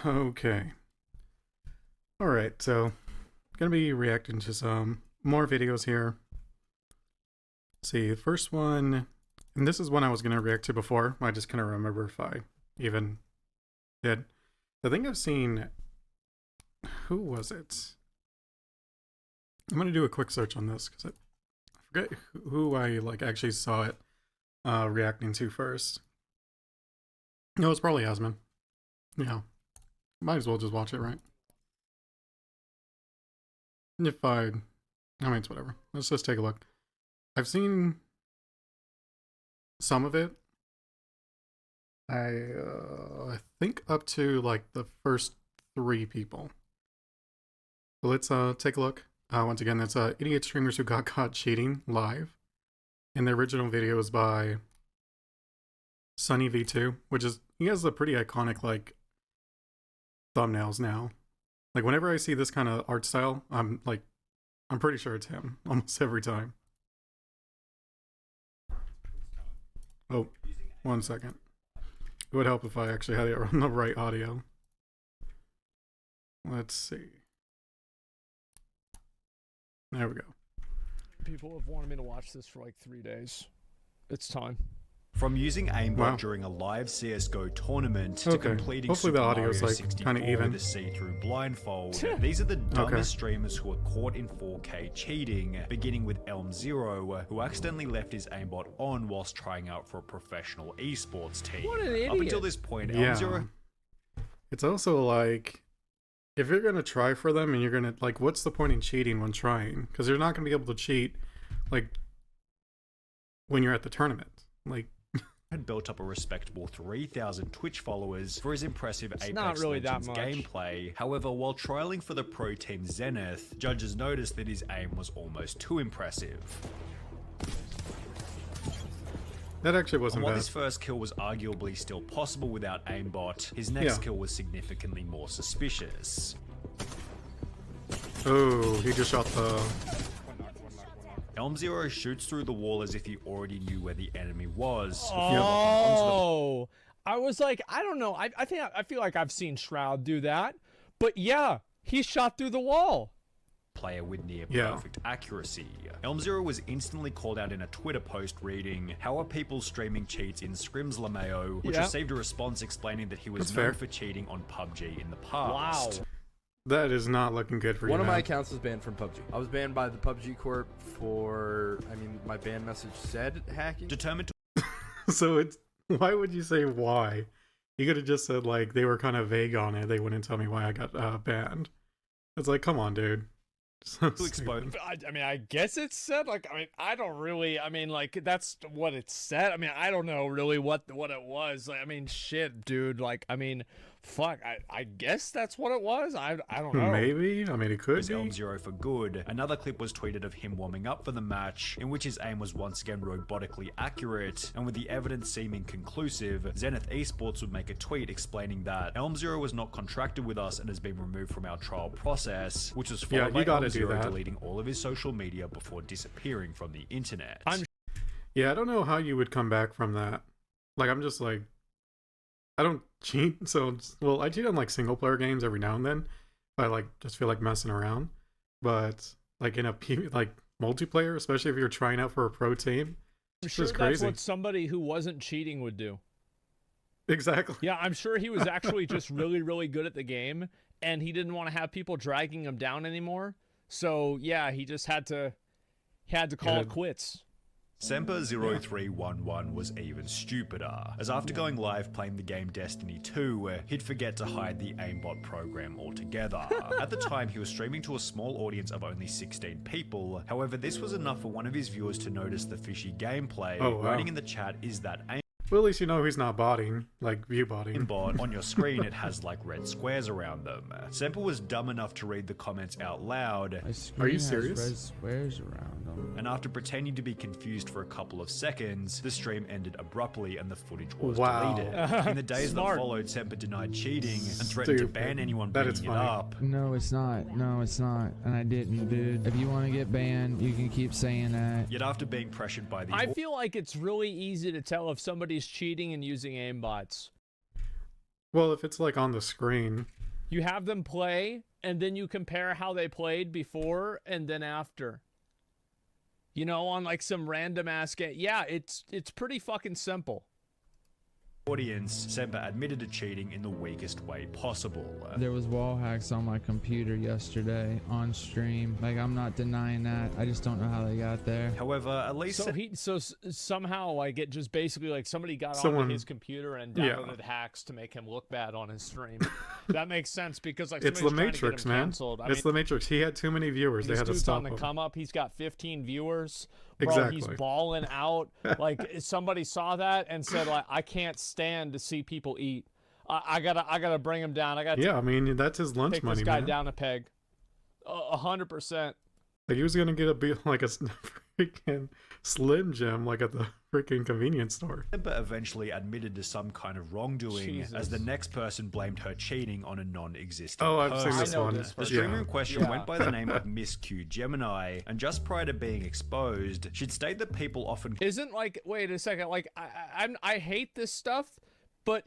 Okay. Alright, so gonna be reacting to some more videos here. Let's see, the first one, and this is one I was gonna react to before. I just couldn't remember if I even did. I think I've seen, who was it? I'm gonna do a quick search on this because I forget who I actually saw it reacting to first. No, it's probably Asman. Yeah, might as well just watch it, right? If I mean, it's whatever. Let's just take a look. I've seen some of it. I think up to like the first 3 people. So let's take a look. Once again, that's idiot streamers who got caught cheating live. And the original video is by Sunny V2, which is, he has a pretty iconic like thumbnails now. Like whenever I see this kind of art style, I'm pretty sure it's him almost every time. Oh, 1 second. It would help if I actually had it on the right audio. Let's see. There we go. People have wanted me to watch this for like 3 days. It's time. From using aimbot during a live CSGO tournament to completing Hopefully Super the audio Mario is like 64 kind of even. with a see-through blindfold, these are the dumbest streamers who are caught in 4K cheating, beginning with Elm Zero, who accidentally left his aimbot on whilst trying out for a professional esports team. What an idiot. Up until this point, Elm Zero... It's also like, if you're gonna try for them and you're gonna, like, what's the point in cheating when trying? Because you're not gonna be able to cheat, like, when you're at the tournament. Like, had built up a respectable 3,000 Twitch followers for his impressive Apex not really that Legends much. gameplay. However, while trialing for the pro team Zenith, judges noticed that his aim was almost too impressive. that actually wasn't While bad. his first kill was arguably still possible without aimbot, his next kill was significantly more suspicious. Oh, he just shot the... Elm Zero shoots through the wall as if he already knew where the enemy was. Oh, I was like, I don't know. I feel like I've seen Shroud do that, but yeah, he shot through the wall. Player with near perfect accuracy. Elm Zero was instantly called out in a Twitter post reading, "How are people streaming cheats in Scrims LMAO?" which received a response explaining that he was known for cheating on PUBG in the past. Wow. That is not looking good for you. One of my accounts was banned from PUBG. I was banned by the PUBG Corp for, I mean, my ban message said hacking. Determined to So it's, why would you say why? You could have just said like they were kind of vague on it. They wouldn't tell me why I got banned. It's like, come on, dude. So expose. I mean, I guess it said like, I mean, I don't really, I mean, like that's what it said. I mean, I don't know really what it was. Like, I mean, shit, dude. Like, I mean, fuck. I guess that's what it was. I don't know. Maybe. I mean, it could be. Elm Zero for good. Another clip was tweeted of him warming up for the match, in which his aim was once again robotically accurate, and with the evidence seeming conclusive, Zenith Esports would make a tweet explaining that Elm Zero was not contracted with us and has been removed from our trial process, which was followed by Elm Zero deleting all of his social media before disappearing from the internet. Yeah, I don't know how you would come back from that. Like, I'm just like, I don't cheat, so well, I cheat on like single player games every now and then. I like just feel like messing around, but like in a like multiplayer, especially if you're trying out for a pro team, I'm sure that's what somebody who wasn't cheating would do. Exactly. Yeah, I'm sure he was actually just really, really good at the game, and he didn't want to have people dragging him down anymore. So yeah, he just had to call it quits. Semper0311 was even stupider, as after going live playing the game Destiny 2, he'd forget to hide the aimbot program altogether. At the time, he was streaming to a small audience of only 16 people, however this was enough for one of his viewers to notice the fishy gameplay, writing in the chat, "Is that aim?" Well, at least you know he's not botting, like view botting. Aimbot on your screen, it has like red squares around them. Semper was dumb enough to read the comments out loud. Are you serious? Red squares around them. And after pretending to be confused for a couple of seconds, the stream ended abruptly and the footage was deleted. In the days that followed, Semper denied cheating and threatened to ban anyone bringing it up. No, it's not. No, it's not. And I didn't, dude. If you want to get banned, you can keep saying that. Yet after being pressured by the... I feel like it's really easy to tell if somebody's cheating and using aimbots. Well, if it's like on the screen, You have them play, and then you compare how they played before and then after. You know, on like some random ass game. Yeah, it's pretty fucking simple. Audience, Semper admitted to cheating in the weakest way possible. There was wall hacks on my computer yesterday on stream. Like, I'm not denying that. I just don't know how they got there. However, at least Somehow like it just basically like somebody got Someone- onto his computer and Yeah. downloaded hacks to make him look bad on his stream. That makes sense because like it's the somebody's trying to get Matrix, him man. canceled. It's the Matrix. He had too many viewers. They this had to dude's stop on the him. come up. He's got 15 viewers. Bro, Exactly. he's balling out. Like somebody saw that and said like, I can't stand to see people eat. I gotta bring him down. I gotta Yeah, I mean that's his lunch take money, this guy man. down a peg. 100%. Like he was gonna get like a freaking Slim Jim, like at the freaking convenience store. Semper eventually admitted to some kind of wrongdoing, as the Jesus. next person blamed her cheating on a non-existent Oh, I've person. seen this I know one. this The person. streamer Yeah. in question Yeah. went by the name of Miss Q Gemini, and just prior to being exposed, she'd state that people often Isn't like wait a second, like I hate this stuff, but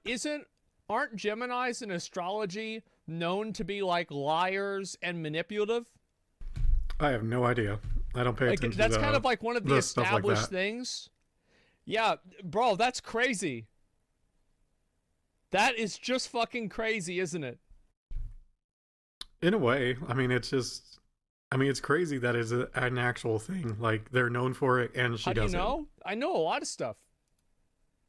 aren't Geminis in astrology known to be like liars and manipulative? I have no idea. I don't pay Like attention that's to kind of like one of the the stuff like established that. things. Yeah, bro, that's crazy. That is just fucking crazy, isn't it? In a way. I mean, it's just. I mean, it's crazy that it's an actual thing. Like they're known for it, and she How do you doesn't. know? I know a lot of stuff.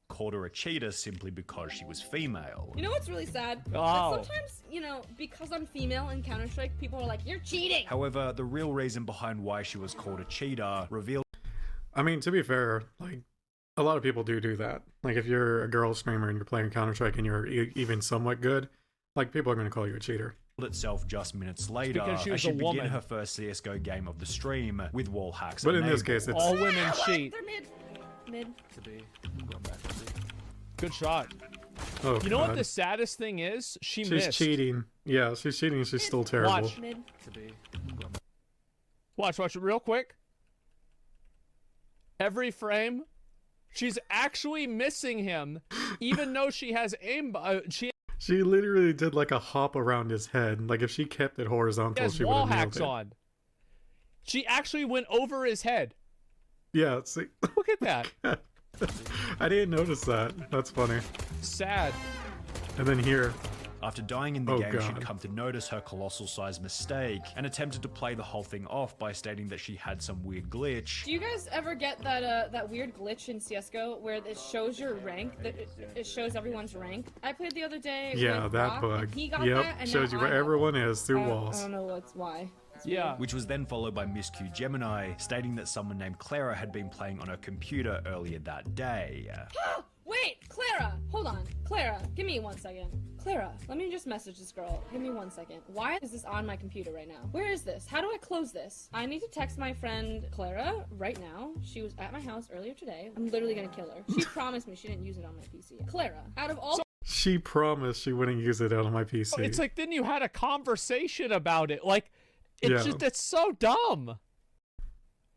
called her a cheater simply because she was female. You know what's really sad? Oh. That sometimes, you know, because I'm female in Counter-Strike, people are like, you're cheating! However, the real reason behind why she was called a cheater revealed I mean, to be fair, like a lot of people do that. Like if you're a girl streamer and you're playing Counter-Strike and you're even somewhat good, like people are going to call you a cheater. itself just minutes later because she as was she a began woman. her first CSGO game of the stream with wall hacks But in this enabled. case, it's All women What? cheat. They're mid. Mid. To be going back to B. Good shot. oh, You know what God. the saddest thing is? She She's missed. cheating. Yeah, she's cheating. She's still terrible. Watch. Mid. To be going back. Watch it real quick. Every frame, she's actually missing him, even though she has aim. She She literally did like a hop around his head. Like if she kept it horizontal, has she would wall have nailed hacks it. on. She actually went over his head. Yeah, see, Look at that. I didn't notice that. That's funny. Sad. And then here, After dying in the Oh, game, she'd God. come to notice her colossal size mistake and attempted to play the whole thing off by stating that she had some weird glitch. Do you guys ever get that weird glitch in CSGO where it shows your rank, that it shows everyone's rank? I played the other day yeah, with that Brock, bug. and he got Yep, that, and shows now you where I got everyone that. is through I walls. don't know why. It's Yeah. Which was then followed by Miss Q Gemini, stating that someone named Clara had been playing on her computer earlier that day. Wait, Clara! Hold on. Clara, give me 1 second. Clara, let me just message this girl. Give me 1 second. Why is this on my computer right now? Where is this? How do I close this? I need to text my friend Clara right now. She was at my house earlier today. I'm literally gonna kill her. She promised me she didn't use it on my PC. Clara, out of all She promised she wouldn't use it out on my PC. It's like then you had a conversation about it. Like, Yeah. it's so dumb.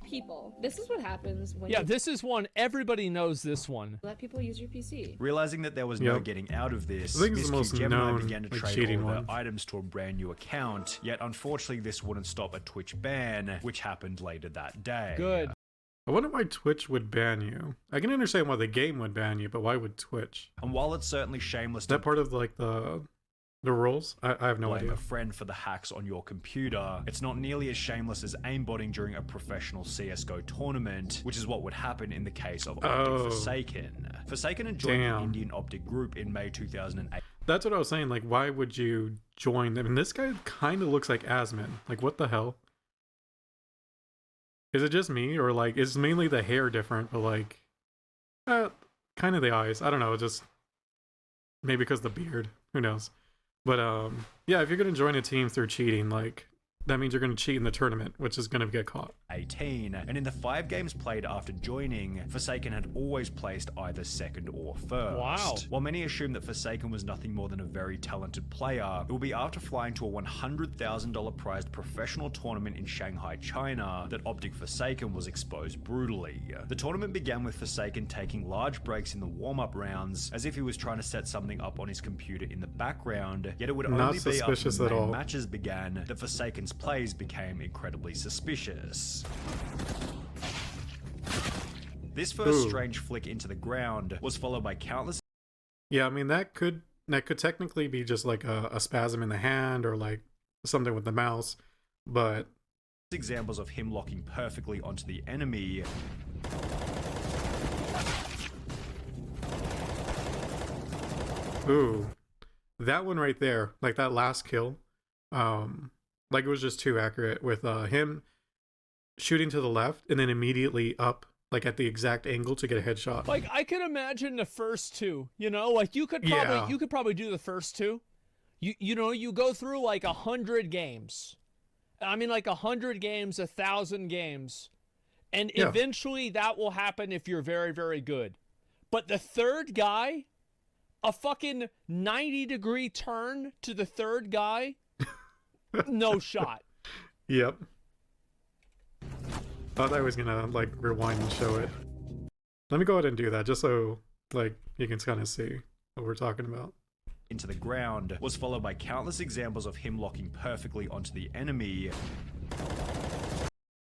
people, this is what happens when Yeah, you this is one. Everybody knows this one. let people use your PC. Realizing that there was no Yep. getting out of this, I think it's Miss the Q most Gemini known, began to like, trade cheating all of her one. items to a brand new account, yet unfortunately this wouldn't stop a Twitch ban, which happened later that day. Good. I wonder why Twitch would ban you. I can understand why the game would ban you, but why would Twitch? And while it's certainly shameless Is to that part of like the rules? I have no blame idea. a friend for the hacks on your computer, it's not nearly as shameless as aimbotting during a professional CSGO tournament, which is what would happen in the case of Optic Oh. Forsaken. Forsaken had joined Damn. the Indian Optic group in May 2008. That's what I was saying. Like, why would you join them? And this guy kind of looks like Asmin. Like, what the hell? Is it just me, or like, is mainly the hair different, but like, kind of the eyes? I don't know. Just maybe because the beard. Who knows? But yeah, if you're gonna join a team through cheating, like, that means you're going to cheat in the tournament, which is going to get caught. 18, and in the 5 games played after joining, Forsaken had always placed either second or first. Wow. While many assume that Forsaken was nothing more than a very talented player, it will be after flying to a $100,000 prized professional tournament in Shanghai, China, that Optic Forsaken was exposed brutally. The tournament began with Forsaken taking large breaks in the warm-up rounds, as if he was trying to set something up on his computer in the background, yet it would Not only be after suspicious the at main all. matches began that Forsaken's plays became incredibly suspicious. This first Ooh. strange flick into the ground was followed by countless Yeah, I mean that could technically be just like a spasm in the hand or like something with the mouse, but examples of him locking perfectly onto the enemy. ooh, that one right there, like that last kill, like it was just too accurate with him shooting to the left and then immediately up, like at the exact angle to get a headshot. Like I can imagine the first two, you know, like you could probably do the first two. You know, you go through like 100 games. I mean like 100 games, 1,000 games. And Yeah. eventually that will happen if you're very, very good. But the third guy, a fucking 90-degree turn to the third guy, no shot. Yep. Thought I was gonna like rewind and show it. Let me go ahead and do that just so like you can kind of see what we're talking about. Into the ground was followed by countless examples of him locking perfectly onto the enemy.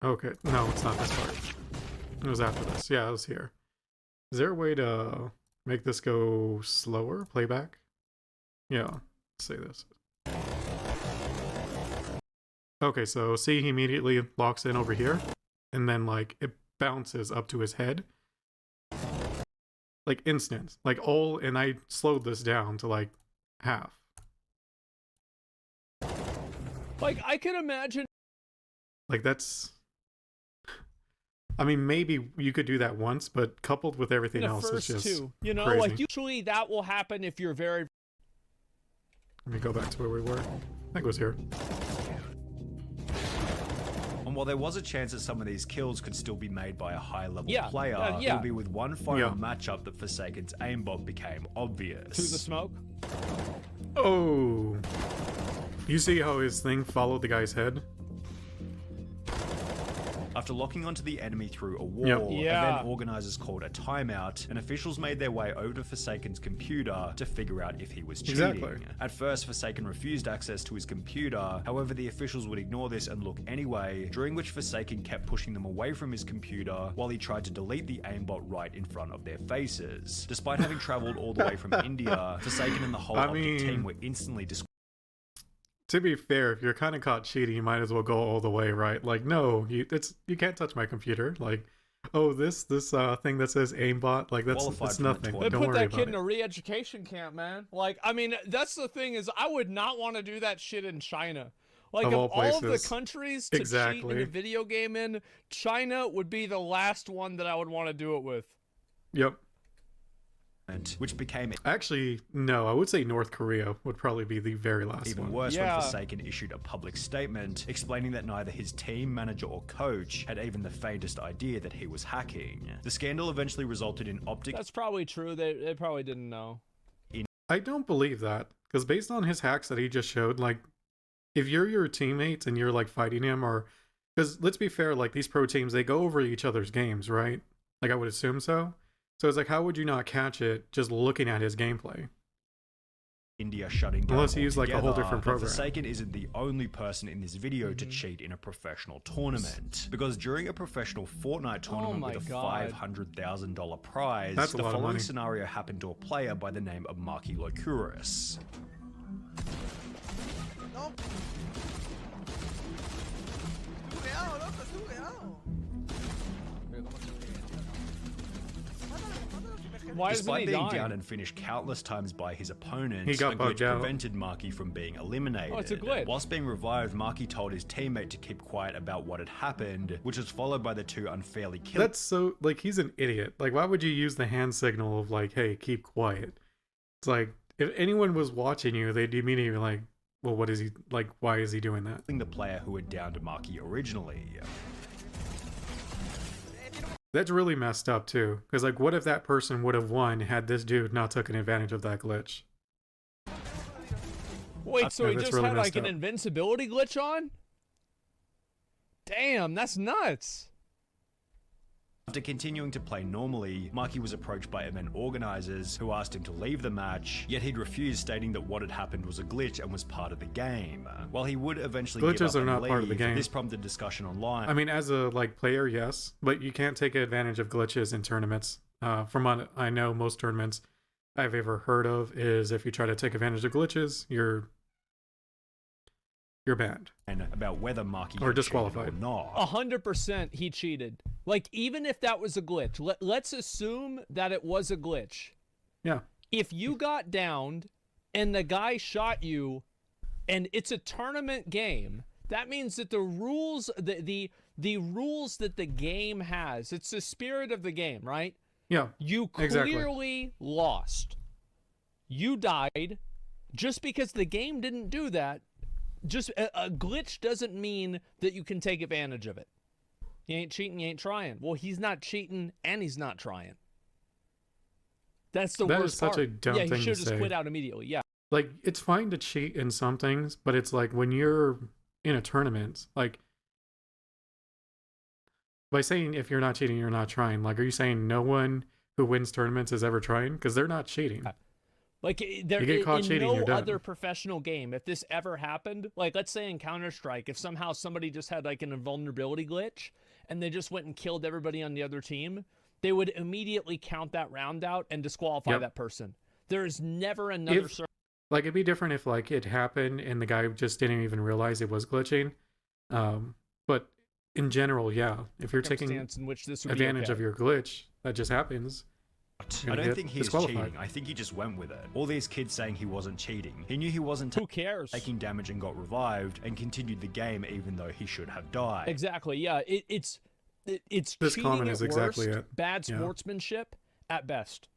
Okay, no, it's not this part. It was after this. Yeah, it was here. Is there a way to make this go slower? Playback? Yeah, let's say this. Okay, so see, he immediately locks in over here, and then like it bounces up to his head. Like instant. Like all, and I slowed this down to like half. Like I can imagine. Like that's, I mean, maybe you could do that once, but coupled with everything The else, it's first just two, you know, crazy. like usually that will happen if you're very. Let me go back to where we were. I think it was here. And while there was a chance that some of these kills could still be made by a high-level Yeah, player, yeah. it would be with one final Yeah. matchup that Forsaken's aimbot became obvious. Through the smoke. Oh, you see how his thing followed the guy's head? After locking onto the enemy through a wall, Yep. Yeah. event organizers called a timeout, and officials made their way over to Forsaken's computer to figure out if he was cheating. Exactly. At first, Forsaken refused access to his computer, however the officials would ignore this and look anyway, during which Forsaken kept pushing them away from his computer while he tried to delete the aimbot right in front of their faces. Despite having travelled all the way from India, Forsaken and the whole I Optic mean- team were instantly To be fair, if you're kind of caught cheating, you might as well go all the way, right? Like, no, you can't touch my computer. Like, oh, this thing that says aimbot, like that's Qualified it's from the nothing. tournament. They Don't put worry that kid about in it. a re-education camp, man. Like, I mean, that's the thing is, I would not want to do that shit in China. Like, Of of all all of the places. countries to cheat Exactly. in a video game in, China would be the last one that I would want to do it with. Yep. which became Actually, no, I would say North Korea would probably be the very last even one. worse Yeah. when Forsaken issued a public statement explaining that neither his team, manager, or coach had even the faintest idea that he was hacking. The scandal eventually resulted in Optic That's probably true. They probably didn't know. I don't believe that, because based on his hacks that he just showed, like, if you're your teammates and you're like fighting him, or because let's be fair, like these pro teams, they go over each other's games, right? Like I would assume so. So it's like, how would you not catch it just looking at his gameplay? India shutting down Unless he used, like, a whole altogether, different but program. Forsaken isn't the only person in this video to cheat in a professional tournament. Because during a professional Fortnite tournament my with a God. $500,000 prize, That's a the lot of following money. scenario happened to a player by the name of Marky Locuris. No. Bugueado, loco, estoy bugueado. Why isn't Despite he being dying? down and finished countless times by his opponent, He got a glitch bugged out. prevented Marky from being eliminated. Oh, it's a glitch. Whilst being revived, Marky told his teammate to keep quiet about what had happened, which was followed by the two unfairly killing. That's so, like, he's an idiot. Like, why would you use the hand signal of like, hey, keep quiet? It's like, if anyone was watching you, they'd immediately be like, well, what is he like? Why is he doing that? the player who had downed Maki originally. That's really messed up too. Because like, what if that person would have won had this dude not taken advantage of that glitch? Wait, so Yeah, he that's just really had like messed an up. invincibility glitch on? Damn, that's nuts. After continuing to play normally, Maki was approached by event organizers who asked him to leave the match, yet he'd refused, stating that what had happened was a glitch and was part of the game. While he would eventually give Glitches up are and not leave, part of the game. this prompted discussion online. I mean, as a like player, yes, but you can't take advantage of glitches in tournaments. From what I know, most tournaments I've ever heard of is if you try to take advantage of glitches, you're banned. And about whether Maki Or had cheated disqualified. or not. 100% he cheated. Like, even if that was a glitch, let's assume that it was a glitch. Yeah. If you got downed and the guy shot you and it's a tournament game, that means that the rules, the rules that the game has, it's the spirit of the game, right? Yeah. You Exactly. clearly lost. You died. Just because the game didn't do that, just a glitch doesn't mean that you can take advantage of it. You ain't cheating, you ain't trying. Well, he's not cheating and he's not trying. That's the That worst is such part. a dumb yeah, thing he to should just say. quit out immediately. Yeah. Like, it's fine to cheat in some things, but it's like when you're in a tournament, like, by saying if you're not cheating, you're not trying, like, are you saying no one who wins tournaments is ever trying? Because they're not cheating. Like, there, You get caught in cheating, no you're done. other professional game, if this ever happened, like, let's say in Counter-Strike, if somehow somebody just had, like, an invulnerability glitch, and they just went and killed everybody on the other team, they would immediately count that round out and disqualify Yep. that person. There is never another... Like, it'd be different if, like, it happened and the guy just didn't even realize it was glitching. But in general, yeah, if you're taking circumstance in which this would be advantage okay. of your glitch, that just happens. I don't get think he's disqualified. cheating. I think he just went with it. All these kids saying he wasn't cheating. He knew he wasn't Who cares? taking damage and got revived and continued the game even though he should have died. Exactly, yeah. It's This cheating comment at is exactly worst, it. bad Yeah. sportsmanship at best.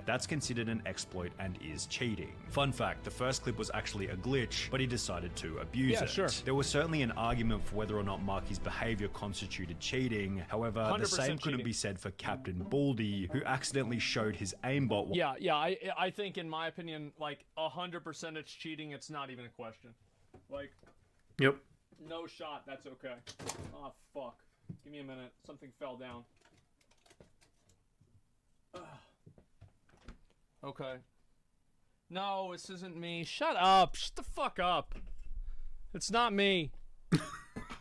That's considered an exploit and is cheating. Fun fact, the first clip was actually a glitch, but he decided to abuse Yeah, it. sure. There was certainly an argument for whether or not Maki's behavior constituted cheating. However, the 100% same couldn't cheating. be said for Captain Baldy, who accidentally showed his aimbot. Yeah, I think in my opinion, like 100% it's cheating. It's not even a question. Like, Yep. no shot. That's okay. Oh fuck. Give me a minute. Something fell down. Ugh. Okay. No, this isn't me. Shut up. Shut the fuck up. It's not me.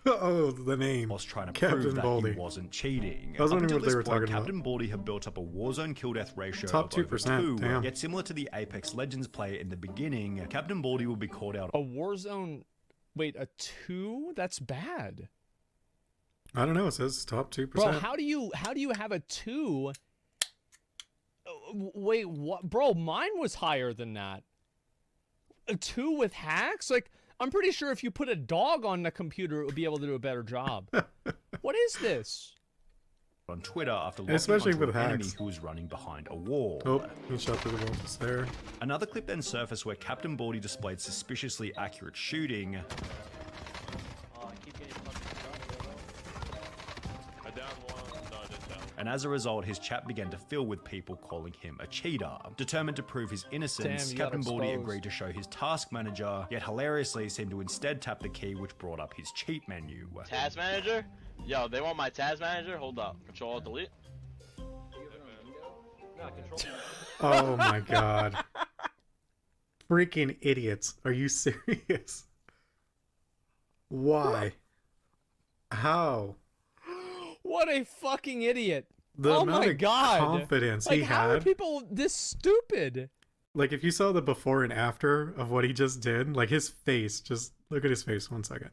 Oh, the name. Was trying to Captain prove that Baldy. he wasn't cheating. I was Up wondering until what they this were point, talking about. Captain Baldy had built up a Warzone kill-death ratio Top of over 2%, 2. damn. Yet similar to the Apex Legends player in the beginning, Captain Baldy will be called out A Warzone. Wait, a 2? That's bad. I don't know. It says top 2%. Bro, how do you have a 2? Wait, what? Bro, mine was higher than that. A 2 with hacks? Like, I'm pretty sure if you put a dog on the computer, it would be able to do a better job. What is this? on Twitter after locking Especially onto with an enemy hacks. who was running behind a wall. Oh, he shot through the wall just there. Another clip then surfaced where Captain Baldy displayed suspiciously accurate shooting. And as a result, his chat began to fill with people calling him a cheater. Determined to prove his innocence, Damn, you got Captain Baldy exposed. agreed to show his task manager, yet hilariously seemed to instead tap the key which brought up his cheat menu. Task manager? Yo, they want my task manager? Hold up. Control Alt Delete. Oh my god. Freaking idiots. Are you serious? Why? How? What a fucking idiot. The Oh amount my of God. confidence Like, he how are had. people this stupid? Like, if you saw the before and after of what he just did, like his face, just look at his face 1 second.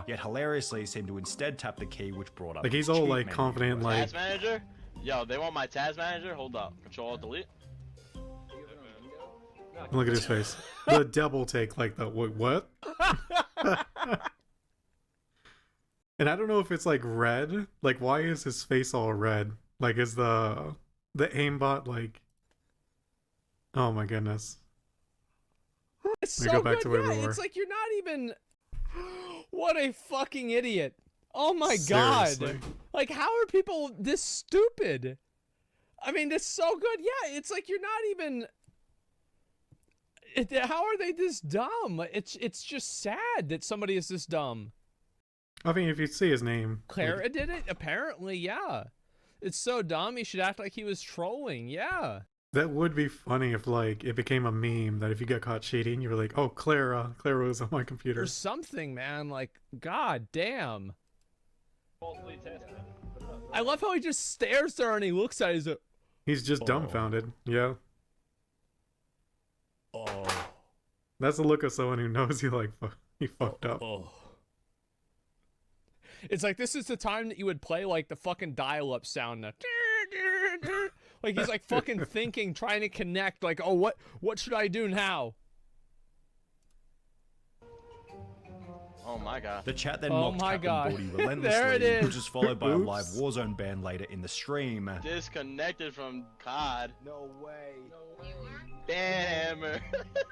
Yet hilariously seemed to instead tap the key which brought up Like, his he's all cheat like menu. confident, like, Task manager? Yo, they want my task manager? Hold up. Control Alt Delete. look at his face. The double take, like the what? And I don't know if it's like red. Like, why is his face all red? Like, is the aimbot like? Oh my goodness. It's We so go back good. to where Yeah, we were. it's like you're not even. What a fucking idiot! Oh my Seriously. god! Like, how are people this stupid? I mean, it's so good. Yeah, it's like you're not even. How are they this dumb? It's just sad that somebody is this dumb. I mean, if you see his name, Clara did it? Apparently, yeah. It's so dumb, he should act like he was trolling, yeah. that would be funny if like it became a meme that if you got caught cheating, you were like, "Oh, Clara was on my computer." Or something, man, like, god damn. I love how he just stares there and he looks at it, he's like, He's just dumbfounded. Yeah, oh, that's the look of someone who knows he fucked up. oh. It's like, this is the time that you would play, like, the fucking dial-up sound. Like, he's, like, fucking thinking, trying to connect, like, oh, what should I do now? Oh my god. The chat then Oh mocked my Captain God. Baldy relentlessly, There it is. which was followed by a live Oops. Warzone ban later in the stream. Disconnected from COD. No way. Damn. I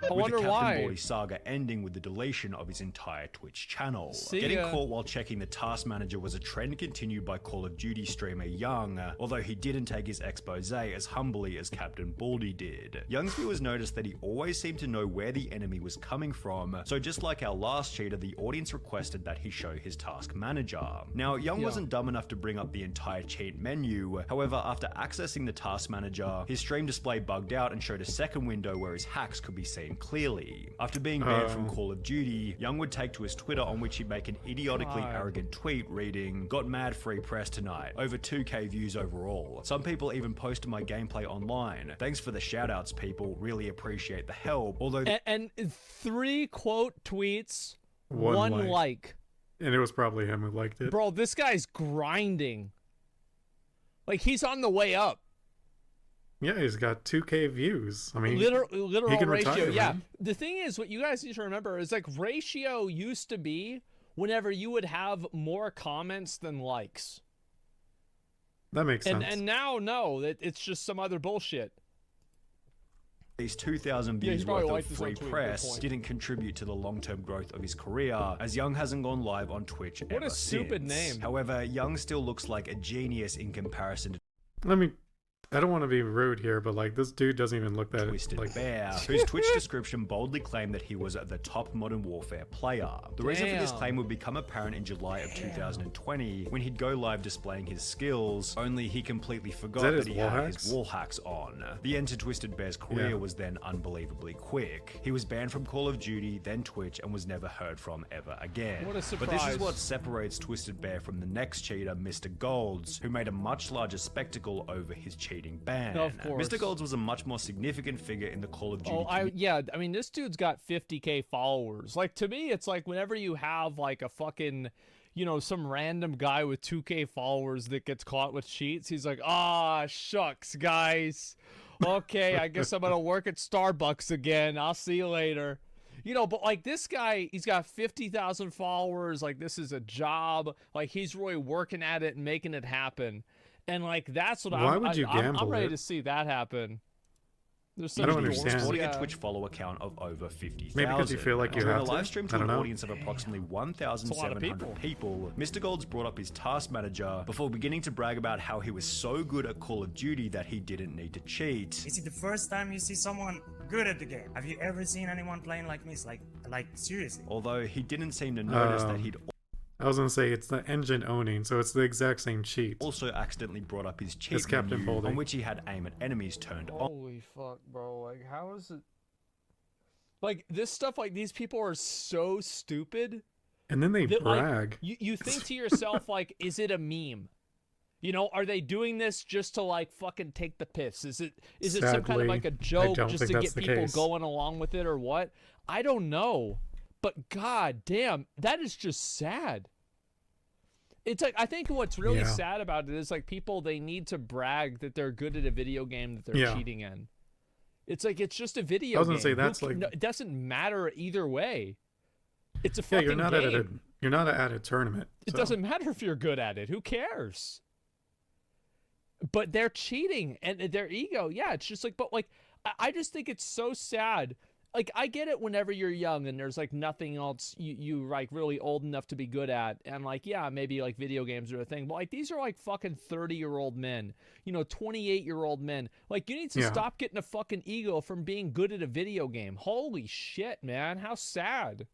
With wonder the Captain why. Baldy saga ending with the deletion of his entire Twitch channel. See Getting ya. caught while checking the task manager was a trend continued by Call of Duty streamer Young, although he didn't take his expose as humbly as Captain Baldy did. Young's viewers noticed that he always seemed to know where the enemy was coming from, so just like our last cheater, the audience requested that he show his task manager. Now, Young wasn't dumb enough to bring up the entire cheat menu, however, after accessing the task manager, his stream display bugged out and showed a second window where his hacks could be seen clearly. After being banned from Call of Duty, Young would take to his Twitter on which he'd make an idiotically arrogant tweet reading, "Got mad free press tonight, over 2k views overall. Some people even posted my gameplay online. Thanks for the shoutouts, people, really appreciate the help." Although And 3 quote tweets, One one like. And it was probably him who liked it. Bro, this guy's grinding. Like, he's on the way up. Yeah, he's got 2K views. I mean, Literal he can ratio. retire, Yeah. man. The thing is, what you guys need to remember is, like, ratio used to be whenever you would have more comments than likes. that makes sense. And now, no, it's just some other bullshit. these 2,000 Yeah, he views probably worth of liked his own free tweet, good press point. didn't contribute to the long-term growth of his career, as Young hasn't gone live on Twitch What a ever stupid since. name. However, Young still looks like a genius in comparison to I don't want to be rude here, but like this dude doesn't even look that Twisted like. Bear, whose Twitch description boldly claimed that he was the top Modern Warfare player. The reason for this Damn. claim would become apparent in July of 2020 when he'd go live displaying his skills, only he completely forgot that that, his he wall had hacks? his wall hacks on. The end to Twisted Bear's career Yeah. was then unbelievably quick. He was banned from Call of Duty, then Twitch, and was never heard from ever again. What a But this is surprise. what separates Twisted Bear from the next cheater, Mr. Golds, who made a much larger spectacle over his cheating ban. Of course. Mr. Golds was a much more significant figure in the Call of Duty I mean, this dude's got 50K followers. Like, to me, it's like whenever you have, like, a fucking, you know, some random guy with 2K followers that gets caught with cheats, he's like, ah, shucks, guys. Okay, I guess I'm gonna work at Starbucks again. I'll see you later. You know, but like this guy, he's got 50,000 followers. Like, this is a job. Like, he's really working at it and making it happen. And like, that's what Why would you I'm gamble ready it? to see that happen. There's I such don't dorks, understand. sporting yeah. a Twitch follow account of over 50,000. Maybe because you feel like you During have a to? live stream to I don't an know. audience of approximately It's a lot of 1,700 people, Mr. Golds brought up his task manager before beginning to brag about how he was so good at Call of Duty that he didn't need to cheat. Is it the first time you see someone good at the game? Have you ever seen anyone playing like me? Like seriously? Although he didn't seem to notice that he'd I was gonna say it's the engine owning, so it's the exact same cheat. also accidentally brought up his cheat It's Captain menu, Baldy. on which he had aim at enemies turned on. Holy fuck, bro. Like, how is it? Like, this stuff, like, these people are so stupid. And then they that, like, brag. you think to yourself, like, is it a meme? You know, are they doing this just to, like, fucking take the piss? Is it some kind of, Sadly, like, a I joke don't just think to that's get the people case. going along with it or what? I don't know. But god damn, that is just sad. It's like, I think what's really Yeah. sad about it is, like, people, they need to brag that they're good at a video game that they're Yeah. cheating in. It's like, it's just a video game. I was gonna say Who that's ca- like- no, it doesn't matter either way. It's a Yeah, fucking you're not game. you're not at a tournament. It so. doesn't matter if you're good at it. Who cares? But they're cheating and their ego. Yeah, it's just like, but like, I just think it's so sad. like, I get it whenever you're young and there's like nothing else you like really old enough to be good at, and like, yeah, maybe like video games are a thing, but like these are like fucking 30-year-old men, you know, 28-year-old men. Like, you need to stop getting a fucking ego from being good at a video game. Holy shit, man, how sad.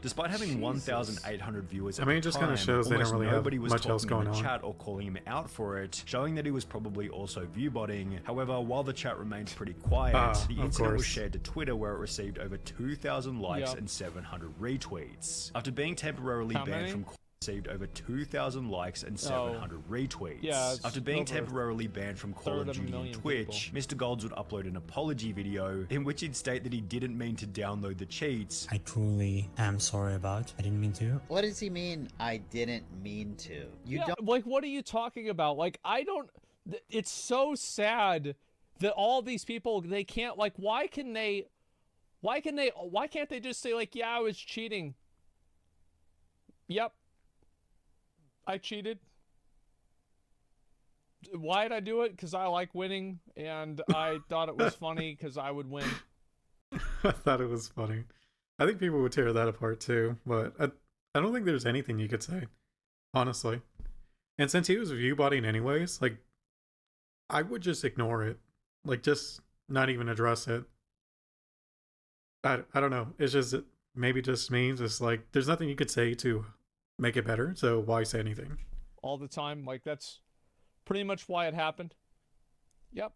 Despite having 1,800 viewers at I mean, the it just time, kind of shows they don't almost really nobody have was much else talking in going the on. chat or calling him out for it, showing that he was probably also viewbotting. However, while the chat remained pretty quiet, the incident was shared to Twitter, where it received over 2,000 likes and 700 retweets. After being temporarily banned from received over 2,000 likes and 700 retweets. Yeah, after being temporarily banned from Call of Duty and Twitch, Mr. Golds would upload an apology video in which he'd state that he didn't mean to download the cheats. I truly am sorry about. I didn't mean to. What does he mean, I didn't mean to? You don't. Like, what are you talking about? Like, I don't. It's so sad that all these people, they can't, like, why can't they just say, like, yeah, I was cheating. Yep. I cheated. Why did I do it? Because I like winning, and I thought it was funny because I would win. I thought it was funny. I think people would tear that apart too, but I don't think there's anything you could say, honestly. And since he was viewbotting anyways, like, I would just ignore it. Like, just not even address it. I don't know. It's just, maybe just me, just like, there's nothing you could say to make it better, so why say anything? All the time, like, that's pretty much why it happened. Yep.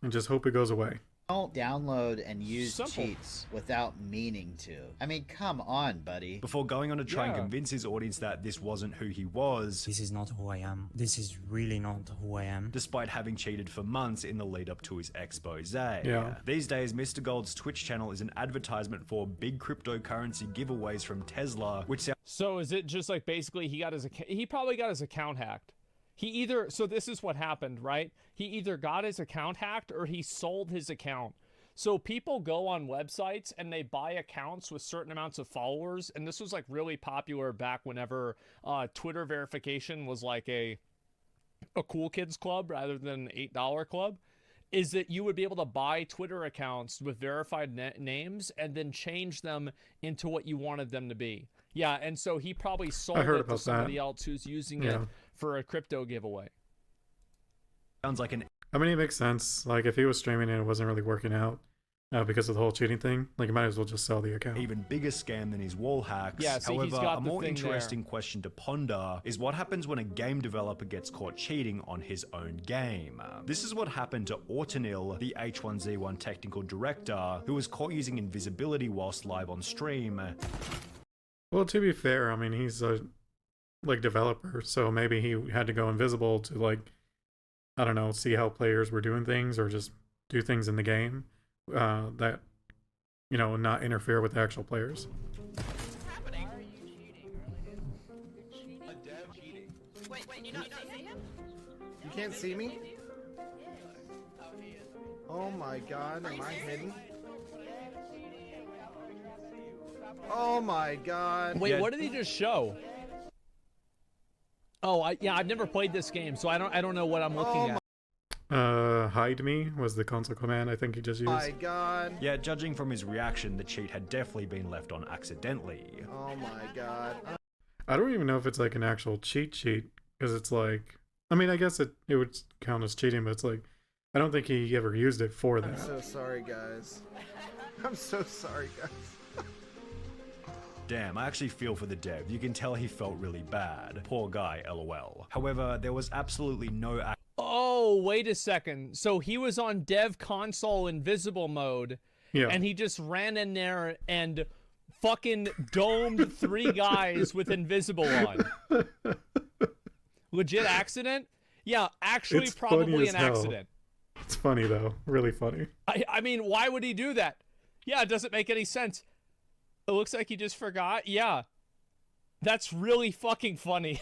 And just hope it goes away. Don't download and use cheats without meaning to. I mean, come on, buddy. Before going on to try and convince his audience that this wasn't who he was. This is not who I am. This is really not who I am. Despite having cheated for months in the lead up to his expose. Yeah. These days, Mr. Gold's Twitch channel is an advertisement for big cryptocurrency giveaways from Tesla, which sounds... So is it just like basically he probably got his account hacked. So this is what happened, right? He either got his account hacked or he sold his account. So people go on websites and they buy accounts with certain amounts of followers. And this was like really popular back whenever Twitter verification was like a cool kids club rather than an $8 club. Is that you would be able to buy Twitter accounts with verified names and then change them into what you wanted them to be. Yeah, and so he probably sold it to somebody else who's using it for a crypto giveaway. Sounds like I mean, it makes sense. Like, if he was streaming and it wasn't really working out because of the whole cheating thing, like, you might as well just sell the account. Even bigger scam than his wall hacks. Yeah, see, however, he's got a more interesting question to ponder is what happens when a game developer gets caught cheating on his own game. This is what happened to Autonil, the H1Z1 technical director, who was caught using invisibility whilst live on stream. Well, to be fair, I mean, he's a developer, so maybe he had to go invisible to, like, I don't know, see how players were doing things, or just do things in the game that, you know, not interfere with the actual players. What's happening? Are you cheating? A dev cheating. Wait, you not see him? You can't see me? Oh my god, am I hidden? Oh my god. Wait, what did he just show? Oh, I've never played this game, so I don't know what I'm looking at. Hide me was the console command I think he just used. Oh my god. Yeah, judging from his reaction, the cheat had definitely been left on accidentally. Oh my god. I don't even know if it's like an actual cheat, because it's like, I mean, I guess it would count as cheating, but it's like, I don't think he ever used it for that. I'm so sorry, guys. I'm so sorry, guys. Damn, I actually feel for the dev. You can tell he felt really bad. Poor guy, lol. However, there was absolutely no... Oh, wait a second. So he was on dev console invisible mode, and he just ran in there and fucking domed 3 guys with invisible on. Legit accident? Yeah, actually It's probably an hell. accident. It's funny though, really funny. I mean, why would he do that? Yeah, it doesn't make any sense. It looks like he just forgot. Yeah. That's really fucking funny.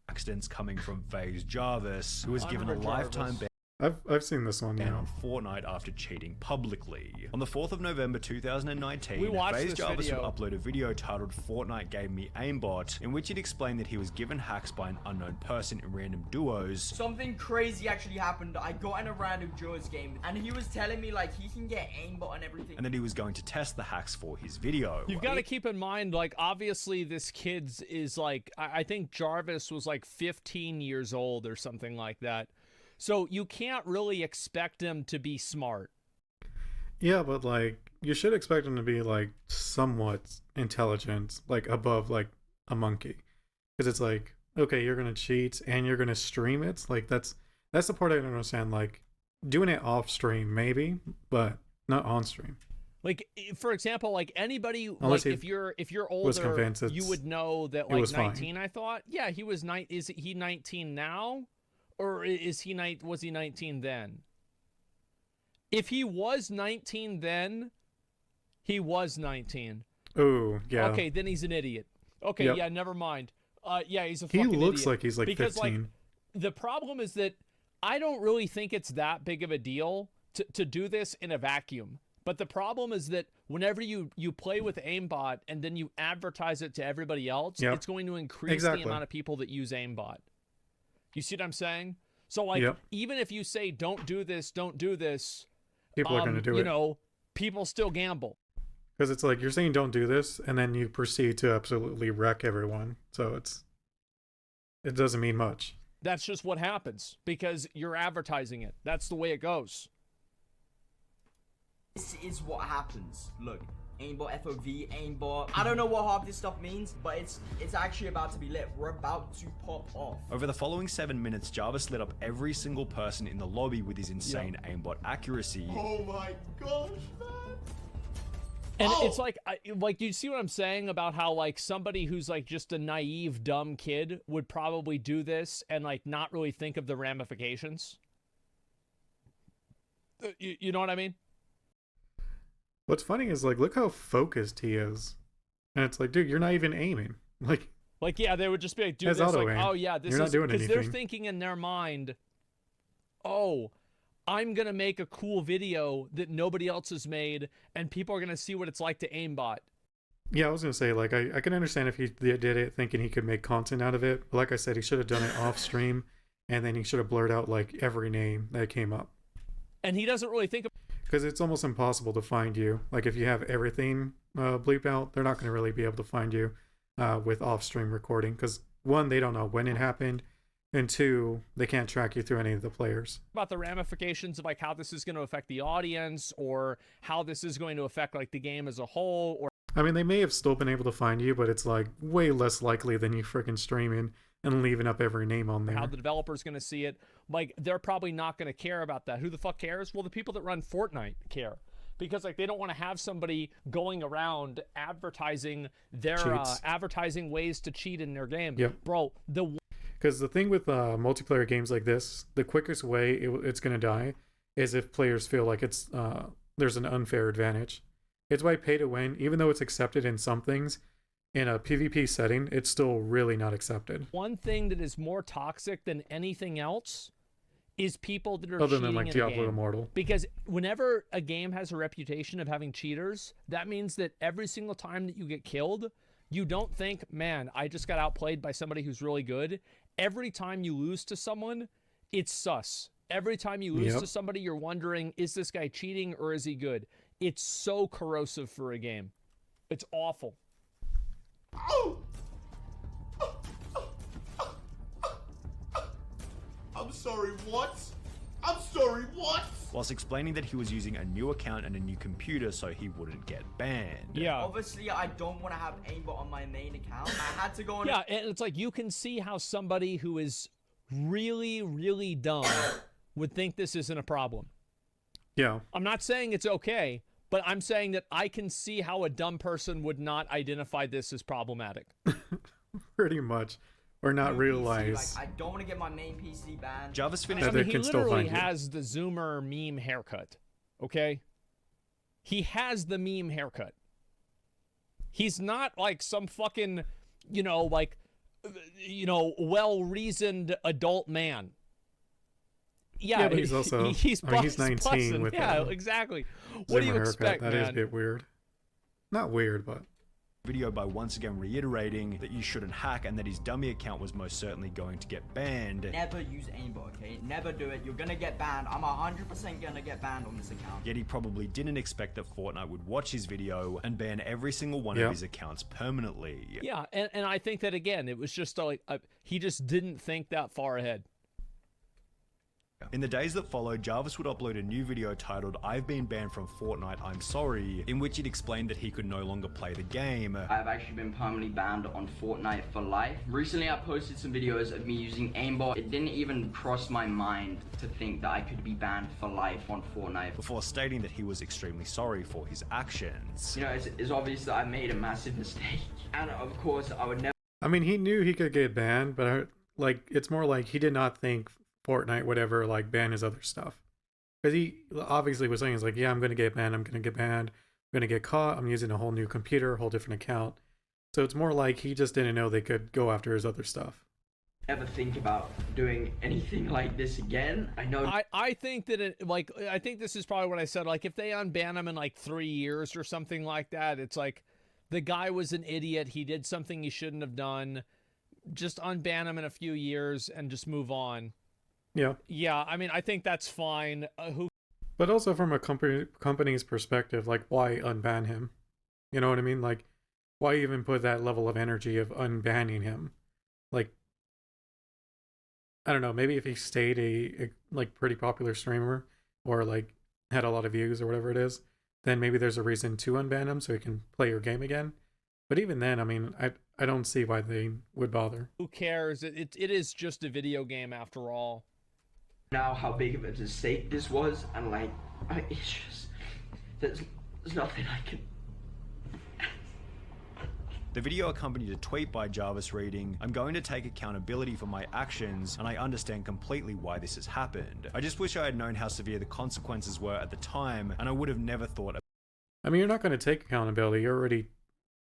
Accidents coming from FaZe Jarvis, who was given a lifetime ban I've seen this one, and yeah. on Fortnite after cheating publicly. On the 4th of November 2019, We watched FaZe this Jarvis video. would upload a video titled Fortnite Gave Me Aimbot, in which it explained that he was given hacks by an unknown person in random duos. Something crazy actually happened. I got in a random duos game, and he was telling me like he can get aimbot and everything. And that he was going to test the hacks for his video. You've got to keep in mind, like, obviously this kid's is like, I think Jarvis was like 15 years old or something like that. So you can't really expect him to be smart. Yeah, but like you should expect him to be like somewhat intelligent, like above like a monkey, because it's like, okay, you're gonna cheat and you're gonna stream it. Like that's the part I don't understand. Like doing it off stream maybe, but not on stream. Like, for example, like anybody, Unless like he if you're was older, convinced you would know that it like was fine. 19. I thought, yeah, he was Is he 19 now, or is he was he 19 then? If he was 19 then, he was 19. Oh yeah. Okay, then he's an idiot. Okay, Yep. yeah, never mind. Yeah, he's a He fucking looks idiot. like he's like because 15. like the problem is that I don't really think it's that big of a deal to do this in a vacuum. But the problem is that whenever you play with aimbot and then you advertise it to everybody else, Yep. it's going to increase Exactly. the amount of people that use aimbot. You see what I'm saying? So like, Yep. even if you say don't do this, People are gonna do you it. know, people still gamble. Because it's like you're saying don't do this, and then you proceed to absolutely wreck everyone. So it doesn't mean much. That's just what happens because you're advertising it. That's the way it goes. This is what happens. Look, aimbot, FOV, aimbot. I don't know what half this stuff means, but it's actually about to be lit. We're about to pop off. Over the following 7 minutes, Jarvis lit up every single person in the lobby with his insane aimbot accuracy. Oh my gosh, man. And it's like, do you see what I'm saying about how like somebody who's like just a naive, dumb kid would probably do this and like not really think of the ramifications? You know what I mean? What's funny is like look how focused he is, and it's like, dude, you're not even aiming. Like yeah, they would just be like, do Has this. auto Like, aim. oh yeah, this You're not is doing because they're anything. thinking in their mind, oh, I'm gonna make a cool video that nobody else has made, and people are gonna see what it's like to aimbot. yeah, I was gonna say like I can understand if he did it thinking he could make content out of it. But like I said, he should have done it off stream, and then he should have blurred out like every name that came up. And he doesn't really think of. Because it's almost impossible to find you. Like if you have everything bleep out, they're not going to really be able to find you with off-stream recording. Because one, they don't know when it happened, and two, they can't track you through any of the players. About the ramifications of like how this is going to affect the audience, or how this is going to affect like the game as a whole, or I mean, they may have still been able to find you, but it's like way less likely than you freaking streaming and leaving up every name on there. how the developer's going to see it. Like, they're probably not going to care about that. Who the fuck cares? Well, the people that run Fortnite care. Because, like, they don't want to have somebody going around advertising their, Cheats. advertising ways to cheat in their game. Yep. Bro, Because the thing with multiplayer games like this, the quickest way it's going to die is if players feel like it's there's an unfair advantage. It's why pay to win, even though it's accepted in some things, in a PvP setting, it's still really not accepted. one thing that is more toxic than anything else is people that are Other cheating than like in a Diablo game. Immortal. Because whenever a game has a reputation of having cheaters, that means that every single time that you get killed, you don't think, man, I just got outplayed by somebody who's really good. Every time you lose to someone, it's sus. Every time you lose Yep. to somebody, you're wondering, is this guy cheating or is he good? It's so corrosive for a game. It's awful. I'm sorry, what? I'm sorry, what? Whilst explaining that he was using a new account and a new computer so he wouldn't get banned. Yeah. Obviously, I don't want to have aimbot on my main account. I had to go on. Yeah, and it's like you can see how somebody who is really, really dumb would think this isn't a problem. Yeah. I'm not saying it's okay, but I'm saying that I can see how a dumb person would not identify this as problematic. Pretty much. Or not PC, realize. Like, I don't want to get my main PC banned. Jarvis finished. I they mean, he can still literally find you. has the Zoomer meme haircut, okay? He has the meme haircut. He's not like some fucking, well-reasoned adult man. Yeah, but he's also he's, I mean, he's 19 bussin'. with Yeah, a exactly. What do you Zimmer expect, haircut. That is a man? bit weird. Not weird, but video by once again reiterating that you shouldn't hack and that his dummy account was most certainly going to get banned. Never use aimbot, okay? Never do it. You're gonna get banned. I'm 100% gonna get banned on this account. Yet he probably didn't expect that Fortnite would watch his video and ban every single one of his accounts permanently. Yeah, and I think that, again, it was just like he just didn't think that far ahead. In the days that followed, Jarvis would upload a new video titled "I've been banned from Fortnite, I'm sorry," in which it explained that he could no longer play the game. I've actually been permanently banned on Fortnite for life. Recently I posted some videos of me using aimbot. It didn't even cross my mind to think that I could be banned for life on Fortnite. Before stating that he was extremely sorry for his actions. You know, it's obvious that I made a massive mistake. And of course, I would never... I mean, he knew he could get banned, but like, it's more like he did not think Fortnite would ever like ban his other stuff. Because he obviously was saying, he's like, yeah, I'm going to get banned, I'm going to get banned, I'm going to get caught, I'm using a whole new computer, a whole different account. So it's more like he just didn't know they could go after his other stuff. Ever think about doing anything like this again. I know. I think that I think this is probably what I said. Like, if they unban him in like 3 years or something like that, it's like the guy was an idiot. He did something he shouldn't have done. Just unban him in a few years and just move on. Yeah. Yeah, I mean, I think that's fine. But also from a company's perspective, like, why unban him? You know what I mean? Like, why even put that level of energy of unbanning him? Like, I don't know, maybe if he stayed a like pretty popular streamer or like had a lot of views or whatever it is, then maybe there's a reason to unban him so he can play your game again. But even then, I mean, I don't see why they would bother. Who cares? It is just a video game after all. Now how big of a mistake this was, and like, it's just, there's nothing I can... The video accompanied a tweet by Jarvis reading, "I'm going to take accountability for my actions, and I understand completely why this has happened. I just wish I had known how severe the consequences were at the time, and I would have never thought..." I mean, you're not going to take accountability.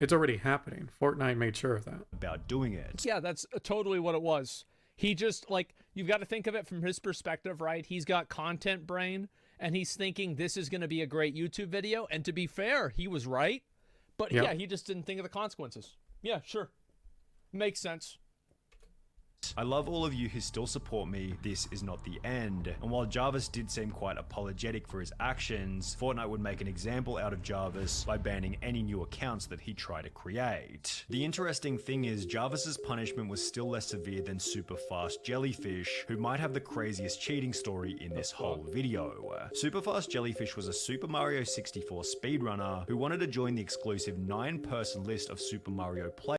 It's already happening. Fortnite made sure of that. About doing it. Yeah, that's totally what it was. He just, like, you've got to think of it from his perspective, right? He's got content brain, and he's thinking this is going to be a great YouTube video. And to be fair, he was right. But yeah, he just didn't think of the consequences. Yeah, sure. Makes sense. I love all of you who still support me. This is not the end. And while Jarvis did seem quite apologetic for his actions, Fortnite would make an example out of Jarvis by banning any new accounts that he tried to create. The interesting thing is, Jarvis's punishment was still less severe than Super Fast Jellyfish, who might have the craziest cheating story in this whole video. Super Fast Jellyfish was a Super Mario 64 speedrunner who wanted to join the exclusive 9-person list of Super Mario players.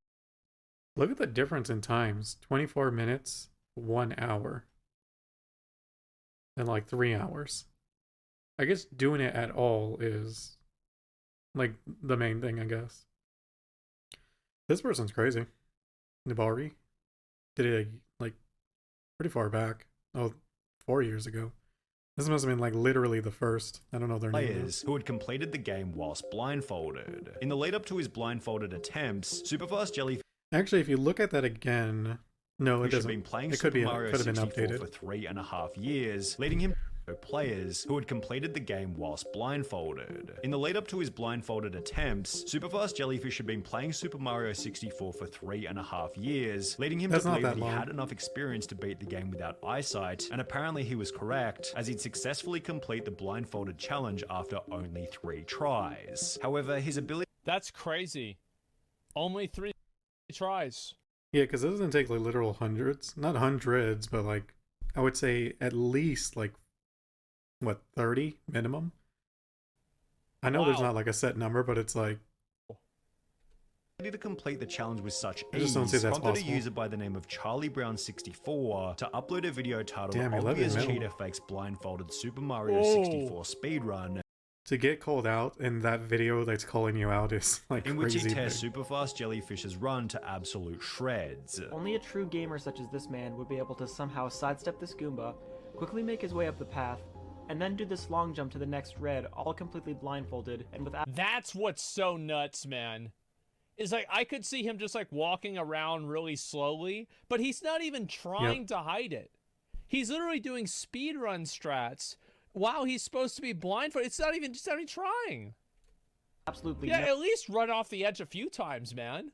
Look at the difference in times. 24 minutes, 1 hour. And like 3 hours. I guess doing it at all is like the main thing, I guess. This person's crazy. Nibari did it like pretty far back. Oh, 4 years ago. This must have been like literally the first. I don't know their names. Who had completed the game whilst blindfolded. In the lead up to his blindfolded attempts, Superfast Jellyfish... Actually, if you look at that again, no, it doesn't. Been playing it could Super Mario have been 64 updated for 3.5 years, leading him to players who had completed the game whilst blindfolded. In the lead up to his blindfolded attempts, Superfast Jellyfish had been playing Super Mario 64 for 3.5 years, leading him to believe that he had enough experience to beat the game without eyesight, and apparently he was correct, as he'd successfully complete the blindfolded challenge after only 3 tries. However, his ability... That's crazy. Only 3 tries. Yeah, because it doesn't take like literal hundreds. Not hundreds, but like, I would say at least like, what, 30 minimum? I know there's not like a set number, but it's like... to complete the challenge with such I just don't see that's prompted possible. a user by the name of Charlie Brown 64 to upload a video titled Damn, 11 "Obvious minimum. Cheater Fakes Blindfolded Super Mario 64 Speedrun," To get called out in that video that's calling you out is like in which crazy. he tears Superfast Jellyfish's run to absolute shreds. Only a true gamer such as this man would be able to somehow sidestep this Goomba, quickly make his way up the path, and then do this long jump to the next red, all completely blindfolded and without... That's what's so nuts, man. Is like, I could see him just like walking around really slowly, but he's not even trying to hide it. He's literally doing speedrun strats while he's supposed to be blindfolded. It's not even trying. Absolutely. Yeah, at least run off the edge a few times, man.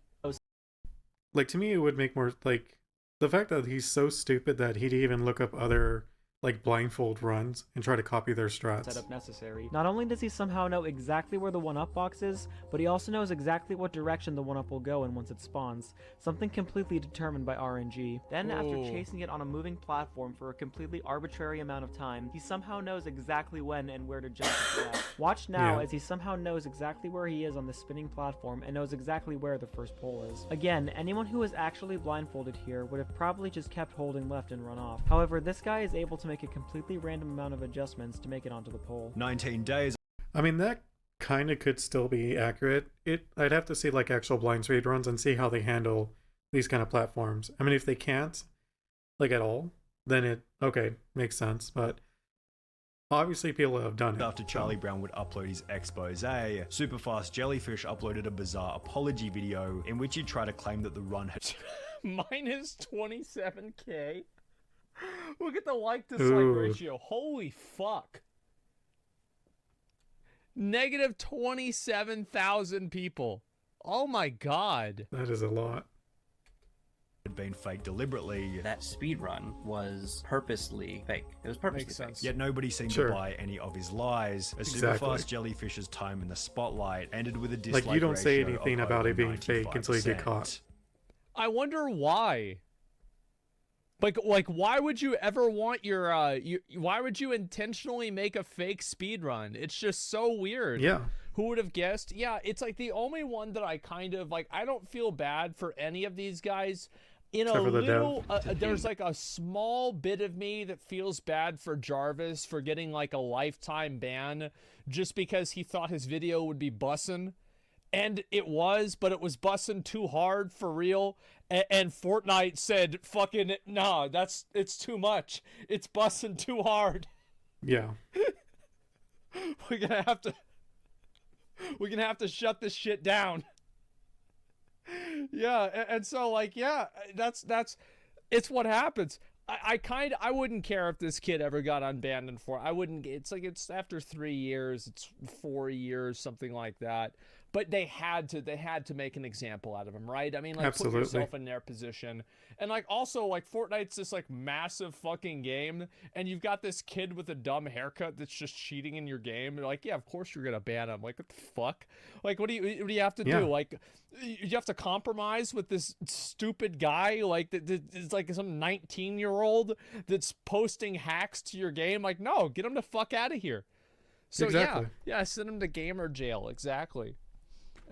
Like, to me, it would make more, like, the fact that he's so stupid that he'd even look up other, like, blindfold runs and try to copy their strats. Setup necessary. Not only does he somehow know exactly where the 1-up box is, but he also knows exactly what direction the 1-up will go in once it spawns, something completely determined by RNG. Then, after chasing it on a moving platform for a completely arbitrary amount of time, he somehow knows exactly when and where to jump to left. Watch now as he somehow knows exactly where he is on the spinning platform and knows exactly where the first pole is. Again, anyone who was actually blindfolded here would have probably just kept holding left and run off. However, this guy is able to make a completely random amount of adjustments to make it onto the pole. 19 days. I mean, that kind of could still be accurate. I'd have to see, like, actual blind speed runs and see how they handle these kind of platforms. I mean, if they can't, like, at all, then okay, makes sense. But obviously people have done it. After Charlie Brown would upload his expose, Superfast Jellyfish uploaded a bizarre apology video in which he tried to claim that the run had minus 27k. Look at the like-dislike ratio. Holy fuck. Negative 27,000 people. Oh my god. That is a lot. Had been faked deliberately. That speedrun was purposely fake. It was purposely fake. Yet nobody seemed to buy any of his lies. As Superfast Jellyfish's time in the spotlight ended with a dislike like, you don't say ratio anything of about over it being fake until you get 95%. caught. I wonder why. Like why would you ever want your why would you intentionally make a fake speedrun? It's just so weird. Yeah. Who would have guessed? Yeah, it's like the only one that I kind of like. I don't feel bad for any of these guys. In a little, there's like a small bit of me that feels bad for Jarvis for getting like a lifetime ban just because he thought his video would be bussin'. And it was, but it was bussin' too hard for real. And Fortnite said, fucking, nah, it's too much. It's bussin' too hard. Yeah. We're gonna have to shut this shit down. Yeah, and so like, yeah, that's it's what happens. I wouldn't care if this kid ever got unbanned in I wouldn't. It's like, it's after 3 years, it's 4 years, something like that. But they had to make an example out of him, right? I mean, like, put yourself in their position. And like, also, like, Fortnite's this like massive fucking game, and you've got this kid with a dumb haircut that's just cheating in your game. You're like, yeah, of course you're gonna ban him. Like, what the fuck? Like, what do you have to do? Like, you have to compromise with this stupid guy, like, that is like some 19-year-old that's posting hacks to your game. Like, no, get him the fuck out of here. So yeah, send him to gamer jail. Exactly.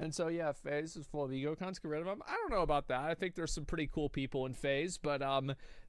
And so, yeah, FaZe is full of ego cons. Get rid of them. I don't know about that. I think there's some pretty cool people in FaZe, but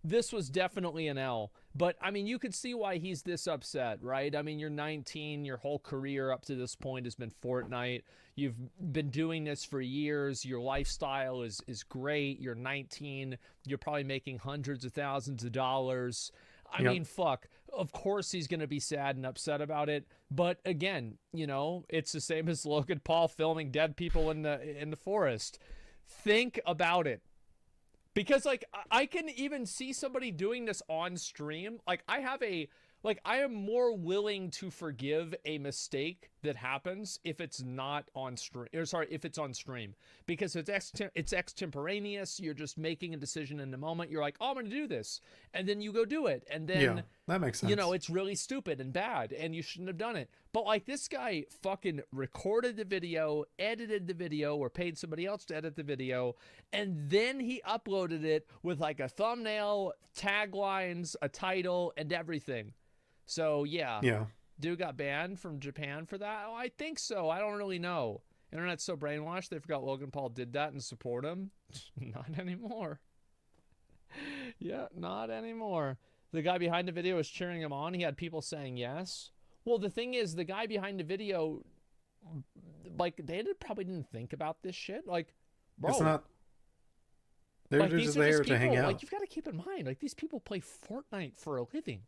this was definitely an L. But, I mean, you could see why he's this upset, right? I mean, you're 19. Your whole career up to this point has been Fortnite. You've been doing this for years. Your lifestyle is great. You're 19. You're probably making hundreds of thousands of dollars. I mean, fuck. Of course he's going to be sad and upset about it. But again, you know, it's the same as Logan Paul filming dead people in the forest. Think about it. Because, like, I can even see somebody doing this on stream. Like, I am more willing to forgive a mistake that happens if it's not on stream. Or sorry, if it's on stream, because it's extemporaneous. You're just making a decision in the moment. You're like, oh, I'm going to do this, and then you go do it, and then that makes sense. You know, it's really stupid and bad, and you shouldn't have done it. But like, this guy fucking recorded the video, edited the video, or paid somebody else to edit the video, and then he uploaded it with like a thumbnail, taglines, a title, and everything. So, yeah. Dude got banned from Japan for that? Oh, I think so. I don't really know. Internet's so brainwashed, they forgot Logan Paul did that and support him. Not anymore. Yeah, not anymore. The guy behind the video was cheering him on. He had people saying yes. Well, the thing is, the guy behind the video, like, they probably didn't think about this shit. Like, bro. It's not. They're like, just there to hang out. Like, you've got to keep in mind, like, these people play Fortnite for a living.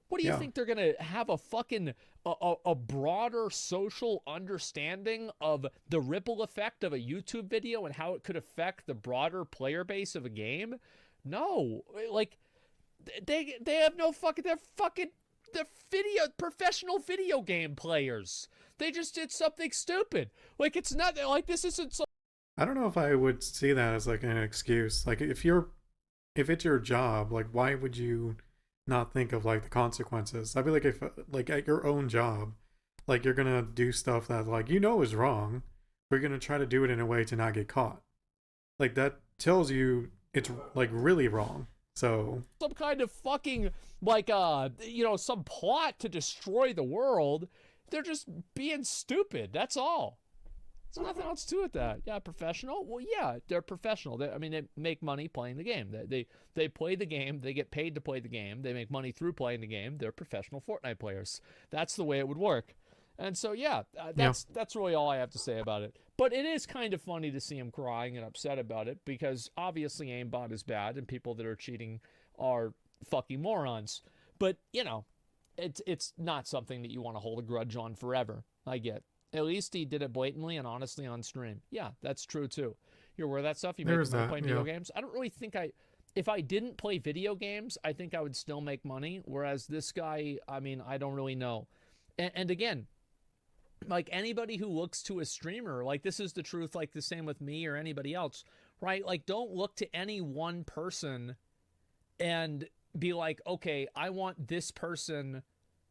What do you think they're gonna have a fucking a broader social understanding of the ripple effect of a YouTube video and how it could affect the broader player base of a game? No, like, They have no fucking. They're professional video game players. They just did something stupid. Like, it's not like this isn't. I don't know if I would see that as like an excuse. Like, if it's your job, like, why would you not think of like the consequences? I'd be like, if like at your own job, like you're gonna do stuff that like is wrong, but you're gonna try to do it in a way to not get caught. Like, that tells you it's like really wrong. So some kind of fucking like some plot to destroy the world. They're just being stupid. That's all. There's nothing else to it. That professional. Well, yeah, they're professional. They make money playing the game. They play the game. They get paid to play the game. They make money through playing the game. They're professional Fortnite players. That's the way it would work. And so that's really all I have to say about it. But it is kind of funny to see him crying and upset about it, because obviously aimbot is bad and people that are cheating are fucking morons. But it's not something that you want to hold a grudge on forever. I get. At least he did it blatantly and honestly on stream. Yeah, that's true too. You're aware of that stuff? You make money playing video games? I don't really think if I didn't play video games, I think I would still make money. Whereas this guy, I mean, I don't really know. And again, like anybody who looks to a streamer, like this is the truth, like the same with me or anybody else, right? Like, don't look to any one person and be like, okay, I want this person,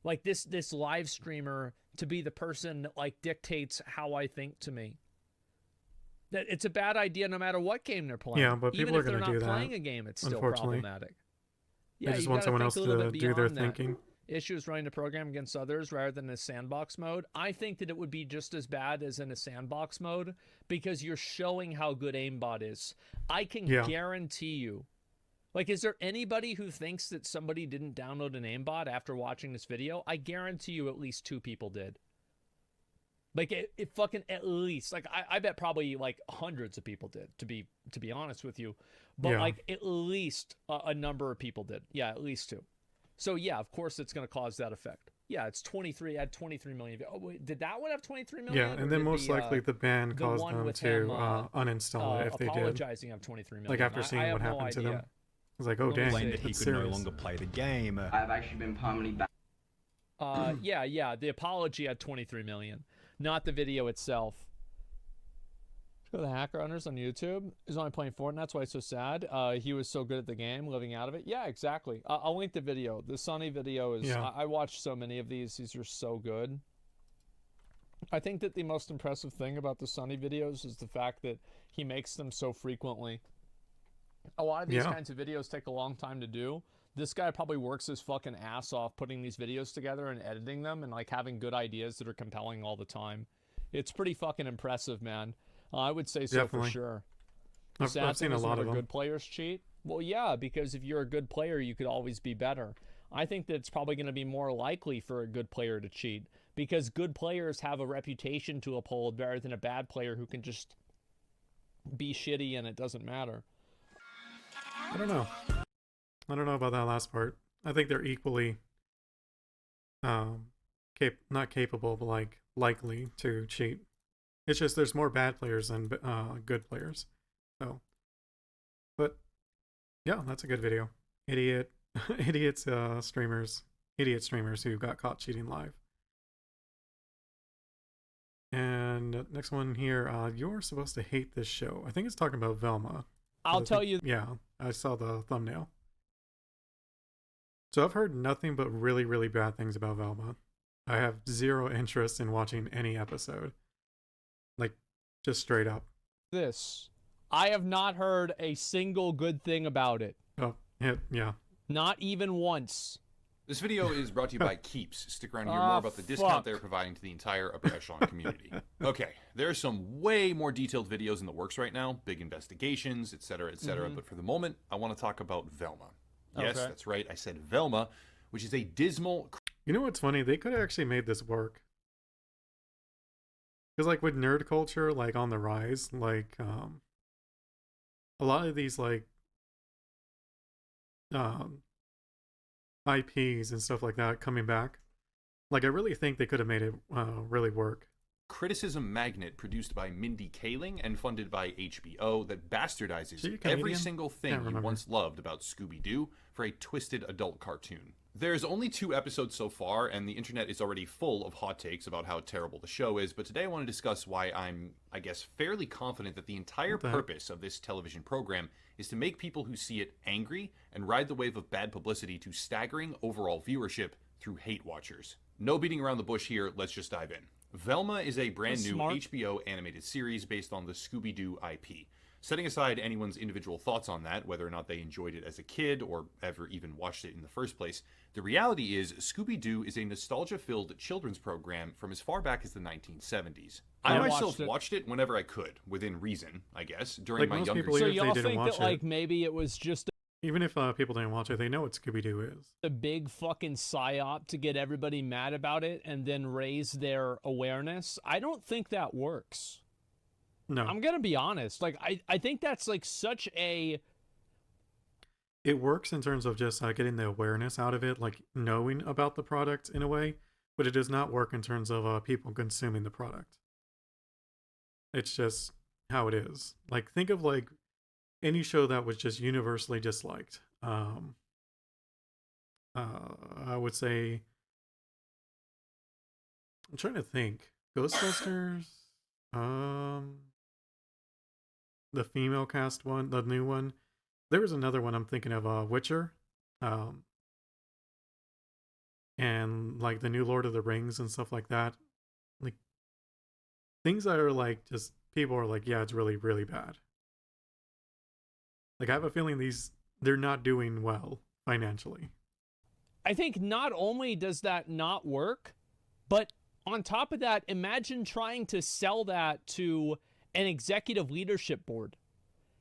like this live streamer, to be the person that like dictates how I think to me. That it's a bad idea no matter what game they're playing. Yeah, but people are going to do that. Even if they're not playing a game, it's still problematic. Yeah, they just want someone else to do their thinking. Issues running the program against others rather than a sandbox mode. I think that it would be just as bad as in a sandbox mode, because you're showing how good aimbot is. I can guarantee you. Like, is there anybody who thinks that somebody didn't download an aimbot after watching this video? I guarantee you at least 2 people did. Like, it fucking at least. Like, I bet probably like hundreds of people did, to be honest with you. But like at least a number of people did. Yeah, at least 2. So yeah, of course it's going to cause that effect. Yeah, it's 23. Had 23 million. Oh, wait, did that one have 23 million? Yeah, and then most likely the ban caused them to uninstall it if they did. Apologizing of 23 million. Like, after seeing what happened to them. I was like, oh, dang, that he could no longer play the game. I've actually been permanently banned. Yeah. The apology had 23 million, not the video itself. Go to the Hacker Hunters on YouTube. He's only playing Fortnite. That's why it's so sad. He was so good at the game, living out of it. Yeah, exactly. I'll link the video. The Sunny video is. Yeah. I watched so many of these. These are so good. I think that the most impressive thing about the Sunny videos is the fact that he makes them so frequently. A lot of these kinds of videos take a long time to do. This guy probably works his fucking ass off putting these videos together and editing them and like having good ideas that are compelling all the time. It's pretty fucking impressive, man. I would say so. Definitely. For sure. I've seen a lot of them. Good players cheat. Well, yeah, because if you're a good player, you could always be better. I think that it's probably going to be more likely for a good player to cheat, because good players have a reputation to uphold better than a bad player who can just be shitty and it doesn't matter. I don't know about that last part. I think they're equally not capable, but like likely to cheat. It's just there's more bad players than good players. So, but yeah, that's a good video. Idiot streamers who got caught cheating live. And next one here, you're supposed to hate this show. I think it's talking about Velma. I'll tell you. Yeah, I saw the thumbnail. So I've heard nothing but really, really bad things about Velma. I have zero interest in watching any episode. Like, just straight up. I have not heard a single good thing about it. Oh, yeah. Not even once. This video is brought to you by Keeps. Stick around to hear more about the discount they're providing to the entire upper echelon community. Okay, there are some way more detailed videos in the works right now, big investigations, etc., etc. But for the moment, I want to talk about Velma. Yes, that's right, I said Velma, which is a dismal... You know what's funny? They could have actually made this work. Because, like, with nerd culture, like, on the rise, like, a lot of these, like, IPs and stuff like that coming back, like, I really think they could have made it really work. criticism magnet produced by Mindy Kaling and funded by HBO that bastardizes Is she a every comedian? single Can't thing you remember. once loved about Scooby-Doo for a twisted adult cartoon. There's only 2 episodes so far, and the internet is already full of hot takes about how terrible the show is, but today I want to discuss why I'm, I guess, fairly confident that the entire What the heck? purpose of this television program is to make people who see it angry and ride the wave of bad publicity to staggering overall viewership through hate watchers. No beating around the bush here, let's just dive in. Velma is a brand That's new smart. HBO animated series based on the Scooby-Doo IP. Setting aside anyone's individual thoughts on that, whether or not they enjoyed it as a kid or ever even watched it in the first place, the reality is Scooby-Doo is a nostalgia-filled children's program from as far back as the 1970s. I myself watched it whenever I could, within reason, I guess, during Like my most younger people, So even if they y'all didn't think watch that like it, maybe it was just even if people didn't watch it, they know what Scooby-Doo is. a big fucking psyop to get everybody mad about it and then raise their awareness? I don't think that works. No. I'm gonna be honest. Like I think that's like such a It works in terms of just getting the awareness out of it, like knowing about the product in a way, but it does not work in terms of people consuming the product. It's just how it is. Like, think of like any show that was just universally disliked. I would say, I'm trying to think. Ghostbusters, the female cast one, the new one. There was another one I'm thinking of, Witcher, and like the new Lord of the Rings and stuff like that. Like things that are like just people are like, yeah, it's really, really bad. Like I have a feeling they're not doing well financially. I think not only does that not work, but on top of that, imagine trying to sell that to an executive leadership board.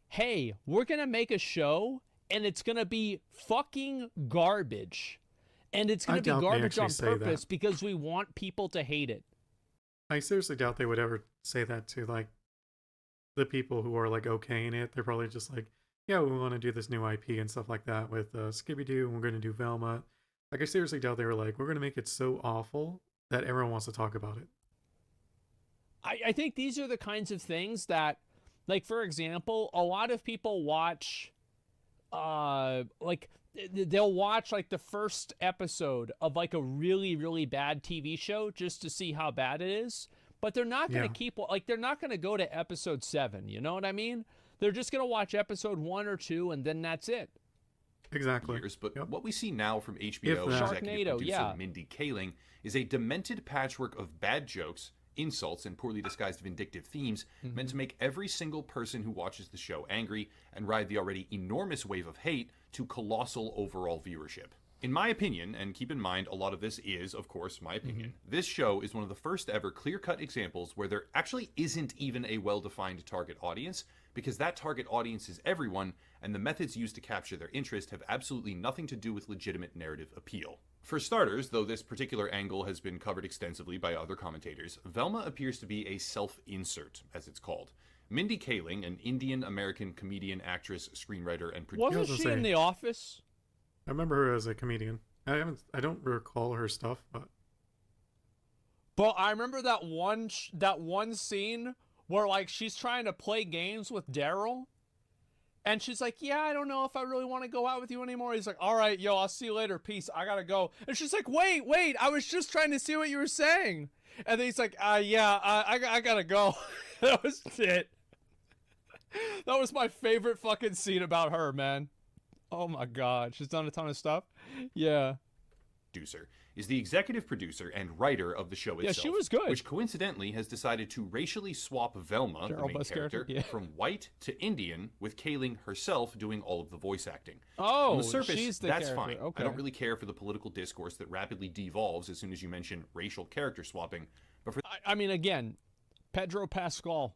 Hey, we're going to make a show and it's going to be fucking garbage. And it's going to be doubt they garbage on actually say that. purpose because we want people to hate it. I seriously doubt they would ever say that to like the people who are like okay in it. They're probably just like, yeah, we want to do this new IP and stuff like that with Scooby-Doo, and we're going to do Velma. Like I seriously doubt they were like, we're going to make it so awful that everyone wants to talk about it. I think these are the kinds of things that, like, for example, a lot of people watch, like, they'll watch, like, the first episode of, like, a really, really bad TV show just to see how bad it is. But they're not going to keep, like, they're not going to go to episode 7. You know what I mean? They're just going to watch episode 1 or 2, and then that's it. Exactly. But what we see now from HBO executive producer Mindy Kaling is a demented patchwork of bad jokes, insults, and poorly disguised vindictive themes meant to make every single person who watches the show angry and ride the already enormous wave of hate to colossal overall viewership. In my opinion, and keep in mind a lot of this is, of course, my opinion, this show is one of the first ever clear-cut examples where there actually isn't even a well-defined target audience, because that target audience is everyone, and the methods used to capture their interest have absolutely nothing to do with legitimate narrative appeal. For starters, though this particular angle has been covered extensively by other commentators, Velma appears to be a self-insert, as it's called. Mindy Kaling, an Indian-American comedian, actress, screenwriter, and producer... Wasn't she in The Office? I remember her as a comedian. I don't recall her stuff, but... But I remember that one scene where, like, she's trying to play games with Daryl. And she's like, yeah, I don't know if I really want to go out with you anymore. He's like, all right, yo, I'll see you later. Peace. I gotta go. And she's like, wait, I was just trying to see what you were saying. And then he's like, yeah, I gotta go. That was it. That was my favorite fucking scene about her, man. Oh my God. She's done a ton of stuff. Yeah. Producer is the executive producer and writer of the show itself. Yeah, she was good. Which coincidentally has decided to racially swap Velma, the main character, from white to Indian, with Kaling herself doing all of the voice acting. Oh, on the surface, she's the that's character. fine. Okay. I don't really care for the political discourse that rapidly devolves as soon as you mention racial character swapping. But for I mean, again, Pedro Pascal,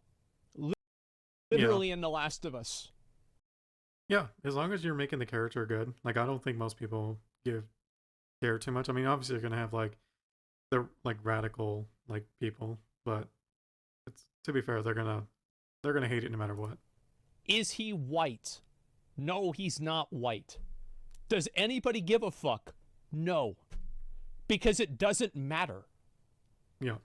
literally in The Last of Us. Yeah, as long as you're making the character good. Like, I don't think most people care too much. I mean, obviously you're gonna have like the like radical like people, but it's, to be fair, they're gonna hate it no matter what. Is he white? No, he's not white. Does anybody give a fuck? No. Because it doesn't matter. Yeah.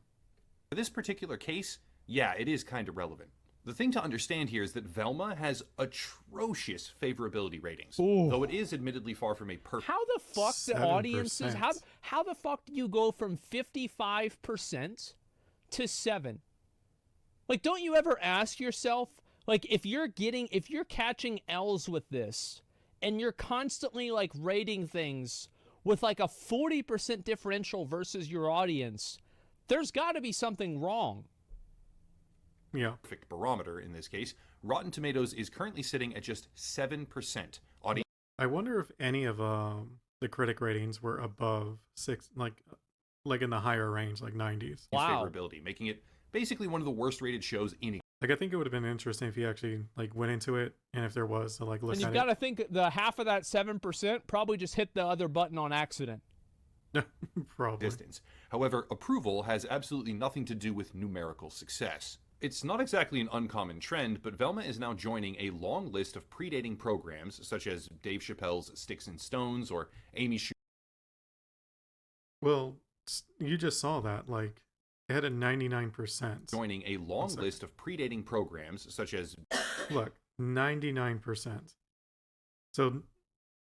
For this particular case, yeah, it is kind of relevant. The thing to understand here is that Velma has atrocious favorability ratings, though it is admittedly far from a perfect. How the fuck the audiences? How the fuck do you go from 55% to 7? Like, don't you ever ask yourself, like, if you're catching L's with this, and you're constantly like rating things with like a 40% differential versus your audience, there's got to be something wrong. Yeah. Perfect barometer in this case. Rotten Tomatoes is currently sitting at just 7%. Audience. I wonder if any of the critic ratings were above 6, like in the higher range, like 90s. Favorability, making it basically one of the worst rated shows in. Like, I think it would have been interesting if you actually like went into it, and if there was to like look at it. And you've got to think the half of that 7% probably just hit the other button on accident. Probably. Distance. However, approval has absolutely nothing to do with numerical success. It's not exactly an uncommon trend, but Velma is now joining a long list of predating programs such as Dave Chappelle's Sticks and Stones or Amy Schumer. Well, you just saw that, like, it had a 99%. Joining a long list of predating programs such as... Look, 99%. So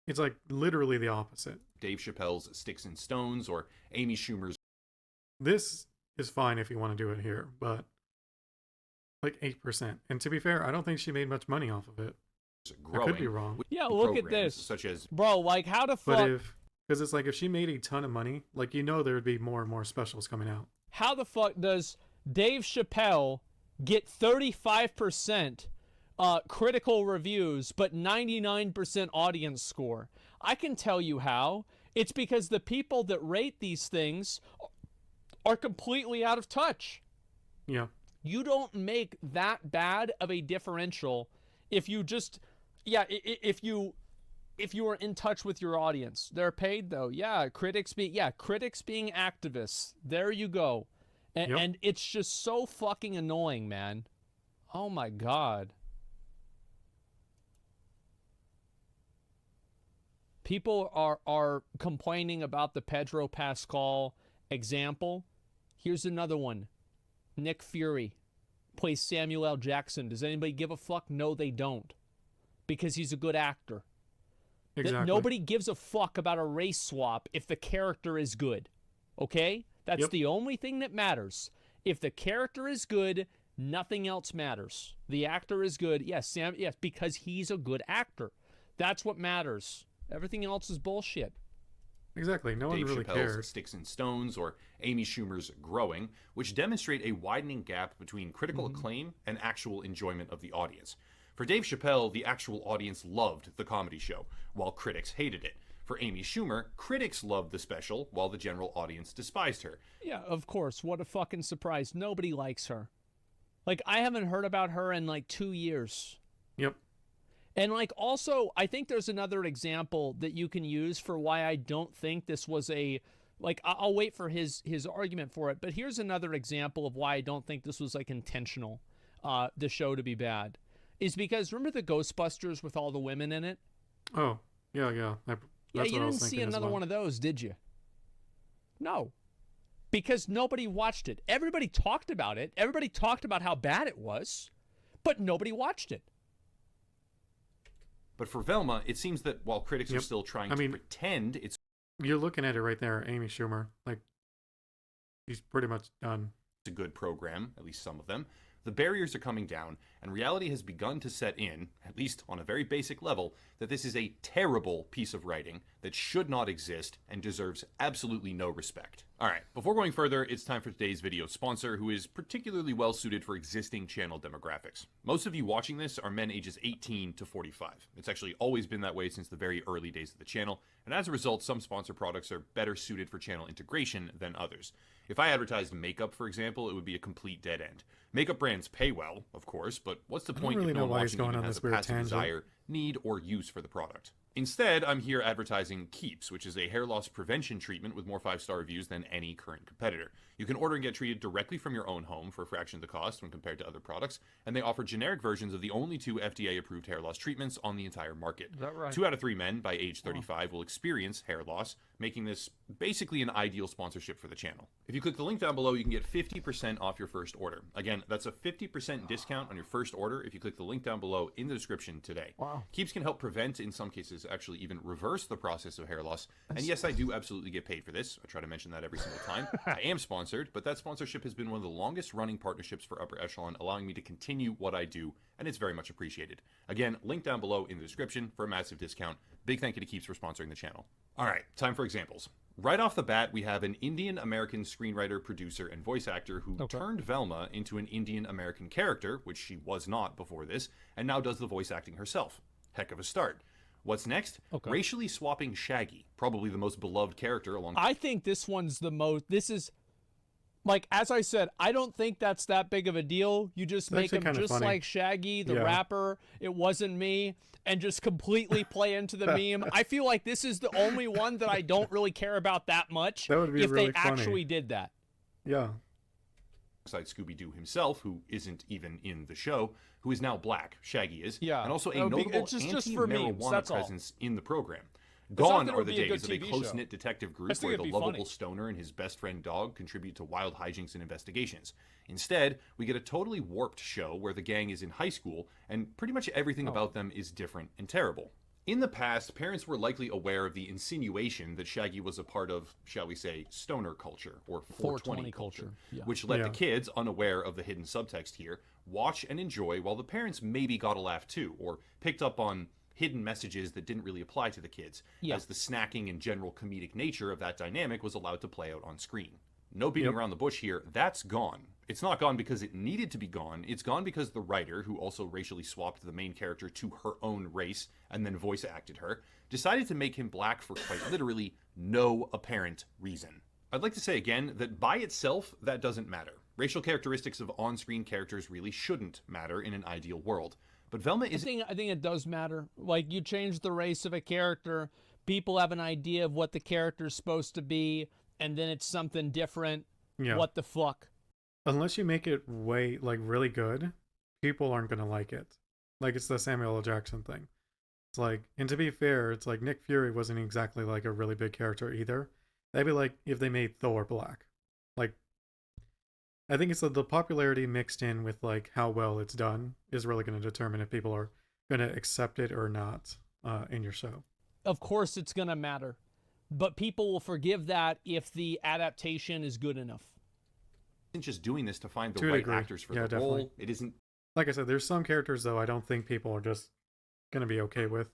it's like literally the opposite. Dave Chappelle's Sticks and Stones or Amy Schumer's... This is fine if you want to do it here, but like 8%. And to be fair, I don't think she made much money off of it. I could be wrong. Yeah, look at this. Such as... Bro, like, how the fuck... But because it's like, if she made a ton of money, like, you know there would be more and more specials coming out. How the fuck does Dave Chappelle get 35% critical reviews but 99% audience score? I can tell you how. It's because the people that rate these things are completely out of touch. Yeah. You don't make that bad of a differential if you just, if you are in touch with your audience. They're paid though. Yeah, critics being activists. There you go. And it's just so fucking annoying, man. Oh my God. People are complaining about the Pedro Pascal example. Here's another one. Nick Fury plays Samuel L. Jackson. Does anybody give a fuck? No, they don't. Because he's a good actor. Exactly. Nobody gives a fuck about a race swap if the character is good. Okay? That's the only thing that matters. If the character is good, nothing else matters. The actor is good. Yes, because he's a good actor. That's what matters. Everything else is bullshit. Exactly. No one really cares. Sticks and Stones or Amy Schumer's Growing, which demonstrate a widening gap between critical acclaim and actual enjoyment of the audience. For Dave Chappelle, the actual audience loved the comedy show, while critics hated it. For Amy Schumer, critics loved the special, while the general audience despised her. Yeah, of course. What a fucking surprise. Nobody likes her. Like, I haven't heard about her in like 2 years. Yep. And like, also, I think there's another example that you can use for why I don't think this was a, like, I'll wait for his argument for it. But here's another example of why I don't think this was like intentional, the show to be bad. Is because, remember the Ghostbusters with all the women in it? Oh, yeah. You didn't see another one of those, did you? No. Because nobody watched it. Everybody talked about it. Everybody talked about how bad it was, but nobody watched it. But for Velma, it seems that while critics are still trying to pretend it's... You're looking at it right there, Amy Schumer. Like, she's pretty much done. It's a good program, at least some of them. The barriers are coming down, and reality has begun to set in, at least on a very basic level, that this is a terrible piece of writing that should not exist and deserves absolutely no respect. Alright, before going further, it's time for today's video sponsor, who is particularly well suited for existing channel demographics. Most of you watching this are men ages 18 to 45. It's actually always been that way since the very early days of the channel, and as a result, some sponsor products are better suited for channel integration than others. If I advertised makeup, for example, it would be a complete dead end. Makeup brands pay well, of course, but what's the point if no one watching even has a passive desire, need, or use for the product? Instead, I'm here advertising Keeps, which is a hair loss prevention treatment with more 5-star reviews than any current competitor. You can order and get treated directly from your own home for a fraction of the cost when compared to other products, and they offer generic versions of the only 2 FDA-approved hair loss treatments on the entire market. Is that right? 2 out of 3 men by age 35 will experience hair loss, making this basically an ideal sponsorship for the channel. If you click the link down below, you can get 50% off your first order. Again, that's a 50% discount on your first order if you click the link down below in the description today. Wow. Keeps can help prevent, in some cases, actually even reverse the process of hair loss. And yes, I do absolutely get paid for this. I try to mention that every single time. I am sponsored, but that sponsorship has been one of the longest running partnerships for Upper Echelon, allowing me to continue what I do, and it's very much appreciated. Again, link down below in the description for a massive discount. Big thank you to Keeps for sponsoring the channel. All right, time for examples. Right off the bat, we have an Indian-American screenwriter, producer, and voice actor who turned Velma into an Indian-American character, which she was not before this, and now does the voice acting herself. Heck of a start. What's next? Racially swapping Shaggy, probably the most beloved character along. I think this one's the most. This is, like, as I said, I don't think that's that big of a deal. You just make him just funny. like Shaggy, the rapper. It wasn't me, and just completely play into the meme. I feel like this is the only one that I don't really care about that much. That would be if really they funny. actually did that. Yeah. Alongside Scooby-Doo himself, who isn't even in the show, who is now black, Shaggy is, Yeah. and also a It would be- notable it's just for memes, anti-marijuana that's all. presence in the program. not Gone that it are would the be a good days of a TV show. close-knit detective I group just think where the it'd be lovable funny. stoner and his best friend dog contribute to wild hijinks and investigations. Instead, we get a totally warped show where the gang is in high school, and pretty much everything about them is different and terrible. In the past, parents were likely aware of the insinuation that Shaggy was a part of, shall we say, stoner culture, or 420 culture, yeah. which let the kids, unaware of the hidden subtext here, watch and enjoy while the parents maybe got a laugh too, or picked up on hidden messages that didn't really apply to the kids, as the snacking and general comedic nature of that dynamic was allowed to play out on screen. No beating around the bush here, that's gone. It's not gone because it needed to be gone, it's gone because the writer, who also racially swapped the main character to her own race and then voice acted her, decided to make him black for quite literally no apparent reason. I'd like to say again that by itself, that doesn't matter. Racial characteristics of on-screen characters really shouldn't matter in an ideal world. But Velma is... I think it does matter. Like, you change the race of a character, people have an idea of what the character's supposed to be, and then it's something different. Yeah. What the fuck? Unless you make it really good, people aren't gonna like it. Like, it's the Samuel L. Jackson thing. It's like, and to be fair, it's like Nick Fury wasn't exactly like a really big character either. That'd be like if they made Thor black. Like, I think it's the popularity mixed in with like how well it's done is really going to determine if people are going to accept it or not in your show. Of course it's going to matter. But people will forgive that if the adaptation is good enough. Isn't just doing this to find the To a right degree. actors for Yeah, the definitely. role. It isn't... Like I said, there's some characters though I don't think people are just going to be okay with.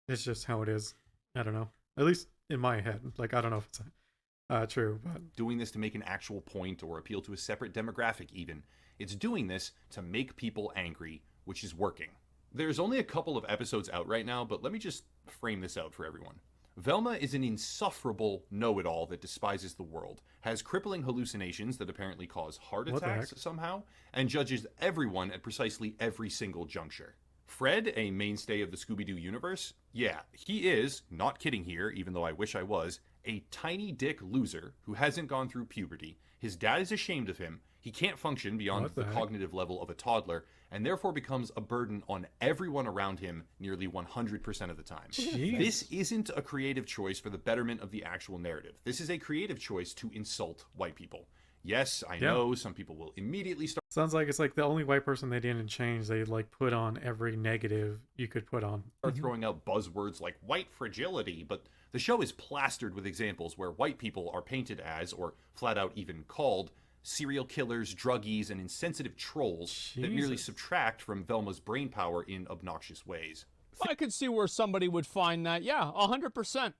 It's just how it is. I don't know. At least in my head. Like, I don't know if it's true, but doing this to make an actual point or appeal to a separate demographic even. It's doing this to make people angry, which is working. There's only a couple of episodes out right now, but let me just frame this out for everyone. Velma is an insufferable know-it-all that despises the world, has crippling hallucinations that apparently cause heart What the attacks heck? somehow, and judges everyone at precisely every single juncture. Fred, a mainstay of the Scooby-Doo universe, yeah, he is, not kidding here, even though I wish I was, a tiny dick loser who hasn't gone through puberty. His dad is ashamed of him. He can't function beyond What the the heck? cognitive level of a toddler, and therefore becomes a burden on everyone around him nearly 100% of the time. Jeez. This isn't a creative choice for the betterment of the actual narrative. This is a creative choice to insult white people. Yes, I Yeah. know some people will immediately start sounds like it's like the only white person they didn't change. They like put on every negative you could put on. throwing out buzzwords like white fragility, but the show is plastered with examples where white people are painted as, or flat out even called, serial killers, druggies, and insensitive trolls that merely Jesus. subtract from Velma's brain power in obnoxious ways. I could see where somebody would find that. Yeah, 100%.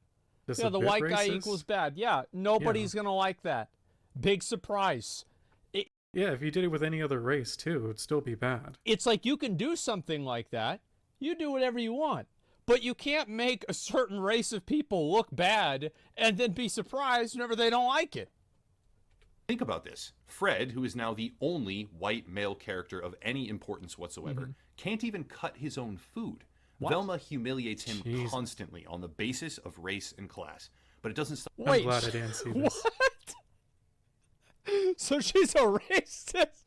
Just Yeah, a the bit white guy racist? equals bad. Yeah, nobody's going to like that. Big surprise. Yeah, if you did it with any other race too, it'd still be bad. It's like you can do something like that. You do whatever you want. But you can't make a certain race of people look bad and then be surprised whenever they don't like it. Think about this. Fred, who is now the only white male character of any importance whatsoever, can't even cut his own food. Velma humiliates him Jeez. constantly on the basis of race and class, but it doesn't stop. I'm glad I didn't see this. What? So she's a racist?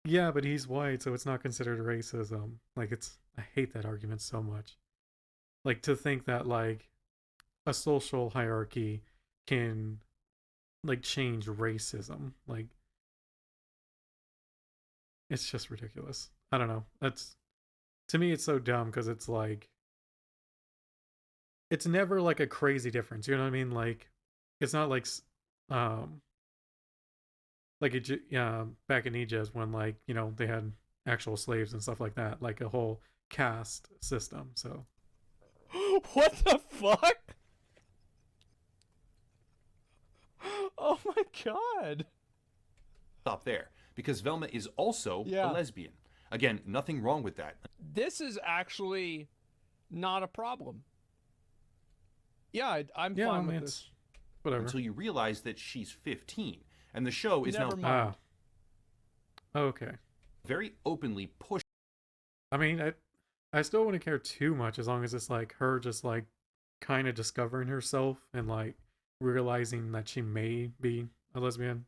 Yeah, but he's white, so it's not considered racism. Like, I hate that argument so much. Like, to think that, like, a social hierarchy can, like, change racism. Like, it's just ridiculous. I don't know. To me, it's so dumb because it's like, it's never like a crazy difference. You know what I mean? Like, it's not like, back in Egypt when, like, you know, they had actual slaves and stuff like that, like a whole caste system. So, What the fuck? Oh my god. Stop there, because Velma is also a lesbian. Again, nothing wrong with that. This is actually not a problem. Yeah, I'm yeah, fine I mean, with it's this. whatever. Until you realize that she's 15, and the show is Never now mind. Okay. very openly pushing. I mean, I still wouldn't care too much as long as it's like her just like kind of discovering herself and like realizing that she may be a lesbian.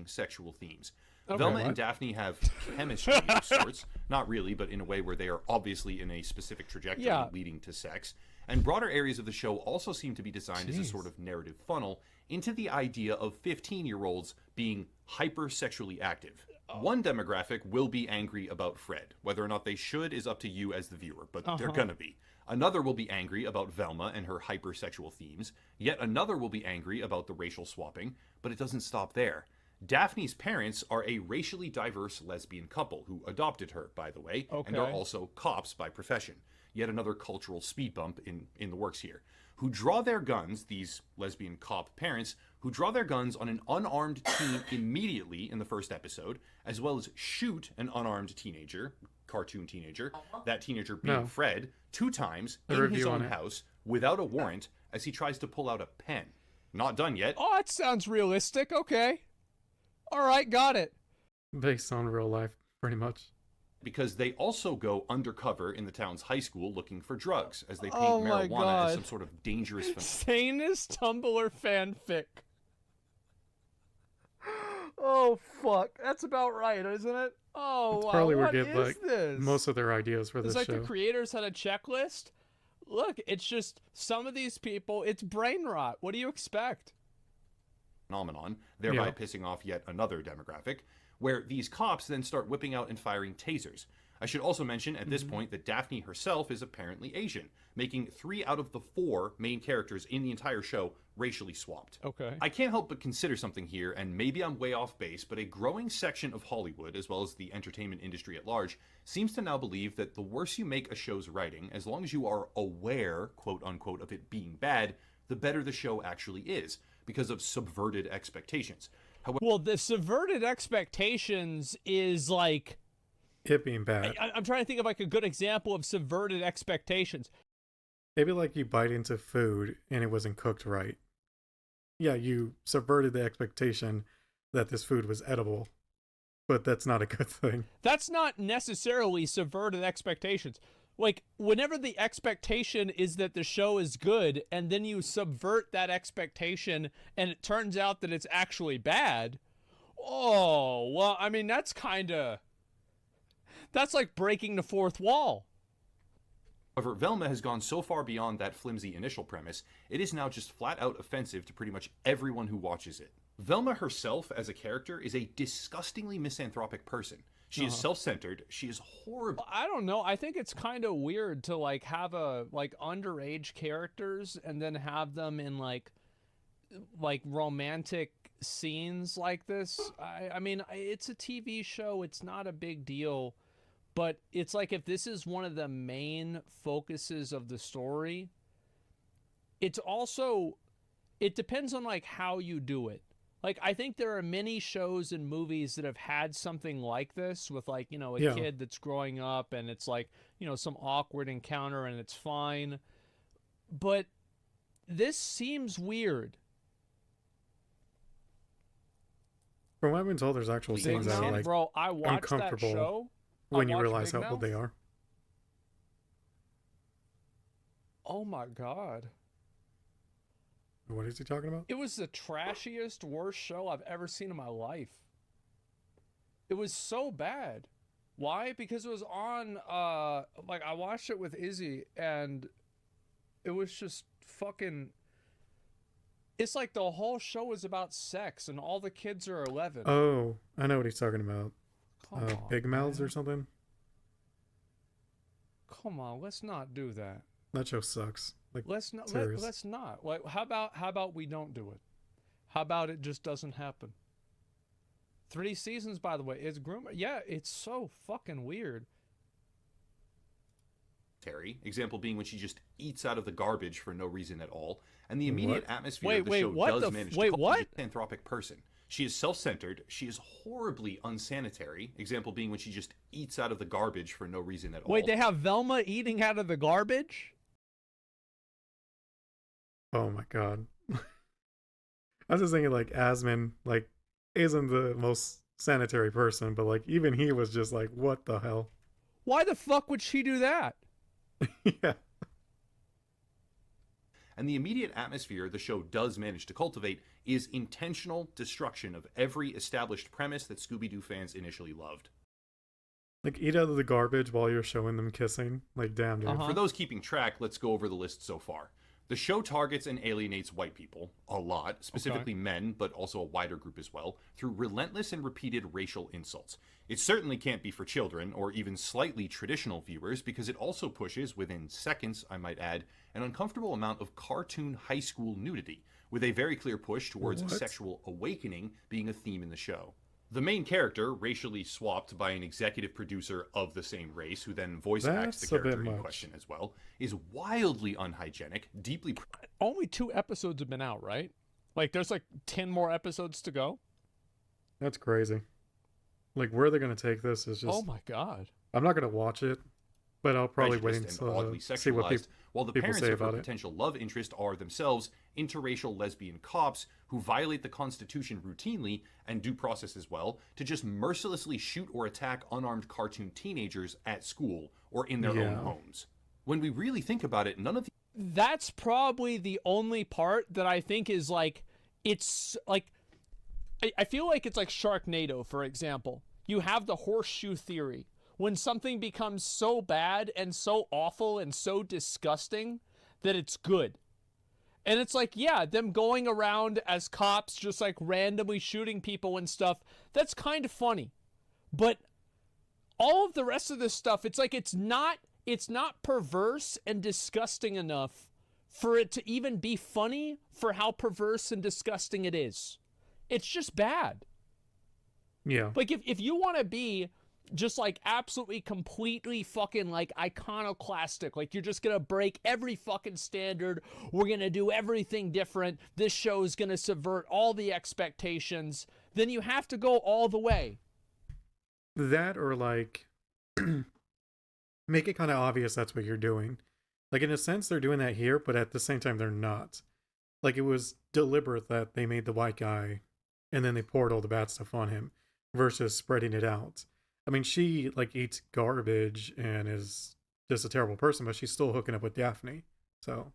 Sexual themes. Okay, Velma what? and Daphne have chemistry of sorts, not really, but in a way where they are obviously in a specific trajectory leading to sex. And broader areas of the show also seem to be designed as a sort of narrative funnel into the idea of 15-year-olds being hyper-sexually active. One demographic will be angry about Fred. Whether or not they should is up to you as the viewer, but they're gonna be. Another will be angry about Velma and her hypersexual themes. Yet another will be angry about the racial swapping, but it doesn't stop there. Daphne's parents are a racially diverse lesbian couple who adopted her, by the way, and are also cops by profession. Yet another cultural speed bump in the works here. Who draw their guns, these lesbian cop parents, who draw their guns on an unarmed teen immediately in the first episode, as well as shoot an unarmed teenager, cartoon teenager, that teenager being Fred, 2 times in his own house without a warrant as he tries to pull out a pen. Not done yet. Oh, that sounds realistic. Okay. All right, got it. Based on real life, pretty much. Because they also go undercover in the town's high school looking for drugs, as they paint Oh my marijuana God. as some sort of dangerous phenomenon. Sanest Tumblr fanfic. Oh fuck, that's about right, isn't it? Oh It's wow, probably where what get is like this? most of their ideas for It's this like show. the creators had a checklist. Look, it's just some of these people. It's brain rot. What do you expect? Phenomenon, thereby pissing off yet another demographic, where these cops then start whipping out and firing tasers. I should also mention at this point that Daphne herself is apparently Asian, making 3 out of the 4 main characters in the entire show racially swapped. Okay. I can't help but consider something here, and maybe I'm way off base, but a growing section of Hollywood, as well as the entertainment industry at large, seems to now believe that the worse you make a show's writing, as long as you are aware, quote unquote, of it being bad, the better the show actually is, because of subverted expectations. However, Well, the subverted expectations is like It being bad. I'm trying to think of like a good example of subverted expectations. Maybe like you bite into food and it wasn't cooked right. Yeah, you subverted the expectation that this food was edible, but that's not a good thing. That's not necessarily subverted expectations. Like, whenever the expectation is that the show is good, and then you subvert that expectation, and it turns out that it's actually bad, oh, well, I mean, that's like breaking the fourth wall. However, Velma has gone so far beyond that flimsy initial premise, it is now just flat out offensive to pretty much everyone who watches it. Velma herself as a character is a disgustingly misanthropic person. She is self-centered. She is horrible. I don't know. I think it's kind of weird to like have like underage characters and then have them in like romantic scenes like this. I mean, it's a TV show. It's not a big deal, but it's like if this is one of the main focuses of the story, it's also, it depends on like how you do it. Like, I think there are many shows and movies that have had something like this with, like, you know, a kid that's growing up and it's like, you know, some awkward encounter and it's fine. But this seems weird. From what I've been told, there's actual scenes that are like Bro, I watched that uncomfortable show. when you realize how old they are. Oh my god. What is he talking about? It was the trashiest, worst show I've ever seen in my life. It was so bad. Why? Because it was on, like, I watched it with Izzy, and it was just fucking... It's like the whole show was about sex, and all the kids are 11. Oh, I know what he's talking about. Come on, Big Mouths man. or something? Come on, let's not do that. That show sucks. Like, Let's not. serious. Let's not. Like, how about we don't do it? How about it just doesn't happen? 3 seasons, by the way. It's groomer. Yeah, it's so fucking weird. Terry, example being when she just eats out of the garbage for no reason at all, and the immediate atmosphere of the show does manage to cultivate an anthropic person. She is self-centered. She is horribly unsanitary. Example being when she just eats out of the garbage for no reason at all. Wait, they have Velma eating out of the garbage? Oh my god. I was just thinking, like, Asmon, like, isn't the most sanitary person, but, like, even he was just like, what the hell? Why the fuck would she do that? Yeah. And the immediate atmosphere the show does manage to cultivate is intentional destruction of every established premise that Scooby-Doo fans initially loved. Like, eat out of the garbage while you're showing them kissing. Like, damn, dude. For those keeping track, let's go over the list so far. The show targets and alienates white people a lot, specifically men, but also a wider group as well, through relentless and repeated racial insults. It certainly can't be for children, or even slightly traditional viewers, because it also pushes, within seconds, I might add, an uncomfortable amount of cartoon high school nudity, with a very clear push towards sexual awakening being a theme in the show. The main character, racially swapped by an executive producer of the same race, who then voice acts the character in question as well, is wildly unhygienic, deeply... Only 2 episodes have been out, right? Like, there's like 10 more episodes to go? That's crazy. Like, where they're going to take this is just... Oh my god. I'm not going to watch it, but I'll probably wait and until oddly see what sexualized, while the people parents say of her about it. potential love interest are themselves interracial lesbian cops who violate the Constitution routinely, and due process as well, to just mercilessly shoot or attack unarmed cartoon teenagers at school or in their own homes. When we really think about it, none of the... That's probably the only part that I think is like, it's like, I feel like it's like Sharknado, for example. You have the horseshoe theory. When something becomes so bad and so awful and so disgusting that it's good. And it's like, yeah, them going around as cops, just like randomly shooting people and stuff, that's kind of funny. But all of the rest of this stuff, it's like, it's not perverse and disgusting enough for it to even be funny for how perverse and disgusting it is. It's just bad. Yeah. Like, if you want to be just like absolutely completely fucking like iconoclastic, like you're just gonna break every fucking standard, we're gonna do everything different, this show is gonna subvert all the expectations, then you have to go all the way. That, or like make it kind of obvious that's what you're doing. Like, in a sense they're doing that here, but at the same time they're not. Like, it was deliberate that they made the white guy and then they poured all the bad stuff on him versus spreading it out. I mean, she, like, eats garbage and is just a terrible person, but she's still hooking up with Daphne. So... None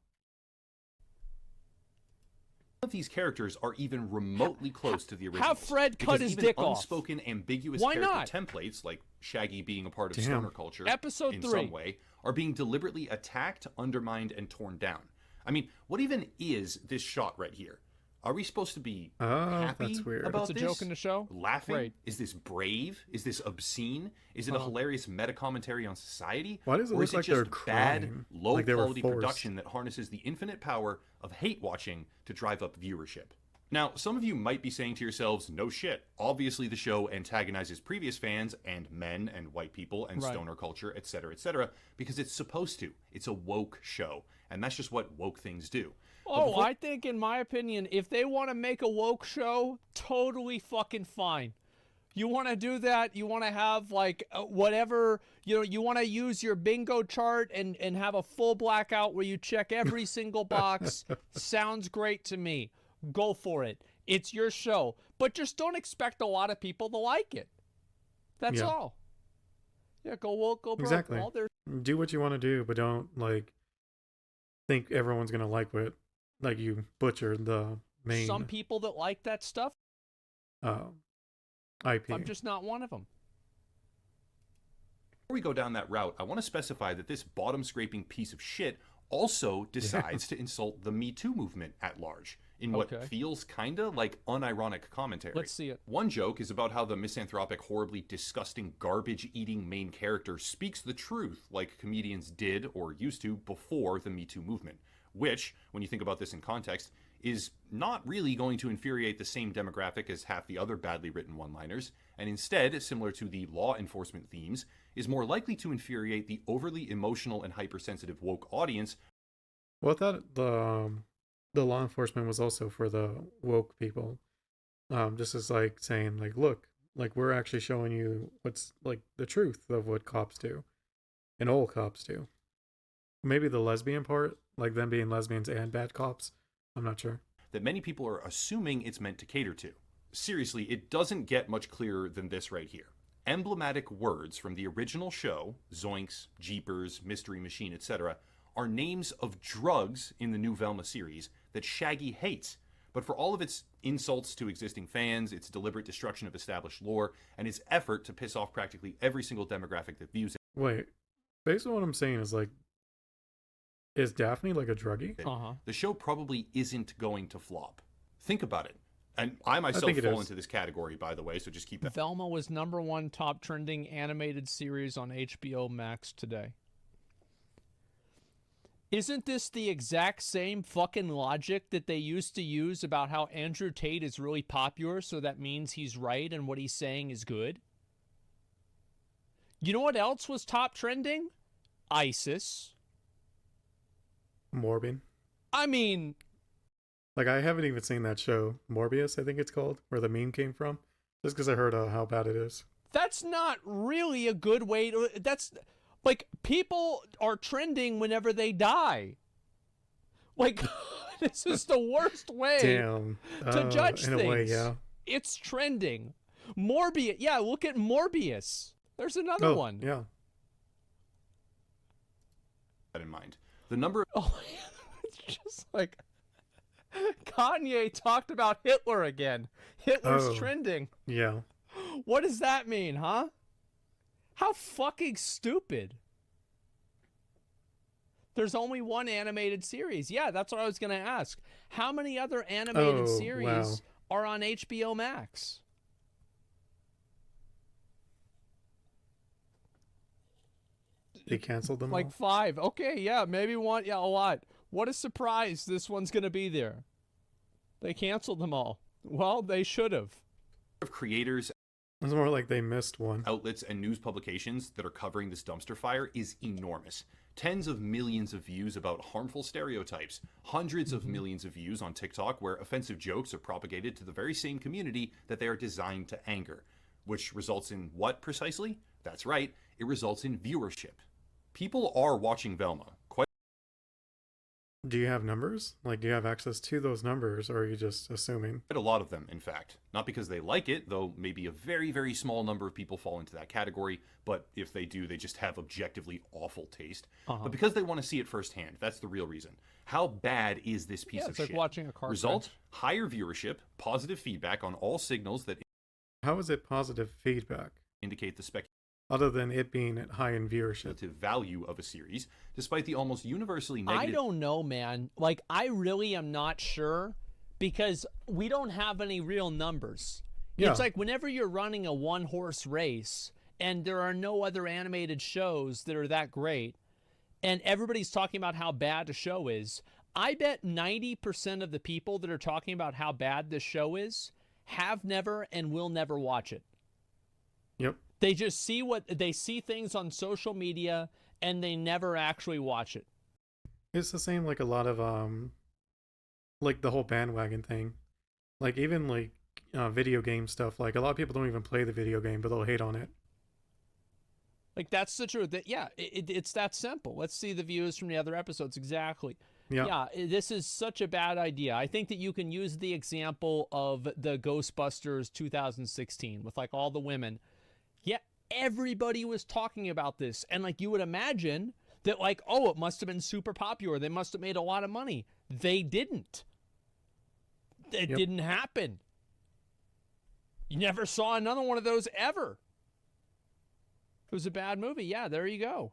of these characters are even remotely close to the originals. Have Fred cut his dick off. Unspoken, ambiguous Why character not? templates, like Shaggy being a part of stoner culture Episode in 3. some way, are being deliberately attacked, undermined, and torn down. I mean, what even is this shot right here? Are we supposed to be happy that's weird. about It's a this? joke in the show? Laughing? Right. Is this brave? Is this obscene? Is it a hilarious meta-commentary on society? Why does it or look is it like just they're bad, crying? low-quality Like they were forced. production that harnesses the infinite power of hate-watching to drive up viewership? Now, some of you might be saying to yourselves, no shit, obviously the show antagonizes previous fans and men and white people and stoner culture, etc., because it's supposed to. It's a woke show, and that's just what woke things do. Oh, I think, in my opinion, if they want to make a woke show, totally fucking fine. You want to do that, you want to have, like, whatever, you want to use your bingo chart and have a full blackout where you check every single box. Sounds great to me. Go for it. It's your show. But just don't expect a lot of people to like it. That's all. Yeah, go woke, go broke. Exactly. All their Do what you want to do, but don't, like, think everyone's gonna like what, like, you butchered the main Some people that like that stuff, IP. I'm just not one of them. Before we go down that route, I want to specify that this bottom-scraping piece of shit also decides to insult the Me Too movement at large in what feels kinda like unironic commentary. Let's see it. One joke is about how the misanthropic, horribly disgusting, garbage-eating main character speaks the truth like comedians did or used to before the Me Too movement, which, when you think about this in context, is not really going to infuriate the same demographic as half the other badly written one-liners, and instead, similar to the law enforcement themes, is more likely to infuriate the overly emotional and hypersensitive woke audience. Well, I thought the law enforcement was also for the woke people. Just as like saying, like, look, like, we're actually showing you what's like the truth of what cops do, and old cops do. Maybe the lesbian part, like them being lesbians and bad cops. I'm not sure. That many people are assuming it's meant to cater to. Seriously, it doesn't get much clearer than this right here. Emblematic words from the original show, Zoinks, Jeepers, Mystery Machine, etc., are names of drugs in the new Velma series that Shaggy hates. But for all of its insults to existing fans, its deliberate destruction of established lore, and its effort to piss off practically every single demographic that views it. Wait, basically what I'm saying is, like, is Daphne like a druggie? The show probably isn't going to flop. Think about it. And I myself fall into this category, by the way, so just keep that. Velma was #1 top trending animated series on HBO Max today. Isn't this the exact same fucking logic that they used to use about how Andrew Tate is really popular, so that means he's right and what he's saying is good? You know what else was top trending? ISIS. Morbin. I mean, like, I haven't even seen that show, Morbius, I think it's called, where the meme came from, just because I heard how bad it is. That's not really a good way to... That's... Like, people are trending whenever they die. Like, this is the worst way to judge in things. A way, yeah. It's trending. Morbius. Yeah, look at Morbius. There's another one. Yeah. That in mind. The number... Oh, it's just like... Kanye talked about Hitler again. Hitler's trending. Yeah. What does that mean, huh? How fucking stupid. There's only one animated series. Yeah, that's what I was going to ask. How many other animated series are on HBO Max? They canceled them like all? 5. Okay, yeah, maybe one. Yeah, a lot. What a surprise this one's going to be there. They canceled them all. Well, they should have. Of creators, it's more like they missed one. Outlets and news publications that are covering this dumpster fire is enormous. Tens of millions of views about harmful stereotypes, hundreds of millions of views on TikTok where offensive jokes are propagated to the very same community that they are designed to anger, which results in what precisely? That's right, it results in viewership. People are watching Velma. Do you have numbers? Like, do you have access to those numbers, or are you just assuming? A lot of them, in fact. Not because they like it, though maybe a very, very small number of people fall into that category, but if they do, they just have objectively awful taste. But because they want to see it firsthand, that's the real reason. How bad is this piece of it's like shit? watching a car Result, crash. higher viewership, positive feedback on all signals that... How is it positive feedback? Indicate the speculative... Other than it being high in viewership. value of a series, despite the almost universally negative... I don't know, man. Like, I really am not sure because we don't have any real numbers. Yeah. It's like whenever you're running a one-horse race and there are no other animated shows that are that great and everybody's talking about how bad the show is, I bet 90% of the people that are talking about how bad this show is have never and will never watch it. Yep. They just see they see things on social media and they never actually watch it. It's the same like a lot of like the whole bandwagon thing. Like even like video game stuff, like a lot of people don't even play the video game, but they'll hate on it. Like that's the truth. Yeah, it's that simple. Let's see the views from the other episodes. Exactly. Yeah. This is such a bad idea. I think that you can use the example of the Ghostbusters 2016 with like all the women. Yeah, everybody was talking about this. And like you would imagine that like, oh, it must have been super popular. They must have made a lot of money. They didn't. It didn't happen. You never saw another one of those ever. It was a bad movie. Yeah, there you go.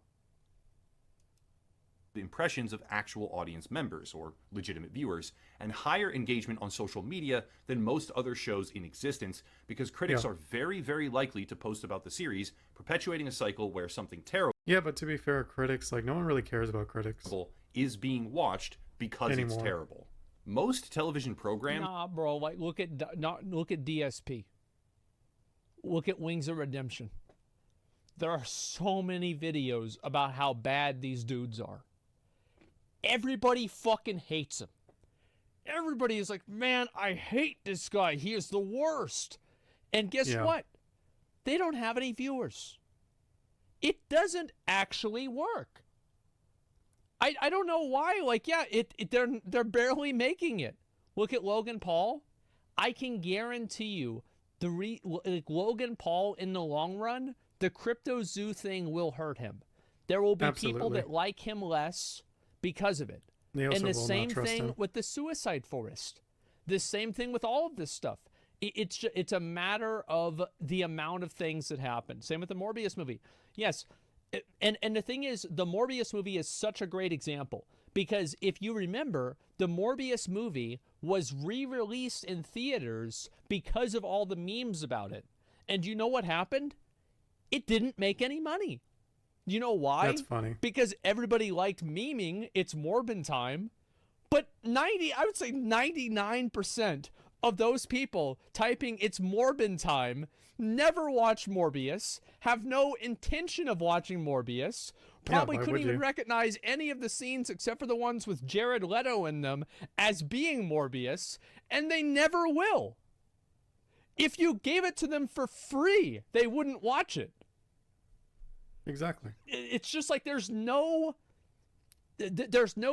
The impressions of actual audience members or legitimate viewers, and higher engagement on social media than most other shows in existence, because critics are very, very likely to post about the series, perpetuating a cycle where something terrible but to be fair, critics, like, no one really cares about critics is being watched because it's terrible. Most television programs... Nah, bro, like, look at DSP. Look at Wings of Redemption. There are so many videos about how bad these dudes are. Everybody fucking hates him. Everybody is like, man, I hate this guy. He is the worst. And guess what? They don't have any viewers. It doesn't actually work. I don't know why. Like, yeah, they're barely making it. Look at Logan Paul. I can guarantee you, like Logan Paul in the long run, the crypto zoo thing will hurt him. There will be people that like him less because of it. And the same thing with the Suicide Forest. The same thing with all of this stuff. It's a matter of the amount of things that happen. Same with the Morbius movie. Yes, and the thing is, the Morbius movie is such a great example because if you remember, the Morbius movie was re-released in theaters because of all the memes about it. And you know what happened? It didn't make any money. You know why? That's funny. Because everybody liked memeing It's Morbin time, but I would say 99% of those people typing It's Morbin time never watched Morbius, have no intention of watching Morbius, probably couldn't even recognize any of the scenes except for the ones with Jared Leto in them as being Morbius, and they never will. If you gave it to them for free, they wouldn't watch it. Exactly. It's just like there's no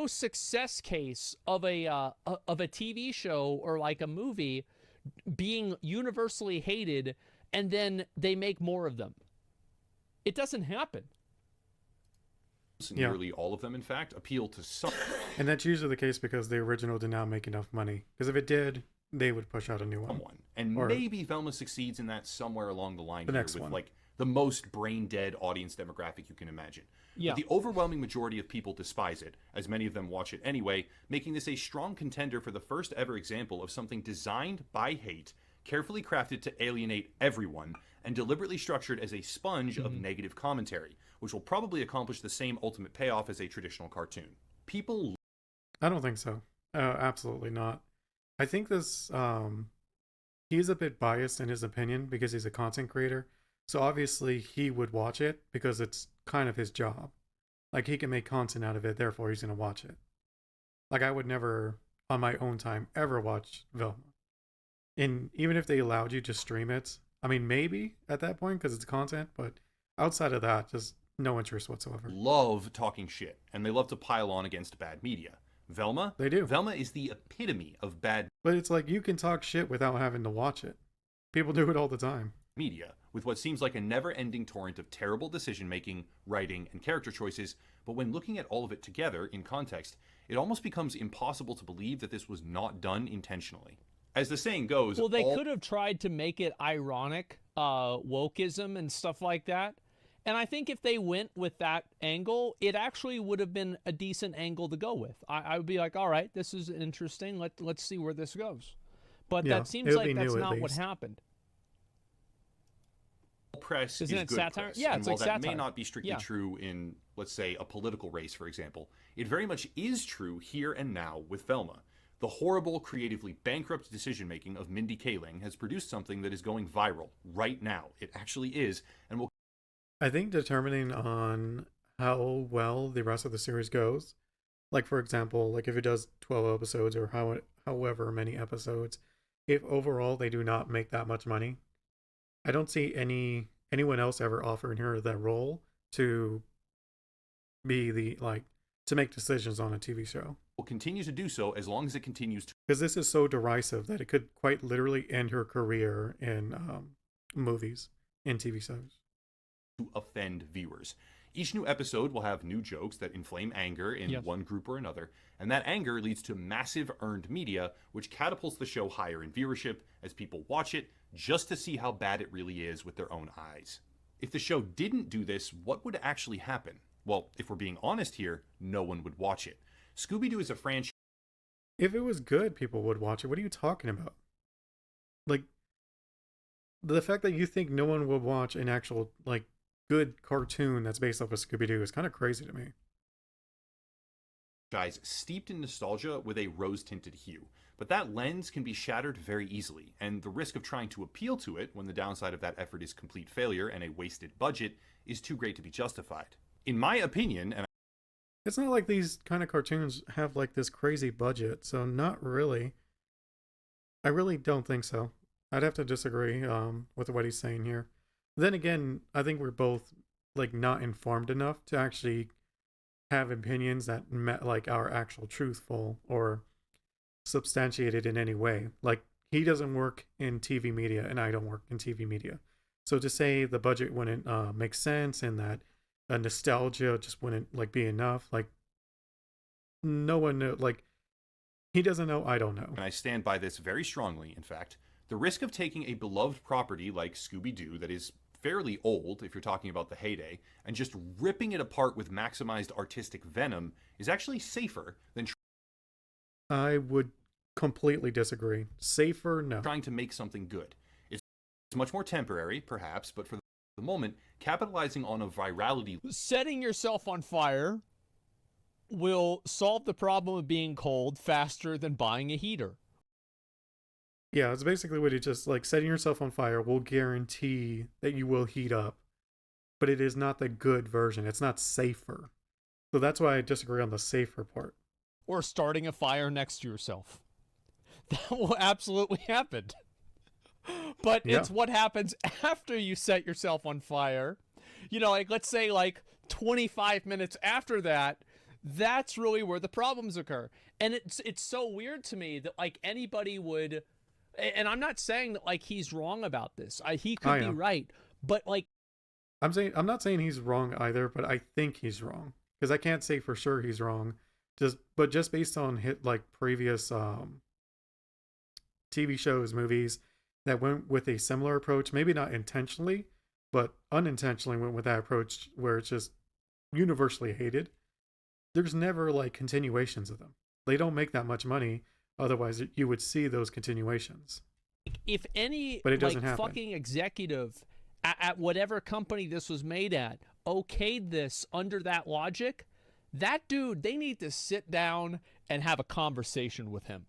success case of a TV show or like a movie being universally hated and then they make more of them. It doesn't happen. Nearly all of them, in fact, appeal to some. And that's usually the case because the original did not make enough money. Because if it did, they would push out a new one. And maybe Velma succeeds in that somewhere along the line here with like the most brain dead audience demographic you can imagine. Yeah. But the overwhelming majority of people despise it, as many of them watch it anyway, making this a strong contender for the first ever example of something designed by hate, carefully crafted to alienate everyone, and deliberately structured as a sponge of negative commentary, which will probably accomplish the same ultimate payoff as a traditional cartoon. People... I don't think so. Absolutely not. I think this... he's a bit biased in his opinion because he's a content creator. So obviously he would watch it because it's kind of his job. Like he can make content out of it, therefore he's going to watch it. Like I would never, on my own time, ever watch Velma. And even if they allowed you to stream it, I mean, maybe at that point because it's content, but outside of that, just no interest whatsoever. Love talking shit, and they love to pile on against bad media. Velma? They do. Velma is the epitome of bad... But it's like you can talk shit without having to watch it. People do it all the time. Media, with what seems like a never-ending torrent of terrible decision-making, writing, and character choices, but when looking at all of it together in context, it almost becomes impossible to believe that this was not done intentionally. As the saying goes... Well, they could have tried to make it ironic, wokeism and stuff like that. And I think if they went with that angle, it actually would have been a decent angle to go with. I would be like, all right, this is interesting. Let's see where this goes. But that seems like that's not what happened. Press Isn't is it good satire? press. Yeah, and it's while like that satire. may not be strictly true in, let's say, a political race, for example, it very much is true here and now with Velma. The horrible, creatively bankrupt decision-making of Mindy Kaling has produced something that is going viral right now. It actually is, and will... I think determining on how well the rest of the series goes, like for example, like if it does 12 episodes or however many episodes, if overall they do not make that much money, I don't see anyone else ever offering her that role to be to make decisions on a TV show. Will continue to do so as long as it continues to... Because this is so derisive that it could quite literally end her career in movies and TV shows. To offend viewers. Each new episode will have new jokes that inflame anger in one group or another, and that anger leads to massive earned media, which catapults the show higher in viewership as people watch it just to see how bad it really is with their own eyes. If the show didn't do this, what would actually happen? Well, if we're being honest here, no one would watch it. Scooby-Doo is a franchise. If it was good, people would watch it. What are you talking about? Like, the fact that you think no one would watch an actual, like, good cartoon that's based off of Scooby-Doo is kind of crazy to me. Steeped in nostalgia with a rose-tinted hue, but that lens can be shattered very easily, and the risk of trying to appeal to it when the downside of that effort is complete failure and a wasted budget is too great to be justified. In my opinion, and it's not like these kind of cartoons have like this crazy budget, so not really. I really don't think so. I'd have to disagree with what he's saying here. Then again, I think we're both like not informed enough to actually have opinions that like are actual truthful or substantiated in any way. Like, he doesn't work in TV media and I don't work in TV media. So to say the budget wouldn't make sense and that nostalgia just wouldn't like be enough, like, no one knew. Like, he doesn't know, I don't know. And I stand by this very strongly, in fact. The risk of taking a beloved property like Scooby-Doo that is fairly old, if you're talking about the heyday, and just ripping it apart with maximized artistic venom is actually safer than I would completely disagree. Safer, no. trying to make something good. It's much more temporary, perhaps, but for the moment, capitalizing on a virality. Setting yourself on fire will solve the problem of being cold faster than buying a heater. Yeah, it's basically what he just, like, setting yourself on fire will guarantee that you will heat up, but it is not the good version. It's not safer. So that's why I disagree on the safer part. Or starting a fire next to yourself. That will absolutely happen. But it's what happens after you set yourself on fire. You know, like, let's say like 25 minutes after that, that's really where the problems occur. And it's so weird to me that like anybody would, and I'm not saying that like he's wrong about this. He could be right, but like I'm not saying he's wrong either, but I think he's wrong because I can't say for sure he's wrong. Just based on like previous TV shows, movies that went with a similar approach, maybe not intentionally, but unintentionally went with that approach where it's just universally hated. There's never like continuations of them. They don't make that much money. Otherwise, you would see those continuations. If any but it doesn't like happen. fucking executive at whatever company this was made at okayed this under that logic, that dude, they need to sit down and have a conversation with him.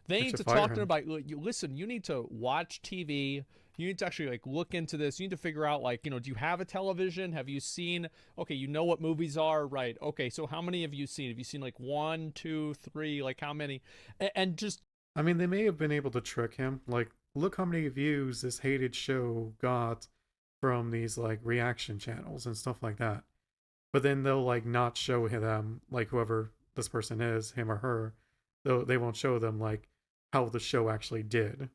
They need to talk to him about, listen, you need to watch TV. You need to actually like look into this. You need to figure out like, you know, do you have a television? Have you seen, okay, you know what movies are, right? Okay, so how many have you seen? Have you seen like 1, 2, 3, like how many? And just, I mean, they may have been able to trick him. Like, look how many views this hated show got from these like reaction channels and stuff like that. But then they'll like not show them, like whoever this person is, him or her, they won't show them like how the show actually did.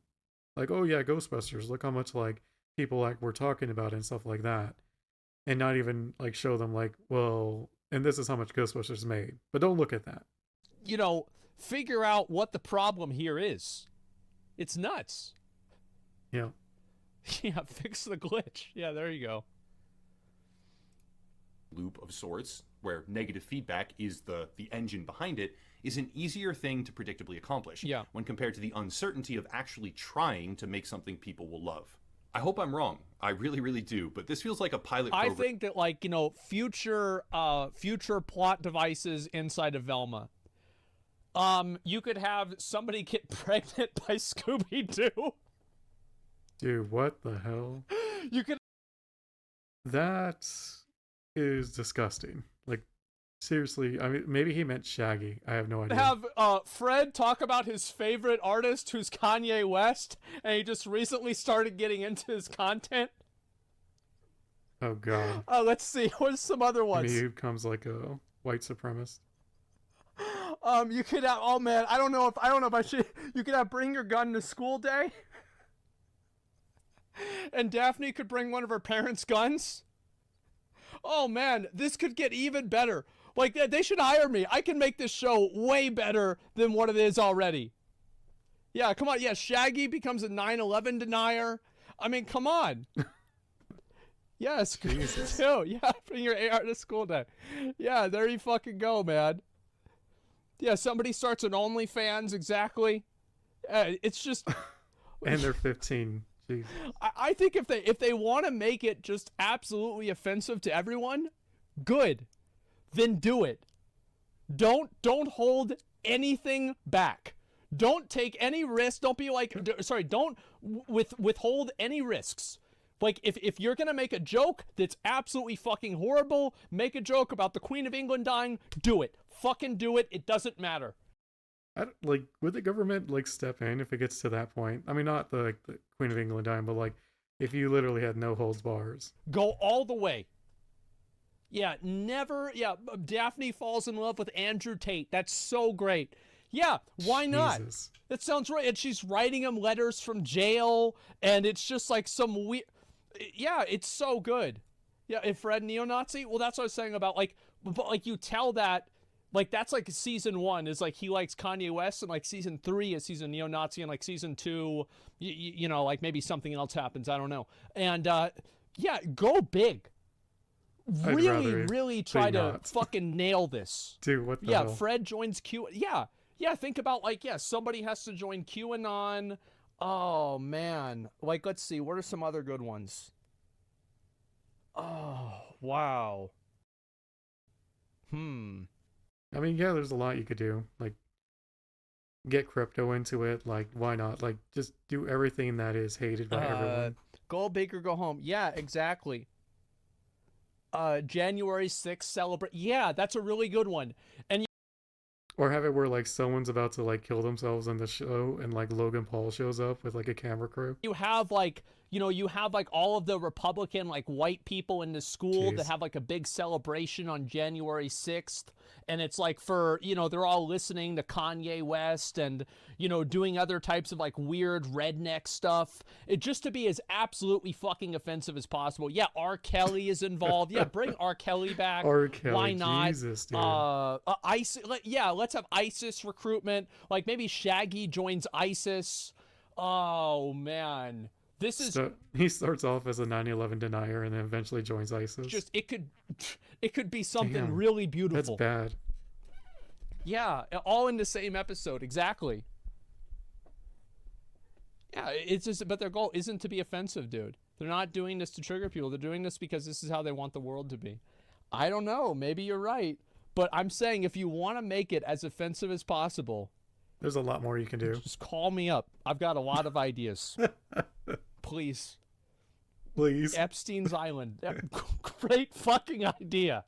Like, oh yeah, Ghostbusters, look how much like people like were talking about it and stuff like that. And not even like show them like, well, and this is how much Ghostbusters made. But don't look at that. You know, figure out what the problem here is. It's nuts. Yeah. Yeah, fix the glitch. Yeah, there you go. Loop of sorts, where negative feedback is the engine behind it, is an easier thing to predictably accomplish when compared to the uncertainty of actually trying to make something people will love. I hope I'm wrong. I really, really do. But this feels like a pilot program. I think that, like, you know, future plot devices inside of Velma. You could have somebody get pregnant by Scooby-Doo. Dude, what the hell? You could. That is disgusting. Like, seriously, I mean, maybe he meant Shaggy. I have no idea. Have Fred talk about his favorite artist, who's Kanye West, and he just recently started getting into his content. Oh god. Let's see. What's some other ones? Maybe he becomes like a white supremacist. You could have. Oh man, I don't know if I should. You could have Bring Your Gun to School Day, and Daphne could bring one of her parents' guns. Oh man, this could get even better. Like, they should hire me. I can make this show way better than what it is already. Yeah, come on. Yeah, Shaggy becomes a 9/11 denier. I mean, come on. Yes, too. Yeah, bring your AR to school day. Yeah, there you fucking go, man. Yeah, somebody starts an OnlyFans, exactly. It's just... And they're 15. Jeez. I think if they want to make it just absolutely offensive to everyone, good. Then do it. Don't hold anything back. Don't take any risk. Don't be like, sorry, don't withhold any risks. Like, if you're going to make a joke that's absolutely fucking horrible, make a joke about the Queen of England dying, do it. Fucking do it. It doesn't matter. Like, would the government, like, step in if it gets to that point? I mean, not the Queen of England dying, but, like, if you literally had no holds bars. Go all the way. Yeah, never, yeah, Daphne falls in love with Andrew Tate. That's so great. Yeah, why not? Jesus. That sounds right. And she's writing him letters from jail, and it's just like some weird... Yeah, it's so good. Yeah, if Fred neo-Nazi? Well, that's what I was saying about, like, but, like, you tell that... Like, that's, like, season 1 is, like, he likes Kanye West, and, like, season 3 is he's a neo-Nazi, and, like, season 2, you know, like, maybe something else happens. I don't know. And, yeah, go big. Really try to fucking nail this. Dude, what the Yeah, hell? Fred joins Q. Yeah, think about, like, yeah, somebody has to join QAnon. Oh, man. Like, let's see. What are some other good ones? Oh, wow. I mean, yeah, there's a lot you could do. Like, get crypto into it. Like, why not? Like, just do everything that is hated by everyone. Go big or go home. Yeah, exactly. January 6th celebrate. Yeah, that's a really good one. And Or have it where, like, someone's about to, like, kill themselves in the show, and, like, Logan Paul shows up with, like, a camera crew. you have, like, you know, you have, like, all of the Republican, like, white people in the school that have, like, a big celebration on January 6th. And it's, like, for, you know, they're all listening to Kanye West and, you know, doing other types of, like, weird redneck stuff. It just to be as absolutely fucking offensive as possible. Yeah, R. Kelly is involved. Yeah, bring R. Kelly back. R. Kelly, why not? Jesus, dude. ISIS, yeah, let's have ISIS recruitment. Like, maybe Shaggy joins ISIS. Oh, man. This is... So he starts off as a 9/11 denier and then eventually joins ISIS. Just, it could be something Damn, really beautiful. That's bad. Yeah, all in the same episode, exactly. Yeah, it's just, but their goal isn't to be offensive, dude. They're not doing this to trigger people. They're doing this because this is how they want the world to be. I don't know. Maybe you're right. But I'm saying if you want to make it as offensive as possible... There's a lot more you can do. Just call me up. I've got a lot of ideas. Please. Please. Epstein's Island. Great fucking idea.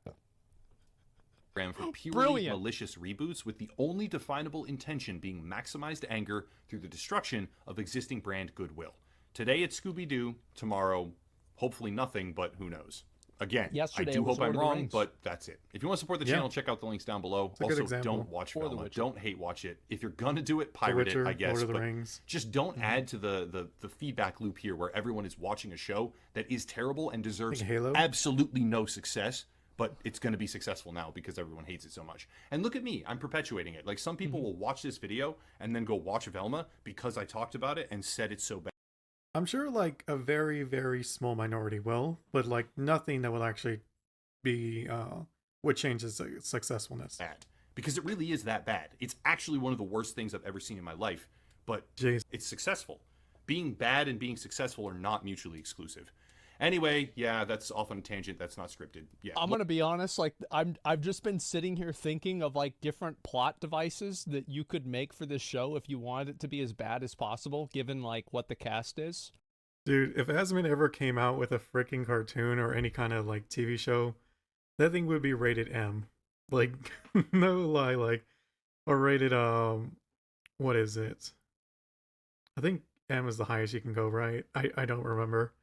For purely Brilliant. malicious reboots with the only definable intention being maximized anger through the destruction of existing brand goodwill. Today it's Scooby-Doo, tomorrow hopefully nothing, but who knows. Again, Yesterday I do it was hope I'm Lord of the wrong, Rings. but that's it. If you want to support the Yeah. channel, check out the links down below. It's a good Also, example. don't watch Or The Velma. Witcher. Don't hate watch it. If you're gonna do it, pirate Witcher, it, I guess. Lord of the but Rings. just don't add to the feedback loop here where everyone is watching a show that is terrible and deserves Like Halo? absolutely no success. But it's going to be successful now because everyone hates it so much. And look at me, I'm perpetuating it. Like, some people will watch this video and then go watch Velma because I talked about it and said it's so bad. I'm sure, like, a very, very small minority will, but, like, nothing that will actually be, would change its successfulness. Bad. Because it really is that bad. It's actually one of the worst things I've ever seen in my life, but it's successful. Being bad and being successful are not mutually exclusive. Anyway, yeah, that's off on a tangent. That's not scripted. Yeah, I'm gonna be honest. Like, I've just been sitting here thinking of, like, different plot devices that you could make for this show if you wanted it to be as bad as possible, given, like, what the cast is. Dude, if Asmin ever came out with a freaking cartoon or any kind of, like, TV show, that thing would be rated M. Like, no lie, like, or rated, what is it? I think M is the highest you can go, right? I don't remember.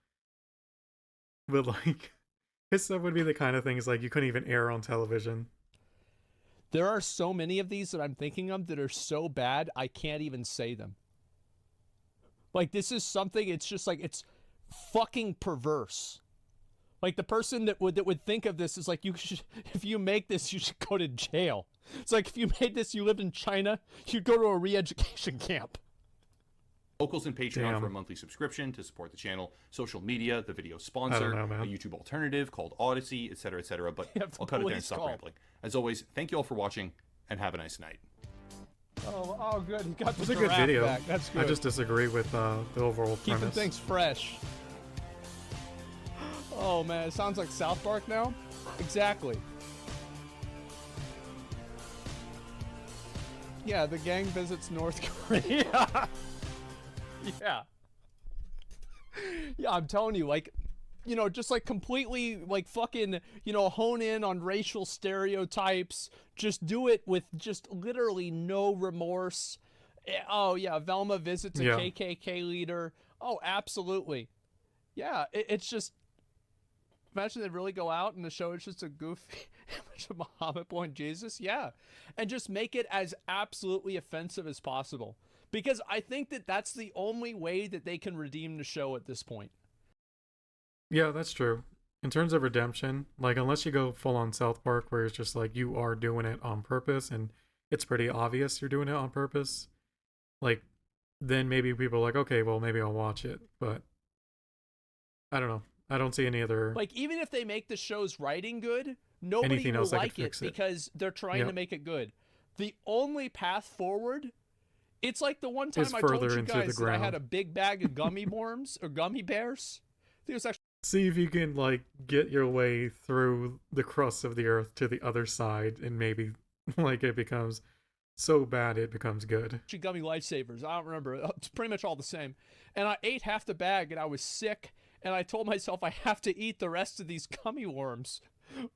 But, like, his stuff would be the kind of things, like, you couldn't even air on television. There are so many of these that I'm thinking of that are so bad, I can't even say them. Like, this is something, it's just, like, it's fucking perverse. Like the person that would think of this is like, you should, if you make this, you should go to jail. It's like if you made this, you lived in China, you'd go to a re-education camp. Locals and Patreon for a monthly subscription to support the channel, social media, the video sponsor, know, man. a YouTube alternative called Odyssey, etc., etc. But I'll cut it there and stop rambling. As always, thank you all for watching, and have a nice night. Oh, good. He got It was a good video. back. That's good. I just disagree with the overall Keeping premise. things fresh. Oh man, it sounds like South Park now. Exactly. Yeah, the gang visits North Korea. Yeah. Yeah, I'm telling you, like, you know, just like completely, like, fucking, you know, hone in on racial stereotypes. Just do it with just literally no remorse. Oh, yeah, Velma visits a KKK leader. Oh, absolutely. Yeah, it's just, imagine they really go out and the show is just a goofy image of Muhammad Boy and Jesus. Yeah. And just make it as absolutely offensive as possible. Because I think that that's the only way that they can redeem the show at this point. Yeah, that's true. In terms of redemption, like, unless you go full on South Park where it's just like you are doing it on purpose and it's pretty obvious you're doing it on purpose, like, then maybe people are like, okay, well, maybe I'll watch it. But I don't know. I don't see any other... Like, even if they make the show's writing good, nobody will like it because they're trying to make it good. The only path forward... It's like the one time I told you guys that I had a big bag of gummy worms or gummy bears. I think it was actually... See if you can, like, get your way through the crust of the earth to the other side and maybe, like, it becomes so bad it becomes good. Gummy lifesavers. I don't remember. It's pretty much all the same. And I ate half the bag and I was sick. And I told myself I have to eat the rest of these gummy worms.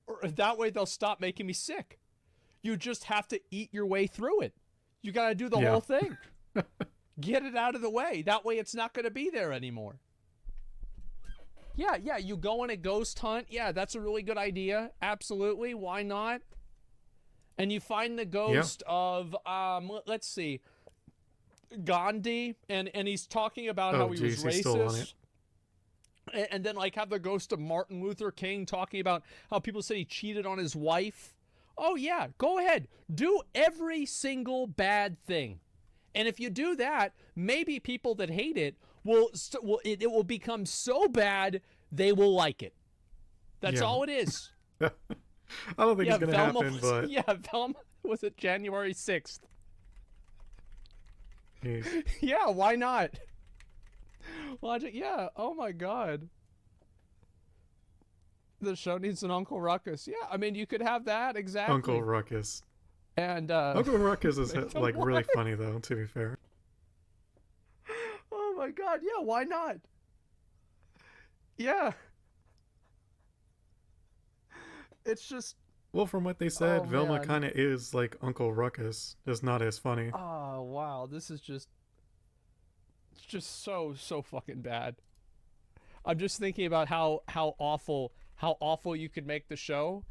Or that way they'll stop making me sick. You just have to eat your way through it. You got to do the whole thing. Get it out of the way. That way it's not going to be there anymore. Yeah, you go on a ghost hunt. Yeah, that's a really good idea. Absolutely. Why not? And you find the ghost of, let's see, Gandhi. And he's talking about how he was racist. Still on it. And then, like, have the ghost of Martin Luther King talking about how people said he cheated on his wife. Oh, yeah, go ahead. Do every single bad thing. And if you do that, maybe people that hate it it will become so bad they will like it. That's all it is. I don't think it's going to happen, but... Yeah, Velma was it January 6th. Yeah, why not? Logic, yeah, oh my god. The show needs an Uncle Ruckus. Yeah, I mean, you could have that, exactly. Uncle Ruckus. And, Uncle Ruckus is, like, really funny, though, to be fair. Oh my god, yeah, why not? Yeah. It's just... Well, from what they said, Velma kind of is like Uncle Ruckus, just not as funny. Oh, wow, this is just... It's just so fucking bad. I'm just thinking about how awful you could make the show,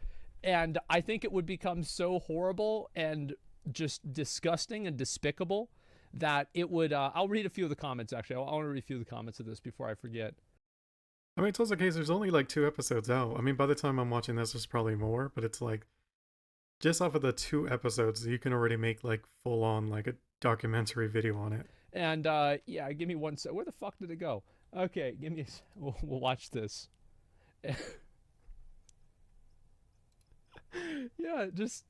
and I think it would become so horrible and just disgusting and despicable that it would I'll read a few of the comments. Actually, I want to read a few of the comments of this before I forget. I mean, it's also the case, there's only like 2 episodes out. I mean, by the time I'm watching this, there's probably more, but it's like, just off of the 2 episodes, you can already make like full on like a documentary video on it. And yeah, give me one sec. Where the fuck did it go? Okay, give me we'll watch this. Yeah, just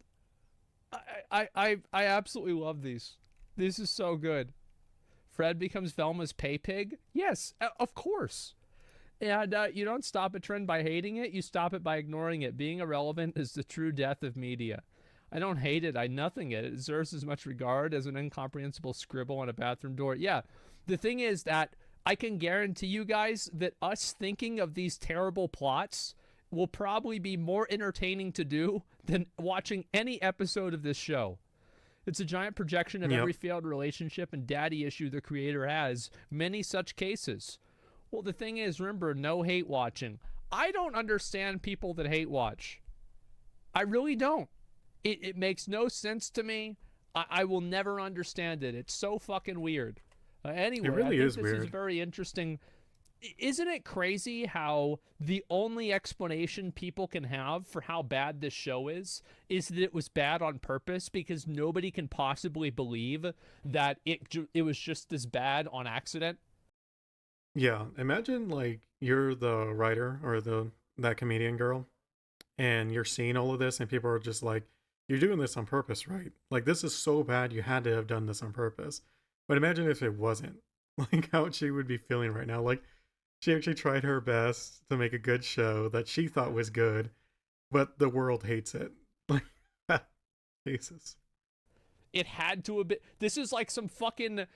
I absolutely love these. This is so good. Fred becomes Velma's pay pig. Yes, of course. And you don't stop a trend by hating it. You stop it by ignoring it. Being irrelevant is the true death of media. I don't hate it. I nothing it. It deserves as much regard as an incomprehensible scribble on a bathroom door. Yeah, the thing is that I can guarantee you guys that us thinking of these terrible plots will probably be more entertaining to do than watching any episode of this show. It's a giant projection of every failed relationship and daddy issue the creator has. Many such cases. Well, the thing is, remember, no hate watching. I don't understand people that hate watch. I really don't. It makes no sense to me. I will never understand it. It's so fucking weird. Anyway, it really I think is this weird. is very interesting. isn't it crazy how the only explanation people can have for how bad this show is that it was bad on purpose, because nobody can possibly believe that it was just as bad on accident? Yeah, imagine like you're the writer or that comedian girl, and you're seeing all of this, and people are just like, "You're doing this on purpose, right? Like this is so bad, you had to have done this on purpose." But imagine if it wasn't, like how she would be feeling right now. Like she actually tried her best to make a good show that she thought was good, but the world hates it. Like, Jesus. It had to have been. This is like some fucking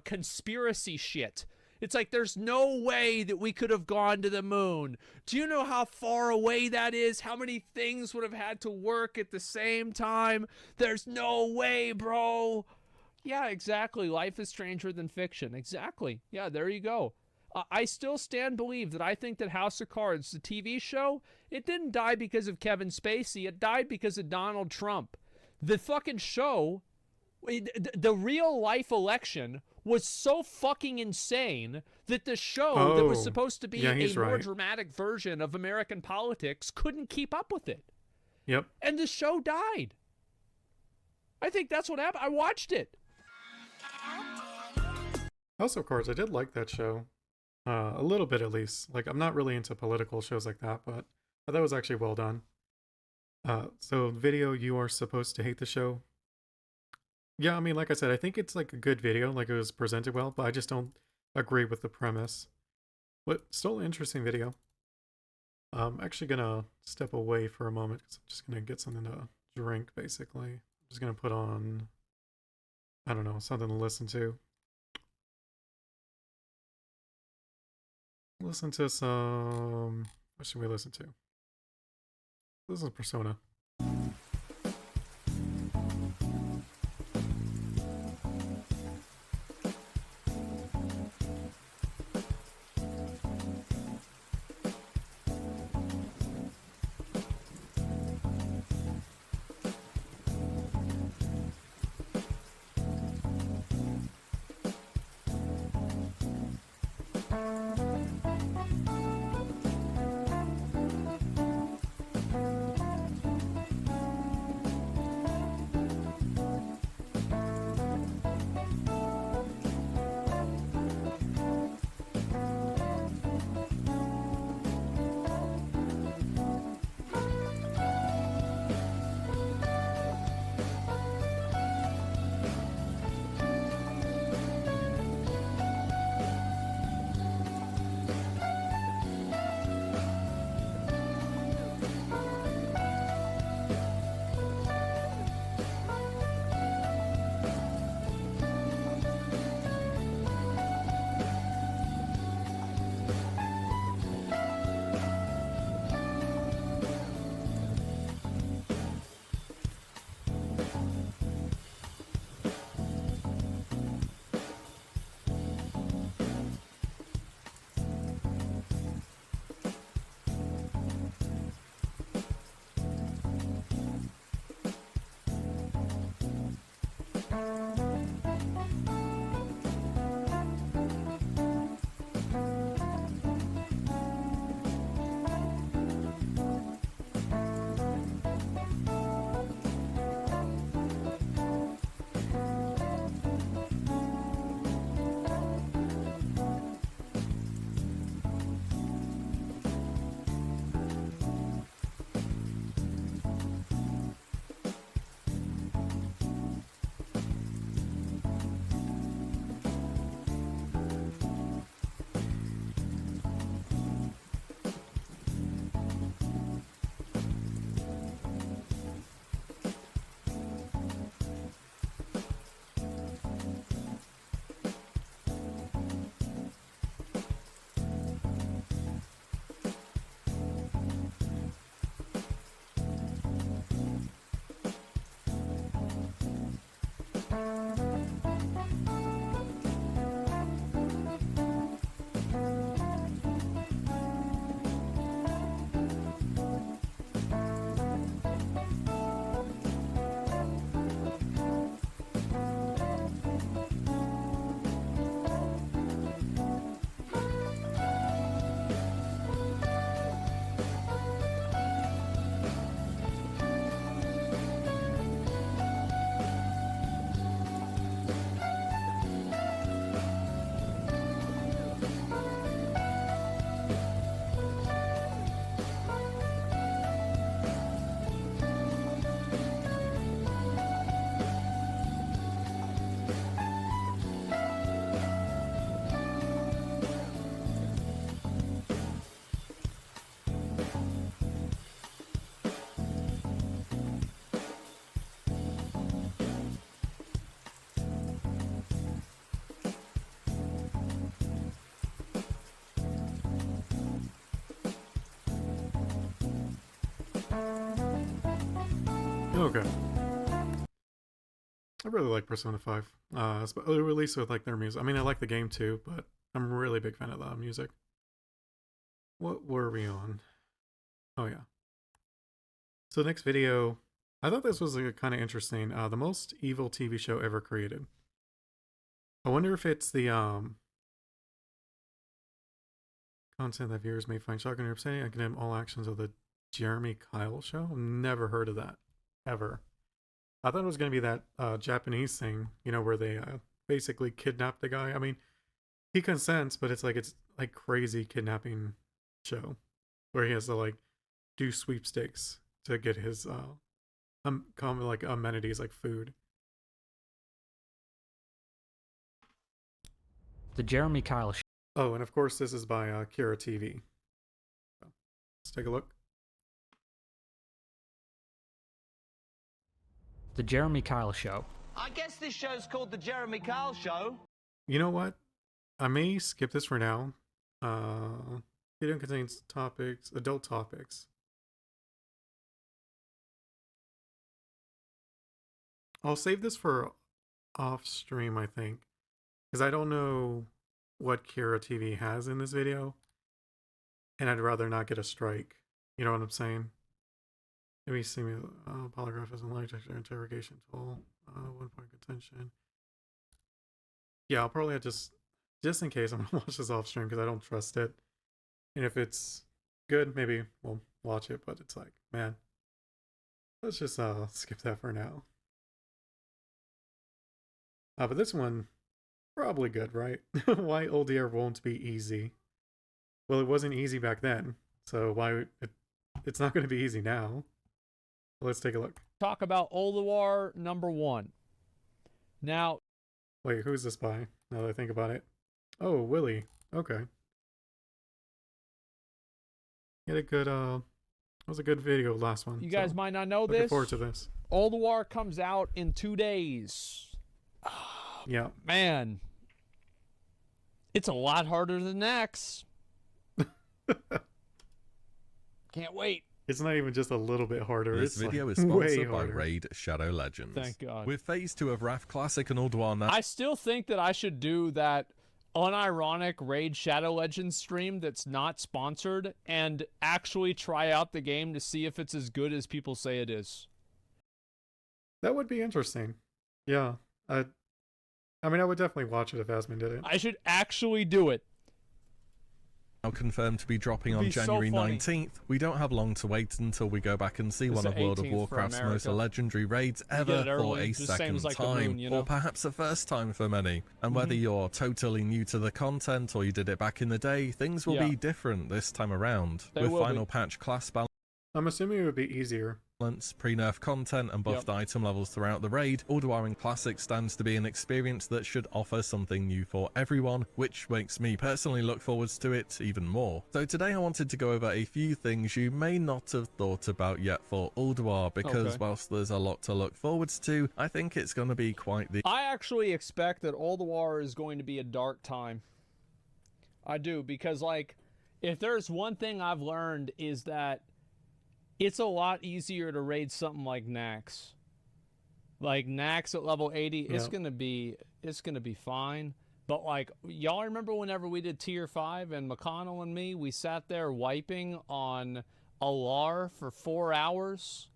conspiracy shit. It's like, there's no way that we could have gone to the moon. Do you know how far away that is? How many things would have had to work at the same time? There's no way, bro. Yeah, exactly. Life is stranger than fiction. Exactly. Yeah, there you go. I still believe that I think that House of Cards, the TV show, it didn't die because of Kevin Spacey. It died because of Donald Trump. The fucking show, the real life election was so fucking insane that the show that was supposed to be a more dramatic version of American politics couldn't keep up with it. Yep. And the show died. I think that's what happened. I watched it. House of Cards, I did like that show. A little bit at least. Like, I'm not really into political shows like that, but that was actually well done. So video, you are supposed to hate the show. Yeah, I mean, like I said, I think it's like a good video, like it was presented well, but I just don't agree with the premise. But still an interesting video. I'm actually gonna step away for a moment because I'm just gonna get something to drink, basically. I'm just gonna put on, I don't know, something to listen to. Listen to some... What should we listen to? This is Persona. Okay. I really like Persona 5. At least with like their music. I mean, I like the game too, but I'm a really big fan of the music. What were we on? Oh yeah. So the next video, I thought this was kind of interesting. The most evil TV show ever created. I wonder if it's the content that viewers may find shocking or upsetting and condemn all actions of the Jeremy Kyle show. I've never heard of that ever. I thought it was going to be that Japanese thing, you know, where they basically kidnap the guy. I mean, he consents, but it's like crazy kidnapping show where he has to like do sweepstakes to get his common like amenities like food. The Jeremy Kyle show. Oh, and of course this is by Kira TV. So, let's take a look. The Jeremy Kyle Show. I guess this show's called The Jeremy Kyle Show. You know what? I may skip this for now. It contains topics, adult topics. I'll save this for off stream, I think, because I don't know what Kira TV has in this video, and I'd rather not get a strike. You know what I'm saying? Let me see. Polygraph is a lie detector interrogation tool. 1 point contention. Yeah, I'll probably have just in case I'm gonna watch this off stream because I don't trust it. And if it's good, maybe we'll watch it. But it's like, man, let's just skip that for now. But this one, probably good, right? Why old year won't be easy? Well, it wasn't easy back then, so why it's not going to be easy now. Let's take a look. Talk about Ulduar #1. Now, wait, who's this by? Now that I think about it. Oh, Willie. Okay. He had a good that was a good video last one. You guys might not know looking this. Forward to this. Ulduar comes out in 2 days. Yeah. Man. It's a lot harder than Nax. Can't wait. It's not even just a little bit harder. This it's video like is sponsored way by harder. Raid Shadow Legends. Thank God. With Phase 2 of Wrath Classic and Ulduar now. I still think that I should do that unironic Raid Shadow Legends stream that's not sponsored and actually try out the game to see if it's as good as people say it is. That would be interesting. Yeah. I mean, I would definitely watch it if Asmin did it. I should actually do it. Now confirmed to be dropping on January 19th. We don't have long to wait until we go back and see It's one of the World of 18th for Warcraft's most America. legendary raids ever it for early, a just same second as like the time, moon, you know? or perhaps a first time for many. And whether you're totally new to the content or you did it back in the day, things will be different this time around. They With will final be. patch class balance, I'm assuming it would be easier. pre-nerf content and buffed item levels throughout the raid, Ulduar in Classic stands to be an experience that should offer something new for everyone, which makes me personally look forward to it even more. So today I wanted to go over a few things you may not have thought about yet for Ulduar, because whilst there's a lot to look forward to, I think it's going to be quite the... I actually expect that Ulduar is going to be a dark time. I do, because like, if there's one thing I've learned is that it's a lot easier to raid something like Nax. Like Nax at level 80, it's gonna be fine. But like, y'all remember whenever we did tier 5 and McConnell and me, we sat there wiping on Alar for 4 hours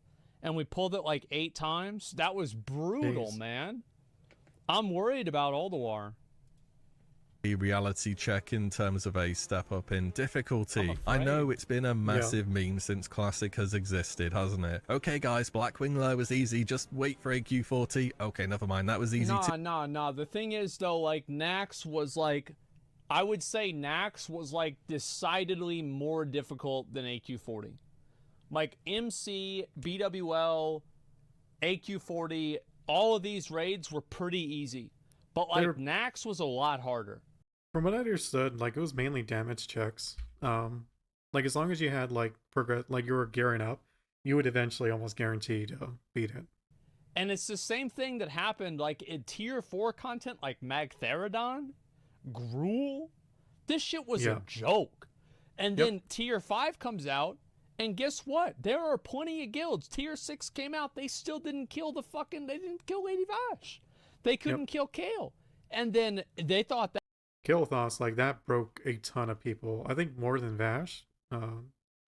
and we pulled it like 8 times? That was brutal, man. I'm worried about Ulduar. reality check in terms of a step up in difficulty. I know it's been a massive meme since Classic has existed, hasn't it? Okay guys, Blackwing Low was easy, just wait for AQ40. Okay, never mind, that was easy too. Nah. The thing is though, like Nax was like, I would say Nax was like decidedly more difficult than AQ40. Like MC, BWL, AQ40, all of these raids were pretty easy. But like Nax was a lot harder. From what I understood, like it was mainly damage checks. Like as long as you had like you were gearing up, you would eventually almost guarantee to beat it. And it's the same thing that happened like in tier 4 content like Magtheridon, Gruul. This shit was a joke. And then tier 5 comes out And guess what? There are plenty of guilds. Tier 6 came out. They still didn't kill they didn't kill Lady Vash. They couldn't kill Kale. And then they thought that. Kilthos, like, that broke a ton of people. I think more than Vash,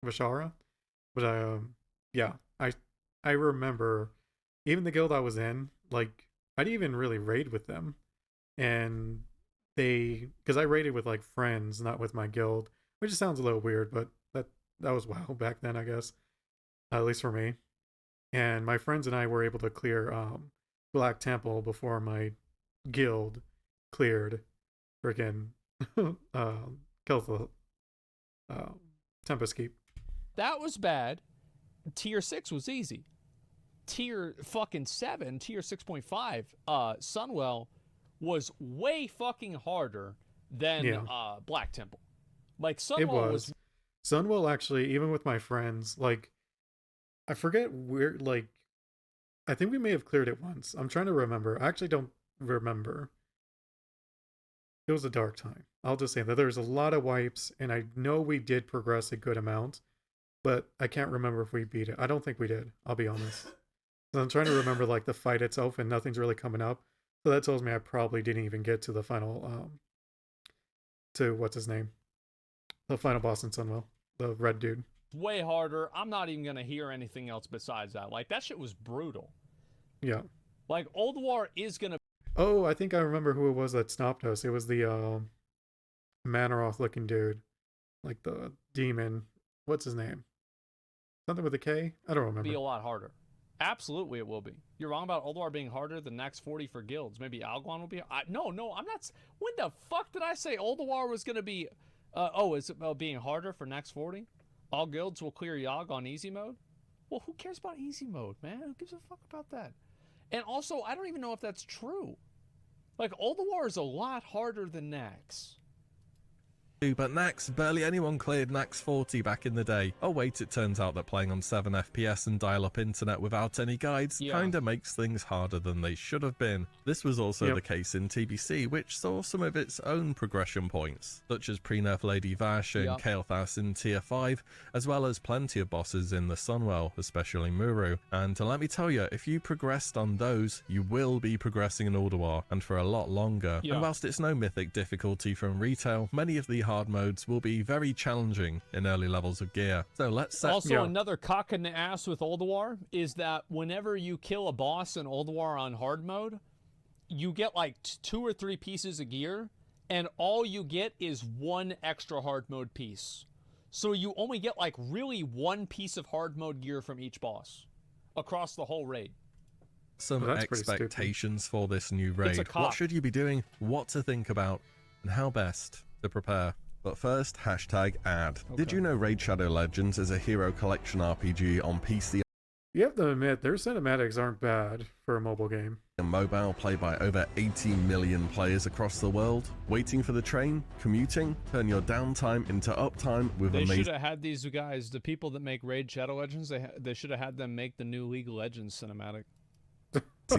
Vashara. But, yeah, I remember even the guild I was in, like, I didn't even really raid with them. And because I raided with, like, friends, not with my guild, which sounds a little weird, but that was WoW back then, I guess, at least for me. And my friends and I were able to clear Black Temple before my guild cleared freaking Tempest Keep. That was bad. Tier 6 was easy. Tier fucking 7, tier 6.5, Sunwell was way fucking harder than Black Temple. Like, Sunwell was. Sunwell, actually, even with my friends, like, I forget where, like, I think we may have cleared it once. I'm trying to remember. I actually don't remember. It was a dark time. I'll just say that there was a lot of wipes, and I know we did progress a good amount, but I can't remember if we beat it. I don't think we did, I'll be honest. So I'm trying to remember, like, the fight itself, and nothing's really coming up. So that tells me I probably didn't even get to the final, to what's his name? The final boss in Sunwell, the red dude. Way harder. I'm not even gonna hear anything else besides that. Like, that shit was brutal. Yeah. Like, Old War is gonna. Oh, I think I remember who it was that stopped us. It was the Manaroth looking dude, like the demon. What's his name? Something with a K? I don't remember. Be a lot harder. Absolutely, it will be. You're wrong about Old War being harder than Next 40 for guilds. Maybe Algon will be. No, I'm not. When the fuck did I say Old War was gonna be? Is it about being harder for Next 40? All guilds will clear Yogg on easy mode? Well, who cares about easy mode, man? Who gives a fuck about that? And also, I don't even know if that's true. Like, Old War is a lot harder than Nax. But Nax, barely anyone cleared Nax 40 back in the day. Oh wait, it turns out that playing on 7 FPS and dial-up internet without any guides kinda makes things harder than they should have been. This was also the case in TBC, which saw some of its own progression points, such as pre-nerf Lady Vash and Kael'thas in tier 5, as well as plenty of bosses in the Sunwell, especially Muru. And let me tell you, if you progressed on those, you will be progressing in Ulduar, and for a lot longer. And whilst it's no mythic difficulty from retail, many of the hard modes will be very challenging in early levels of gear. So let's set... Also, another cock in the ass with Ulduar is that whenever you kill a boss in Ulduar on hard mode, you get like 2 or 3 pieces of gear, and all you get is 1 extra hard mode piece. So you only get like really 1 piece of hard mode gear from each boss across the whole raid. Some expectations for this new raid. What should you be doing, what to think about, and how best to prepare. But first, hashtag ad. Did you know Raid Shadow Legends is a hero collection RPG on PC? You have to admit, their cinematics aren't bad for a mobile game. And mobile, played by over 80 million players across the world. Waiting for the train? Commuting? Turn your downtime into uptime with amazing... They should have had these guys, the people that make Raid Shadow Legends, they should have had them make the new League of Legends cinematic.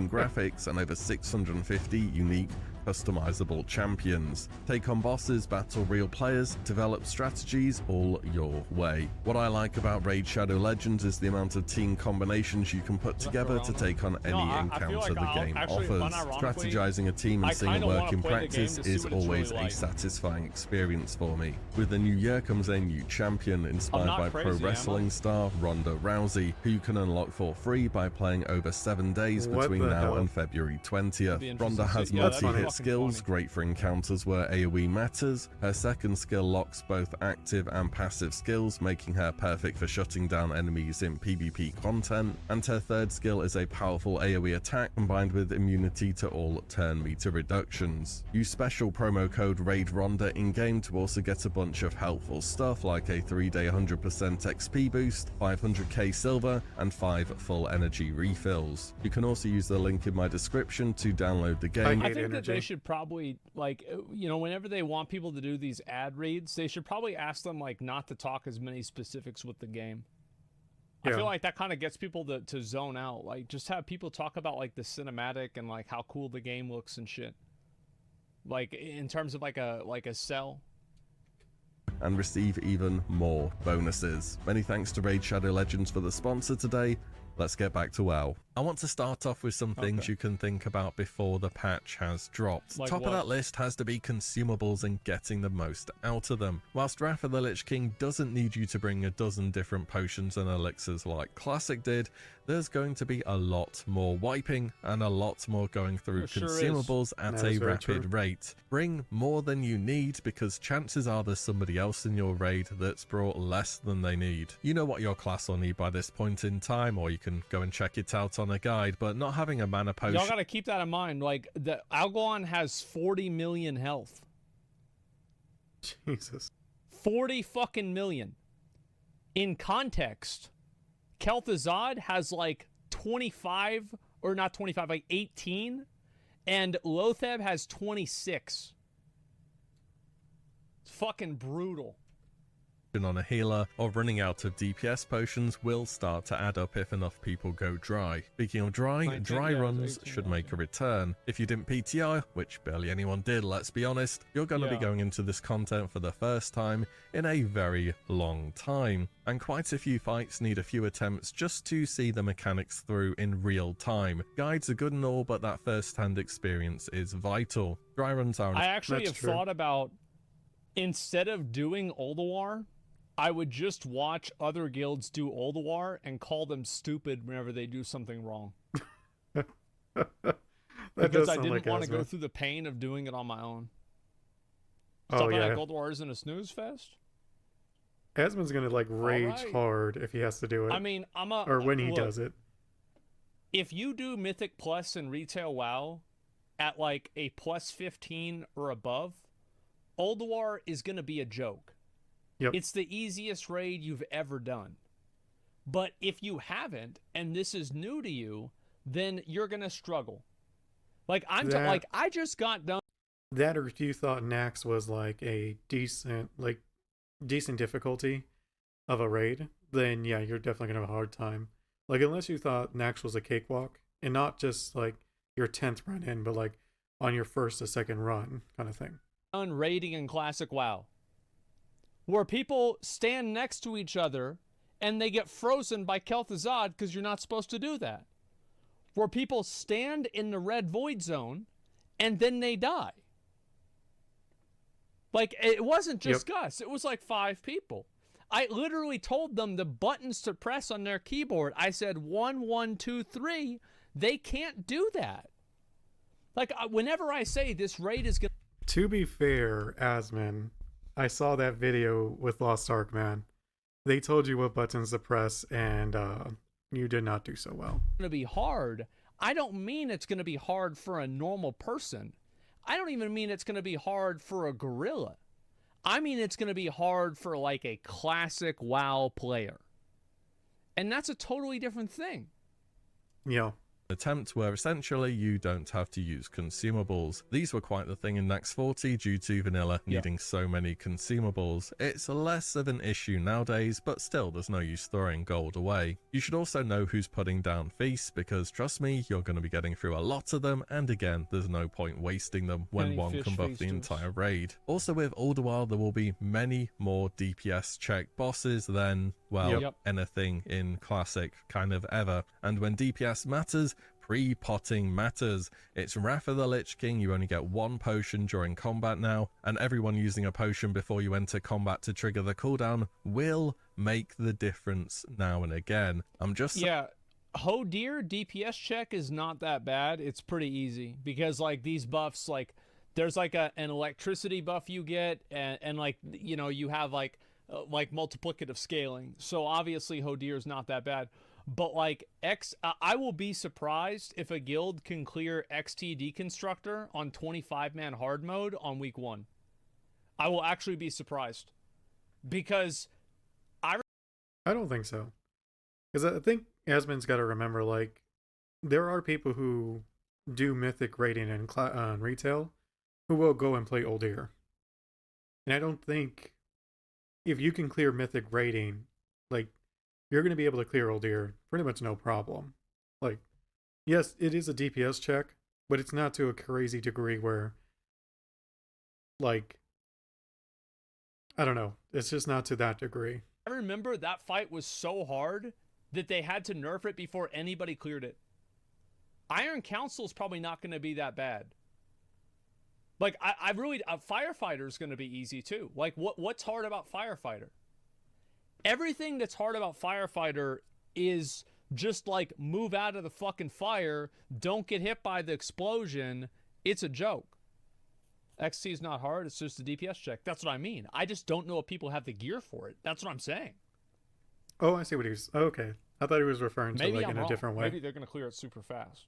graphics and over 650 unique customizable champions. Take on bosses, battle real players, develop strategies all your way. What I like about Raid Shadow Legends is the amount of team combinations you can put together to take on any encounter the game offers. Strategizing a team and seeing it work in practice is always a satisfying experience for me. With the new year comes a new champion inspired by pro wrestling star Ronda Rousey, who you can unlock for free by playing over 7 days between now and February 20th. Ronda has multi-hit skills, great for encounters where AoE matters. Her second skill locks both active and passive skills, making her perfect for shutting down enemies in PvP content. And her third skill is a powerful AoE attack combined with immunity to all turn meter reductions. Use special promo code RAIDRONDA in-game to also get a bunch of helpful stuff like a 3-day 100% XP boost, 500k silver, and 5 full energy refills. You can also use the link in my description to download the game. I think that they should probably, like, you know, whenever they want people to do these ad reads, they should probably ask them, like, not to talk as many specifics with the game. I feel like that kind of gets people to zone out. Like, just have people talk about, like, the cinematic and, like, how cool the game looks and shit. Like, in terms of, like a sell. and receive even more bonuses. Many thanks to Raid Shadow Legends for the sponsor today. Let's get back to WoW. I want to start off with some things you can think about before the patch has dropped. Like Top what? of that list has to be consumables and getting the most out of them. Whilst Wrath of the Lich King doesn't need you to bring a dozen different potions and elixirs like Classic did, there's going to be a lot more wiping and a lot more going through consumables at a rapid rate. Bring more than you need, because chances are there's somebody else in your raid that's brought less than they need. You know what your class will need by this point in time, or you can go and check it out on a guide, but not having a mana potion... Y'all gotta keep that in mind. Like, the Algalon has 40 million health. Jesus. 40 fucking million. In context, Kel'Thuzad has like 25, or not 25, like 18, and Lotheb has 26. It's fucking brutal. On a healer or running out of DPS potions will start to add up if enough people go dry. Speaking of dry, dry runs should make a return. If you didn't PTR, which barely anyone did, let's be honest, you're going to be going into this content for the first time in a very long time. And quite a few fights need a few attempts just to see the mechanics through in real time. Guides are good and all, but that first-hand experience is vital. Dry runs are... I actually have thought about, instead of doing Ulduar, I would just watch other guilds do Ulduar and call them stupid whenever they do something wrong. Because I didn't want to go through the pain of doing it on my own. Something like Ulduar isn't a snooze fest. Asmon's gonna like rage hard if he has to do it. I mean, or when he does it. If you do Mythic Plus in retail WoW at like a plus 15 or above, Ulduar is gonna be a joke. Yep. It's the easiest raid you've ever done. But if you haven't, and this is new to you, then you're going to struggle. Like, I just got done. That, or if you thought Nax was like a decent difficulty of a raid, then yeah, you're definitely going to have a hard time. Like, unless you thought Nax was a cakewalk, and not just like your 10th run in, but like on your first or second run kind of thing. On raiding in Classic WoW, where people stand next to each other and they get frozen by Kel'Thuzad because you're not supposed to do that. Where people stand in the red void zone and then they die. Like, it wasn't just Gus. It was like 5 people. I literally told them the buttons to press on their keyboard. I said 1, 1, 2, 3. They can't do that. Like, whenever I say this raid is going to... To be fair, Asmon, I saw that video with Lost Ark, man. They told you what buttons to press, and you did not do so well. Going to be hard. I don't mean it's going to be hard for a normal person. I don't even mean it's going to be hard for a gorilla. I mean it's going to be hard for like a classic WoW player. And that's a totally different thing. Yeah. Attempt where essentially you don't have to use consumables. These were quite the thing in Nax 40 due to vanilla needing so many consumables. It's less of an issue nowadays, but still there's no use throwing gold away. You should also know who's putting down feasts, because trust me, you're going to be getting through a lot of them, and again, there's no point wasting them when one can buff the entire raid. Also with Ulduar, there will be many more DPS check bosses than, well, anything in Classic kind of ever. And when DPS matters, pre-potting matters. It's Wrath of the Lich King, you only get 1 potion during combat now, and everyone using a potion before you enter combat to trigger the cooldown will make the difference now and again. I'm just... Yeah, Hodir DPS check is not that bad. It's pretty easy, because like these buffs, like there's like an electricity buff you get, and like, you know, you have like multiplicative scaling. So obviously Hodir is not that bad. But like I will be surprised if a guild can clear XT Deconstructor on 25-man hard mode on week 1. I will actually be surprised, because I don't think so. Because I think Asmon's got to remember, like, there are people who do Mythic raiding in retail who will go and play Ulduar. And I don't think if you can clear Mythic raiding, like, you're going to be able to clear Ulduar pretty much no problem. Like, yes, it is a DPS check, but it's not to a crazy degree where, like, I don't know. It's just not to that degree. I remember that fight was so hard that they had to nerf it before anybody cleared it. Iron Council's probably not going to be that bad. Like, I really, Firefighter is going to be easy too. Like, what's hard about Firefighter? Everything that's hard about Firefighter is just like move out of the fucking fire, don't get hit by the explosion. It's a joke. XT is not hard. It's just a DPS check. That's what I mean. I just don't know if people have the gear for it. That's what I'm saying. Oh, I see what he's. Okay, I thought he was referring to like in a different way. Maybe they're going to clear it super fast.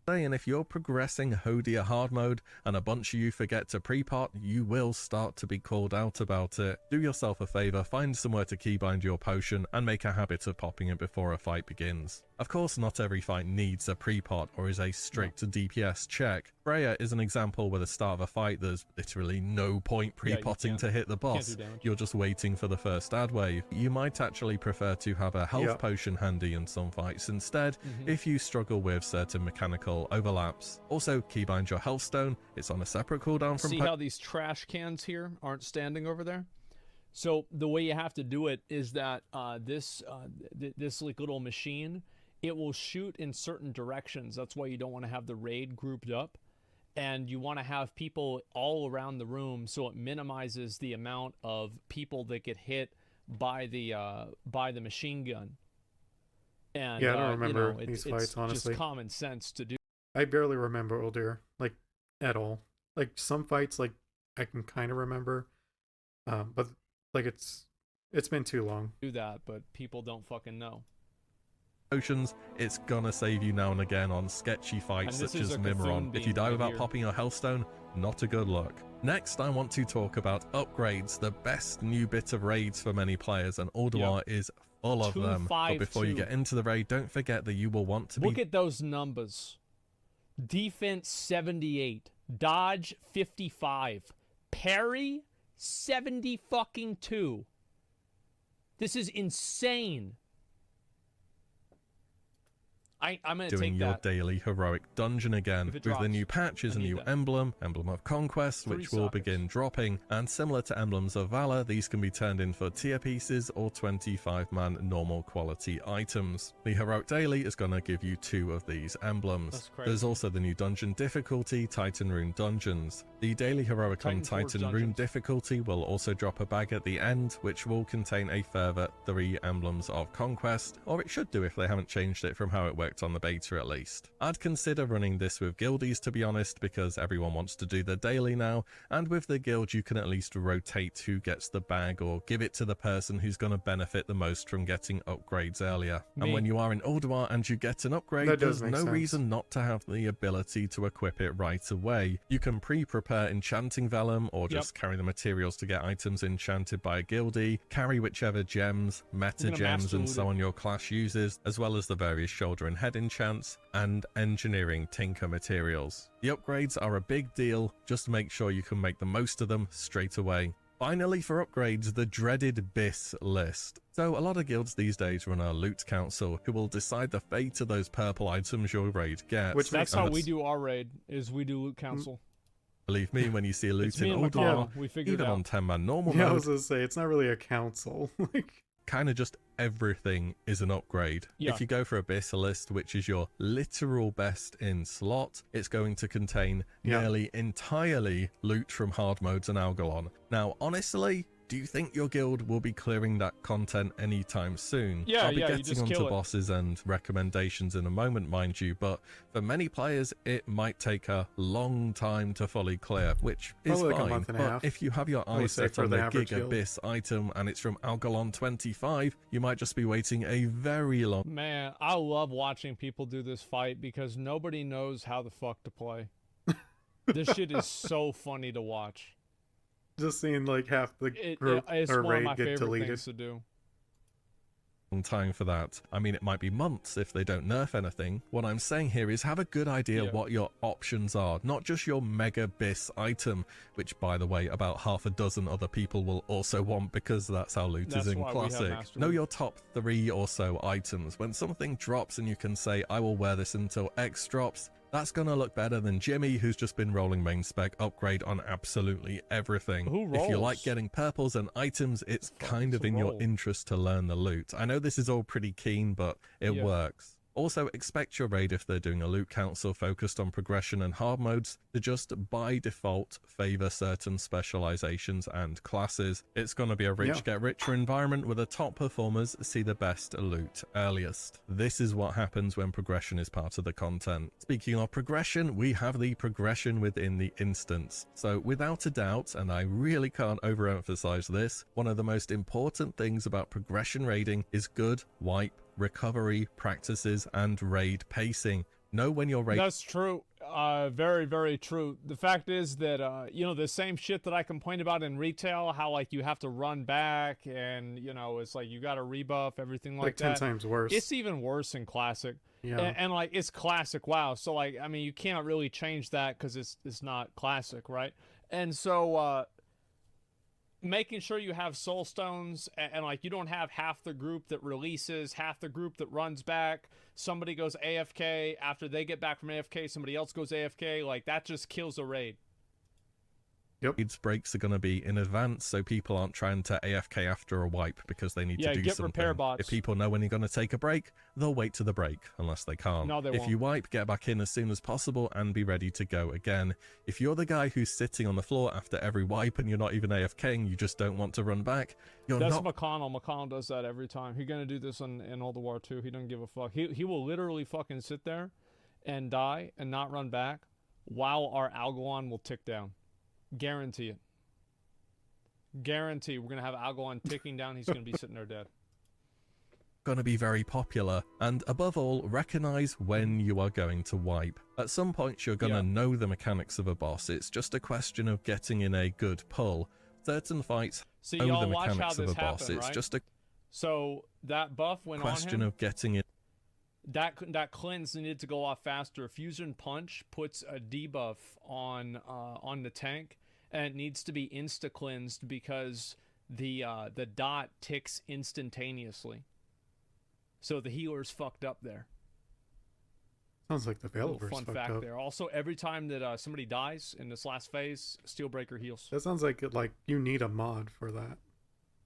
And if you're progressing Hodia hard mode and a bunch of you forget to pre-pot, you will start to be called out about it. Do yourself a favor, find somewhere to keybind your potion and make a habit of popping it before a fight begins. Of course, not every fight needs a pre-pot or is a strict DPS check. Freya is an example where the start of a fight there's literally no point pre-potting to hit the boss. You're just waiting for the first ad wave. You might actually prefer to have a health potion handy in some fights instead if you struggle with certain mechanical overlaps. Also, keybind your health stone. It's on a separate cooldown from See how these trash cans here aren't standing over there? So the way you have to do it is that this like little machine, it will shoot in certain directions. That's why you don't want to have the raid grouped up, and you want to have people all around the room so it minimizes the amount of people that get hit by the machine gun. And yeah, I don't remember these fights, it's honestly. just common sense to do. I barely remember Uldir, like, at all. Like, some fights, like, I can kind of remember, but, like, it's been too long. Do that, but people don't fucking know. Potions, it's gonna save you now and again on sketchy fights such as Mimiron. If you die without popping your health stone, not a good look. Next, I want to talk about upgrades, the best new bit of raids for many players, and Ulduar is full of them. But before you get into the raid, don't forget that you will want to Look at those numbers. Defense 78, dodge 55, parry 72. This is insane. I'm gonna doing take your that. daily heroic dungeon again. With the new patches, a new emblem of conquest, which will begin dropping, and similar to emblems of valor, these can be turned in for tier pieces or 25-man normal quality items. The heroic daily is going to give you 2 of these emblems. There's also the new dungeon difficulty, Titan Rune Dungeons. The daily heroic on Titan Rune difficulty will also drop a bag at the end, which will contain a further 3 emblems of conquest, or it should do if they haven't changed it from how it worked on the beta at least. I'd consider running this with guildies, to be honest, because everyone wants to do the daily now, and with the guild you can at least rotate who gets the bag or give it to the person who's going to benefit the most from getting upgrades earlier. And when you are in Ulduar and you get an upgrade, there's no reason not to have the ability to equip it right away. You can pre-prepare enchanting vellum or just carry the materials to get items enchanted by a guildie, carry whichever gems, meta gems and so on your class uses, as well as the various shoulder and head enchants and engineering tinker materials. The upgrades are a big deal, just make sure you can make the most of them straight away. Finally, for upgrades, the dreaded BIS list. So a lot of guilds these days run a loot council who will decide the fate of those purple items your raid gets. That's how we do our raid, is we do loot council. Believe me, when you see a loot in Ulduar, even on 10-man normal mode, I was gonna say, it's not really a council. kind of just everything is an upgrade. If you go for Abyssal, which is your literal best in slot, it's going to contain nearly entirely loot from hard modes and Algalon. Now, honestly, do you think your guild will be clearing that content anytime soon? I'll be getting onto bosses and recommendations in a moment, mind you, but for many players, it might take a long time to fully clear, which is like fine. a month and a But half, if you have your eyes set on the Gig Abyss item and it's from Algalon 25, you might just be waiting a very long... Man, I love watching people do this fight because nobody knows how the fuck to play. This shit is so funny to watch. Just seeing like half the group it's or one of raid my get favorite deleted. things to do. Time for that. I mean, it might be months if they don't nerf anything. What I'm saying here is have a good idea what your options are, not just your mega bis item, which by the way about half a dozen other people will also want because that's how loot is in Classic. Know your top 3 or so items. When something drops and you can say I will wear this until X drops, That's gonna look better than Jimmy, who's just been rolling main spec upgrade on absolutely everything. Who If you rolls? like getting purples and items, it's kind of a in your roll? interest to learn the loot. I know this is all pretty keen, but it Yeah. works. Also, expect your raid, if they're doing a loot council focused on progression and hard modes, to just by default favor certain specializations and classes. It's going to be a rich get richer environment where the top performers see the best loot earliest. This is what happens when progression is part of the content. Speaking of progression, we have the progression within the instance. So without a doubt, and I really can't overemphasize this, one of the most important things about progression raiding is good wipe recovery practices and raid pacing. Know when you're raid. That's true. Very, very true. The fact is that, you know, the same shit that I complained about in retail, how, like, you have to run back and, you know, it's like you got to rebuff, everything like that. 10 times worse. It's even worse in Classic. Yeah. And, like, it's Classic WoW. So, like, I mean, you can't really change that because it's not Classic, right? And so, making sure you have soul stones and like you don't have half the group that releases, half the group that runs back, somebody goes AFK, after they get back from AFK somebody else goes AFK, like that just kills a raid. Raids breaks are going to be in advance, so people aren't trying to AFK after a wipe because they need to do get something. repair bots. If people know when you're going to take a break, they'll wait to the break, unless they can't. No, they if won't. you wipe, get back in as soon as possible and be ready to go again. If you're the guy who's sitting on the floor after every wipe and you're not even AFKing, you just don't want to run back, you're That's not... McConnell. McConnell does that every time. He's gonna do this in All the War too. He doesn't give a fuck. He will literally fucking sit there and die and not run back while our Algalon will tick down. Guarantee it. Guarantee we're gonna have Algalon ticking down. He's gonna be sitting there dead. Going to be very popular, and above all, recognize when you are going to wipe. At some point you're going to know the mechanics of a boss. It's just a question of getting in a good pull. Certain fights See, know y'all the watch how mechanics of this a boss. happened, It's right? just a So that buff went question on him. of getting in. That cleanse needed to go off faster. Fusion Punch puts a debuff on the tank, and it needs to be insta cleansed because the dot ticks instantaneously. So the healer's fucked up there. Sounds like the Veilver's Fun fucked fact up. there. Also, every time that somebody dies in this last phase, Steelbreaker heals. That sounds like you need a mod for that.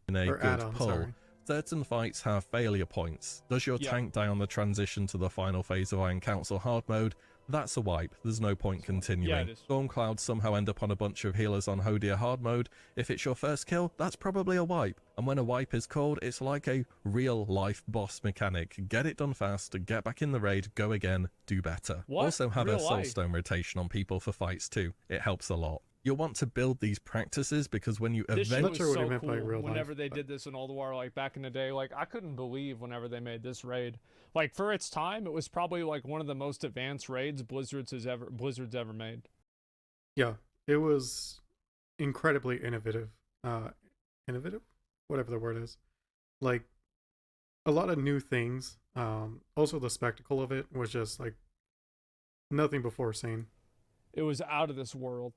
In a Or good add-on, pull. sorry. Certain fights have failure points. Does your tank die on the transition to the final phase of Iron Council hard mode? That's a wipe. There's no point continuing. it is. Stormclouds somehow end up on a bunch of healers on Hodir hard mode. If it's your first kill, that's probably a wipe. And when a wipe is called, it's like a real life boss mechanic. Get it done fast, get back in the raid, go again, do better. What? Also have Real a life? soulstone rotation on people for fights too. It helps a lot. You'll want to build these practices because when you This shit was eventually... so cool whenever they did this in All the War, like back in the day. Like I couldn't believe whenever they made this raid. Like for its time, it was probably like one of the most advanced raids Blizzard's ever made. Yeah, it was incredibly innovative. Innovative? Whatever the word is. Like, a lot of new things. Also, the spectacle of it was just like nothing before seen. It was out of this world.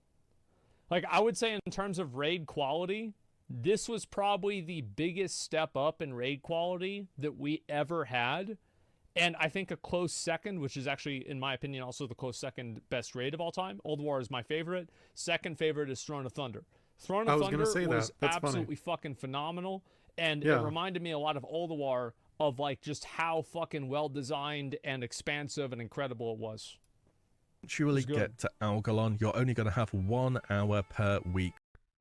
Like I would say in terms of raid quality, this was probably the biggest step up in raid quality that we ever had. And I think a close second, which is actually, in my opinion, also the close second best raid of all time. Old War is my favorite. Second favorite is Throne of Thunder. Throne of Thunder was absolutely fucking phenomenal. And it reminded me a lot of Old War of like just how fucking well designed and expansive and incredible it was. Eventually get to Algalon, you're only going to have 1 hour per week.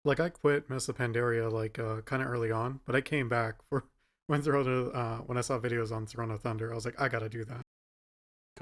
Like, I quit Mists of Pandaria like kind of early on, but I came back for when I saw videos on Throne of Thunder. I was like, I gotta do that.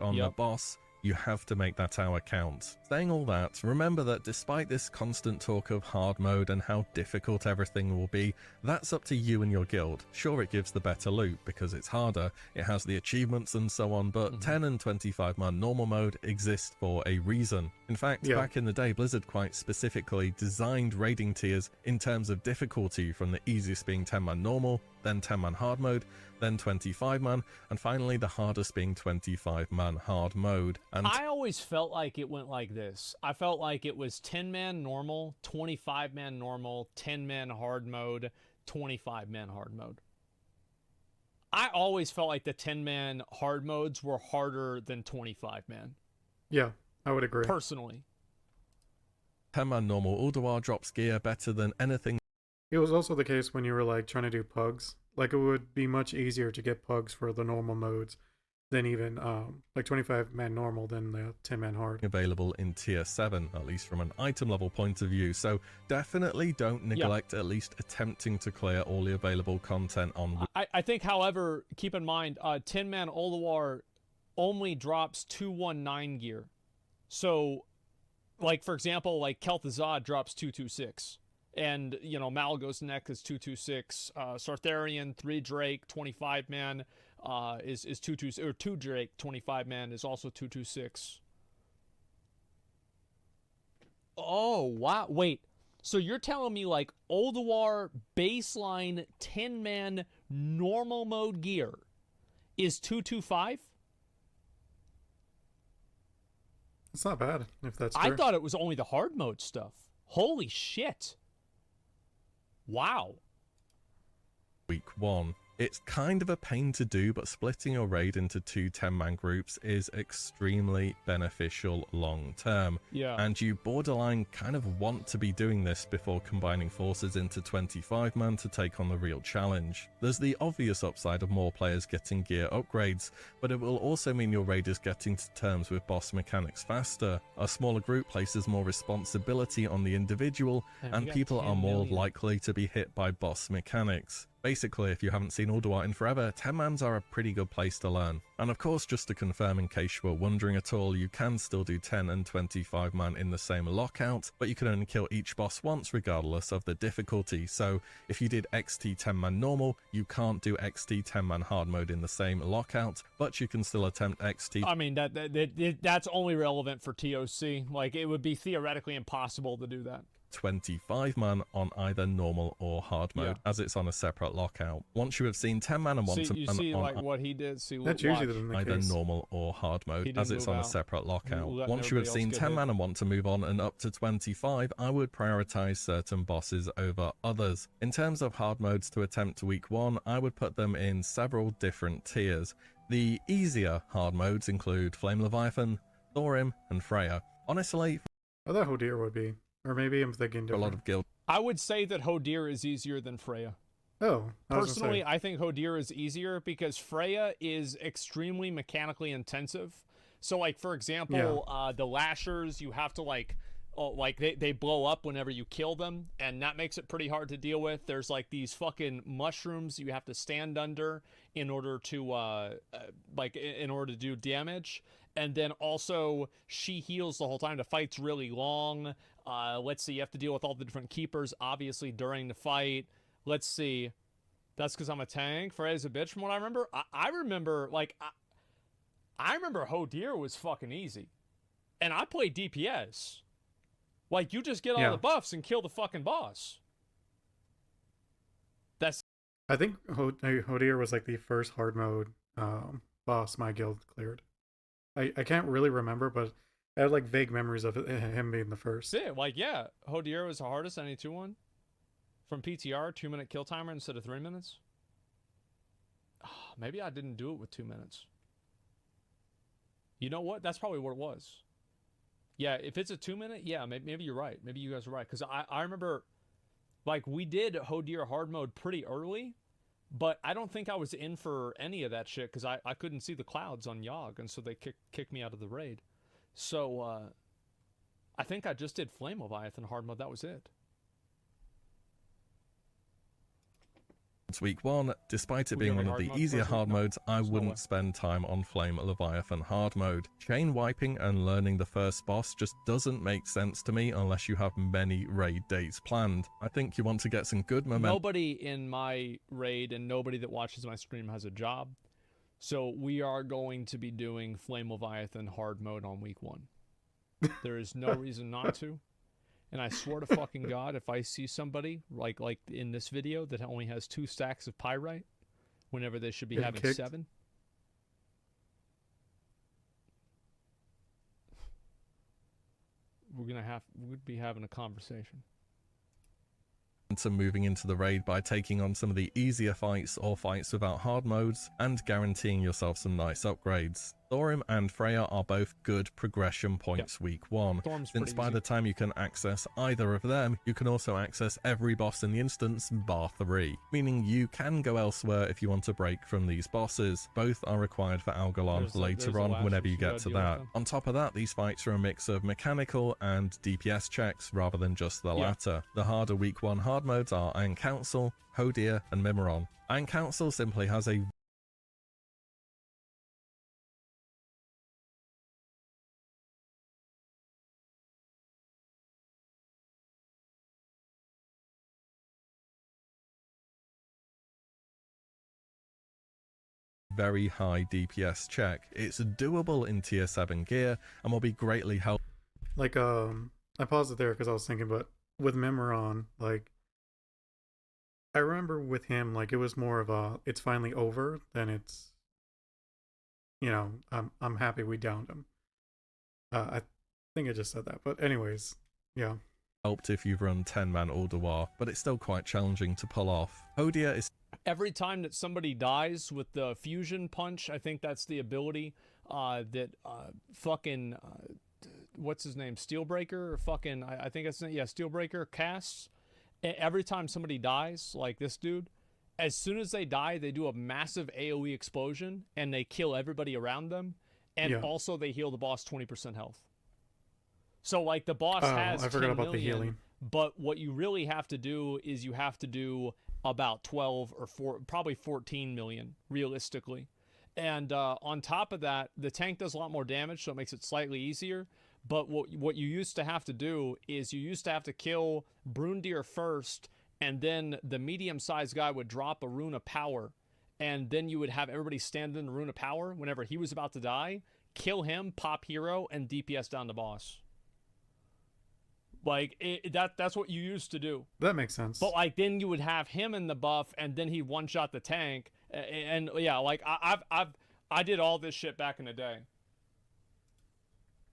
On the boss, you have to make that hour count. Saying all that, remember that despite this constant talk of hard mode and how difficult everything will be, that's up to you and your guild. Sure, it gives the better loot because it's harder, it has the achievements and so on, but 10 and 25 man normal mode exist for a reason. In fact, back in the day, Blizzard quite specifically designed raiding tiers in terms of difficulty, from the easiest being 10 man normal, then 10 man hard mode, then 25 man, and finally the hardest being 25 man hard mode. And I always felt like it went like this. I felt like it was 10 man normal, 25 man normal, 10 man hard mode, 25 man hard mode. I always felt like the 10 man hard modes were harder than 25 man. Yeah, I would agree. Personally. 10-man normal Ulduar drops gear better than anything. It was also the case when you were like trying to do pugs. Like it would be much easier to get pugs for the normal modes than even like 25-man normal than the 10-man hard. Available in tier 7, at least from an item level point of view, so definitely don't neglect at least attempting to clear all the available content on. I think, however, keep in mind, 10-man Ulduar only drops 219 gear. So, like, for example, like Kel'Thuzad drops 226. And, you know, Malgo's neck is 226. Sartharian, 3 Drake, 25-man is 226. Or 2 Drake, 25-man is also 226. Oh, wow. Wait. So you're telling me, like, Ulduar baseline 10-man normal mode gear is 225? It's not bad, if that's true. I thought it was only the hard mode stuff. Holy shit. Wow. Week 1. It's kind of a pain to do, but splitting your raid into 2 10-man groups is extremely beneficial long term. Yeah. And you borderline kind of want to be doing this before combining forces into 25-man to take on the real challenge. There's the obvious upside of more players getting gear upgrades, but it will also mean your raid is getting to terms with boss mechanics faster. A smaller group places more responsibility on the individual, and people are more likely to be hit by boss mechanics. Basically, if you haven't seen Ulduar in forever, 10-mans are a pretty good place to learn. And of course, just to confirm in case you were wondering at all, you can still do 10 and 25-man in the same lockout, but you can only kill each boss once regardless of the difficulty. So if you did XT 10-man normal, you can't do XT 10-man hard mode in the same lockout, but you can still attempt XT. I mean, that's only relevant for TOC. Like, it would be theoretically impossible to do that. 25-man on either normal or hard mode, as it's on a separate lockout. Once you have seen 10-man and want to you see like what he did. See, that's usually the either case. normal or hard mode, as it's on a separate lockout. Once you have seen 10-man and want to move on and up to 25, I would prioritize certain bosses over others. In terms of hard modes to attempt week 1, I would put them in several different tiers. The easier hard modes include Flame Leviathan, Thorim, and Freya. Honestly, I thought Hodir would be. Or maybe I'm thinking different. A lot of guild. I would say that Hodir is easier than Freya. Oh, personally, I think Hodir is easier because Freya is extremely mechanically intensive. So, like, for example, the Lashers, you have to, like, they blow up whenever you kill them, and that makes it pretty hard to deal with. There's, like, these fucking mushrooms you have to stand under in order to, in order to do damage. And then also, she heals the whole time. The fight's really long. Let's see, you have to deal with all the different keepers, obviously, during the fight. Let's see. That's because I'm a tank. Freya's a bitch from what I remember. I remember, like, I remember Hodir was fucking easy. And I played DPS. Like, you just get all the buffs and kill the fucking boss. I think Hodir was, like, the first hard mode boss my guild cleared. I can't really remember, but I had, like, vague memories of him being the first. Yeah, like, yeah. Hodir was the hardest any 2-1. From PTR, 2-minute kill timer instead of 3 minutes. Maybe I didn't do it with 2 minutes. You know what? That's probably what it was. Yeah, if it's a 2-minute, yeah, maybe you're right. Maybe you guys are right. Because I remember, like, we did Hodir hard mode pretty early, but I don't think I was in for any of that shit because I couldn't see the clouds on Yogg, and so they kicked me out of the raid. So, I think I just did Flame Leviathan hard mode. That was it. It's week 1. Despite it being one of the easier hard modes, I wouldn't spend time on Flame Leviathan hard mode. Chain wiping and learning the first boss just doesn't make sense to me unless you have many raid dates planned. I think you want to get some good momentum. Nobody in my raid and nobody that watches my stream has a job. So we are going to be doing Flame Leviathan hard mode on week 1. There is no reason not to. And I swear to fucking God, if I see somebody like in this video that only has 2 stacks of pyrite, whenever they should be having kicked. 7, we'd be having a conversation. Moving into the raid by taking on some of the easier fights or fights without hard modes and guaranteeing yourself some nice upgrades. Thorim and Freya are both good progression points week 1, Thorm's since pretty by easy. the time you can access either of them, you can also access every boss in the instance bar 3, meaning you can go elsewhere if you want to break from these bosses. Both are required for Algalon There's later a on last whenever you issue you get gotta to deal with that. them. On top of that, these fights are a mix of mechanical and DPS checks rather than just the Yeah. latter. The harder week 1 hard modes are Iron Council, Hodir, and Mimiron. Iron Council simply has a very high DPS check. It's doable in tier 7 gear and will be greatly helped. Like, I paused it there because I was thinking, but with Memoron, like, I remember with him, like, it was more of a, it's finally over than it's, you know, I'm happy we downed him. I think I just said that, but anyways, yeah. Helped if you've run 10-man Ulduar, but it's still quite challenging to pull off. Hodir is Every time that somebody dies with the fusion punch, I think that's the ability that fucking what's his name, Steelbreaker, or fucking I think it's Steelbreaker casts. Every time somebody dies, like this dude, as soon as they die, they do a massive AoE explosion and they kill everybody around them, and also they heal the boss 20% health. So like the boss has I forgot 10 about the million, healing. but what you really have to do is you have to do about 12 or probably 14 million realistically. And on top of that, the tank does a lot more damage, so it makes it slightly easier. But what you used to have to do is you used to have to kill Brundir first, and then the medium-sized guy would drop a rune of power, and then you would have everybody stand in the rune of power whenever he was about to die, kill him, pop hero, and DPS down the boss. Like that's what you used to do. That makes sense. But like then you would have him in the buff, and then he one shot the tank, and yeah, like I did all this shit back in the day.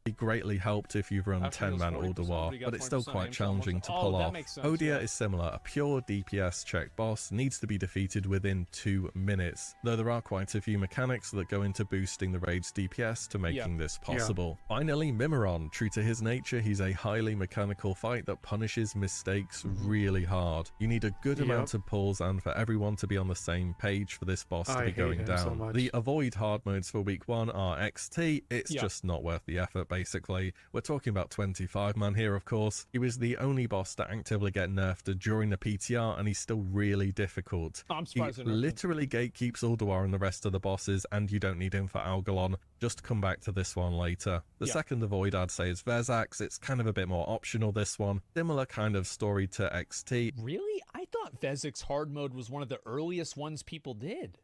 be greatly helped if you've run After those 10-man 40%, Ulduar, you but got it's still 20% quite aim shot challenging to almost. pull Oh, that off. makes sense, Hodir yeah. is similar. A pure DPS check boss needs to be defeated within 2 minutes, though there are quite a few mechanics that go into boosting the raid's DPS to making this possible. Finally, Mimiron. True to his nature, he's a highly mechanical fight that punishes mistakes really hard. You need a good amount of pulls and for everyone to be on the same page for this boss to I be hate going him so down. much. The avoid hard modes for week 1 are XT. It's just not worth the effort, basically. We're talking about 25-man here, of course. He was the only boss to actively get nerfed during the PTR, and he's still really difficult. I'm He surprised they nerfed him. literally gatekeeps Ulduar and the rest of the bosses, and you don't need him for Algalon. Just come back to this one later. The second avoid I'd say is Vezax. It's kind of a bit more optional, this one. Similar kind of story to XT. Really? I thought Vezik's hard mode was one of the earliest ones people did.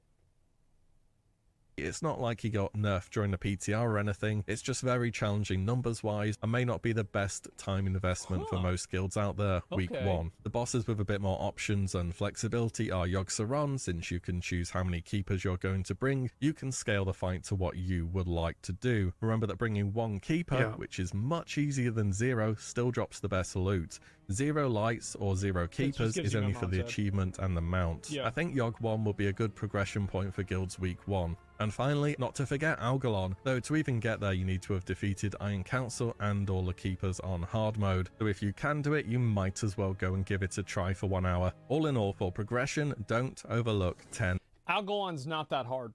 It's not like he got nerfed during the PTR or anything. It's just very challenging numbers-wise and may not be the best time investment for most guilds out there week 1. The bosses with a bit more options and flexibility are Yogg-Saron. Since you can choose how many keepers you're going to bring, you can scale the fight to what you would like to do. Remember that bringing 1 keeper, which is much easier than 0, still drops the best loot. 0 lights or 0 keepers gives is you only Memron's for the head. achievement and the mount. I think Yogg 1 will be a good progression point for guilds week 1. And finally, not to forget Algalon, though to even get there you need to have defeated Iron Council and all the keepers on hard mode. So if you can do it, you might as well go and give it a try for 1 hour. All in all, for progression, don't overlook 10. Algalon's not that hard.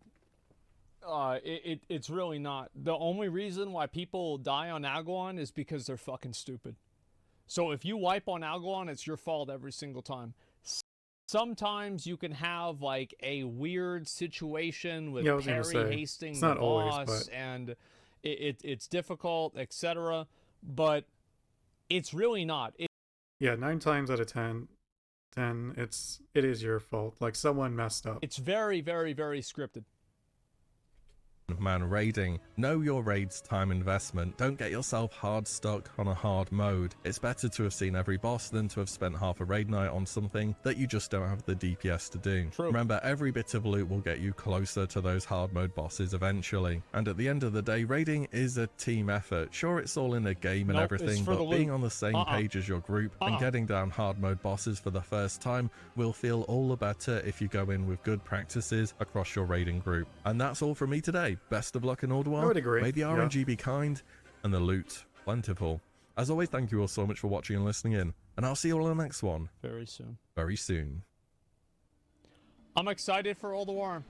It's really not. The only reason why people die on Algalon is because they're fucking stupid. So if you wipe on Algalon, it's your fault every single time. Sometimes you can have like a weird situation with Perry hasting it's the not always, boss, but and it's difficult, etc. But it's really not. yeah, 9 times out of 10, it is your fault. Like someone messed up. It's very, very, very scripted. Man raiding. Know your raid's time investment. Don't get yourself hard stuck on a hard mode. It's better to have seen every boss than to have spent half a raid night on something that you just don't have the DPS to do. Remember, every bit of loot will get you closer to those hard mode bosses eventually. And at the end of the day, raiding is a team effort. Sure, it's all in a game and everything, but being on the same page as your group and getting down hard mode bosses for the first time will feel all the better if you go in with good practices across your raiding group. And that's all from me today. Best of luck in Ordoir. I would agree. May the Yeah. RNG be kind and the loot plentiful. As always, thank you all so much for watching and listening in, and I'll see you all in the next one. Very soon. Very soon. I'm excited for all the war.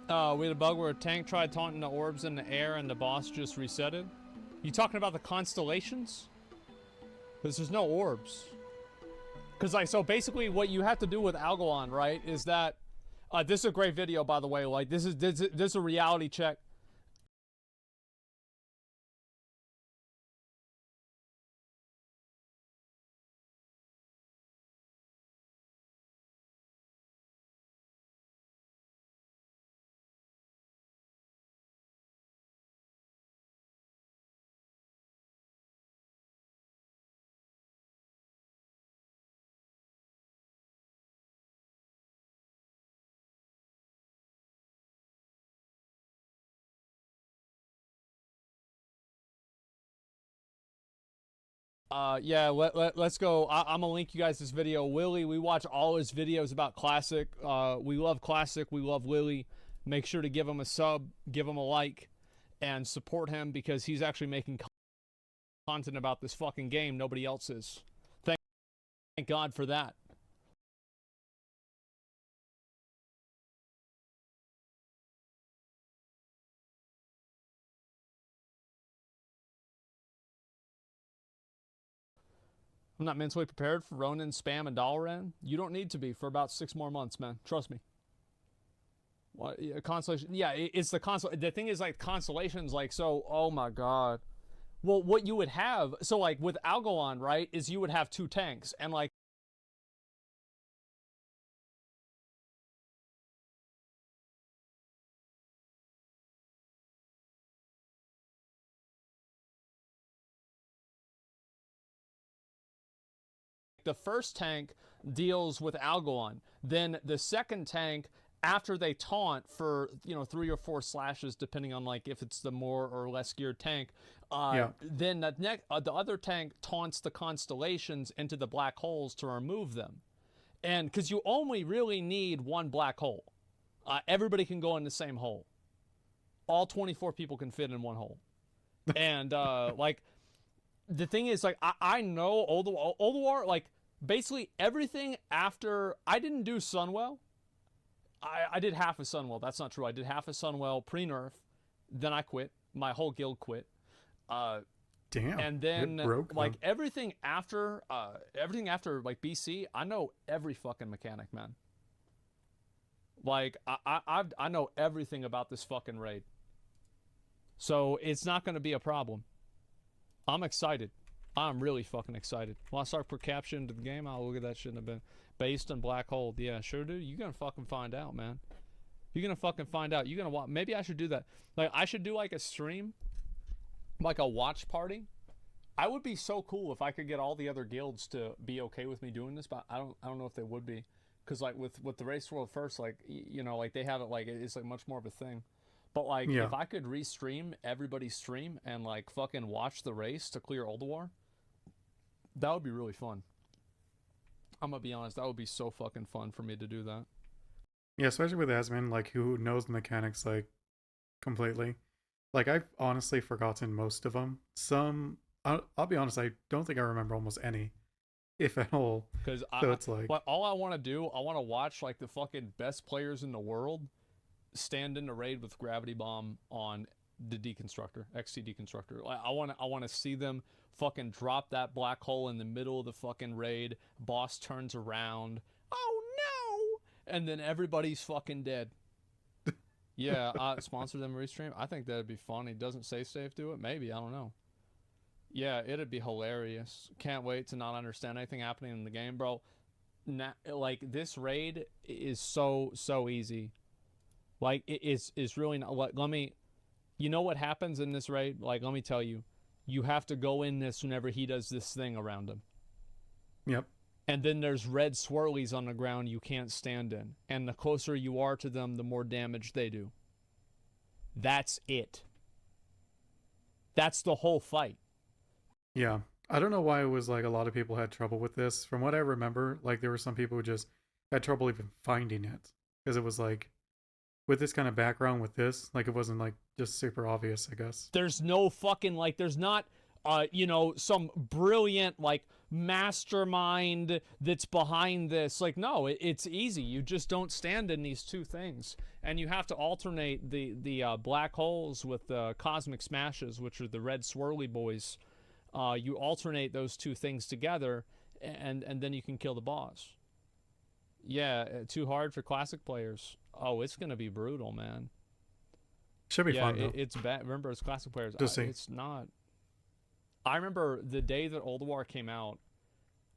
We had a bug where a tank tried taunting the orbs in the air and the boss just resetted. You talking about the constellations? Because there's no orbs. Because like, so basically what you have to do with Algalon, right, is that, this is a great video, by the way, like this is a reality check. Yeah, let's go. I'm gonna link you guys this video. Willie, we watch all his videos about Classic. We love Classic. We love Willie. Make sure to give him a sub, give him a like, and support him because he's actually making content about this fucking game nobody else is. Thank God for that. I'm not mentally prepared for Ronin, Spam, and Dalaran. You don't need to be for about 6 more months, man. Trust me. What, constellation? Yeah, it's the console. The thing is, like, constellations, like, so, oh my God. Well, what you would have, so, like, with Algalon, right, is you would have 2 tanks, and, like, the first tank deals with Algalon. Then the second tank, after they taunt for, you know, 3 or 4 slashes, depending on like if it's the more or less geared tank, then the other tank taunts the constellations into the black holes to remove them. And because you only really need 1 black hole. Everybody can go in the same hole. All 24 people can fit in 1 hole. And like, the thing is, like, I know Ulduar, like, basically everything after, I didn't do Sunwell. I did half of Sunwell. That's not true. I did half of Sunwell pre-nerf. Then I quit. My whole guild quit. Damn. And then, it broke like, them. everything after, like, BC, I know every fucking mechanic, man. Like, I know everything about this fucking raid. So, it's not going to be a problem. I'm excited. I'm really fucking excited. Want to start per caption to the game? Oh, look at that. Shouldn't have been based on black hole. Yeah, sure, dude. You're gonna fucking find out, man. You're gonna fucking find out. You're gonna watch. Maybe I should do that. Like, I should do like a stream, like a watch party. I would be so cool if I could get all the other guilds to be okay with me doing this, but I don't know if they would be, because like with the Race World First, like, you know, like they have it, like it's like much more of a thing. But like, if I could restream everybody's stream and like fucking watch the race to clear Ulduar, that would be really fun. I'm gonna be honest, that would be so fucking fun for me to do that. Yeah, especially with Asmin, like, who knows the mechanics, like, completely. Like, I've honestly forgotten most of them. Some, I'll be honest, I don't think I remember almost any, if at all. Because it's like, all I want to do, I want to watch like the fucking best players in the world stand in the raid with Gravity Bomb on the Deconstructor, XT Deconstructor. Like, I want to see them fucking drop that black hole in the middle of the fucking raid. Boss turns around. Oh no! And then everybody's fucking dead. Yeah, sponsor them restream. I think that'd be funny. Doesn't safe do it? Maybe, I don't know. Yeah, it'd be hilarious. Can't wait to not understand anything happening in the game, bro. Like, this raid is so easy. Like, it is really not. Let me, you know what happens in this raid? Like, let me tell you. You have to go in this whenever he does this thing around him. Yep. And then there's red swirlies on the ground you can't stand in. And the closer you are to them, the more damage they do. That's it. That's the whole fight. Yeah. I don't know why it was like a lot of people had trouble with this. From what I remember, like, there were some people who just had trouble even finding it. Because it was like, with this kind of background with this, like it wasn't like just super obvious, I guess. There's no fucking like there's not you know, some brilliant like mastermind that's behind this. Like no, it's easy. You just don't stand in these two things, and you have to alternate the black holes with the cosmic smashes, which are the red swirly boys. You alternate those two things together, and then you can kill the boss. Yeah, too hard for classic players. Oh, it's gonna be brutal, man. Should be fun though. It's bad. Remember, it's classic players. It's not. I remember the day that Ulduar came out,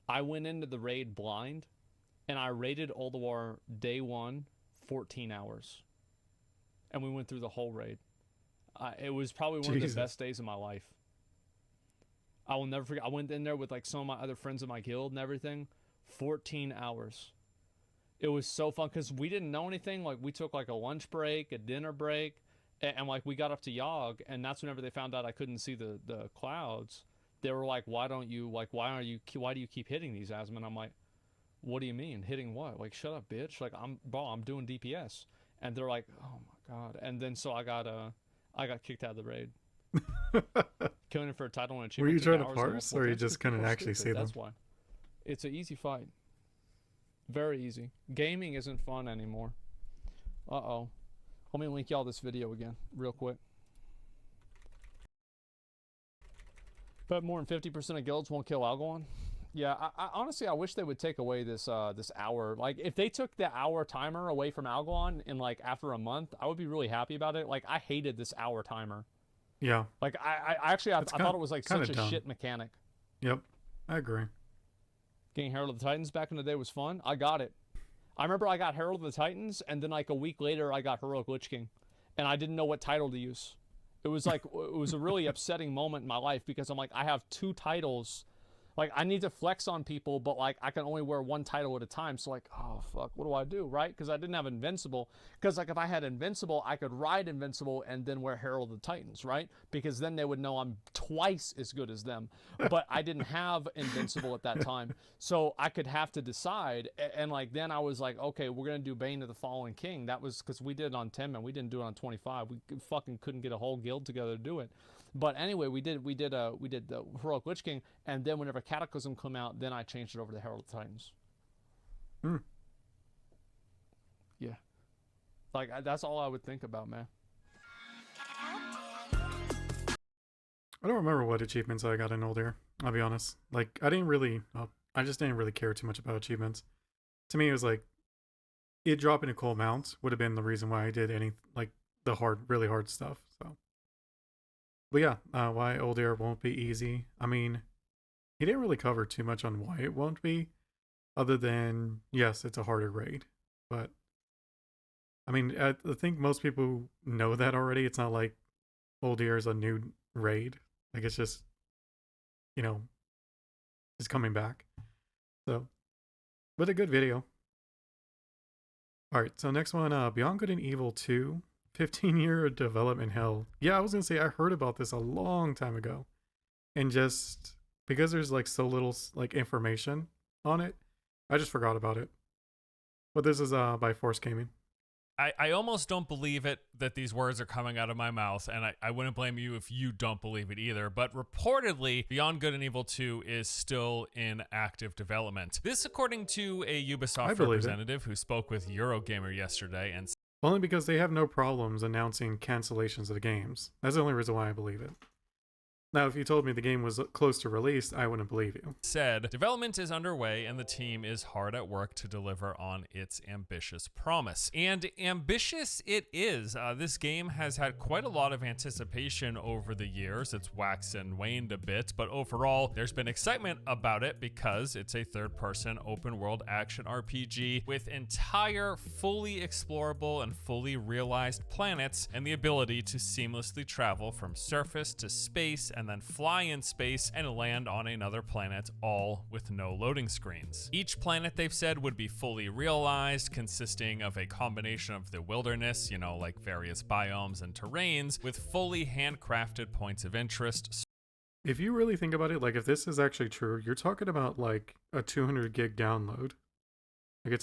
I went into the raid blind, and I raided Ulduar day 1, 14 hours. And we went through the whole raid. It was probably one of the best days of my life. I will never forget. I went in there with like some of my other friends in my guild and everything. 14 hours. It was so fun because we didn't know anything. Like we took like a lunch break, a dinner break. And like we got up to Yogg, and that's whenever they found out I couldn't see the clouds. They were like, "Why do you keep hitting these, Asmon?" I'm like, "What do you mean hitting what? Like, shut up, bitch! Like I'm doing DPS." And they're like, "Oh my god!" And then so I got kicked out of the raid. Killing it for a title and achievement. Were you trying to parse, or you just couldn't actually see them? That's why. It's an easy fight. Very easy. Gaming isn't fun anymore. Uh-oh. Let me link y'all this video again, real quick. But more than 50% of guilds won't kill Algalon. Yeah, I honestly, I wish they would take away this this hour. Like, if they took the hour timer away from Algalon in like after a month, I would be really happy about it. Like, I hated this hour timer. Yeah. Like, I actually I thought it was like such a dumb shit mechanic. Yep, I agree. Getting Herald of the Titans back in the day was fun. I got it. I remember I got Herald of the Titans, and then like a week later, I got Heroic Lich King, and I didn't know what title to use. It was like it was a really upsetting moment in my life because I'm like, I have 2 titles. Like, I need to flex on people, but like I can only wear 1 title at a time. So like, oh fuck, what do I do, right? Because I didn't have Invincible. Because like if I had Invincible, I could ride Invincible and then wear Herald of the Titans, right? Because then they would know I'm twice as good as them. But I didn't have Invincible at that time, so I could have to decide. And like then I was like, okay, we're gonna do Bane of the Fallen King. That was because we did it on 10 man. We didn't do it on 25. We fucking couldn't get a whole guild together to do it. But anyway, we did the Heroic Lich King, and then whenever Cataclysm came out, then I changed it over to Herald of the Titans. Yeah, like that's all I would think about, man. I don't remember what achievements I got in Ulduar. I'll be honest. Like I just didn't really care too much about achievements. To me, it was like it dropping a cool mount would have been the reason why I did any like the really hard stuff. So. But yeah, why Ulduar won't be easy. I mean, he didn't really cover too much on why it won't be, other than, yes, it's a harder raid. But, I mean, I think most people know that already. It's not like Ulduar is a new raid. Like, it's just, you know, it's coming back. So, but a good video. Alright, so next one, Beyond Good and Evil 2. 15-year development hell. Yeah, I was gonna say I heard about this a long time ago, and just because there's like so little like information on it, I just forgot about it. But this is by Force Gaming. I almost don't believe it that these words are coming out of my mouth, and I wouldn't blame you if you don't believe it either, but reportedly, Beyond Good and Evil 2 is still in active development. This according to a Ubisoft representative who spoke with Eurogamer yesterday, and only because they have no problems announcing cancellations of the games. That's the only reason why I believe it. Now, if you told me the game was close to release, I wouldn't believe you. Said, development is underway and the team is hard at work to deliver on its ambitious promise. And ambitious it is. This game has had quite a lot of anticipation over the years. It's waxed and waned a bit, but overall, there's been excitement about it because it's a third-person open-world action RPG with entire, fully explorable and fully realized planets and the ability to seamlessly travel from surface to space and then fly in space and land on another planet, all with no loading screens. Each planet, they've said, would be fully realized, consisting of a combination of the wilderness, you know, like various biomes and terrains, with fully handcrafted points of interest. If you really think about it, like if this is actually true, you're talking about like a 200 gig download. Like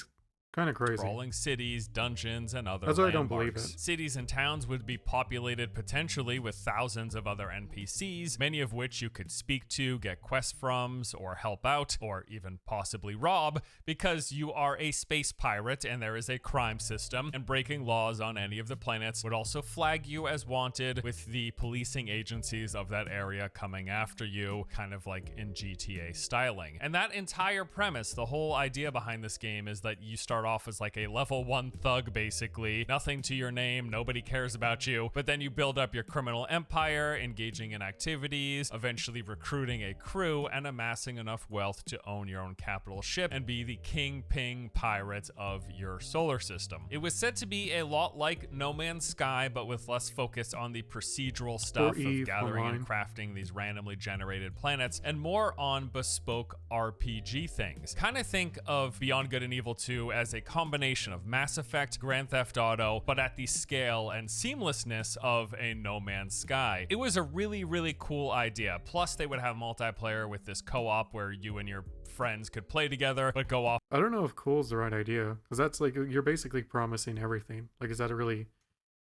Kind of crazy. Sprawling cities, dungeons, and other That's why I don't believe landmarks. it. Cities and towns would be populated potentially with thousands of other NPCs, many of which you could speak to, get quests from, or help out, or even possibly rob, because you are a space pirate and there is a crime system, and breaking laws on any of the planets would also flag you as wanted, with the policing agencies of that area coming after you, kind of like in GTA styling. And that entire premise, the whole idea behind this game, is that you start off as like a level 1 thug, basically, nothing to your name, nobody cares about you, but then you build up your criminal empire, engaging in activities, eventually recruiting a crew, and amassing enough wealth to own your own capital ship and be the kingpin pirate of your solar system. It was said to be a lot like No Man's Sky, but with less focus on the procedural stuff of gathering and crafting these randomly generated planets, and more on bespoke RPG things. Kind of think of Beyond Good and Evil 2 as a combination of Mass Effect, Grand Theft Auto, but at the scale and seamlessness of a No Man's Sky. It was a really, really cool idea. Plus, they would have multiplayer with this co-op where you and your friends could play together, but go off. I don't know if cool's the right idea, because that's like, you're basically promising everything. Like, is that a really...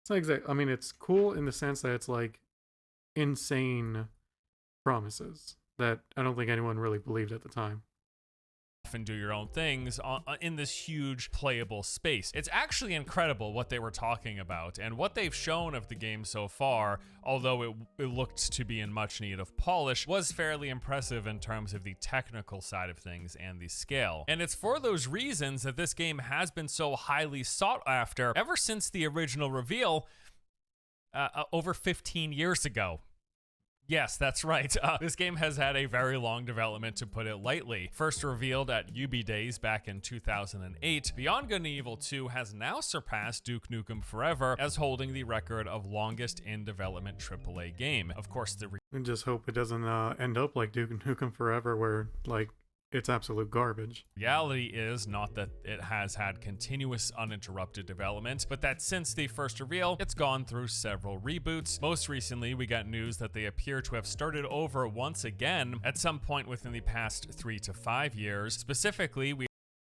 It's not exact. I mean, it's cool in the sense that it's like insane promises that I don't think anyone really believed at the time. And do your own things in this huge playable space. It's actually incredible what they were talking about, and what they've shown of the game so far, although it looked to be in much need of polish, was fairly impressive in terms of the technical side of things and the scale. And it's for those reasons that this game has been so highly sought after ever since the original reveal over 15 years ago. Yes, that's right. This game has had a very long development, to put it lightly. First revealed at UB Days back in 2008, Beyond Good and Evil 2 has now surpassed Duke Nukem Forever as holding the record of longest in-development AAA game. Of course, and just hope it doesn't end up like Duke Nukem Forever, where like it's absolute garbage. Reality is not that it has had continuous uninterrupted development, but that since the first reveal, it's gone through several reboots. Most recently, we got news that they appear to have started over once again at some point within the past 3 to 5 years. Specifically,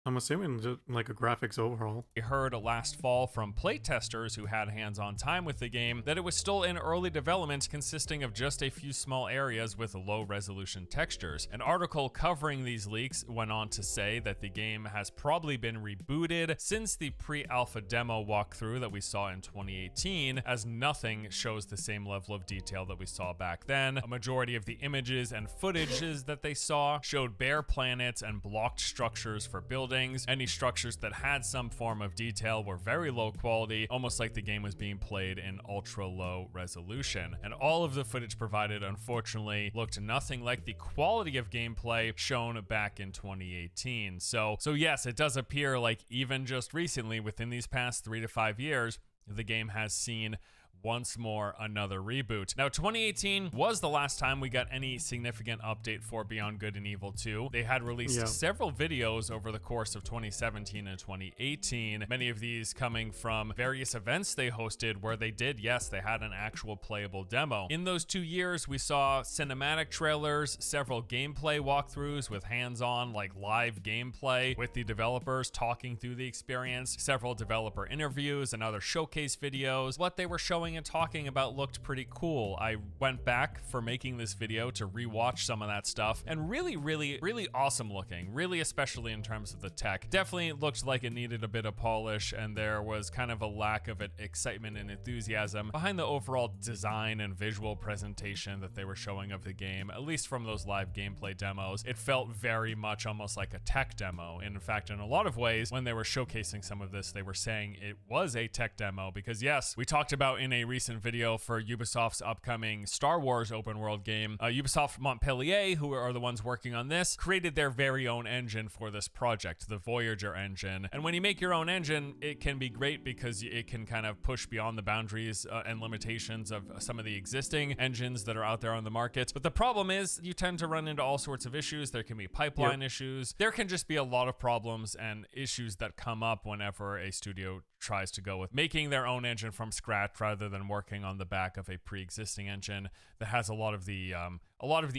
I'm assuming just like a graphics overhaul. We heard last fall from playtesters who had hands-on time with the game that it was still in early development, consisting of just a few small areas with low-resolution textures. An article covering these leaks went on to say that the game has probably been rebooted since the pre-alpha demo walkthrough that we saw in 2018, as nothing shows the same level of detail that we saw back then. A majority of the images and footages that they saw showed bare planets and blocked structures for building. Any structures that had some form of detail were very low quality, almost like the game was being played in ultra low resolution. And all of the footage provided, unfortunately, looked nothing like the quality of gameplay shown back in 2018. So yes, it does appear like even just recently, within these past 3 to 5 years, the game has seen once more another reboot. Now, 2018 was the last time we got any significant update for Beyond Good and Evil 2. They had released several videos over the course of 2017 and 2018, many of these coming from various events they hosted where they did, yes, they had an actual playable demo. In those 2 years, we saw cinematic trailers, several gameplay walkthroughs with hands-on, like live gameplay with the developers talking through the experience, several developer interviews and other showcase videos. What they were showing and talking about looked pretty cool. I went back for making this video to rewatch some of that stuff, and really awesome looking, really, especially in terms of the tech. Definitely looked like it needed a bit of polish, and there was kind of a lack of excitement and enthusiasm behind the overall design and visual presentation that they were showing of the game, at least from those live gameplay demos. It felt very much almost like a tech demo. In fact, in a lot of ways, when they were showcasing some of this, they were saying it was a tech demo, because yes, we talked about in a recent video for Ubisoft's upcoming Star Wars open world game, Ubisoft Montpellier, who are the ones working on this, created their very own engine for this project, the Voyager engine. And when you make your own engine, it can be great because it can kind of push beyond the boundaries and limitations of some of the existing engines that are out there on the market. But the problem is you tend to run into all sorts of issues. There can be pipeline issues. There can just be a lot of problems and issues that come up whenever a studio tries to go with making their own engine from scratch rather than working on the back of a pre-existing engine that has a lot of the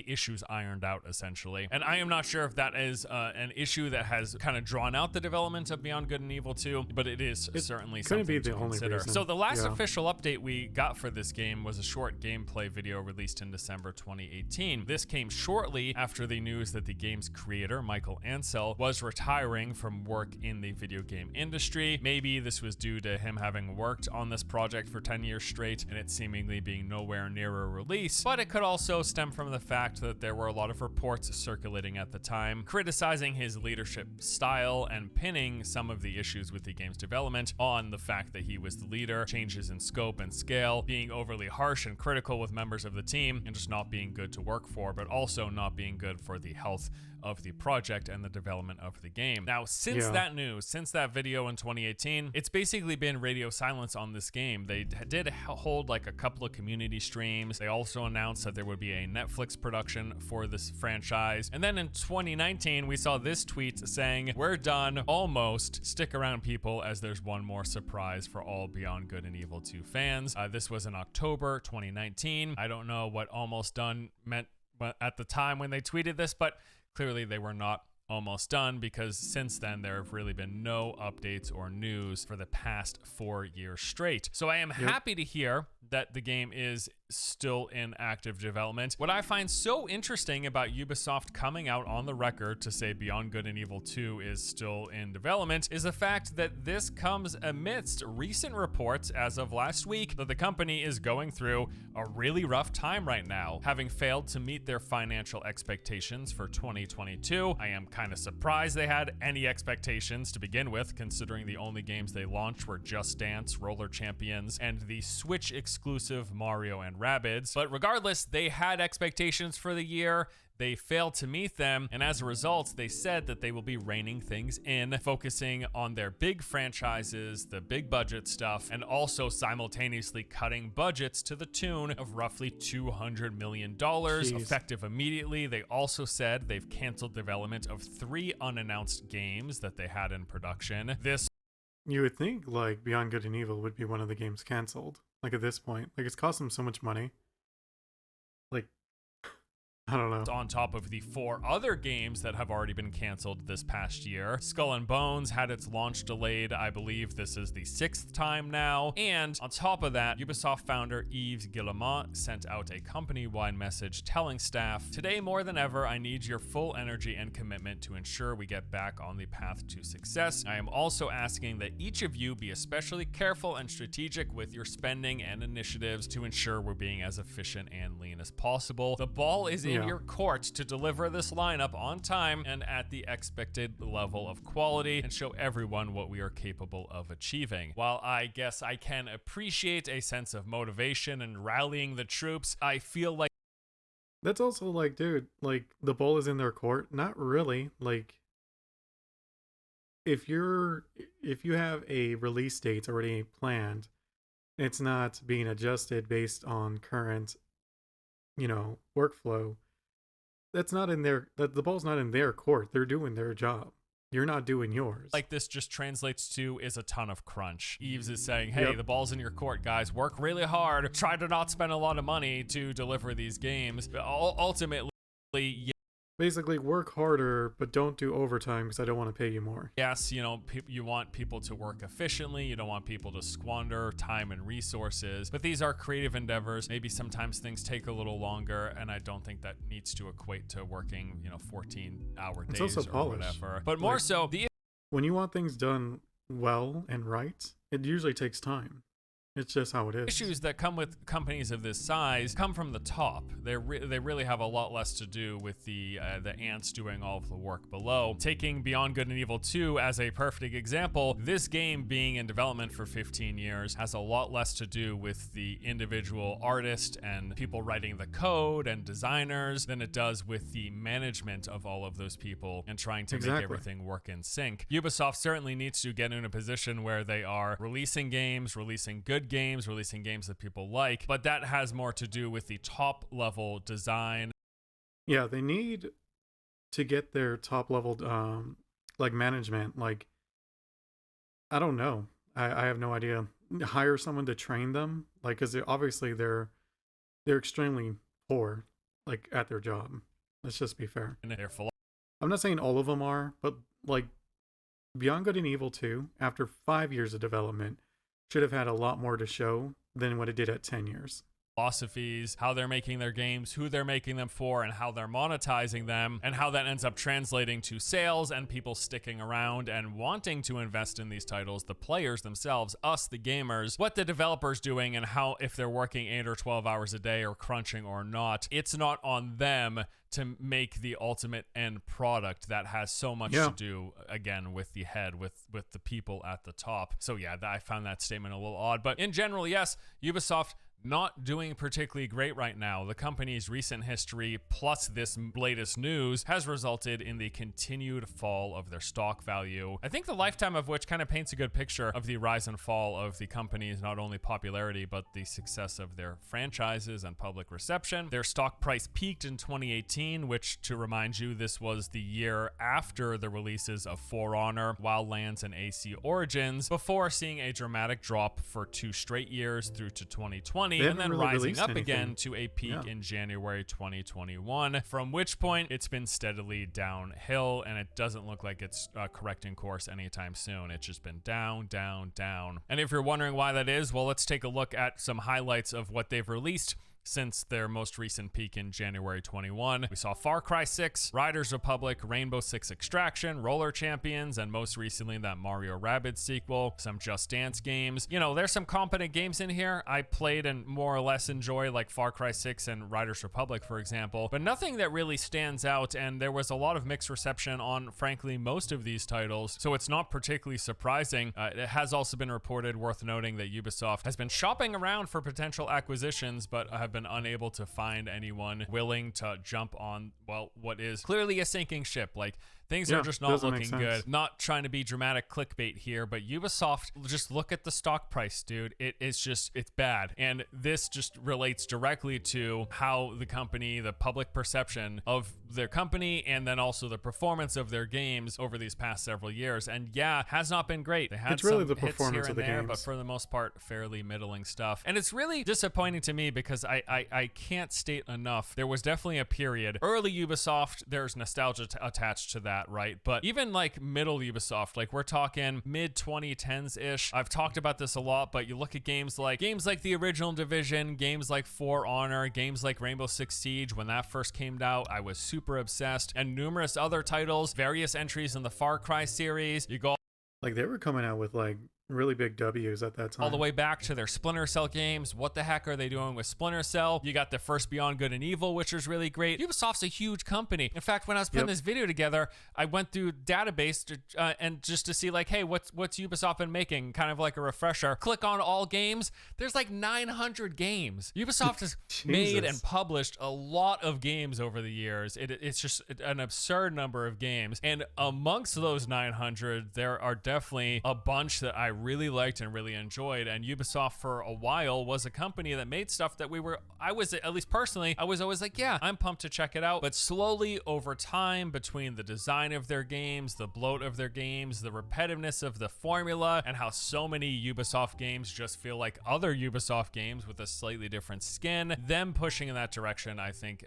issues ironed out, essentially. And I am not sure if that is an issue that has kind of drawn out the development of Beyond Good and Evil 2, but it is certainly something to consider. So the last official update we got for this game was a short gameplay video released in December 2018. This came shortly after the news that the game's creator, Michael Ansel, was retiring from work in the video game industry. Maybe this was due to him having worked on this project for 10 years straight and it seemingly being nowhere near a release, but it could also stem from the fact that there were a lot of reports circulating at the time criticizing his leadership style and pinning some of the issues with the game's development on the fact that he was the leader, changes in scope and scale, being overly harsh and critical with members of the team, and just not being good to work for, but also not being good for the health of the project and the development of the game. Now, since that news, since that video in 2018, it's basically been radio silence on this game. They did hold like a couple of community streams. They also announced that there would be a Netflix production for this franchise. And then in 2019, we saw this tweet saying, "We're done, almost. Stick around, people, as there's one more surprise for all Beyond Good and Evil 2 fans." This was in October 2019. I don't know what almost done meant at the time when they tweeted this, but clearly they were not almost done, because since then there have really been no updates or news for the past 4 years straight. So I am happy to hear that the game is still in active development. What I find so interesting about Ubisoft coming out on the record to say Beyond Good and Evil 2 is still in development is the fact that this comes amidst recent reports as of last week that the company is going through a really rough time right now, having failed to meet their financial expectations for 2022. I am kind of surprised they had any expectations to begin with, considering the only games they launched were Just Dance, Roller Champions, and the Switch exclusive Mario and Rabbids. But regardless, they had expectations for the year. They failed to meet them, and as a result, they said that they will be reining things in, focusing on their big franchises, the big budget stuff, and also simultaneously cutting budgets to the tune of roughly $200 million. Effective immediately. They also said they've canceled development of 3 unannounced games that they had in production. You would think like Beyond Good and Evil would be one of the games canceled. Like at this point, like it's cost them so much money. Like, I don't know. On top of the 4 other games that have already been canceled this past year. Skull and Bones had its launch delayed. I believe this is the 6th time now. And on top of that, Ubisoft founder Yves Guillemot sent out a company-wide message telling staff, "Today more than ever, I need your full energy and commitment to ensure we get back on the path to success. I am also asking that each of you be especially careful and strategic with your spending and initiatives to ensure we're being as efficient and lean as possible. The ball is in your court to deliver this lineup on time and at the expected level of quality and show everyone what we are capable of achieving." While I guess I can appreciate a sense of motivation and rallying the troops, I feel like that's also like, dude, like the ball is in their court. Not really. Like if you have a release date already planned, it's not being adjusted based on current, workflow. That's not in their, the ball's not in their court. They're doing their job. You're not doing yours. Like this just translates to is a ton of crunch. Yves is saying, hey, the ball's in your court, guys. Work really hard. Try to not spend a lot of money to deliver these games. But ultimately, basically work harder, but don't do overtime because I don't want to pay you more. Yes, you want people to work efficiently. You don't want people to squander time and resources. But these are creative endeavors. Maybe sometimes things take a little longer, and I don't think that needs to equate to working, 14-hour days also or polish. whatever. But more so, when you want things done well and right, it usually takes time. It's just how it is. Issues that come with companies of this size come from the top. They really have a lot less to do with the ants doing all of the work below. Taking Beyond Good and Evil 2 as a perfect example, this game being in development for 15 years has a lot less to do with the individual artist and people writing the code and designers than it does with the management of all of those people and trying to make everything work in sync. Ubisoft certainly needs to get in a position where they are releasing games, releasing good games, releasing games that people like, but that has more to do with the top level design. Yeah, they need to get their top level like management, like I don't know. I have no idea. Hire someone to train them, like, because obviously they're extremely poor, like, at their job. Let's just be fair. And they're I'm not saying all of them are, but like Beyond Good and Evil 2, after 5 years of development, should have had a lot more to show than what it did at 10 years. Philosophies, how they're making their games, who they're making them for, and how they're monetizing them, and how that ends up translating to sales and people sticking around and wanting to invest in these titles, the players themselves, us, the gamers, what the developer's doing, and how, if they're working 8 or 12 hours a day or crunching or not, it's not on them to make the ultimate end product that has so much to do, again, with the head, with the people at the top. So yeah, I found that statement a little odd, but in general, yes, Ubisoft not doing particularly great right now. The company's recent history plus this latest news has resulted in the continued fall of their stock value. I think the lifetime of which kind of paints a good picture of the rise and fall of the company's not only popularity but the success of their franchises and public reception. Their stock price peaked in 2018, which, to remind you, this was the year after the releases of For Honor, Wildlands, and AC Origins, before seeing a dramatic drop for 2 straight years through to 2020. And then really rising up anything. again to a peak in January 2021, from which point it's been steadily downhill, and it doesn't look like it's correcting course anytime soon. It's just been down, down, down. And if you're wondering why that is, well, let's take a look at some highlights of what they've released since their most recent peak in January 21. We saw Far Cry 6, Riders Republic, Rainbow Six Extraction, Roller Champions, and most recently that Mario Rabbids sequel, some Just Dance games. You know, there's some competent games in here I played and more or less enjoy, like Far Cry 6 and Riders Republic, for example, but nothing that really stands out, and there was a lot of mixed reception on, frankly, most of these titles, so it's not particularly surprising. It has also been reported, worth noting, that Ubisoft has been shopping around for potential acquisitions, but have been unable to find anyone willing to jump on, well, what is clearly a sinking ship. Like, things are just not looking good. Not trying to be dramatic clickbait here, but Ubisoft, just look at the stock price, dude. It's bad. And this just relates directly to how the company, the public perception of their company, and then also the performance of their games over these past several years. And yeah, has not been great. They had it's really some the hits performance here and of the there, games. but for the most part, fairly middling stuff. And it's really disappointing to me because I can't state enough. There was definitely a period, early Ubisoft, there's nostalgia attached to that, right? But even like middle Ubisoft, like we're talking mid 2010s ish. I've talked about this a lot, but you look at games like the original Division, games like For Honor, games like Rainbow Six Siege. When that first came out, I was super obsessed, and numerous other titles, various entries in the Far Cry series. You go like they were coming out with like really big W's at that time. all the way back to their Splinter Cell games. What the heck are they doing with Splinter Cell? You got the first Beyond Good and Evil, which was really great. Ubisoft's a huge company. In fact, when I was putting this video together, I went through database and just to see like, hey, what's Ubisoft been making? Kind of like a refresher. Click on all games. There's like 900 games. Ubisoft has made and published a lot of games over the years. It's just an absurd number of games. And amongst those 900, there are definitely a bunch that I really liked and really enjoyed. And Ubisoft for a while was a company that made stuff that I was, at least personally, I was always like, yeah, I'm pumped to check it out. But slowly over time, between the design of their games, the bloat of their games, the repetitiveness of the formula, and how so many Ubisoft games just feel like other Ubisoft games with a slightly different skin, them pushing in that direction, I think,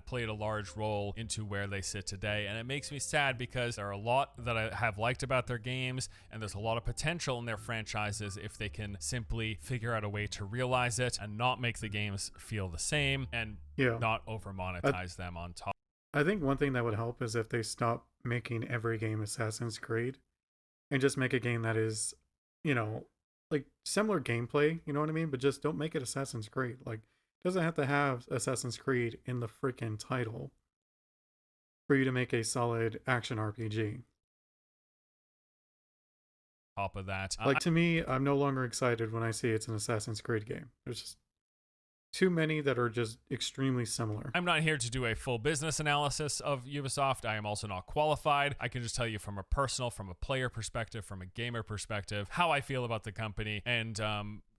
played a large role into where they sit today. And it makes me sad because there are a lot that I have liked about their games, and there's a lot of potential in their franchises if they can simply figure out a way to realize it and not make the games feel the same and not over monetize them on top. I think one thing that would help is if they stop making every game Assassin's Creed and just make a game that is, you know, like similar gameplay, you know what I mean? But just don't make it Assassin's Creed. Like, it doesn't have to have Assassin's Creed in the freaking title for you to make a solid action RPG. Top of that, like, to me, I'm no longer excited when I see it's an Assassin's Creed game. There's just too many that are just extremely similar. I'm not here to do a full business analysis of Ubisoft. I am also not qualified. I can just tell you from a personal, from a player perspective, from a gamer perspective, how I feel about the company. And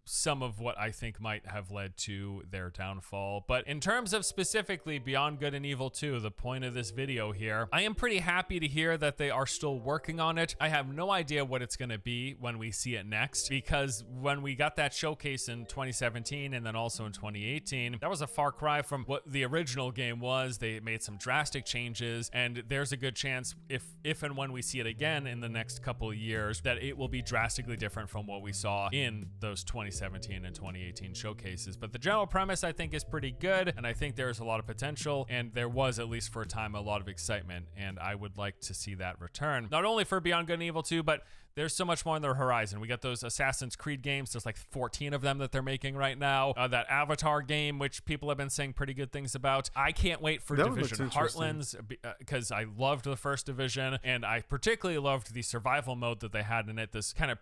some of what I think might have led to their downfall. But in terms of specifically Beyond Good and Evil 2, the point of this video here, I am pretty happy to hear that they are still working on it. I have no idea what it's going to be when we see it next, because when we got that showcase in 2017 and then also in 2018, that was a far cry from what the original game was. They made some drastic changes, and there's a good chance if and when we see it again in the next couple of years that it will be drastically different from what we saw in those 2017 and 2018 showcases. But the general premise, I think, is pretty good, and I think there's a lot of potential, and there was, at least for a time, a lot of excitement, and I would like to see that return. Not only for Beyond Good and Evil 2, but there's so much more on the horizon. We got those Assassin's Creed games. There's like 14 of them that they're making right now. That Avatar game, which people have been saying pretty good things about. I can't wait for Division Heartlands, because I loved the first Division, and I particularly loved the survival mode that they had in it. This kind of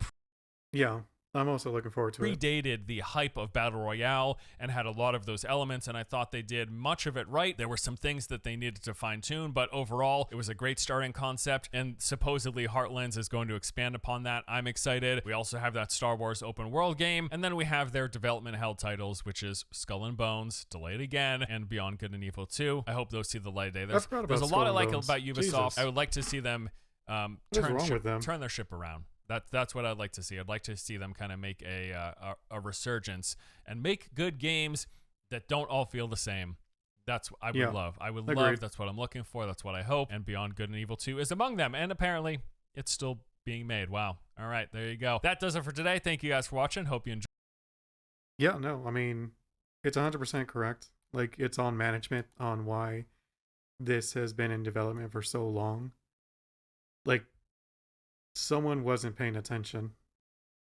yeah, I'm also looking forward to it. Predated the hype of Battle Royale and had a lot of those elements, and I thought they did much of it right. There were some things that they needed to fine-tune, but overall, it was a great starting concept, and supposedly Heartlands is going to expand upon that. I'm excited. We also have that Star Wars open world game, and then we have their development hell titles, which is Skull and Bones, delayed again, and Beyond Good and Evil 2. I hope those see the light of day. There's a lot I like about Ubisoft. Jesus. I would like to see them turn their ship around. That's what I'd like to see. I'd like to see them kind of make a resurgence and make good games that don't all feel the same. That's what I would love. I would love. That's what I'm looking for. That's what I hope. And Beyond Good and Evil 2 is among them. And apparently, it's still being made. Wow. All right, there you go. That does it for today. Thank you guys for watching. Hope you enjoyed. Yeah, no, I mean, it's 100% correct. Like, it's on management on why this has been in development for so long. Like, someone wasn't paying attention.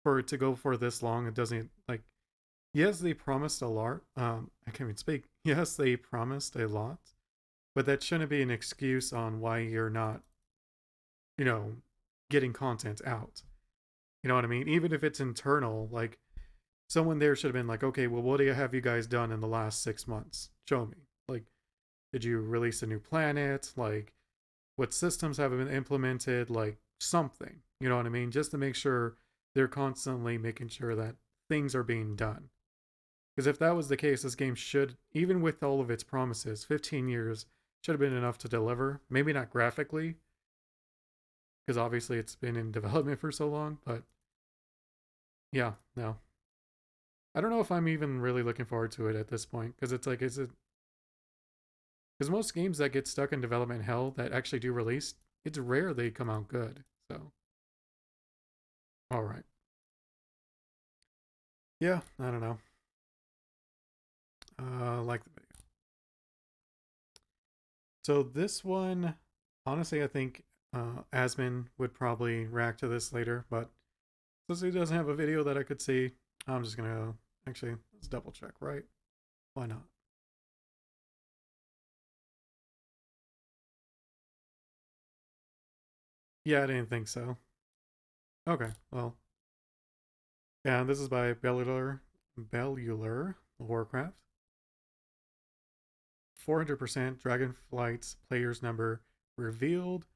For it to go for this long, it doesn't, like, yes, they promised a lot. I can't even speak. Yes, they promised a lot, but that shouldn't be an excuse on why you're not, getting content out. You know what I mean? Even if it's internal, like, someone there should have been like, okay, well, what have you guys done in the last 6 months? Show me. Like, did you release a new planet? Like, what systems have been implemented? Like, something, you know what I mean? Just to make sure they're constantly making sure that things are being done. Because if that was the case, this game should, even with all of its promises, 15 years should have been enough to deliver. Maybe not graphically, because obviously it's been in development for so long, but yeah, no. I don't know if I'm even really looking forward to it at this point, because it's like, is it... Because most games that get stuck in development hell that actually do release, it's rare they come out good, so. Alright. Yeah, I don't know. Like the video. So this one, honestly, I think Asmin would probably react to this later, but since he doesn't have a video that I could see, I'm just gonna, actually, let's double check, right? Why not? Yeah, I didn't think so. Okay, well. Yeah, this is by Bellular Warcraft. 400% Dragonflight's players number revealed.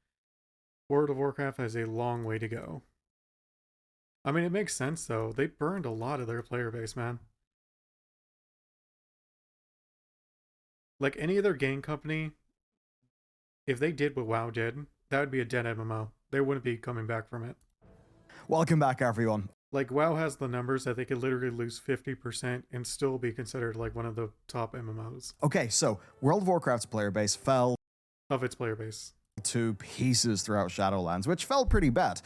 World of Warcraft has a long way to go. I mean, it makes sense though. They burned a lot of their player base, man. Like any other game company, if they did what WoW did, that would be a dead MMO. They wouldn't be coming back from it. Welcome back, everyone. Like, WoW has the numbers that they could literally lose 50% and still be considered like one of the top MMOs. Okay, so World of Warcraft's player base fell of its player base to pieces throughout Shadowlands, which felt pretty bad.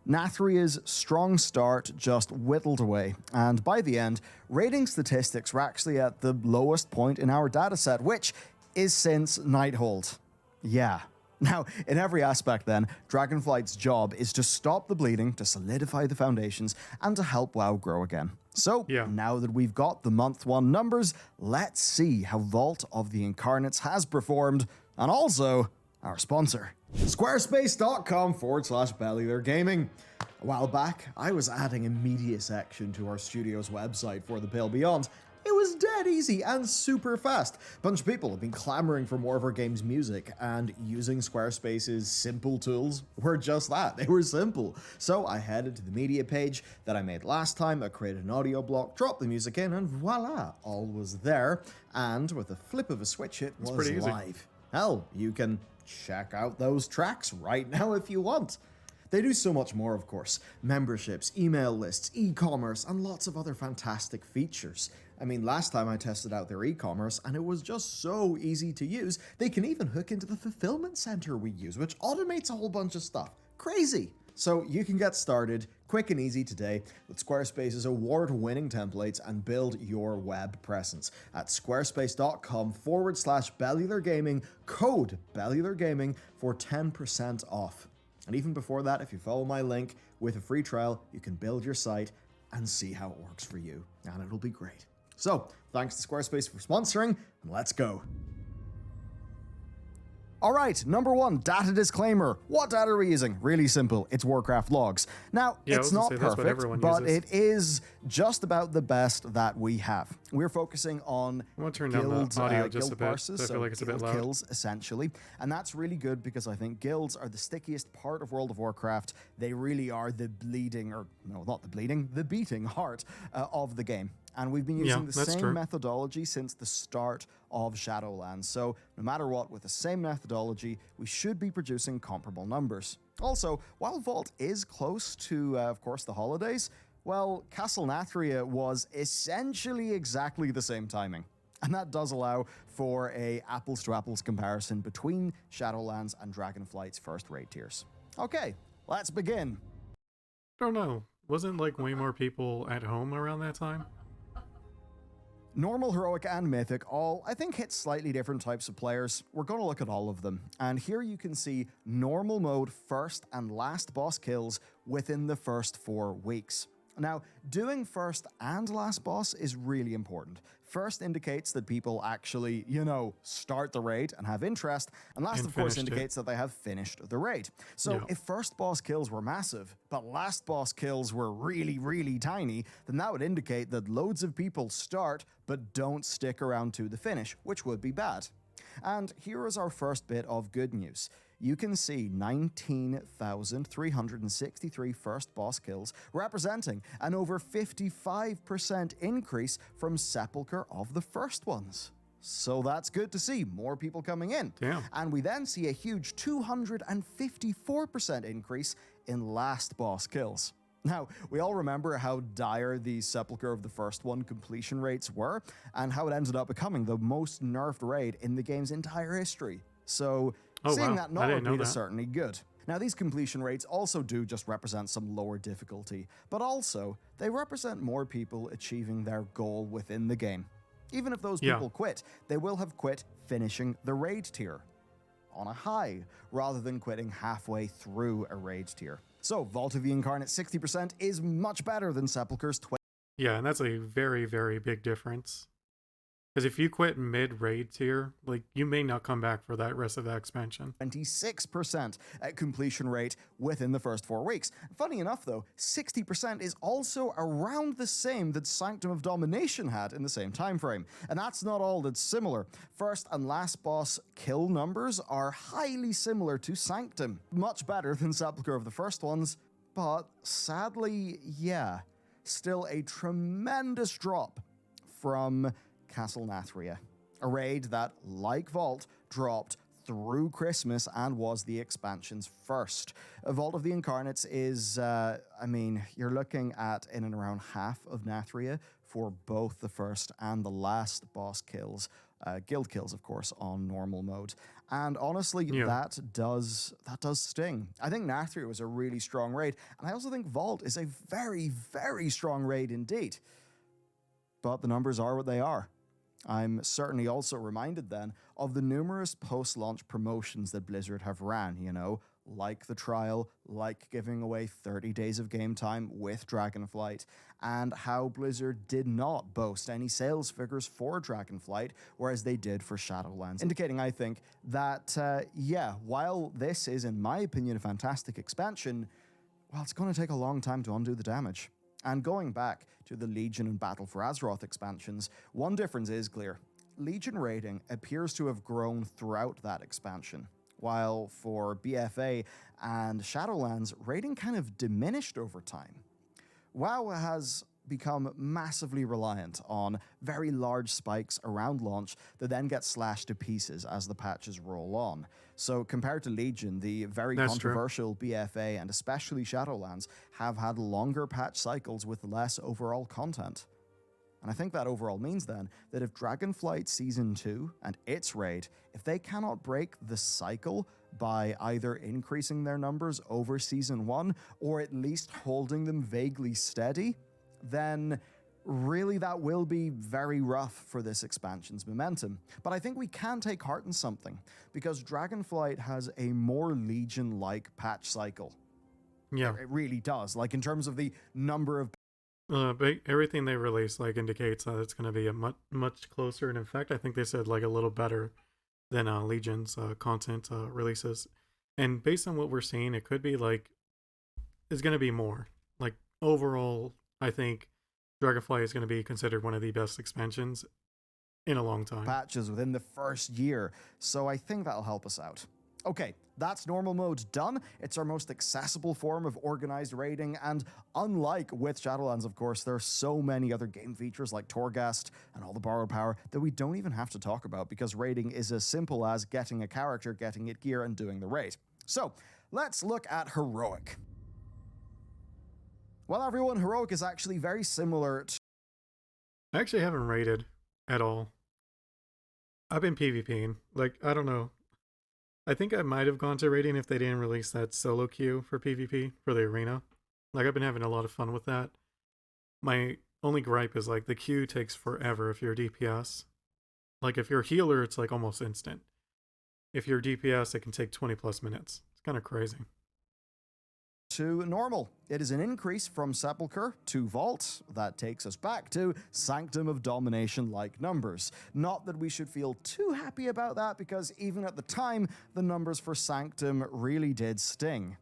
Nathrya's strong start just whittled away, and by the end, rating statistics were actually at the lowest point in our dataset, which is since Nighthold. Yeah. Now, in every aspect then, Dragonflight's job is to stop the bleeding, to solidify the foundations, and to help WoW grow again. So, now that we've got the month 1 numbers, let's see how Vault of the Incarnates has performed, and also our sponsor, Squarespace.com/Bellular Gaming. A while back, I was adding a media section to our studio's website for The Pale Beyond. It was is dead easy and super fast. A bunch of people have been clamoring for more of our game's music, and using Squarespace's simple tools were just that. They were simple. So I headed to the media page that I made last time, I created an audio block, dropped the music in, and voila, all was there. And with a flip of a switch, it was pretty easy. live. Hell, you can check out those tracks right now if you want. They do so much more, of course. Memberships, email lists, e-commerce, and lots of other fantastic features. I mean, last time I tested out their e-commerce, and it was just so easy to use. They can even hook into the fulfillment center we use, which automates a whole bunch of stuff. Crazy! So you can get started quick and easy today with Squarespace's award-winning templates and build your web presence at squarespace.com/bellulargaming, code bellulargaming for 10% off. And even before that, if you follow my link with a free trial, you can build your site and see how it works for you, and it'll be great. So, thanks to Squarespace for sponsoring, and let's go. All right, number one, data disclaimer. What data are we using? Really simple. It's Warcraft logs. Now, it's not perfect, but it is just about the best that we have. We're focusing on guild parses, I feel like it's a bit guild loud. kills, essentially. And that's really good because I think guilds are the stickiest part of World of Warcraft. They really are the bleeding, or no, not the bleeding, the beating heart of the game. And we've been using the same methodology since the start of Shadowlands. So no matter what, with the same methodology, we should be producing comparable numbers. Also, while Vault is close to, of course, the holidays, well, Castle Nathria was essentially exactly the same timing. And that does allow for a apples-to-apples comparison between Shadowlands and Dragonflight's first raid tiers. Okay, let's begin. I don't know. Wasn't like way more people at home around that time? Normal, Heroic, and Mythic all, I think, hit slightly different types of players. We're going to look at all of them. And here you can see normal mode first and last boss kills within the first 4 weeks. Now, doing first and last boss is really important. First indicates that people actually, start the raid and have interest, and last, of course, indicates that they have finished the raid. So if first boss kills were massive, but last boss kills were really, really tiny, then that would indicate that loads of people start but don't stick around to the finish, which would be bad. And here is our first bit of good news. You can see 19,363 first boss kills, representing an over 55% increase from Sepulchre of the first ones. So that's good to see, more people coming in. Damn. And we then see a huge 254% increase in last boss kills. Now, we all remember how dire the Sepulchre of the first one completion rates were, and how it ended up becoming the most nerfed raid in the game's entire history. So, seeing that not repeat is certainly good. Now, these completion rates also do just represent some lower difficulty, but also, they represent more people achieving their goal within the game. Even if those people quit, they will have quit finishing the raid tier on a high, rather than quitting halfway through a raid tier. So, Vault of the Incarnate 60% is much better than Sepulchre's 20%. Yeah, and that's a very, very big difference. Because if you quit mid-raid tier, like, you may not come back for that rest of that expansion. 26% at completion rate within the first 4 weeks. Funny enough, though, 60% is also around the same that Sanctum of Domination had in the same time frame. And that's not all that's similar. First and last boss kill numbers are highly similar to Sanctum. Much better than Sepulchre of the first ones, but sadly, still a tremendous drop from Castle Nathria, a raid that, like Vault, dropped through Christmas and was the expansion's first. Vault of the Incarnates is, you're looking at in and around half of Nathria for both the first and the last boss kills, guild kills, of course, on normal mode. And honestly, that does sting. I think Nathria was a really strong raid, and I also think Vault is a very, very strong raid indeed. But the numbers are what they are. I'm certainly also reminded then of the numerous post-launch promotions that Blizzard have ran, like the trial, like giving away 30 days of game time with Dragonflight, and how Blizzard did not boast any sales figures for Dragonflight, whereas they did for Shadowlands, indicating, I think, that, while this is, in my opinion, a fantastic expansion, well, it's going to take a long time to undo the damage. And going back to the Legion and Battle for Azeroth expansions, one difference is clear. Legion rating appears to have grown throughout that expansion, while for BFA and Shadowlands, rating kind of diminished over time. WoW has become massively reliant on very large spikes around launch that then get slashed to pieces as the patches roll on. So compared to Legion, the very controversial BFA and especially Shadowlands have had longer patch cycles with less overall content. And I think that overall means then that if Dragonflight Season 2 and its raid, if they cannot break the cycle by either increasing their numbers over Season 1 or at least holding them vaguely steady, then really that will be very rough for this expansion's momentum. But I think we can take heart in something, because Dragonflight has a more Legion-like patch cycle. Yeah. It really does. Like in terms of the number of but everything they release like indicates that it's going to be a much closer, and in fact I think they said like a little better than Legion's content releases. And based on what we're seeing, it could be like it's going to be more. Like overall, I think Dragonfly is going to be considered one of the best expansions in a long time. Patches within the first year, so I think that'll help us out. Okay, that's normal mode done. It's our most accessible form of organized raiding, and unlike with Shadowlands, of course, there are so many other game features like Torghast and all the borrowed power that we don't even have to talk about, because raiding is as simple as getting a character, getting it gear, and doing the raid. So, let's look at Heroic. Well, everyone, Heroic is actually very similar to... I actually haven't raided at all. I've been PvPing. Like, I don't know. I think I might have gone to raiding if they didn't release that solo queue for PvP for the arena. Like, I've been having a lot of fun with that. My only gripe is like the queue takes forever if you're DPS. Like, if you're a healer, it's like almost instant. If you're DPS, it can take 20 plus minutes. It's kind of crazy. To normal. It is an increase from Sepulchre to Vault. That takes us back to Sanctum of Domination-like numbers. Not that we should feel too happy about that, because even at the time, the numbers for Sanctum really did sting.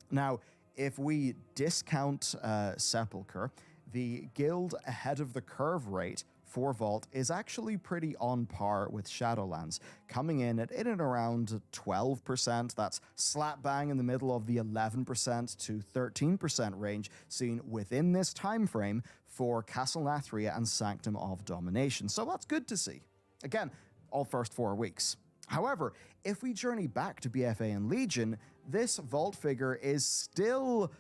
Now, if we discount Sepulchre, the guild ahead of the curve rate for Vault is actually pretty on par with Shadowlands, coming in at in and around 12%. That's slap bang in the middle of the 11% to 13% range seen within this time frame for Castle Nathria and Sanctum of Domination. So that's good to see. Again, all first 4 weeks. However, if we journey back to BFA and Legion, this Vault figure is still...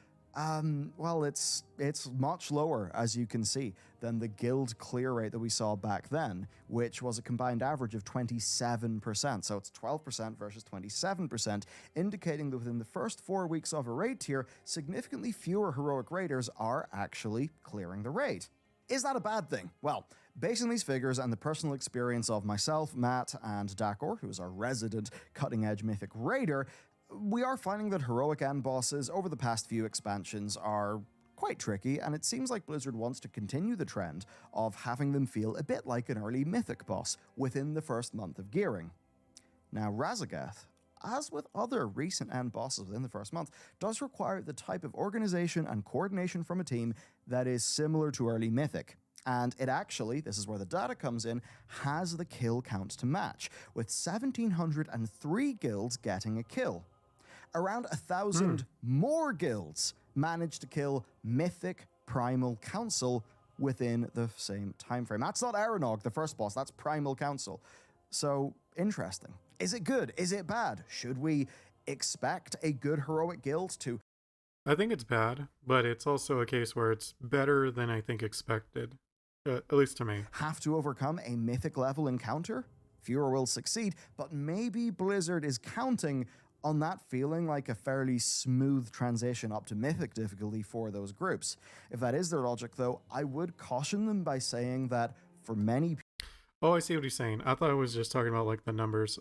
well, it's much lower, as you can see, than the guild clear rate that we saw back then, which was a combined average of 27%. So it's 12% versus 27%, indicating that within the first 4 weeks of a raid tier, significantly fewer heroic raiders are actually clearing the raid. Is that a bad thing? Well, based on these figures and the personal experience of myself, Matt, and Dakor, who is our resident cutting-edge mythic raider, we are finding that heroic end bosses over the past few expansions are quite tricky, and it seems like Blizzard wants to continue the trend of having them feel a bit like an early mythic boss within the first month of gearing. Now, Razagath, as with other recent end bosses within the first month, does require the type of organization and coordination from a team that is similar to early mythic. And it actually, this is where the data comes in, has the kill count to match, with 1,703 guilds getting a kill. Around 1,000 more guilds managed to kill Mythic Primal Council within the same time frame. That's not Aranog, the first boss, that's Primal Council. So, interesting. Is it good? Is it bad? Should we expect a good heroic guild to... I think it's bad, but it's also a case where it's better than I think expected, at least to me. Have to overcome a mythic level encounter? Fewer will succeed, but maybe Blizzard is counting on that feeling like a fairly smooth transition up to mythic difficulty for those groups. If that is their logic, though, I would caution them by saying that for many people... Oh, I see what he's saying. I thought I was just talking about like the numbers.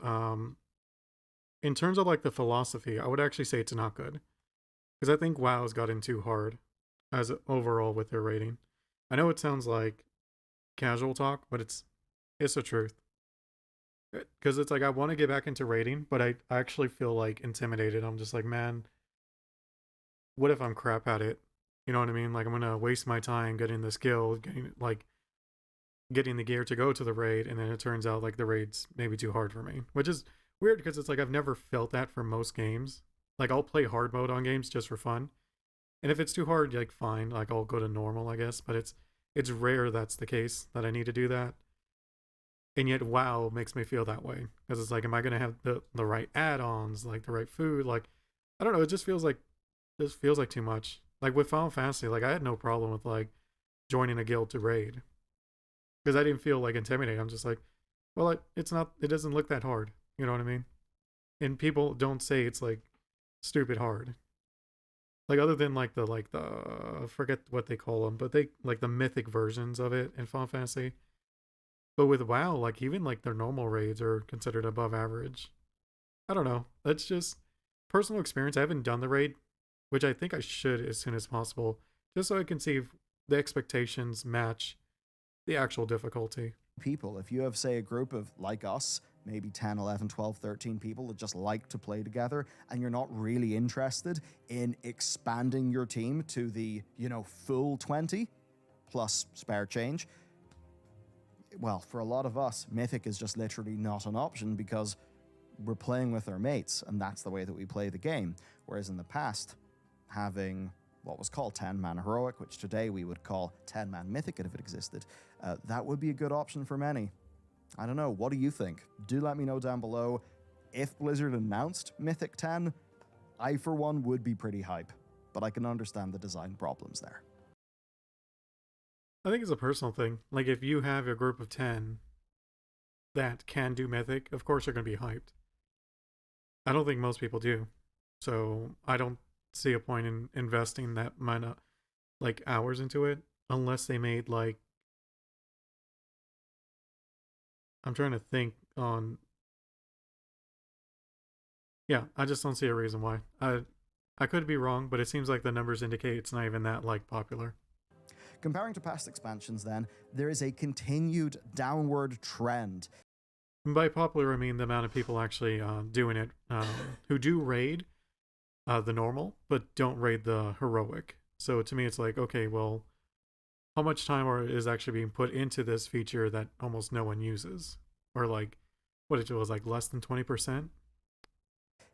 In terms of like the philosophy, I would actually say it's not good. Because I think WoW has gotten too hard as overall with their rating. I know it sounds like casual talk, but it's the truth. Because it's like I want to get back into raiding, but I actually feel like intimidated. I'm just like, man, what if I'm crap at it You know what I mean? Like I'm gonna waste my time getting the skill, getting the gear to go to the raid, and then it turns out like the raid's maybe too hard for me, which is weird because it's like I've never felt that for most games. Like I'll play hard mode on games just for fun, and if it's too hard, like fine, like I'll go to normal, I guess. But it's rare that's the case that I need to do that. And yet WoW makes me feel that way because it's like, am I gonna have the right add-ons, like the right food? Like I don't know, it just feels like too much. Like with Final Fantasy, like I had no problem with like joining a guild to raid because I didn't feel like intimidated. I'm just like, well, it doesn't look that hard. You know what I mean? And people don't say it's like stupid hard. Like other than like the I forget what they call them, but they like the mythic versions of it in Final Fantasy. But with WoW, like even like their normal raids are considered above average. I don't know. That's just personal experience. I haven't done the raid, which I think I should as soon as possible, just so I can see if the expectations match the actual difficulty. People, if you have, say, a group of, like us, maybe 10, 11, 12, 13 people that just like to play together, and you're not really interested in expanding your team to the, full 20 plus spare change, well, for a lot of us, Mythic is just literally not an option because we're playing with our mates, and that's the way that we play the game. Whereas in the past, having what was called 10-man Heroic, which today we would call 10-man Mythic if it existed, that would be a good option for many. I don't know, what do you think? Do let me know down below. If Blizzard announced Mythic 10, I for one would be pretty hype, but I can understand the design problems there. I think it's a personal thing. Like if you have a group of 10 that can do Mythic, of course you're going to be hyped. I don't think most people do. So I don't see a point in investing that amount of like hours into it unless they made like, I'm trying to think on, yeah, I just don't see a reason why. I could be wrong, but it seems like the numbers indicate it's not even that like popular. Comparing to past expansions then, there is a continued downward trend. And by popular, I mean the amount of people actually doing it who do raid the normal, but don't raid the heroic. So to me, it's like, okay, well, how much time is actually being put into this feature that almost no one uses? Or like, what it was like less than 20%?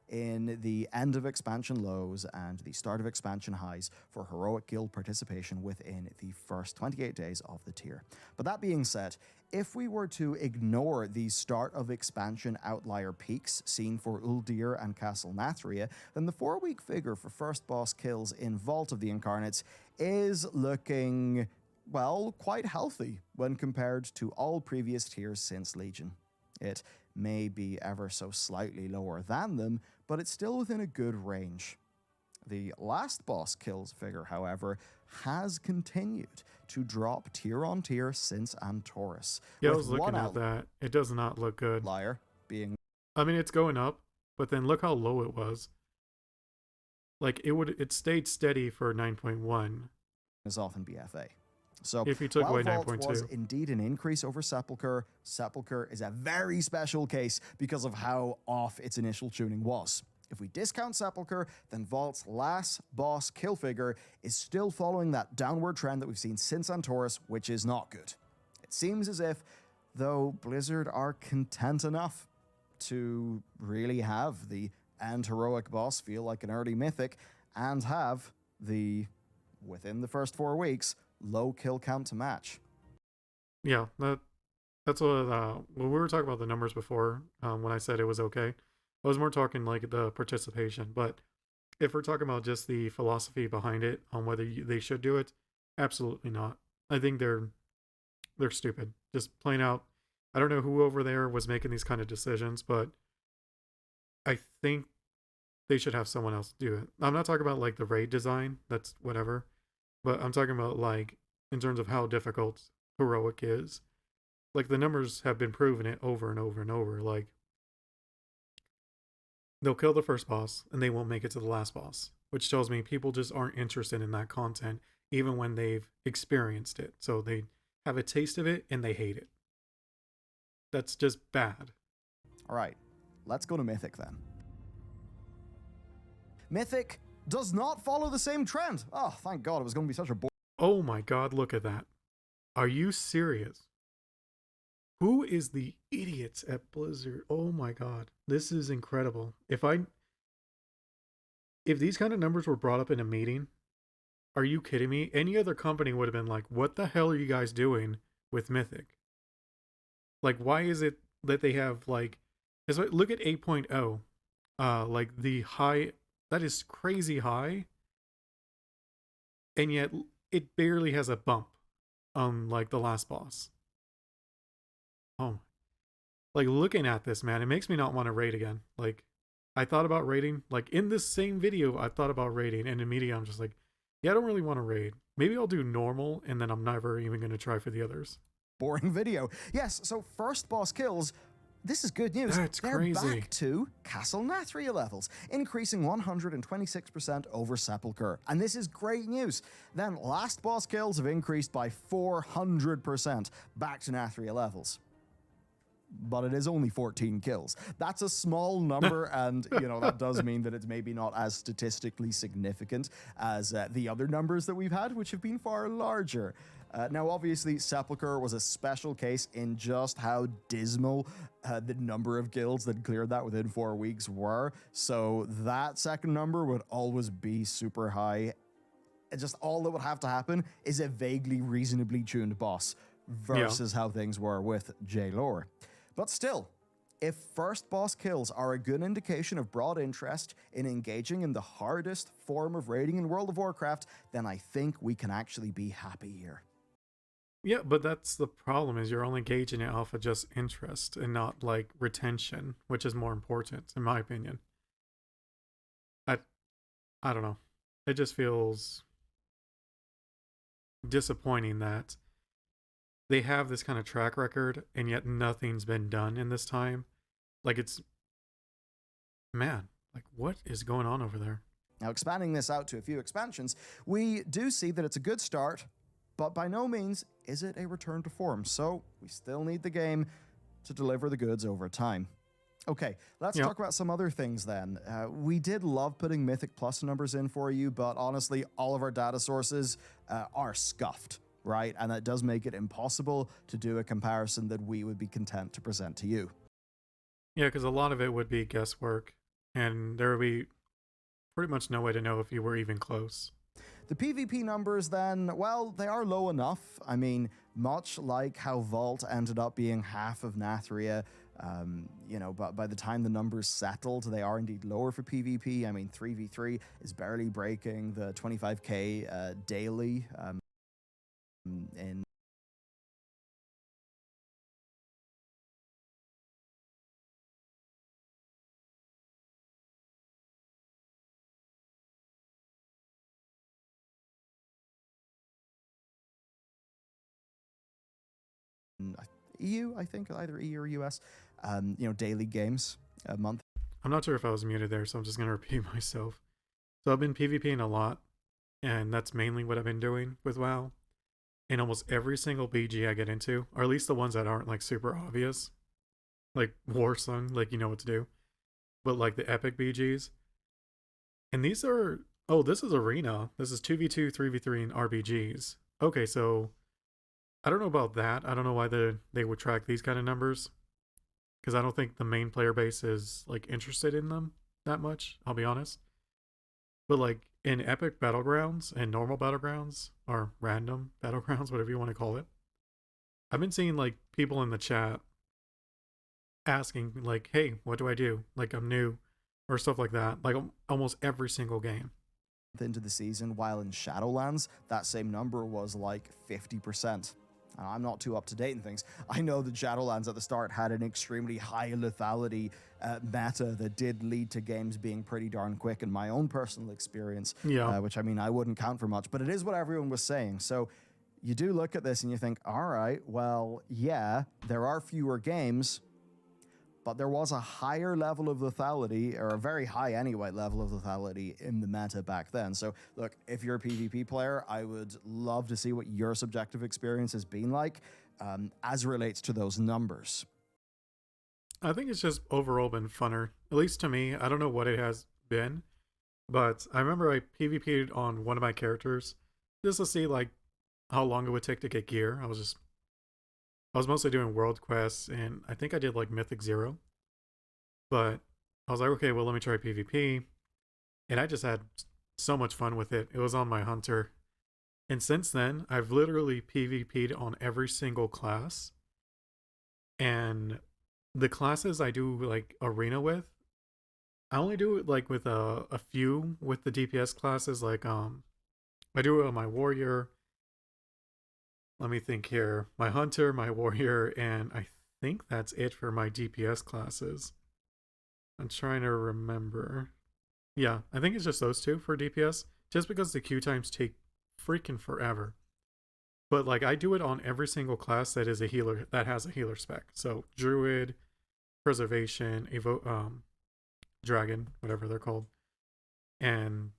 In the end of expansion lows and the start of expansion highs for heroic guild participation within the first 28 days of the tier. But that being said, if we were to ignore the start of expansion outlier peaks seen for Uldir and Castle Nathria, then the 4-week figure for first boss kills in Vault of the Incarnates is looking, well, quite healthy when compared to all previous tiers since Legion. It may be ever so slightly lower than them, but it's still within a good range. The last boss kills figure, however, has continued to drop tier on tier since Antorus. Yeah, I was looking at that. It does not look good. Liar being, I mean, it's going up, but then look how low it was. Like it stayed steady for 9.1. Is often BFA. So if you took away Vault 9.2, was indeed an increase over Sepulchre. Sepulchre is a very special case because of how off its initial tuning was. If we discount Sepulchre, then Vault's last boss kill figure is still following that downward trend that we've seen since Antorus, which is not good. It seems as if, though, Blizzard are content enough to really have the end heroic boss feel like an early mythic and have the, within the first 4 weeks, low kill count to match. Yeah, that's what when we were talking about the numbers before, when I said it was okay, I was more talking like the participation. But if we're talking about just the philosophy behind it on whether they should do it, absolutely not. I think they're stupid, just plain out. I don't know who over there was making these kind of decisions, but I think they should have someone else do it. I'm not talking about like the raid design, that's whatever. But I'm talking about like in terms of how difficult heroic is. Like the numbers have been proving it over and over and over. Like they'll kill the first boss and they won't make it to the last boss, which tells me people just aren't interested in that content even when they've experienced it. So they have a taste of it and they hate it. That's just bad. All right, let's go to Mythic then. Mythic does not follow the same trend. Oh, thank God, it was going to be such a Oh my God, look at that. Are you serious? Who is the idiots at Blizzard? Oh my God, this is incredible. If these kind of numbers were brought up in a meeting, are you kidding me? Any other company would have been like, what the hell are you guys doing with Mythic? Like, why is it that they have like, look at 8.0, like the high, that is crazy high, and yet it barely has a bump on like the last boss. Oh, like looking at this, man, it makes me not want to raid again. Like, I thought about raiding, like in this same video, I thought about raiding, and immediately I'm just like, yeah, I don't really want to raid. Maybe I'll do normal, and then I'm never even going to try for the others. boring video. Yes, so first boss kills. This is good news. That's They're crazy. back to Castle Nathria levels, increasing 126% over Sepulchre. And this is great news. Then last boss kills have increased by 400% back to Nathria levels. But it is only 14 kills. That's a small number, and that does mean that it's maybe not as statistically significant as the other numbers that we've had, which have been far larger. Now, obviously, Sepulchre was a special case in just how dismal the number of guilds that cleared that within 4 weeks were. So that second number would always be super high. Just all that would have to happen is a vaguely reasonably tuned boss versus how things were with J-Lore. But still, if first boss kills are a good indication of broad interest in engaging in the hardest form of raiding in World of Warcraft, then I think we can actually be happy here. Yeah, but that's the problem, is you're only gauging it off of just interest and not like retention, which is more important, in my opinion. I don't know. It just feels disappointing that they have this kind of track record and yet nothing's been done in this time. Like, it's, man, like what is going on over there? Now, expanding this out to a few expansions, we do see that it's a good start, but by no means is it a return to form. So we still need the game to deliver the goods over time. Okay, let's talk about some other things then. We did love putting Mythic Plus numbers in for you, but honestly, all of our data sources are scuffed, right? And that does make it impossible to do a comparison that we would be content to present to you. Yeah, because a lot of it would be guesswork, and there would be pretty much no way to know if you were even close. The PvP numbers then, well, they are low enough. I mean, much like how Vault ended up being half of Nathria, but by the time the numbers settled, they are indeed lower for PvP. I mean, 3v3 is barely breaking the 25k daily in EU, I think, either EU or US, daily games a month. I'm not sure if I was muted there, so I'm just going to repeat myself. So I've been PvPing a lot, and that's mainly what I've been doing with WoW. And almost every single BG I get into, or at least the ones that aren't like super obvious, like Warsong, like you know what to do, but like the epic BGs. And these are, oh, this is Arena. This is 2v2, 3v3, and RBGs. Okay, so I don't know about that. I don't know why they would track these kind of numbers, because I don't think the main player base is like interested in them that much, I'll be honest. But like in epic battlegrounds and normal battlegrounds, or random battlegrounds, whatever you want to call it, I've been seeing like people in the chat asking like, hey, what do I do? Like, I'm new, or stuff like that, like almost every single game. Into the season, while in Shadowlands, that same number was like 50%. I'm not too up to date in things. I know that Shadowlands at the start had an extremely high lethality meta that did lead to games being pretty darn quick in my own personal experience, which I mean, I wouldn't count for much, but it is what everyone was saying. So you do look at this and you think, all right, well, yeah, there are fewer games, but there was a higher level of lethality, or a very high anyway level of lethality in the meta back then. So look, if you're a PvP player, I would love to see what your subjective experience has been like as relates to those numbers. I think it's just overall been funner, at least to me. I don't know what it has been, But I remember I PvP'd on one of my characters just to see like how long it would take to get gear. I was mostly doing world quests, and I think I did like Mythic 0. But I was like, okay, well, let me try PvP. And I just had so much fun with it. It was on my hunter. And since then, I've literally PvP'd on every single class. And the classes I do like arena with, I only do it like with a few with the DPS classes. Like I do it on my warrior. Let me think here. My hunter, my warrior, and I think that's it for my DPS classes. I'm trying to remember. Yeah, I think it's just those two for DPS, just because the queue times take freaking forever. But like I do it on every single class that is a healer, that has a healer spec. So Druid, Preservation, Dragon, whatever they're called, and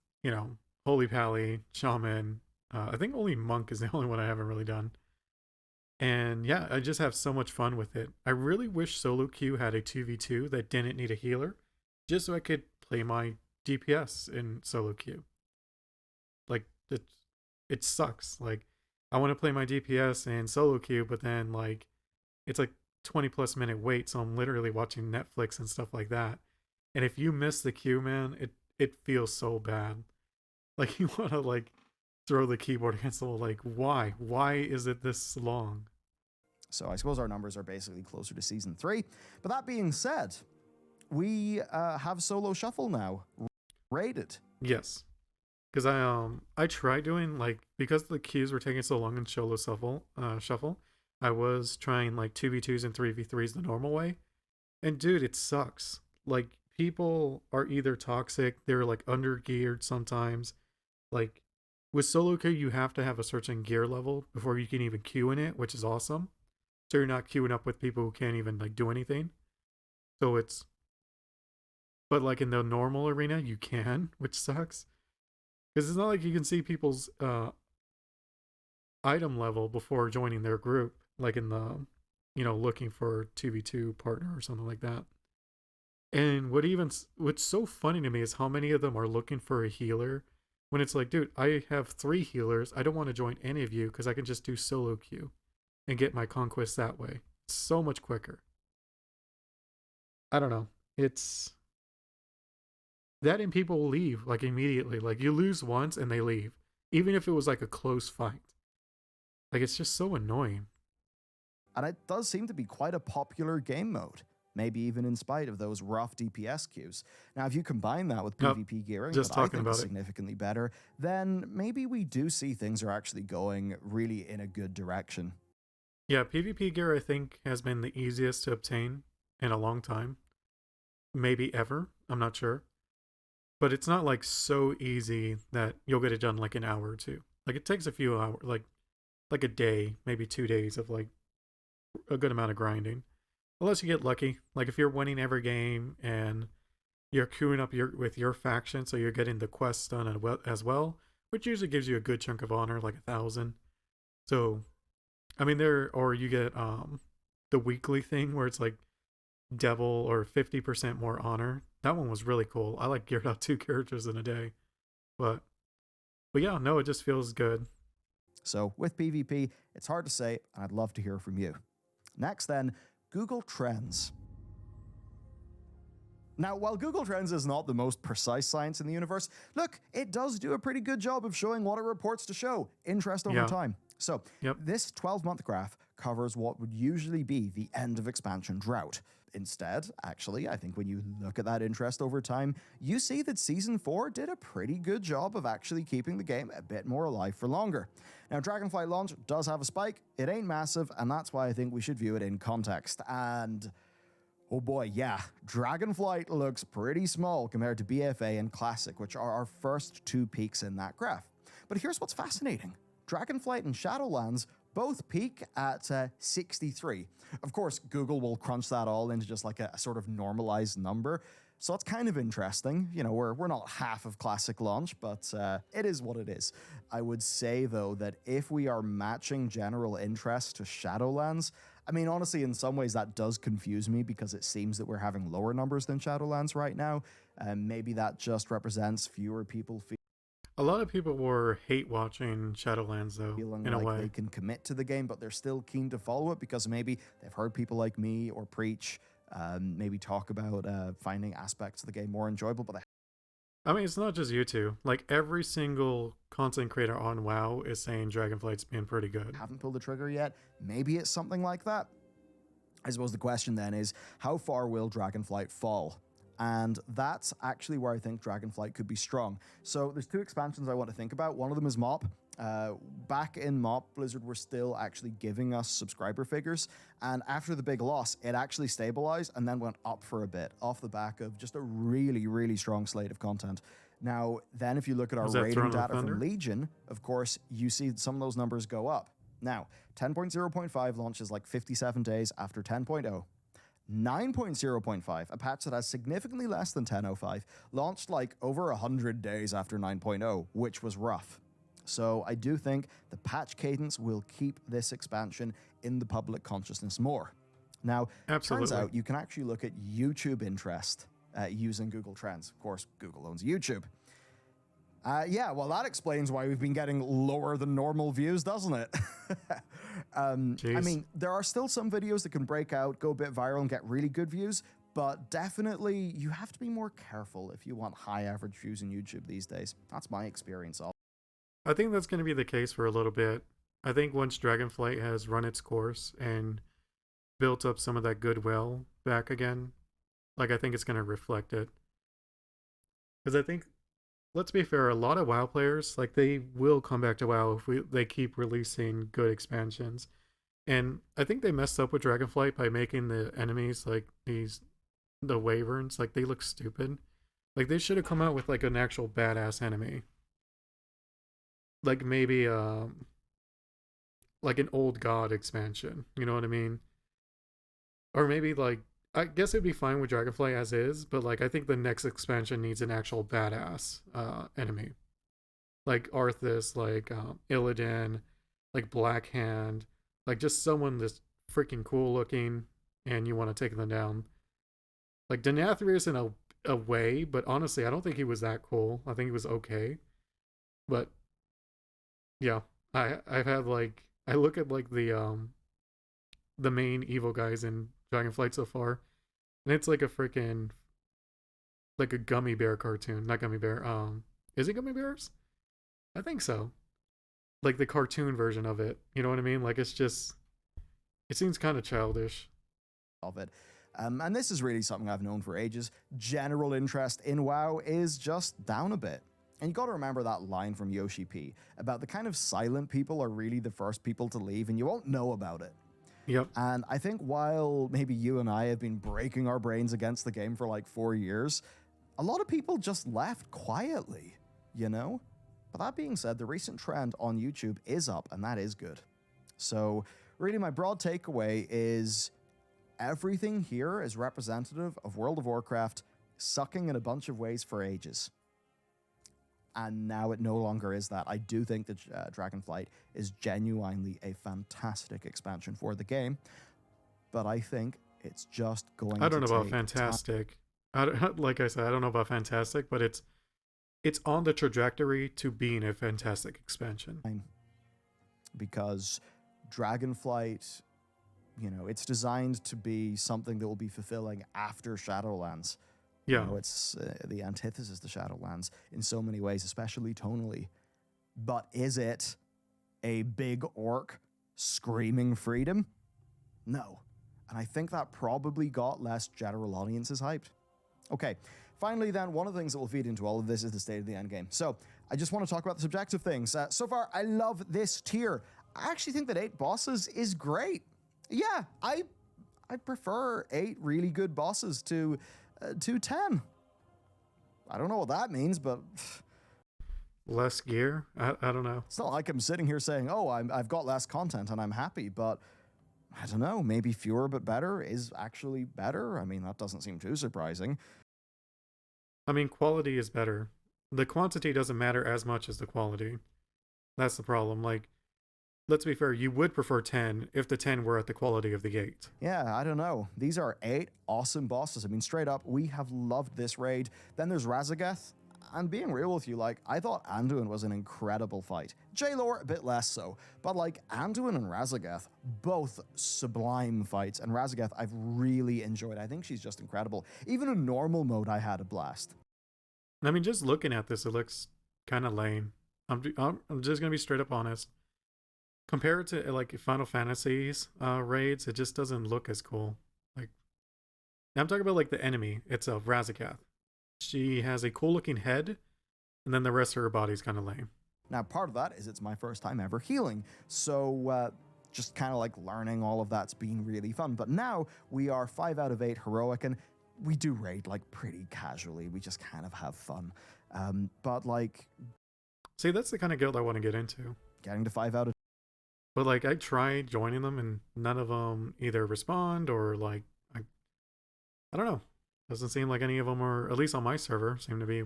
Holy Pally, Shaman. I think only Monk is the only one I haven't really done. And yeah, I just have so much fun with it. I really wish solo queue had a 2v2 that didn't need a healer, just so I could play my DPS in solo queue. Like it sucks. Like I want to play my DPS in solo queue, but then like it's like 20+ minute wait, so I'm literally watching Netflix and stuff like that. And if you miss the queue, man, it feels so bad. Like you want to like throw the keyboard against the wall. Like why is it this long? So I suppose our numbers are basically closer to season 3. But that being said, we have solo shuffle now rated. Yes, because I tried doing like, because the queues were taking so long in solo shuffle, I was trying like 2v2s and 3v3s the normal way, and dude, it sucks. Like people are either toxic, they're like under geared sometimes. Like with solo queue, you have to have a certain gear level before you can even queue in it, which is awesome. So you're not queuing up with people who can't even like do anything. So but like in the normal arena, you can, which sucks. Because it's not like you can see people's item level before joining their group, like in the, looking for 2v2 partner or something like that. And what's so funny to me is how many of them are looking for a healer when it's like, dude, I have 3 healers. I don't want to join any of you because I can just do solo queue and get my conquest that way. It's so much quicker. I don't know. It's that, and people will leave like immediately. Like you lose once and they leave, even if it was like a close fight. Like it's just so annoying. And it does seem to be quite a popular game mode, maybe even in spite of those rough DPS queues. Now, if you combine that with PvP gearing, just that I talking think about is it. significantly better, then maybe we do see things are actually going really in a good direction. Yeah, PvP gear I think has been the easiest to obtain in a long time. Maybe ever. I'm not sure. But it's not like so easy that you'll get it done like an hour or two. Like it takes a few hours, like a day, maybe 2 days of like a good amount of grinding. Unless you get lucky. Like if you're winning every game and you're queuing up with your faction, so you're getting the quests done as well, which usually gives you a good chunk of honor, like 1,000. So, I mean, or you get the weekly thing where it's like devil or 50% more honor. That one was really cool. I like geared out 2 characters in a day. But yeah, no, it just feels good. So with PvP, it's hard to say, and I'd love to hear from you. Next then, Google Trends. Now, while Google Trends is not the most precise science in the universe, look, it does do a pretty good job of showing what it reports to show, interest over time. So, this 12-month graph covers what would usually be the end of expansion drought. Instead, actually, I think when you look at that interest over time, you see that Season 4 did a pretty good job of actually keeping the game a bit more alive for longer. Now, Dragonflight launch does have a spike, it ain't massive, and that's why I think we should view it in context. And oh boy, yeah, Dragonflight looks pretty small compared to BFA and Classic, which are our first 2 peaks in that graph. But here's what's fascinating. Dragonflight and Shadowlands both peak at 63. Of course, Google will crunch that all into just like a sort of normalized number. So it's kind of interesting. You know, we're not half of Classic launch, but it is what it is. I would say, though, that if we are matching general interest to Shadowlands, I mean, honestly, in some ways that does confuse me because it seems that we're having lower numbers than Shadowlands right now. Maybe that just represents fewer people A lot of people were hate watching Shadowlands, though, feeling in a like way. they can commit to the game, but they're still keen to follow it because maybe they've heard people like me or Preach maybe talk about finding aspects of the game more enjoyable, but I mean, it's not just you two. Like, every single content creator on WoW is saying Dragonflight's been pretty good. Haven't pulled the trigger yet. Maybe it's something like that. I suppose the question then is, how far will Dragonflight fall? And that's actually where I think Dragonflight could be strong. So there's 2 expansions I want to think about. One of them is MOP. Back in MOP, Blizzard were still actually giving us subscriber figures. And after the big loss, it actually stabilized and then went up for a bit off the back of just a really, really strong slate of content. Now, then if you look at our rating data from Legion, of course, you see some of those numbers go up. Now, 10.0.5 launches like 57 days after 10.0. 9.0.5, a patch that has significantly less than 10.05, launched like over 100 days after 9.0, which was rough. So I do think the patch cadence will keep this expansion in the public consciousness more. Now, turns out you can actually look at YouTube interest using Google Trends. Of course, Google owns YouTube. Yeah, well, that explains why we've been getting lower than normal views, doesn't it? I mean, there are still some videos that can break out, go a bit viral, and get really good views, but definitely you have to be more careful if you want high average views on YouTube these days. That's my experience. I think that's going to be the case for a little bit. I think once Dragonflight has run its course and built up some of that goodwill back again, like, I think it's going to reflect it. Because I think, let's be fair, a lot of WoW players, like, they will come back to WoW if they keep releasing good expansions. And I think they messed up with Dragonflight by making the enemies, like, the Wyverns, like, they look stupid. Like, they should have come out with, like, an actual badass enemy. Like, maybe, like an old god expansion, you know what I mean? Or maybe, like, I guess it'd be fine with Dragonflight as is, but, like, I think the next expansion needs an actual badass enemy. Like Arthas, like Illidan, like Blackhand, like just someone that's freaking cool looking and you want to take them down. Like Denathrius in a way, but honestly, I don't think he was that cool. I think he was okay. But yeah, I've had like, I look at like the main evil guys in Dragonflight so far, and it's like a freaking, like a gummy bear cartoon. Not gummy bear, is it gummy bears? I think so. Like the cartoon version of it. You know what I mean? Like, it's just, it seems kind of childish. Of it. And this is really something I've known for ages. General interest in WoW is just down a bit. And you got to remember that line from Yoshi P about the kind of silent people are really the first people to leave and you won't know about it. Yep. And I think while maybe you and I have been breaking our brains against the game for like 4 years, a lot of people just left quietly, you know? But that being said, the recent trend on YouTube is up, and that is good. So really my broad takeaway is everything here is representative of World of Warcraft sucking in a bunch of ways for ages. And now it no longer is that. I do think that Dragonflight is genuinely a fantastic expansion for the game, but I think it's just going to I don't know about take fantastic. Like I said, I don't know about fantastic, but it's on the trajectory to being a fantastic expansion. Because Dragonflight, you know, it's designed to be something that will be fulfilling after Shadowlands. Yeah. You know, it's the antithesis to Shadowlands in so many ways, especially tonally. But is it a big orc screaming freedom? No. And I think that probably got less general audiences hyped. Okay. Finally, then, one of the things that will feed into all of this is the state of the endgame. So, I just want to talk about the subjective things. So far, I love this tier. I actually think that 8 bosses is great. Yeah, I prefer 8 really good bosses to 10. I don't know what that means, but less gear? I don't know. It's not like I'm sitting here saying, oh, I've got less content and I'm happy, but I don't know, maybe fewer but better is actually better. I mean, that doesn't seem too surprising. I mean, quality is better. The quantity doesn't matter as much as the quality. That's the problem. Like, let's be fair, you would prefer 10 if the 10 were at the quality of the 8. Yeah, I don't know. These are 8 awesome bosses. I mean, straight up, we have loved this raid. Then there's Razageth. And being real with you, like, I thought Anduin was an incredible fight. J-Lore, a bit less so. But, like, Anduin and Razageth, both sublime fights. And Razageth, I've really enjoyed. I think she's just incredible. Even in normal mode, I had a blast. I mean, just looking at this, it looks kind of lame. I'm just going to be straight up honest. Compared to, like, Final Fantasies raids, it just doesn't look as cool. Like, I'm talking about, like, the enemy itself, Razageth. She has a cool looking head, and then the rest of her body's kind of lame. Now, part of that is it's my first time ever healing, so just kind of like learning all of that's been really fun. But now we are 5 out of 8 heroic, and we do raid like pretty casually. We just kind of have fun. But like, see, that's the kind of guild I want to get into. Getting to 5 out of. But like, I tried joining them, and none of them either respond or like, I don't know. Doesn't seem like any of them are, at least on my server, seem to be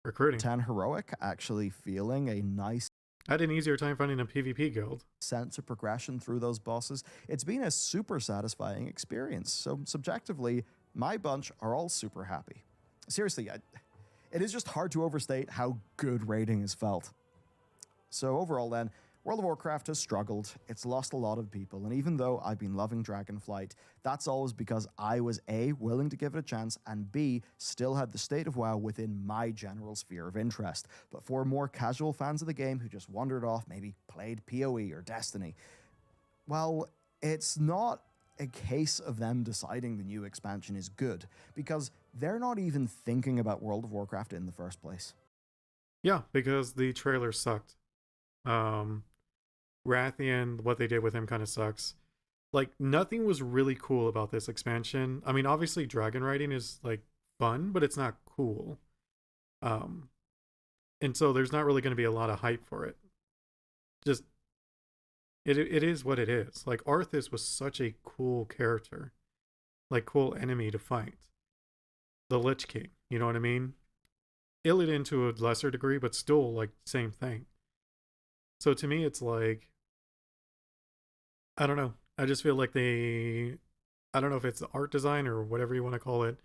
recruiting. 10 heroic, actually feeling a nice. I had an easier time finding a PvP guild. Sense of progression through those bosses. It's been a super satisfying experience. So subjectively, my bunch are all super happy. Seriously, it is just hard to overstate how good raiding has felt. So overall then, World of Warcraft has struggled, it's lost a lot of people, and even though I've been loving Dragonflight, that's always because I was A, willing to give it a chance, and B, still had the state of WoW within my general sphere of interest. But for more casual fans of the game who just wandered off, maybe played PoE or Destiny, well, it's not a case of them deciding the new expansion is good, because they're not even thinking about World of Warcraft in the first place. Yeah, because the trailer sucked. Rathian, what they did with him kind of sucks. Like, nothing was really cool about this expansion. I mean, obviously dragon riding is like fun, but it's not cool. And so there's not really going to be a lot of hype for it. Just it is what it is. Like, Arthas was such a cool character. Like, cool enemy to fight. The Lich King, you know what I mean? Illidan to a lesser degree, but still like same thing. So to me, it's like, I don't know. I just feel like I don't know if it's the art design or whatever you want to call it,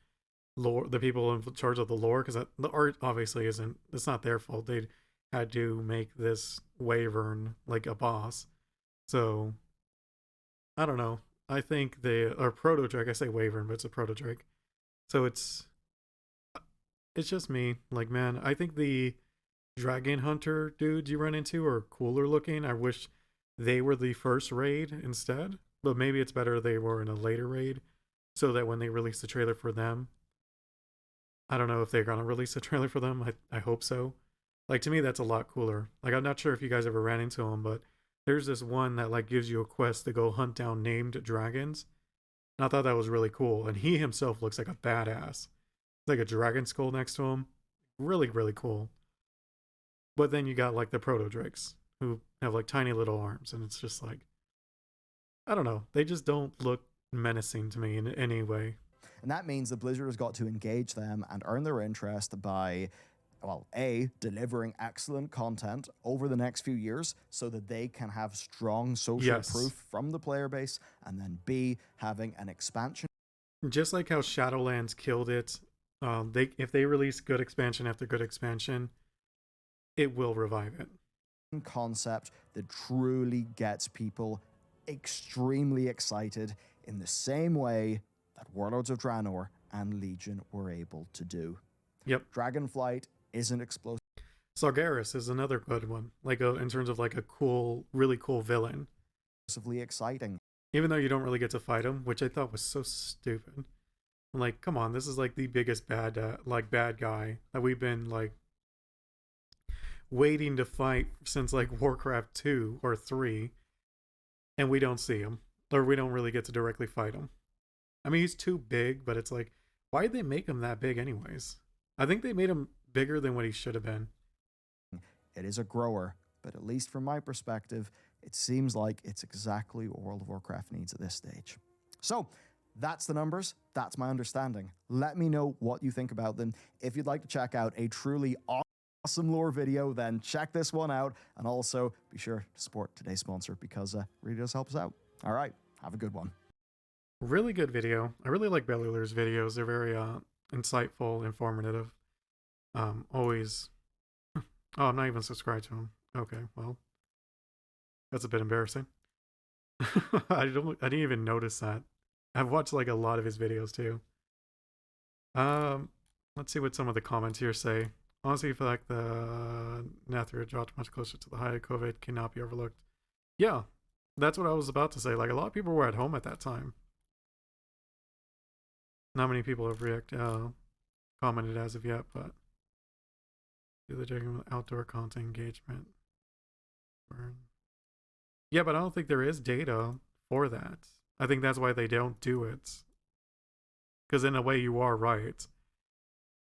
lore, the people in charge of the lore, because the art obviously it's not their fault. They had to make this Wyvern like a boss. So, I don't know. I think or Proto-Drake, I say Wyvern, but it's a Proto-Drake. So it's just me. Like, man, I think the Dragon Hunter dudes you run into are cooler looking. I wish they were the first raid instead, but maybe it's better they were in a later raid so that when they release the trailer for them, I don't know if they're going to release a trailer for them. I hope so. Like, to me, that's a lot cooler. Like, I'm not sure if you guys ever ran into them, but there's this one that like gives you a quest to go hunt down named dragons. And I thought that was really cool. And he himself looks like a badass. Like a dragon skull next to him. Really, really cool. But then you got like the Proto-Drakes who have like tiny little arms, and it's just like, I don't know, they just don't look menacing to me in any way. And that means that Blizzard has got to engage them and earn their interest by, well, A, delivering excellent content over the next few years so that they can have strong social proof from the player base, and then B, having an expansion. Just like how Shadowlands killed it, if they release good expansion after good expansion, it will revive it. Concept that truly gets people extremely excited in the same way that Warlords of Draenor and Legion were able to do. Yep. Dragonflight isn't explosive. Sargeras is another good one, like in terms of like a cool, really cool villain. Exciting. Even though you don't really get to fight him, which I thought was so stupid. I'm like, come on, this is like the biggest bad guy that we've been like waiting to fight since like Warcraft 2 or 3, and we don't see him, or we don't really get to directly fight him. I mean, he's too big, but it's like, why did they make him that big anyways? I think they made him bigger than what he should have been. It is a grower, but at least from my perspective, it seems like it's exactly what World of Warcraft needs at this stage. So, that's the numbers. That's my understanding. Let me know what you think about them. If you'd like to check out a truly awesome awesome lore video, then check this one out. And also be sure to support today's sponsor because it really does help us out. All right, have a good one. Really good video. I really like Bellular's videos. They're very insightful, informative. Always. Oh, I'm not even subscribed to him. Okay, well, that's a bit embarrassing. I didn't even notice that. I've watched like a lot of his videos too. Let's see what some of the comments here say. Honestly, I feel like the Nathria dropped much closer to the height of COVID cannot be overlooked. Yeah, that's what I was about to say. Like, a lot of people were at home at that time. Not many people have commented as of yet, but they're taking with outdoor content engagement. Yeah, but I don't think there is data for that. I think that's why they don't do it. Because in a way, you are right.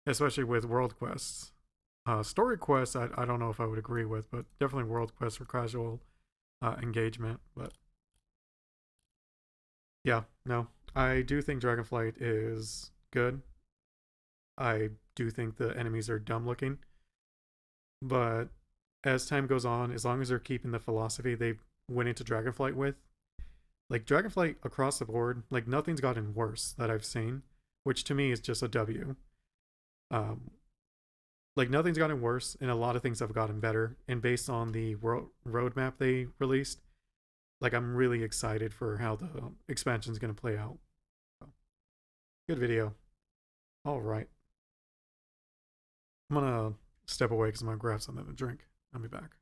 Especially with world quests. Story quests, I don't know if I would agree with, but definitely world quests for casual engagement. But yeah, no. I do think Dragonflight is good. I do think the enemies are dumb looking. But as time goes on, as long as they're keeping the philosophy they went into Dragonflight with, like Dragonflight across the board, like nothing's gotten worse that I've seen, which to me is just a W. Like nothing's gotten worse, and a lot of things have gotten better. And based on the roadmap they released, like I'm really excited for how the expansion is going to play out. So, good video. All right, I'm gonna step away because I'm gonna grab something to drink. I'll be back.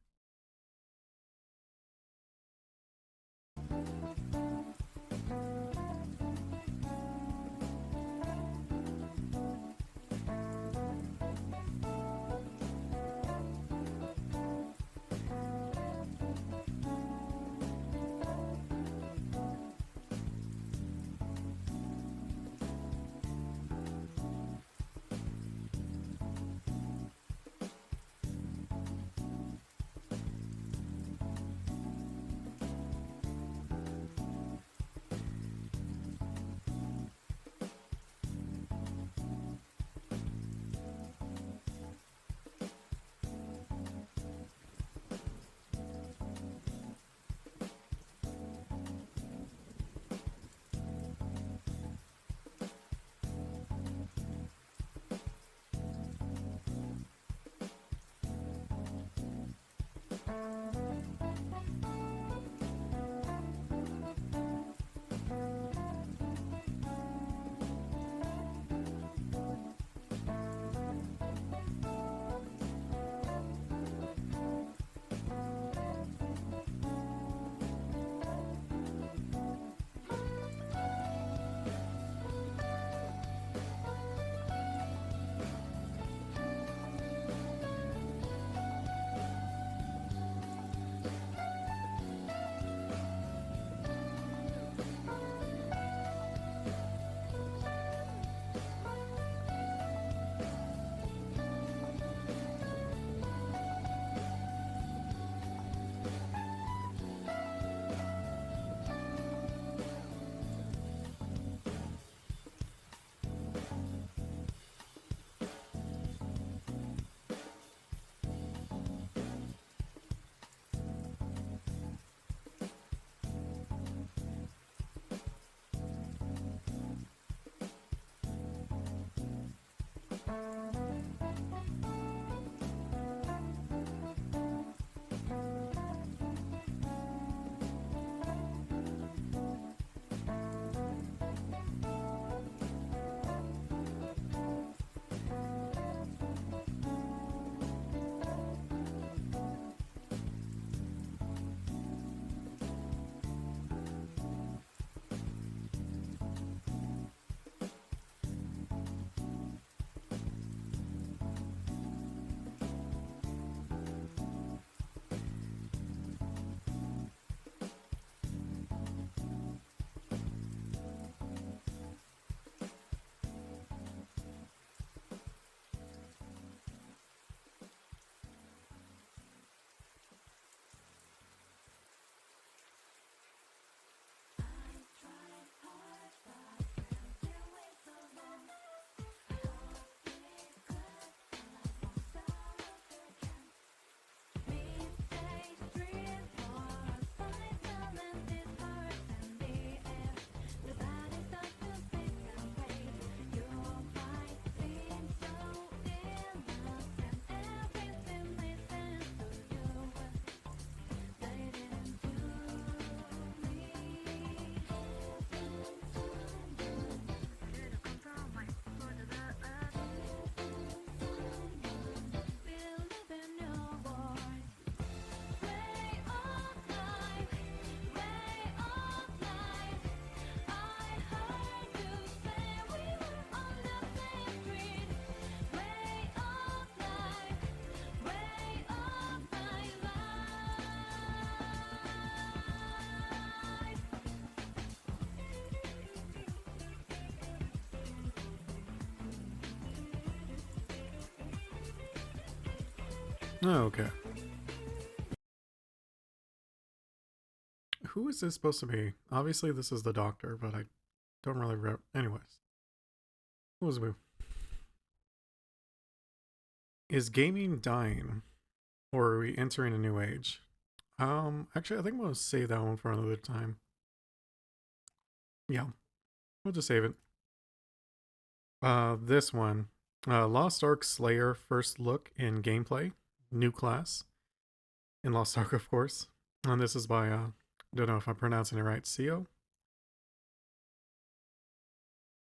Oh, okay. Who is this supposed to be? Obviously, this is the doctor, but I don't really. Anyways, who was we? Is gaming dying, or are we entering a new age? Actually, I think we'll save that one for another time. Yeah, we'll just save it. This one, Lost Ark Slayer first look in gameplay, new class in Lost Ark, of course. And this is by don't know if I'm pronouncing it right. CEO.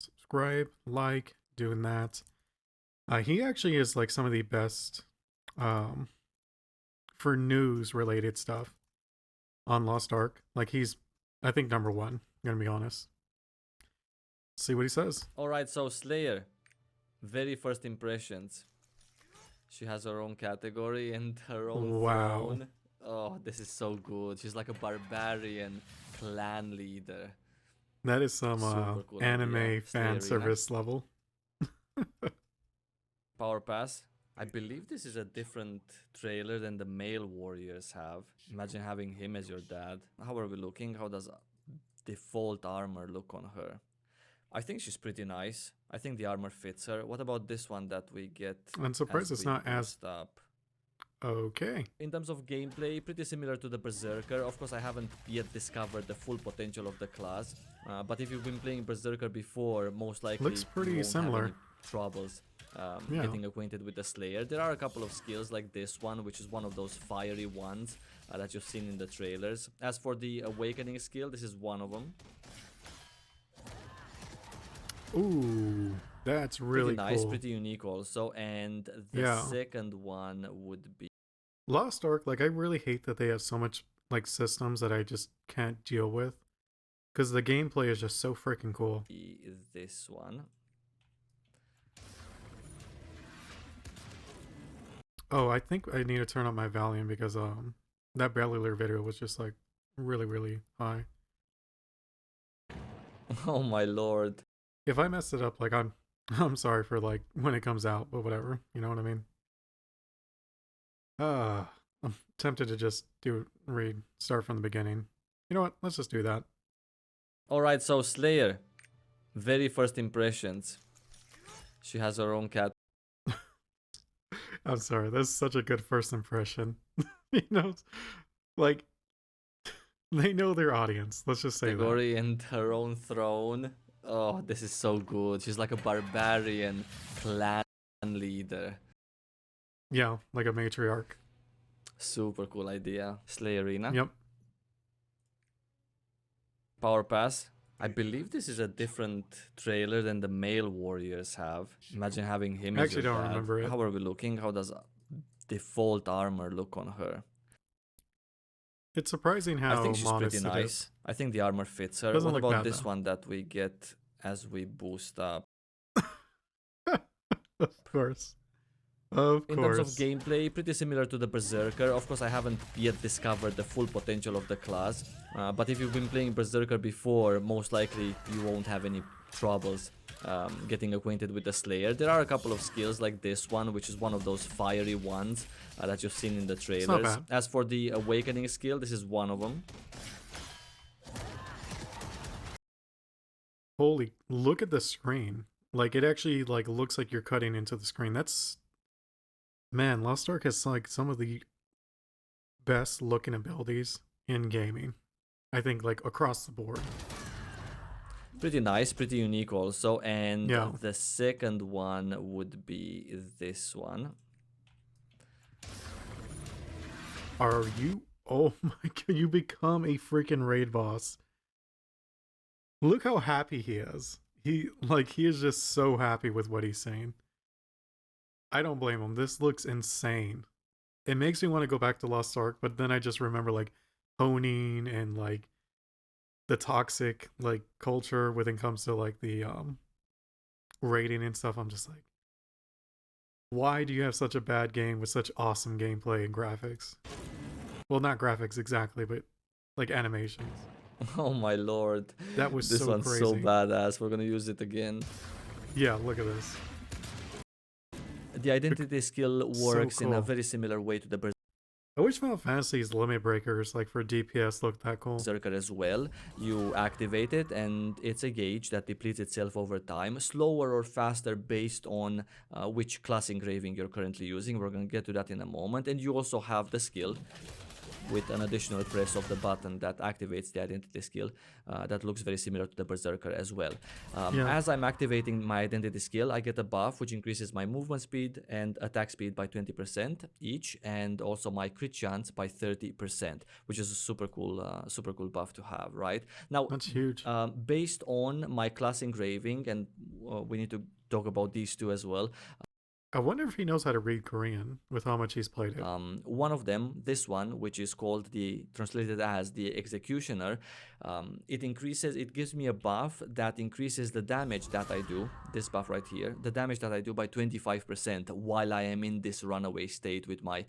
Subscribe, like, doing that. He actually is like some of the best for news related stuff on Lost Ark. Like he's, I think, number one. I'm gonna be honest. See what he says. Alright, so Slayer. Very first impressions. She has her own category and her own throne. Oh, this is so good. She's like a barbarian clan leader. That is some cool anime fan service level. Power pass. I believe this is a different trailer than the male warriors have. Imagine having him as your dad. How are we looking? How does default armor look on her? I think she's pretty nice. I think the armor fits her. What about this one that we get? I'm surprised it's not as up? Okay. In terms of gameplay, pretty similar to the Berserker. Of course, I haven't yet discovered the full potential of the class. But if you've been playing Berserker before, most likely looks pretty you won't similar. have any troubles getting acquainted with the Slayer. There are a couple of skills like this one, which is one of those fiery ones that you've seen in the trailers. As for the Awakening skill, this is one of them. Ooh, that's really pretty nice, cool. Pretty unique also. And the second one would be Lost Ark. Like, I really hate that they have so much like systems that I just can't deal with, because the gameplay is just so freaking cool. This one. Oh, I think I need to turn up my volume because that Bellular video was just like really high. Oh my lord. If I messed it up, like I'm sorry for like when it comes out, but whatever, you know what I mean? I'm tempted to just start from the beginning. You know what? Let's just do that. Alright, so Slayer. Very first impressions. She has her own cat. I'm sorry, that's such a good first impression. You know, like they know their audience. Let's just say category that. And her own throne. Oh, this is so good. She's like a barbarian clan leader. Yeah, like a matriarch. Super cool idea. Slayerina. Yep. Power pass. I believe this is a different trailer than the male warriors have. Imagine having him as your dad. I actually don't remember it. How are we looking? How does default armor look on her? It's surprising how I think she's pretty modest nice. it is. I think the armor fits her. Doesn't What look about bad, this though. one that we get as we boost up? Of course. Of In course. terms of gameplay, pretty similar to the Berserker. Of course, I haven't yet discovered the full potential of the class. But if you've been playing Berserker before, most likely you won't have any troubles getting acquainted with the Slayer. There are a couple of skills like this one, which is one of those fiery ones that you've seen in the trailers. bad. As for the Awakening skill, this is one of them. Holy, look at the screen. Like, it actually like looks like you're cutting into the screen. That's, man, Lost Ark has like some of the best looking abilities in gaming. I think like across the board. Pretty nice, pretty unique also. And Yeah. the second one would be this one. Are you? Oh my god, you become a freaking raid boss. Look how happy he is. He is just so happy with what he's saying. I don't blame him. This looks insane. It makes me want to go back to Lost Ark, but then I just remember like honing and like the toxic like culture when it comes to like the raiding and stuff. I'm just like, why do you have such a bad game with such awesome gameplay and graphics? Well, not graphics exactly, but like animations. Oh my lord. That was this so one's crazy. so badass. We're gonna use it again. Yeah, look at this. The identity skill works in a cool. very similar way to the I wish Final Fantasy's limit breakers, like for DPS, looked that cool. Berserker as well. You activate it and it's a gauge that depletes itself over time, slower or faster based on which class engraving you're currently using. We're going to get to that in a moment. And you also have the skill with an additional press of the button that activates the identity skill that looks very similar to the Berserker as well. As I'm activating my identity skill, I get a buff which increases my movement speed and attack speed by 20% each, and also my crit chance by 30%, which is a super cool buff to have, right? Now, that's huge. Based on my class engraving, and we need to talk about these two as well. I wonder if he knows how to read Korean with how much he's played it. One of them, this one, which is called translated as the Executioner, it gives me a buff that increases the damage that I do, this buff right here, the damage that I do by 25% while I am in this runaway state with my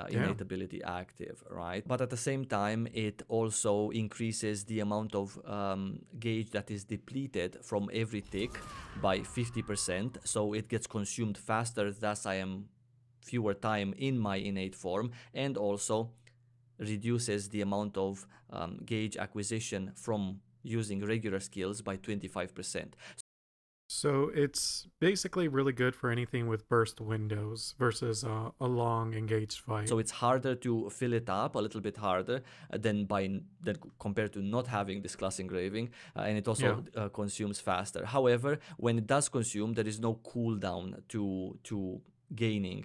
innate ability active, right? But at the same time, it also increases the amount of gauge that is depleted from every tick by 50%, so it gets consumed faster, thus I am fewer time in my innate form, and also reduces the amount of gauge acquisition from using regular skills by 25%. So it's basically really good for anything with burst windows versus a long engaged fight. So it's harder to fill it up, a little bit harder than compared to not having this class engraving, and it also consumes faster. However, when it does consume, there is no cooldown to gaining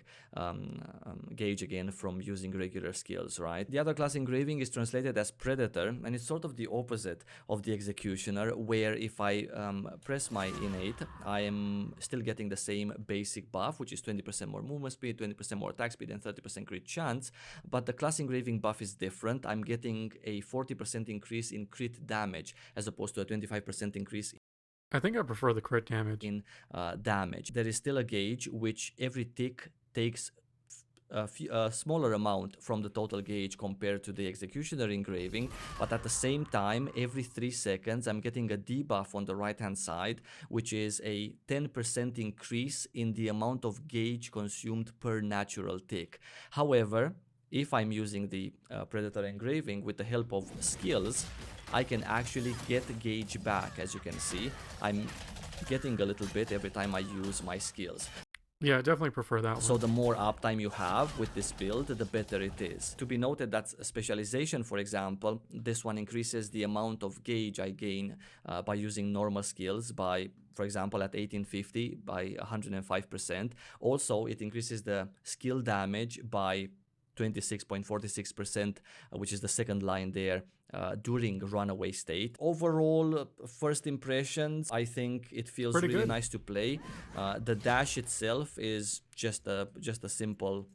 gauge again from using regular skills, right? The other class engraving is translated as Predator, and it's sort of the opposite of the Executioner, where if I press my innate, I am still getting the same basic buff, which is 20% more movement speed, 20% more attack speed, and 30% crit chance, but the class engraving buff is different. I'm getting a 40% increase in crit damage as opposed to a 25% increase I think I prefer the crit damage. In damage. There is still a gauge which every tick takes a smaller amount from the total gauge compared to the Executioner engraving, but at the same time, every 3 seconds, I'm getting a debuff on the right-hand side, which is a 10% increase in the amount of gauge consumed per natural tick. However, if I'm using the Predator engraving with the help of skills, I can actually get gauge back. As you can see, I'm getting a little bit every time I use my skills. Yeah, I definitely prefer that one. So the more uptime you have with this build, the better it is. To be noted that specialization, for example, this one increases the amount of gauge I gain by using normal skills by, for example, at 1850 by 105%. Also, it increases the skill damage by 26.46%, which is the second line there, during runaway state. Overall, first impressions, I think it feels pretty really good. nice to play. The dash itself is just a simple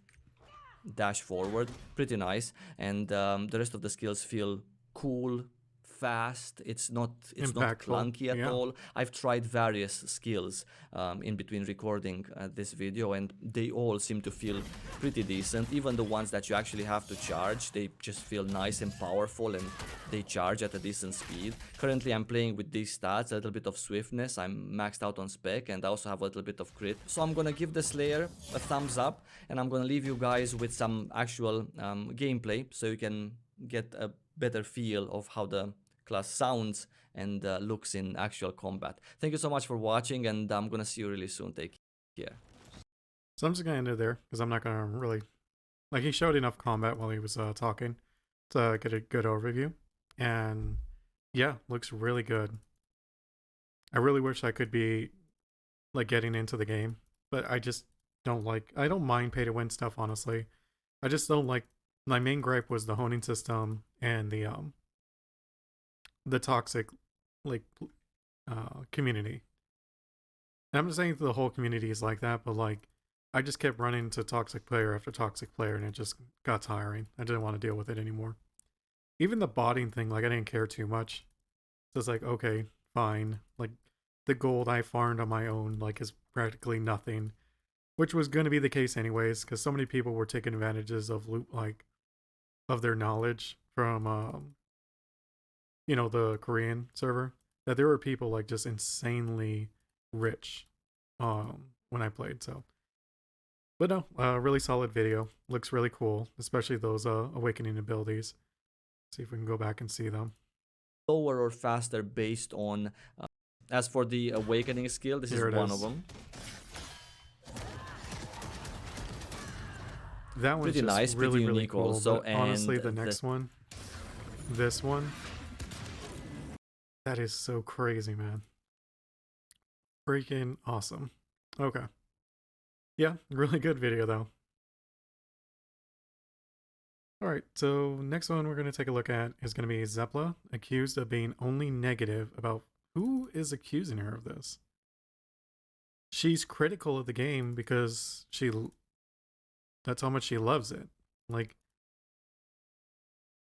dash forward, pretty nice, and the rest of the skills feel cool, fast. It's not clunky at all. I've tried various skills in between recording this video, and they all seem to feel pretty decent. Even the ones that you actually have to charge, they just feel nice and powerful, and they charge at a decent speed. Currently I'm playing with these stats, a little bit of swiftness, I'm maxed out on spec, and I also have a little bit of crit. So I'm gonna give the Slayer a thumbs up, and I'm gonna leave you guys with some actual gameplay so you can get a better feel of how the class sounds and looks in actual combat. Thank you so much for watching, and I'm gonna see you really soon. Take care. So I'm just gonna end it there because I'm not gonna really, like, he showed enough combat while he was talking to get a good overview, and yeah, looks really good. I really wish I could be like getting into the game, but I just don't like. I don't mind pay to win stuff, honestly. I just don't like. My main gripe was the honing system and the toxic community. And I'm not saying the whole community is like that, but like I just kept running into toxic player after toxic player, and it just got tiring. I didn't want to deal with it anymore. Even the botting thing, like I didn't care too much. So it's like, okay, fine. Like the gold I farmed on my own like is practically nothing, which was going to be the case anyways, because so many people were taking advantages of of their knowledge from the Korean server, that there were people like just insanely rich when I played. So But no, really solid video. Looks really cool, especially those awakening abilities. See if we can go back and see them. Slower or faster based on. As for the awakening skill, this Here is it one is. of them. That one's Pretty just nice, really, pretty really unique cool. also. But honestly, And the next one, this one, that is so crazy, man. Freaking awesome. Okay. Yeah, really good video though. Alright, so next one we're going to take a look at is going to be Zepla, accused of being only negative about who is accusing her of this. She's critical of the game because that's how much she loves it. Like,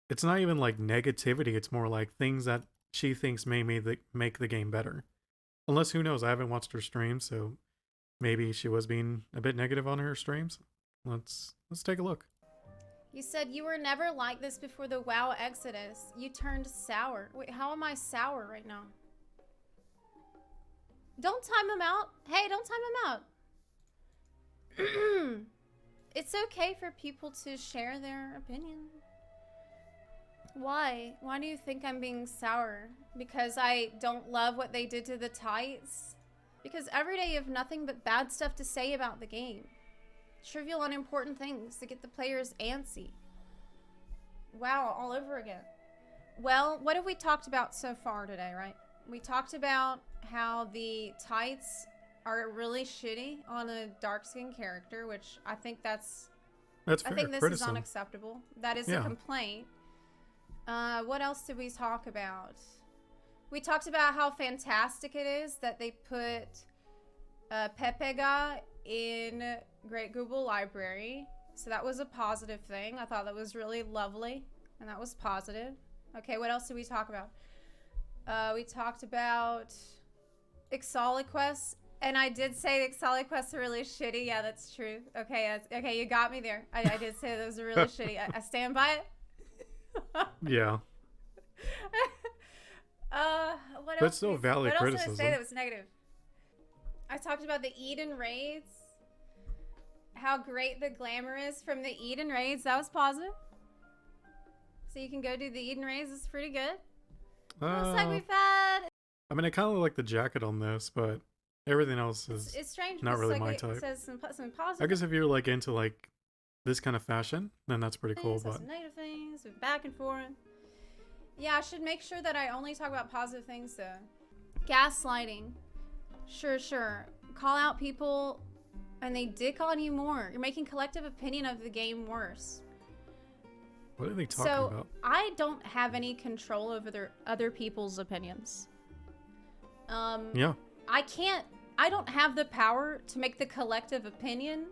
it's not even like negativity, it's more like things that she thinks may make the game better. Unless, who knows, I haven't watched her stream, so maybe she was being a bit negative on her streams. Let's take a look. You said you were never like this before the WoW Exodus. You turned sour. Wait, how am I sour right now? Don't time him out. Hey, don't time him out. It's okay for people to share their opinion. Why? Why do you think I'm being sour? Because I don't love what they did to the tights? Because every day you have nothing but bad stuff to say about the game. Trivial, unimportant things to get the players antsy. Wow, all over again. Well, what have we talked about so far today, right? We talked about how the tights are really shitty on a dark-skinned character, which I think that's fair. I think this is unacceptable. That is a complaint. What else did we talk about? We talked about how fantastic it is that they put Pepega in Great Google Library. So that was a positive thing. I thought that was really lovely, and that was positive. Okay, what else did we talk about? We talked about Exoliquests, and I did say Exoliquests are really shitty. Yeah, that's true. Okay, okay, you got me there. I did say those are really shitty. I stand by it. Yeah. What else? But still valid what criticism. else did I say that was negative? I talked about the Eden raids. How great the glamour is from the Eden raids. That was positive. So you can go do the Eden raids. It's pretty good. Looks like we've had. I mean, I kind of like the jacket on this, but everything else is It's strange. not really my it type. says some positive. I guess if you're like into like this kind of fashion, then that's pretty cool. But Some negative things, back and forth. Yeah, I should make sure that I only talk about positive things though. Gaslighting. Sure. Call out people and they dick on you more. You're making collective opinion of the game worse. what are they talking about? I don't have any control over other people's opinions. Yeah. I don't have the power to make the collective opinion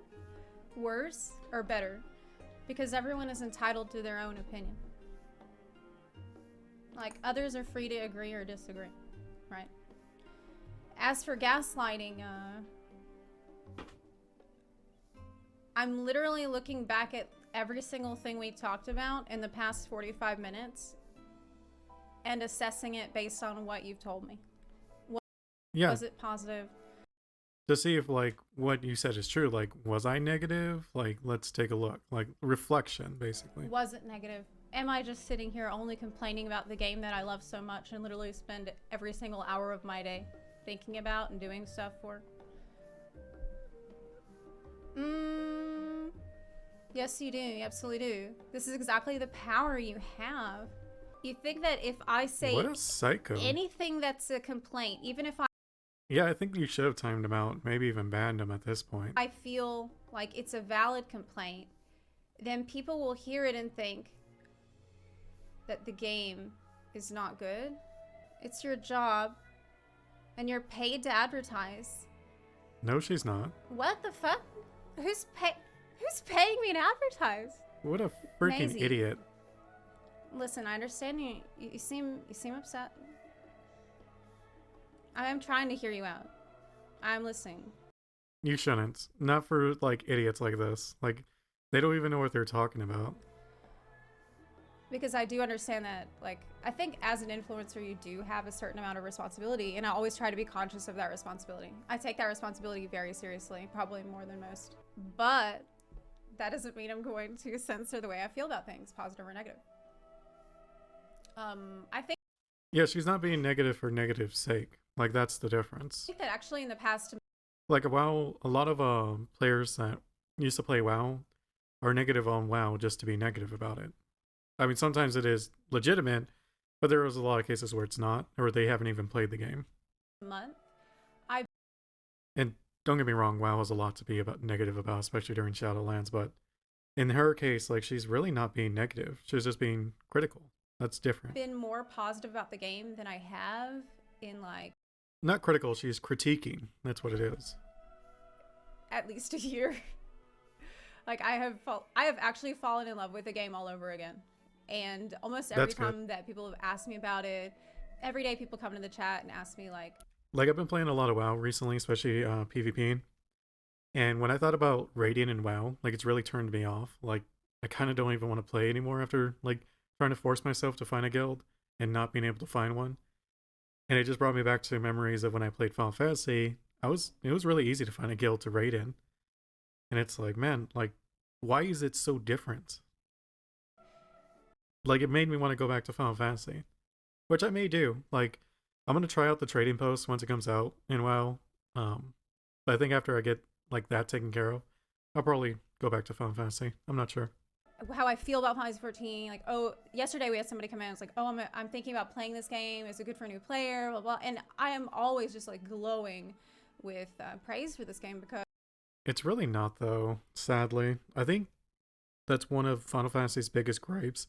worse or better because everyone is entitled to their own opinion. Like, others are free to agree or disagree, right? As for gaslighting, I'm literally looking back at every single thing we talked about in the past 45 minutes and assessing it based on what you've told me. Yeah. Was it positive? To see if like what you said is true. Like, was I negative? Like, let's take a look. Like, reflection, basically. Was it negative? Am I just sitting here only complaining about the game that I love so much and literally spend every single hour of my day thinking about and doing stuff for? Yes, you do. You absolutely do. This is exactly the power you have. You think that if I say What a psycho. anything that's a complaint, even if Yeah, I think you should have timed him out. Maybe even banned him at this point. I feel like it's a valid complaint, then people will hear it and think that the game is not good. It's your job, and you're paid to advertise. No, she's not. What the fuck? Who's paying me to advertise? What a freaking Maisie. idiot. Listen, I understand you seem upset. I am trying to hear you out. I'm listening. You shouldn't. Not for like idiots like this. Like, they don't even know what they're talking about. because I do understand that, like, I think as an influencer, you do have a certain amount of responsibility, and I always try to be conscious of that responsibility. I take that responsibility very seriously, probably more than most. But that doesn't mean I'm going to censor the way I feel about things, positive or negative. I think Yeah, she's not being negative for negative's sake. Like, that's the difference. that actually in the past, Like, WoW, a lot of players that used to play WoW are negative on WoW just to be negative about it. I mean, sometimes it is legitimate, but there was a lot of cases where it's not, or they haven't even played the game. month, And don't get me wrong, WoW has a lot to be negative about, especially during Shadowlands, but in her case, like, she's really not being negative. She's just being critical. That's different. been more positive about the game than I have in, like, Not critical, she's critiquing. That's what it is. at least a year. Like, I have actually fallen in love with the game all over again. And almost every That's good. time that people have asked me about it, every day people come to the chat and ask me, like, I've been playing a lot of WoW recently, especially PvP. And when I thought about Radiant and WoW, like, it's really turned me off. Like, I kind of don't even want to play anymore after, like, trying to force myself to find a guild and not being able to find one. And it just brought me back to memories of when I played Final Fantasy. It was really easy to find a guild to raid in. And it's like, man, like, why is it so different? Like, it made me want to go back to Final Fantasy, which I may do. Like, I'm going to try out the trading post once it comes out in WoW. But I think after I get, like, that taken care of, I'll probably go back to Final Fantasy. I'm not sure. how I feel about Final Fantasy 14. Like, oh, yesterday we had somebody come in and was like, oh, I'm thinking about playing this game. Is it good for a new player? Blah, blah. And I am always just, like, glowing with praise for this game because It's really not, though, sadly. I think that's one of Final Fantasy's biggest gripes,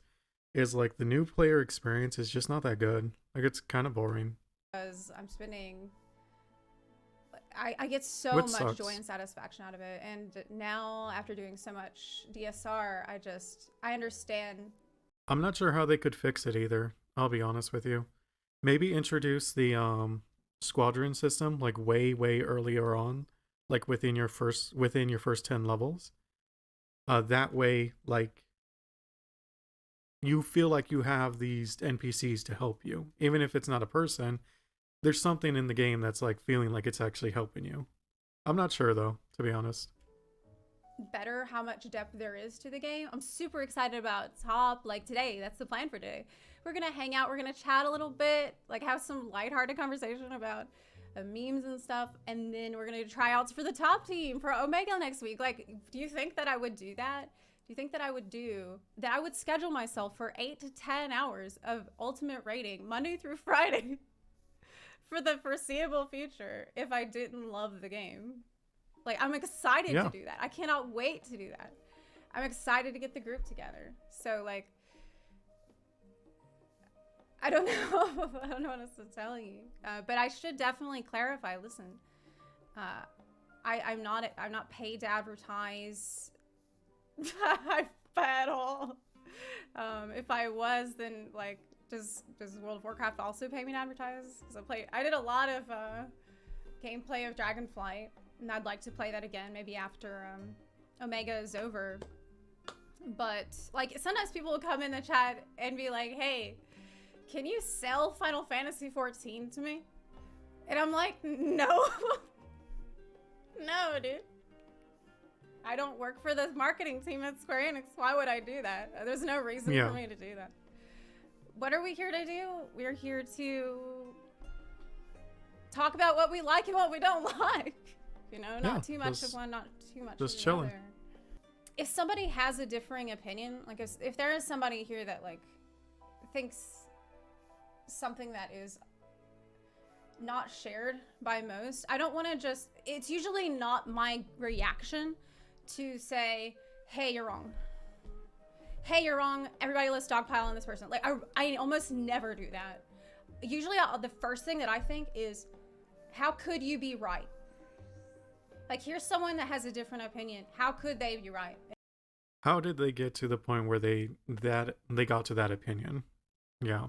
is, like, the new player experience is just not that good. Like, it's kind of boring. I'm spending, I get so Which much sucks. joy and satisfaction out of it. And now, after doing so much DSR, I understand. I'm not sure how they could fix it either, I'll be honest with you. Maybe introduce the squadron system, like, way earlier on, like within your first 10 levels. That way, like, you feel like you have these NPCs to help you. Even if it's not a person, there's something in the game that's, like, feeling like it's actually helping you. I'm not sure, though, to be honest. Better how much depth there is to the game. I'm super excited about top, like, today. That's the plan for today. We're gonna hang out, we're gonna chat a little bit, like, have some lighthearted conversation about memes and stuff, and then we're gonna do tryouts for the top team for Omega next week. Like, do you think that I would do that? Do you think that I would schedule myself for 8 to 10 hours of ultimate rating Monday through Friday for the foreseeable future if I didn't love the game? Like, I'm excited to do that. I cannot wait to do that. I'm excited to get the group together. So, like, I don't know. I don't know what else to tell you. But I should definitely clarify. Listen, I'm not paid to advertise at all. If I was, then, like, does World of Warcraft also pay me to advertise? Because I did a lot of gameplay of Dragonflight, and I'd like to play that again, maybe after Omega is over. But, like, sometimes people will come in the chat and be like, hey, can you sell Final Fantasy 14 to me? And I'm like, no. No, dude. I don't work for the marketing team at Square Enix. Why would I do that? There's no reason for me to do that. What are we here to do? We're here to talk about what we like and what we don't like. You know, not too much of one, not too much of the other. If somebody has a differing opinion, like if there is somebody here that, like, thinks something that is not shared by most, I don't want to just, it's usually not my reaction to say, hey, you're wrong. Hey, you're wrong. Everybody, let's dogpile on this person. Like, I almost never do that. Usually the first thing that I think is, how could you be right? Like, here's someone that has a different opinion. How could they be right? How did they get to the point where they got to that opinion? Yeah.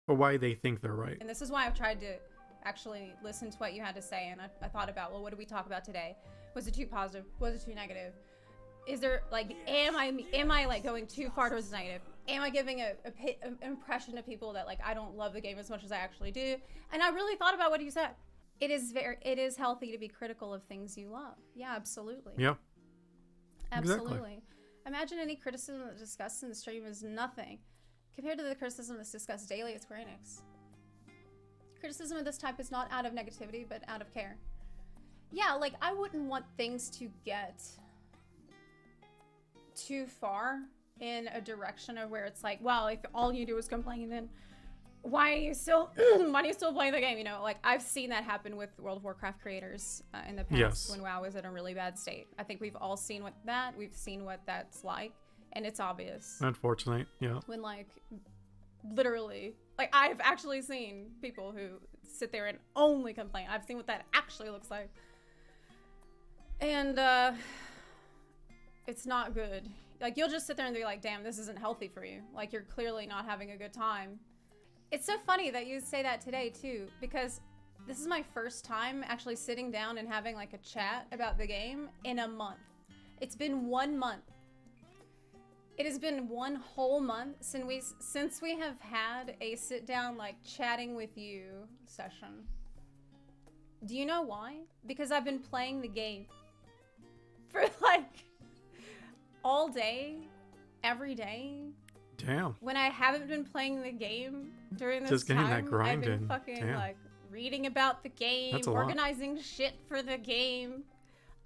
Or why they think they're right. And this is why I've tried to actually listen to what you had to say, and I thought about, well, what did we talk about today? Was it too positive? Was it too negative? Is there, like, am I like going too far towards the negative? am I giving an impression to people that like I don't love the game as much as I actually do? And I really thought about what you said. It is healthy to be critical of things you love. Yeah, absolutely. Yeah. Absolutely. Exactly. Imagine any criticism that's discussed in the stream is nothing compared to the criticism that's discussed daily at Square Enix. Criticism of this type is not out of negativity, but out of care. Yeah, like I wouldn't want things to get too far in a direction of where it's like, well, if all you do is complain, then why are you still playing the game? You know, like I've seen that happen with World of Warcraft creators in the past when WoW was in a really bad state. I think we've all seen we've seen what that's like, and it's obvious. Unfortunately, yeah. When like literally, like I've actually seen people who sit there and only complain. I've seen what that actually looks like. And it's not good. Like you'll just sit there and be like, damn, this isn't healthy for you. Like you're clearly not having a good time. It's so funny that you say that today too, because this is my first time actually sitting down and having like a chat about the game in a month. It's been 1 month. It has been 1 whole month since we have had a sit down like chatting with you session. Do you know why? Because I've been playing the game for like all day, every day. Damn. When I haven't been playing the game during this Just getting time, that grind I've been in. fucking Damn. like reading about the game, That's a lot. organizing shit for the game.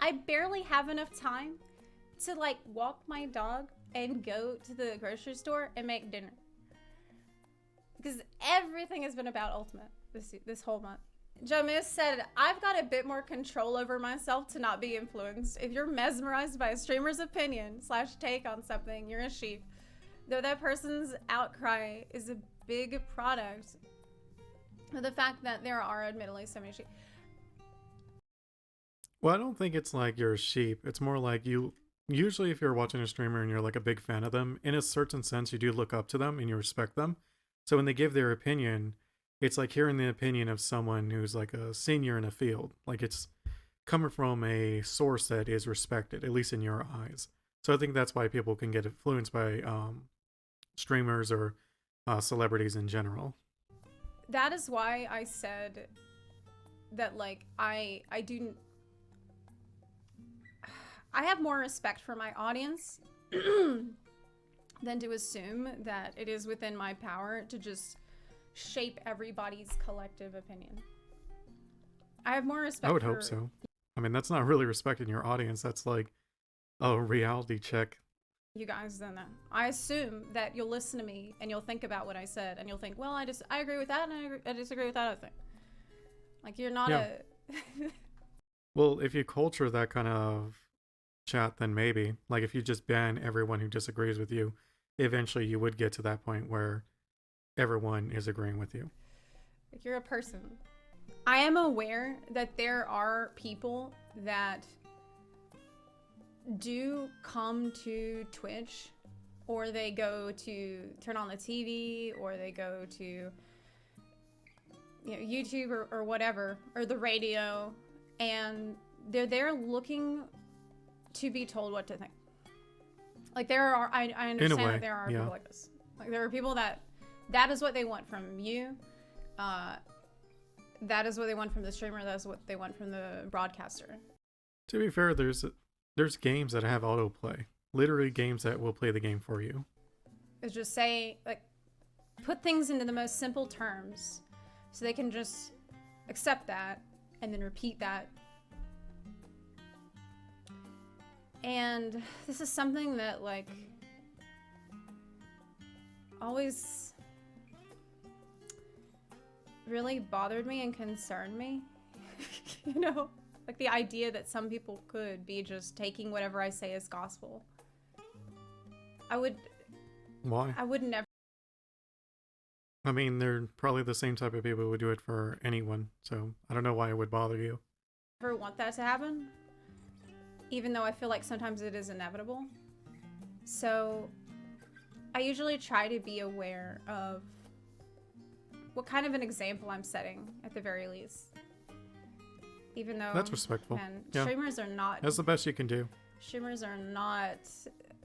I barely have enough time to like walk my dog and go to the grocery store and make dinner. Because everything has been about Ultimate this whole month. Jamis said, I've got a bit more control over myself to not be influenced. If you're mesmerized by a streamer's opinion / take on something, you're a sheep. Though that person's outcry is a big product of the fact that there are admittedly so many sheep. Well, I don't think it's like you're a sheep. It's more like you, usually if you're watching a streamer and you're like a big fan of them, in a certain sense, you do look up to them and you respect them. So when they give their opinion, it's like hearing the opinion of someone who's like a senior in a field. Like it's coming from a source that is respected, at least in your eyes. So I think that's why people can get influenced by streamers or celebrities in general. That is why I said that like I have more respect for my audience than to assume that it is within my power to just shape everybody's collective opinion. I have more respect. I would hope so. I mean, that's not really respecting your audience. That's like a reality check. You guys than that. I assume that you'll listen to me and you'll think about what I said and you'll think, well, I agree with that and I disagree with that other thing. Like you're not a. Well, if you culture that kind of chat, then maybe. Like if you just ban everyone who disagrees with you, eventually you would get to that point where everyone is agreeing with you. Like you're a person. I am aware that there are people that do come to Twitch, or they go to turn on the TV, or they go to YouTube or whatever, or the radio, and they're there looking to be told what to think. Like there are, I understand that there are people like this. Like there are people that is what they want from you. That is what they want from the streamer. That's what they want from the broadcaster. To be fair, there's games that have autoplay. Literally games that will play the game for you. It's just say, like, put things into the most simple terms so they can just accept that and then repeat that. And this is something that, like, always really bothered me and concerned me. You know? Like the idea that some people could be just taking whatever I say as gospel. Why? I would never. I mean, they're probably the same type of people who would do it for anyone. So I don't know why it would bother you. Ever want that to happen. Even though I feel like sometimes it is inevitable. So I usually try to be aware of what kind of an example I'm setting at the very least. Even though that's respectful. Streamers are not. That's the best you can do. Streamers are not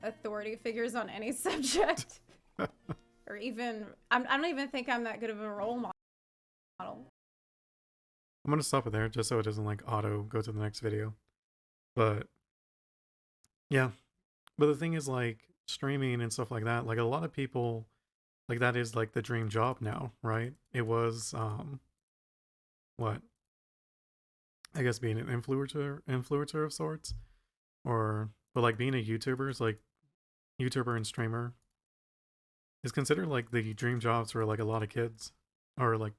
authority figures on any subject. or even I don't even think I'm that good of a role model. I'm gonna stop it there just so it doesn't like auto go to the next video. But yeah, but the thing is like streaming and stuff like that, like a lot of people like that is like the dream job now, right? It was what? I guess being an influencer of sorts, or but like being a YouTuber is like YouTuber and streamer is considered like the dream jobs for like a lot of kids or like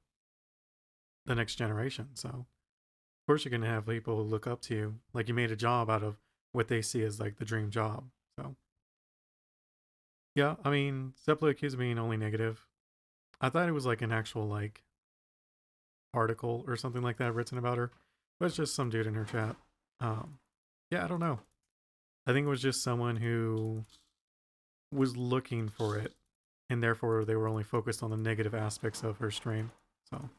the next generation. So of course you're gonna have people who look up to you, like you made a job out of what they see as like the dream job. So yeah, I mean, Zeplo accused me being only negative. I thought it was like an actual like article or something like that written about her, but it's just some dude in her chat. Yeah, I don't know. I think it was just someone who was looking for it, and therefore they were only focused on the negative aspects of her stream. So,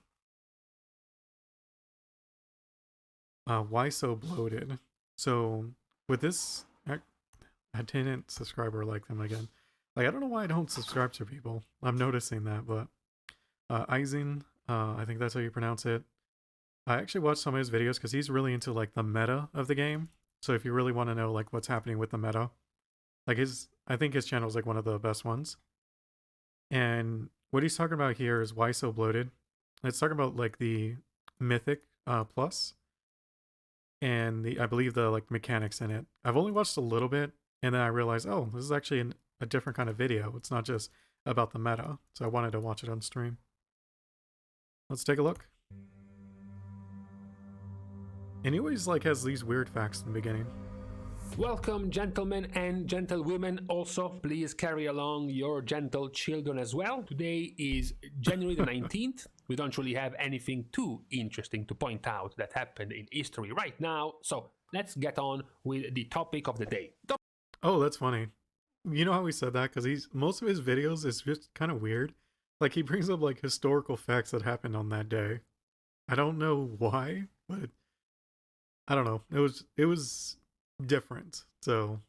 why so bloated? So with this, I didn't subscribe or like them again. Like I don't know why I don't subscribe to people. I'm noticing that, but Eisen, I think that's how you pronounce it. I actually watched some of his videos because he's really into like the meta of the game. So if you really want to know like what's happening with the meta, like I think his channel is like one of the best ones. And what he's talking about here is why so bloated. It's talking about like the Mythic Plus and I believe the like mechanics in it. I've only watched a little bit, and then I realized, oh, this is actually a different kind of video. It's not just about the meta. So I wanted to watch it on stream. Let's take a look. And he always like has these weird facts in the beginning. Welcome, gentlemen and gentlewomen. Also, please carry along your gentle children as well. Today is January the 19th. We don't really have anything too interesting to point out that happened in history right now. So let's get on with the topic of the day. Oh, that's funny. You know how he said that? Because most of his videos is just kind of weird. Like he brings up like historical facts that happened on that day. I don't know why, but I don't know. It was different. So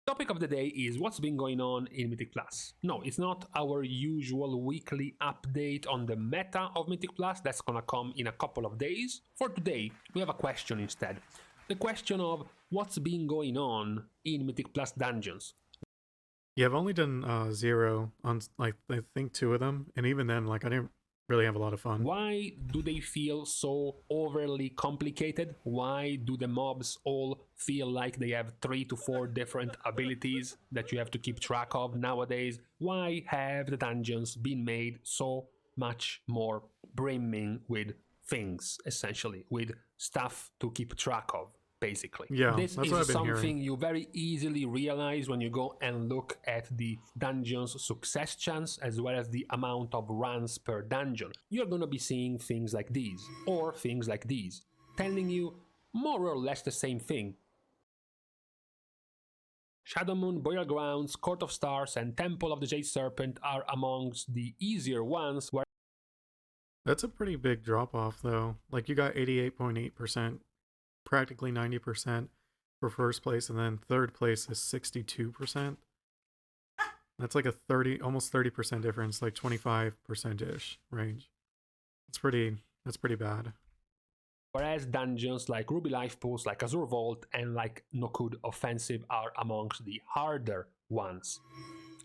topic of the day is what's been going on in Mythic Plus. No, it's not our usual weekly update on the meta of Mythic Plus. That's gonna come in a couple of days. For today, we have a question instead. The question of what's been going on in Mythic Plus dungeons. Yeah, I've only done 0 on like I think 2 of them, and even then like I didn't really have a lot of fun. Why do they feel so overly complicated? Why do the mobs all feel like they have 3 to 4 different abilities that you have to keep track of nowadays? Why have the dungeons been made so much more brimming with things, essentially, with stuff to keep track of? Basically. Yeah, this that's is what I've been something hearing. you very easily realize when you go and look at the dungeon's success chance as well as the amount of runs per dungeon. You're gonna be seeing things like these, or things like these, telling you more or less the same thing. Shadow Moon, Burial Grounds, Court of Stars, and Temple of the Jade Serpent are amongst the easier ones where That's a pretty big drop off though. Like you got 88.8%. Practically 90% for first place, and then third place is 62%. That's like a almost 30% difference, like 25%-ish range. That's pretty bad. Whereas dungeons like Ruby Life Pools, like Azure Vault, and like Nokud Offensive are amongst the harder ones.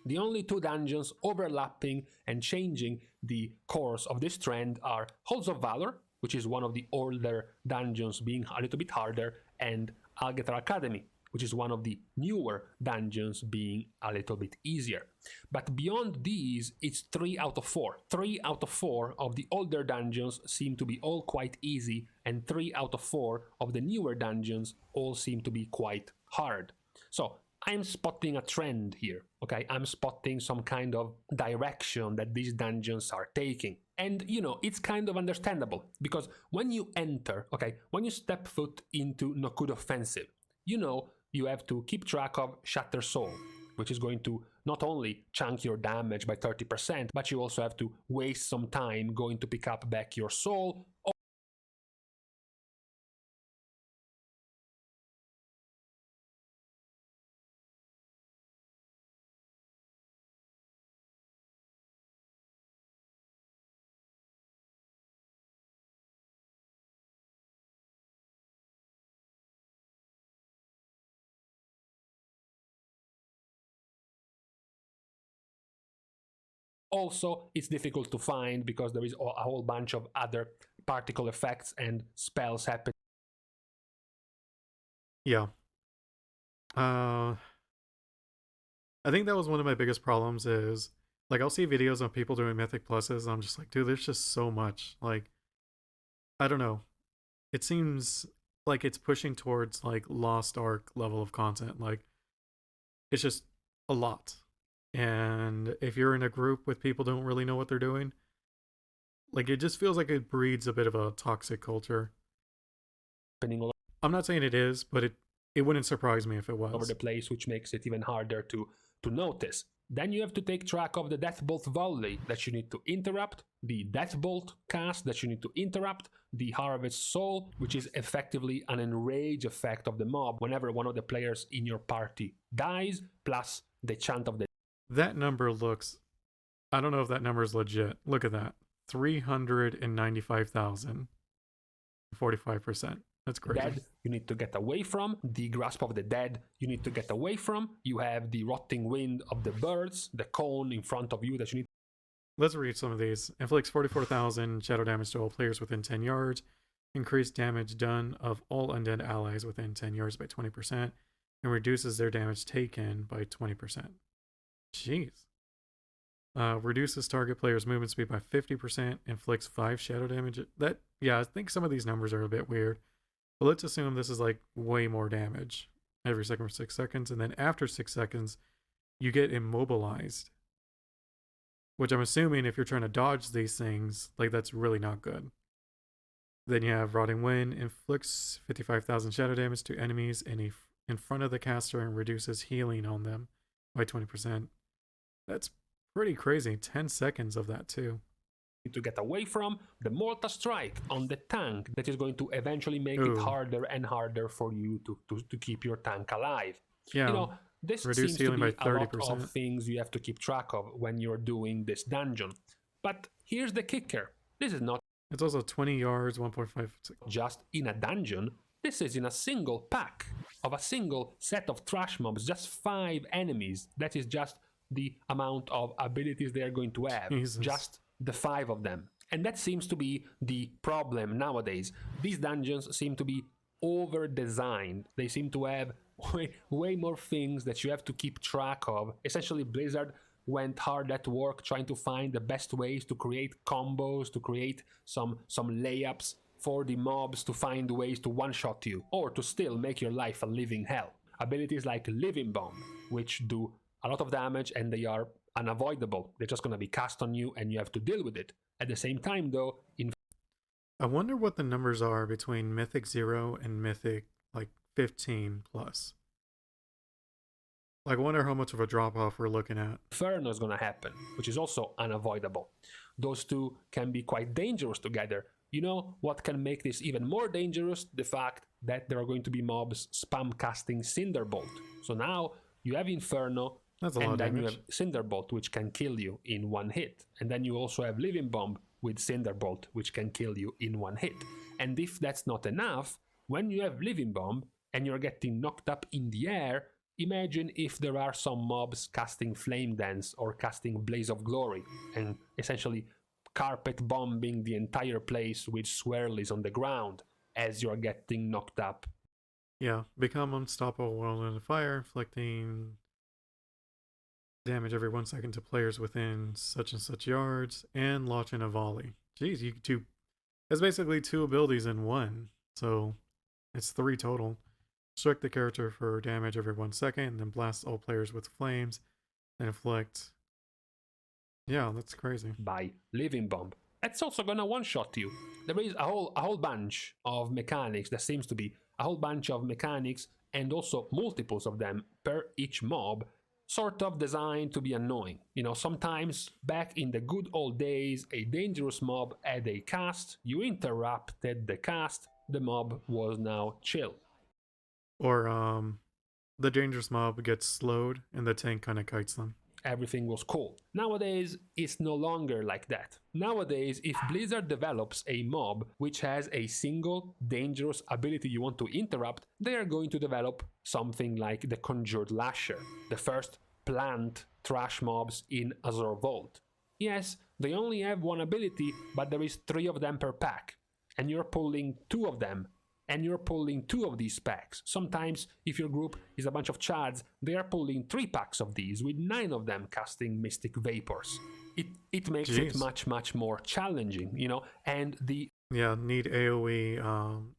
The only 2 dungeons overlapping and changing the course of this trend are Halls of Valor, which is one of the older dungeons being a little bit harder, and Algetar Academy, which is one of the newer dungeons being a little bit easier. But beyond these, it's 3 out of 4. 3 out of 4 of the older dungeons seem to be all quite easy, and 3 out of 4 of the newer dungeons all seem to be quite hard. So I'm spotting a trend here, okay? I'm spotting some kind of direction that these dungeons are taking. And, you know, it's kind of understandable, because when you enter, okay, when you step foot into Nokud Offensive, you know you have to keep track of Shatter Soul, which is going to not only chunk your damage by 30%, but you also have to waste some time going to pick up back your soul, Also, it's difficult to find because there is a whole bunch of other particle effects and spells happening. Yeah. I think that was one of my biggest problems is, like, I'll see videos of people doing Mythic Pluses, and I'm just like, dude, there's just so much. Like, I don't know. It seems like it's pushing towards, like, Lost Ark level of content. Like, it's just a lot. And if you're in a group with people who don't really know what they're doing, like, it just feels like it breeds a bit of a toxic culture. I'm not saying it is, but it wouldn't surprise me if it was. Over the place, which makes it even harder to notice. Then you have to take track of the Deathbolt volley that you need to interrupt, the Deathbolt cast that you need to interrupt, the Harvest Soul, which is effectively an enrage effect of the mob whenever one of the players in your party dies, plus the chant of the... That number looks... I don't know if that number is legit. Look at that. 395,000. 45%. That's crazy. Dead, you need to get away from. The Grasp of the Dead, you need to get away from. You have the Rotting Wind of the Birds, the cone in front of you that you need. Let's read some of these. Inflicts 44,000 shadow damage to all players within 10 yards. Increased damage done of all undead allies within 10 yards by 20%. And reduces their damage taken by 20%. Jeez. Reduces target player's movement speed by 50%. Inflicts 5 shadow damage. Yeah, I think some of these numbers are a bit weird. But let's assume this is like way more damage every second for 6 seconds. And then after 6 seconds, you get immobilized. Which I'm assuming if you're trying to dodge these things, like, that's really not good. Then you have Rotting Wind, inflicts 55,000 shadow damage to enemies in front of the caster and reduces healing on them by 20%. That's pretty crazy. 10 seconds of that too. To get away from the Mortar Strike on the tank that is going to eventually make it harder and harder for you to keep your tank alive. Yeah. You know, this Reduce seems to be by a lot of things you have to keep track of when you're doing this dungeon. But here's the kicker. This is not... It's also 20 yards, 1.5... just in a dungeon. This is in a single pack of a single set of trash mobs, just 5 enemies. That is just the amount of abilities they are going to have. Jesus. Just the 5 of them. And that seems to be the problem nowadays. These dungeons seem to be over-designed. They seem to have way more things that you have to keep track of. Essentially, Blizzard went hard at work trying to find the best ways to create combos, to create some layups for the mobs, to find ways to one-shot you, or to still make your life a living hell. Abilities like Living Bomb, which do a lot of damage and they are unavoidable. They're just going to be cast on you and you have to deal with it. At the same time, though, I wonder what the numbers are between Mythic 0 and Mythic, like, 15 plus. Like, I wonder how much of a drop-off we're looking at. Inferno is going to happen, which is also unavoidable. Those two can be quite dangerous together. You know what can make this even more dangerous? The fact that there are going to be mobs spam casting Cinderbolt. So now you have Inferno, that's a lot and of then damage. you have Cinderbolt, which can kill you in one hit. And then you also have Living Bomb with Cinderbolt, which can kill you in one hit. And if that's not enough, when you have Living Bomb and you're getting knocked up in the air, imagine if there are some mobs casting Flame Dance or casting Blaze of Glory and essentially carpet bombing the entire place with swirlies on the ground as you're getting knocked up. Yeah, become unstoppable while in a fire, inflicting damage every 1 second to players within such and such yards, and launching a volley. Jeez, you do. That's basically 2 abilities in one, so it's 3 total. Strike the character for damage every 1 second, and then blast all players with flames, and inflict. Yeah, that's crazy. By Living Bomb. That's also gonna one-shot you. There is a whole bunch of mechanics. There seems to be a whole bunch of mechanics, and also multiples of them per each mob, sort of designed to be annoying. You know, sometimes back in the good old days, a dangerous mob had a cast, you interrupted the cast, the mob was now chill. Or the dangerous mob gets slowed and the tank kind of kites them. Everything was cool. Nowadays, it's no longer like that. Nowadays, if Blizzard develops a mob which has a single dangerous ability you want to interrupt, they are going to develop something like the Conjured Lasher, the first plant trash mobs in Azure Vault. Yes, they only have one ability, but there is 3 of them per pack, and you're pulling 2 of them, and you're pulling 2 of these packs. Sometimes, if your group is a bunch of chads, they are pulling 3 packs of these, with 9 of them casting Mystic Vapors. It makes it much more challenging, you know, and the... Yeah, need AoE,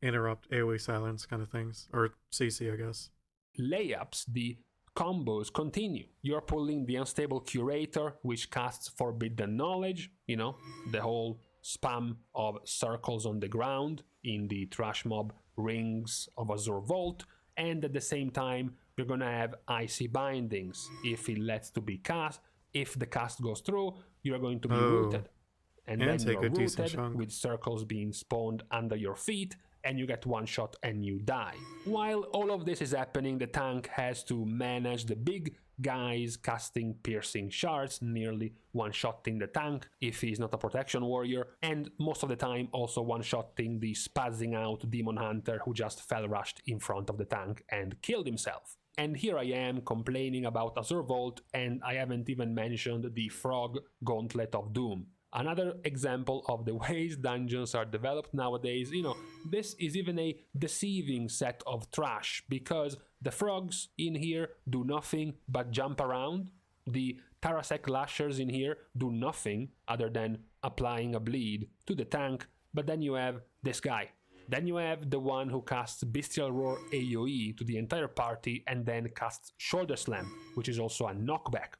interrupt, AoE silence kind of things, or CC, I guess. Layups, the combos continue. You're pulling the Unstable Curator, which casts Forbidden Knowledge, you know, the whole spam of circles on the ground in the Trash Mob rings of Azure Vault, and at the same time, you're gonna have Icy Bindings. If it lets to be cast, if the cast goes through, you're going to be rooted. And then you're rooted with circles being spawned under your feet, and you get one shot and you die. While all of this is happening, the tank has to manage the big guys casting piercing shards, nearly one-shotting the tank if he's not a protection warrior, and most of the time also one-shotting the spazzing out demon hunter who just fell rushed in front of the tank and killed himself. And here I am complaining about Azure Vault, and I haven't even mentioned the Frog Gauntlet of Doom. Another example of the ways dungeons are developed nowadays. You know, this is even a deceiving set of trash, because the frogs in here do nothing but jump around. The Tarasek Lashers in here do nothing other than applying a bleed to the tank, but then you have this guy. Then you have the one who casts Bestial Roar AoE to the entire party and then casts Shoulder Slam, which is also a knockback.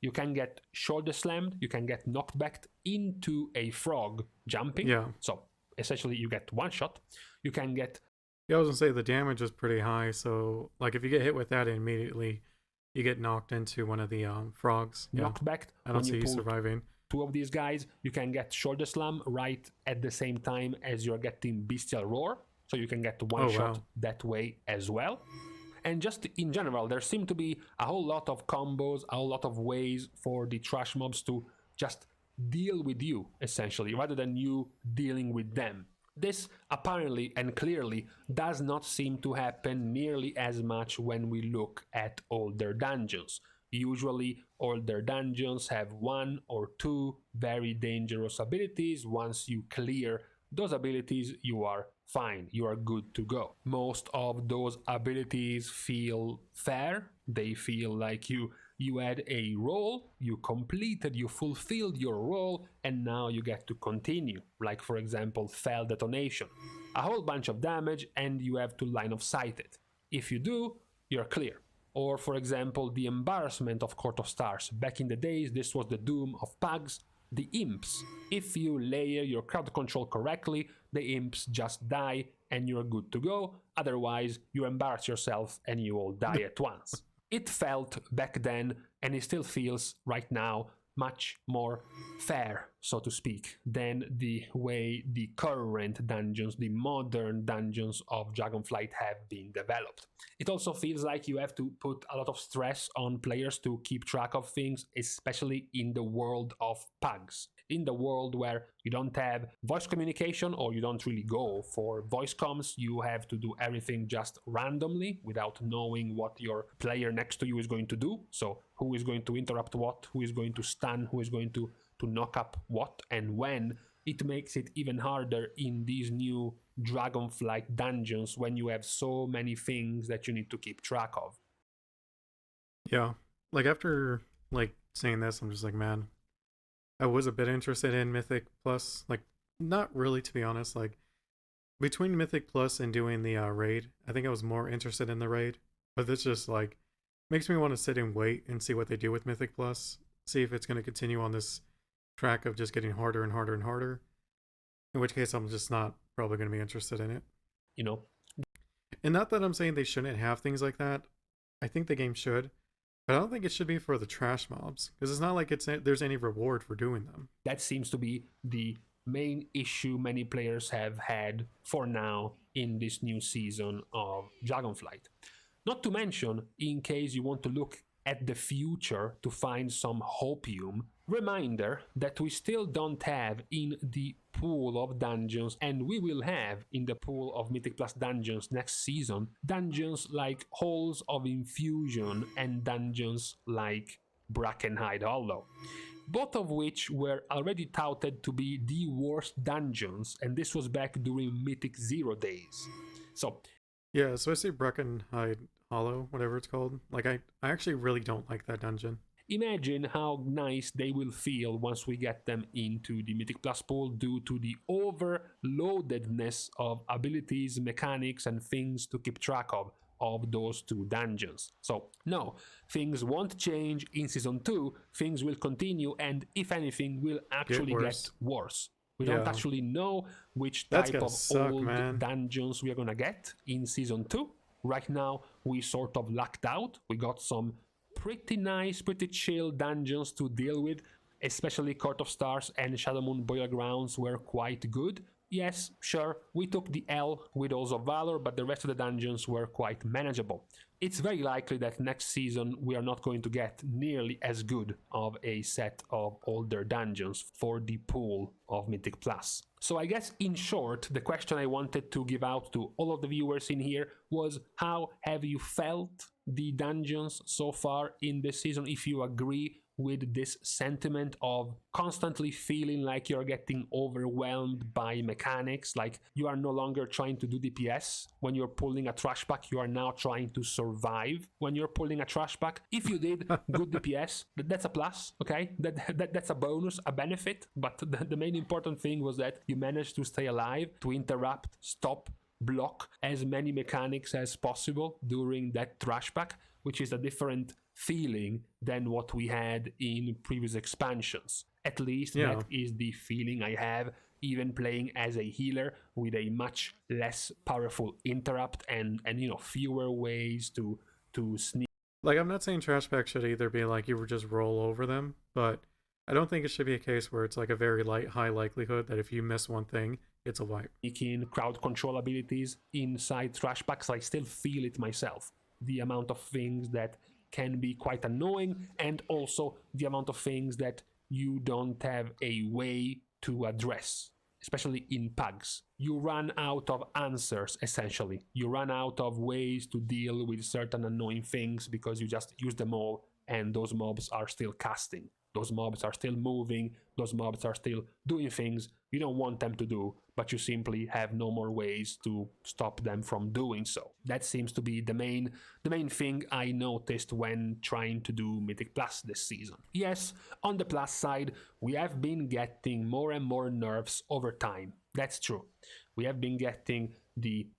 You can get shoulder slammed, you can get knocked back into a frog jumping. Yeah. So essentially you get one shot. You can get... Yeah, I was gonna say the damage is pretty high, so like if you get hit with that immediately, you get knocked into one of the frogs. Knocked back. I don't see you surviving. 2 of these guys, you can get shoulder slam right at the same time as you're getting Bestial Roar. So you can get one shot that way as well. And just in general, there seem to be a whole lot of combos, a whole lot of ways for the trash mobs to just deal with you, essentially, rather than you dealing with them. This apparently and clearly does not seem to happen nearly as much when we look at older dungeons. Usually, older dungeons have 1 or 2 very dangerous abilities. Once you clear those abilities, you are fine, you are good to go. Most of those abilities feel fair. They feel like you had a role, you completed, you fulfilled your role, and now you get to continue. Like, for example, Fell Detonation. A whole bunch of damage, and you have to line of sight it. If you do, you're clear. Or, for example, the Embarrassment of Court of Stars. Back in the days, this was the doom of pugs. The imps. If you layer your crowd control correctly, the imps just die and you're good to go. Otherwise, you embarrass yourself and you all die at once. It felt back then, and it still feels right now, much more fair, so to speak, than the way the current dungeons, the modern dungeons of Dragonflight have been developed. It also feels like you have to put a lot of stress on players to keep track of things, especially in the world of pugs. In the world where you don't have voice communication or you don't really go for voice comms, you have to do everything just randomly without knowing what your player next to you is going to do. So who is going to interrupt what, who is going to stun, who is going to knock up what and when. It makes it even harder in these new Dragonflight dungeons when you have so many things that you need to keep track of. Yeah, like after like saying this, I'm just like, man, I was a bit interested in Mythic Plus. Like, not really, to be honest. Like, between Mythic Plus and doing the raid, I think I was more interested in the raid. But this just like makes me want to sit and wait and see what they do with Mythic Plus. See if it's going to continue on this track of just getting harder and harder and harder. In which case, I'm just not probably going to be interested in it. You know? And not that I'm saying they shouldn't have things like that. I think the game should. But I don't think it should be for the trash mobs. Because it's not like there's any reward for doing them. That seems to be the main issue many players have had for now in this new season of Dragonflight. Not to mention, in case you want to look at the future to find some hopium, reminder that we still don't have in the pool of dungeons, and we will have in the pool of Mythic Plus dungeons next season, dungeons like Halls of Infusion and dungeons like Brackenhide Hollow. both of which were already touted to be the worst dungeons, and this was back during Mythic Zero days. So, yeah, especially Breckenhide Hollow, whatever it's called. Like, I actually really don't like that dungeon. imagine how nice they will feel once we get them into the Mythic Plus pool due to the overloadedness of abilities, mechanics, and things to keep track of those two dungeons. So, no, things won't change in Season 2, things will continue, and if anything, will actually get worse. We don't actually know which type of old dungeons we are gonna get in Season 2. Right now, we sort of lucked out. We got some pretty nice, pretty chill dungeons to deal with, especially Court of Stars and Shadow Moon Boiler Grounds were quite good. Yes, sure, we took the L with Oaths of Valor, but the rest of the dungeons were quite manageable. It's very likely that next season we are not going to get nearly as good of a set of older dungeons for the pool of Mythic Plus. So I guess in short, the question I wanted to give out to all of the viewers in here was, how have you felt the dungeons so far in this season? If you agree with this sentiment of constantly feeling like you're getting overwhelmed by mechanics, like you are no longer trying to do DPS. When you're pulling a trash pack, you are now trying to survive when you're pulling a trash pack. If you did good DPS, that's a plus, okay? That's a bonus, a benefit, but the main important thing was that you managed to stay alive, to interrupt, stop, block as many mechanics as possible during that trash pack, which is a different feeling than what we had in previous expansions. At least that is the feeling I have, even playing as a healer with a much less powerful interrupt and fewer ways to sneak. Like, I'm not saying trash pack should either be like you would just roll over them, but I don't think it should be a case where it's like a very high likelihood that if you miss one thing, it's a wipe. In crowd control abilities inside trash packs, I still feel it myself. The amount of things that can be quite annoying, and also the amount of things that you don't have a way to address, especially in pugs. You run out of answers, essentially. You run out of ways to deal with certain annoying things because you just use them all, and those mobs are still casting. Those mobs are still moving, those mobs are still doing things you don't want them to do, but you simply have no more ways to stop them from doing so. That seems to be the main thing I noticed when trying to do Mythic Plus this season. Yes, on the plus side, we have been getting more and more nerfs over time. That's true. We have been getting the,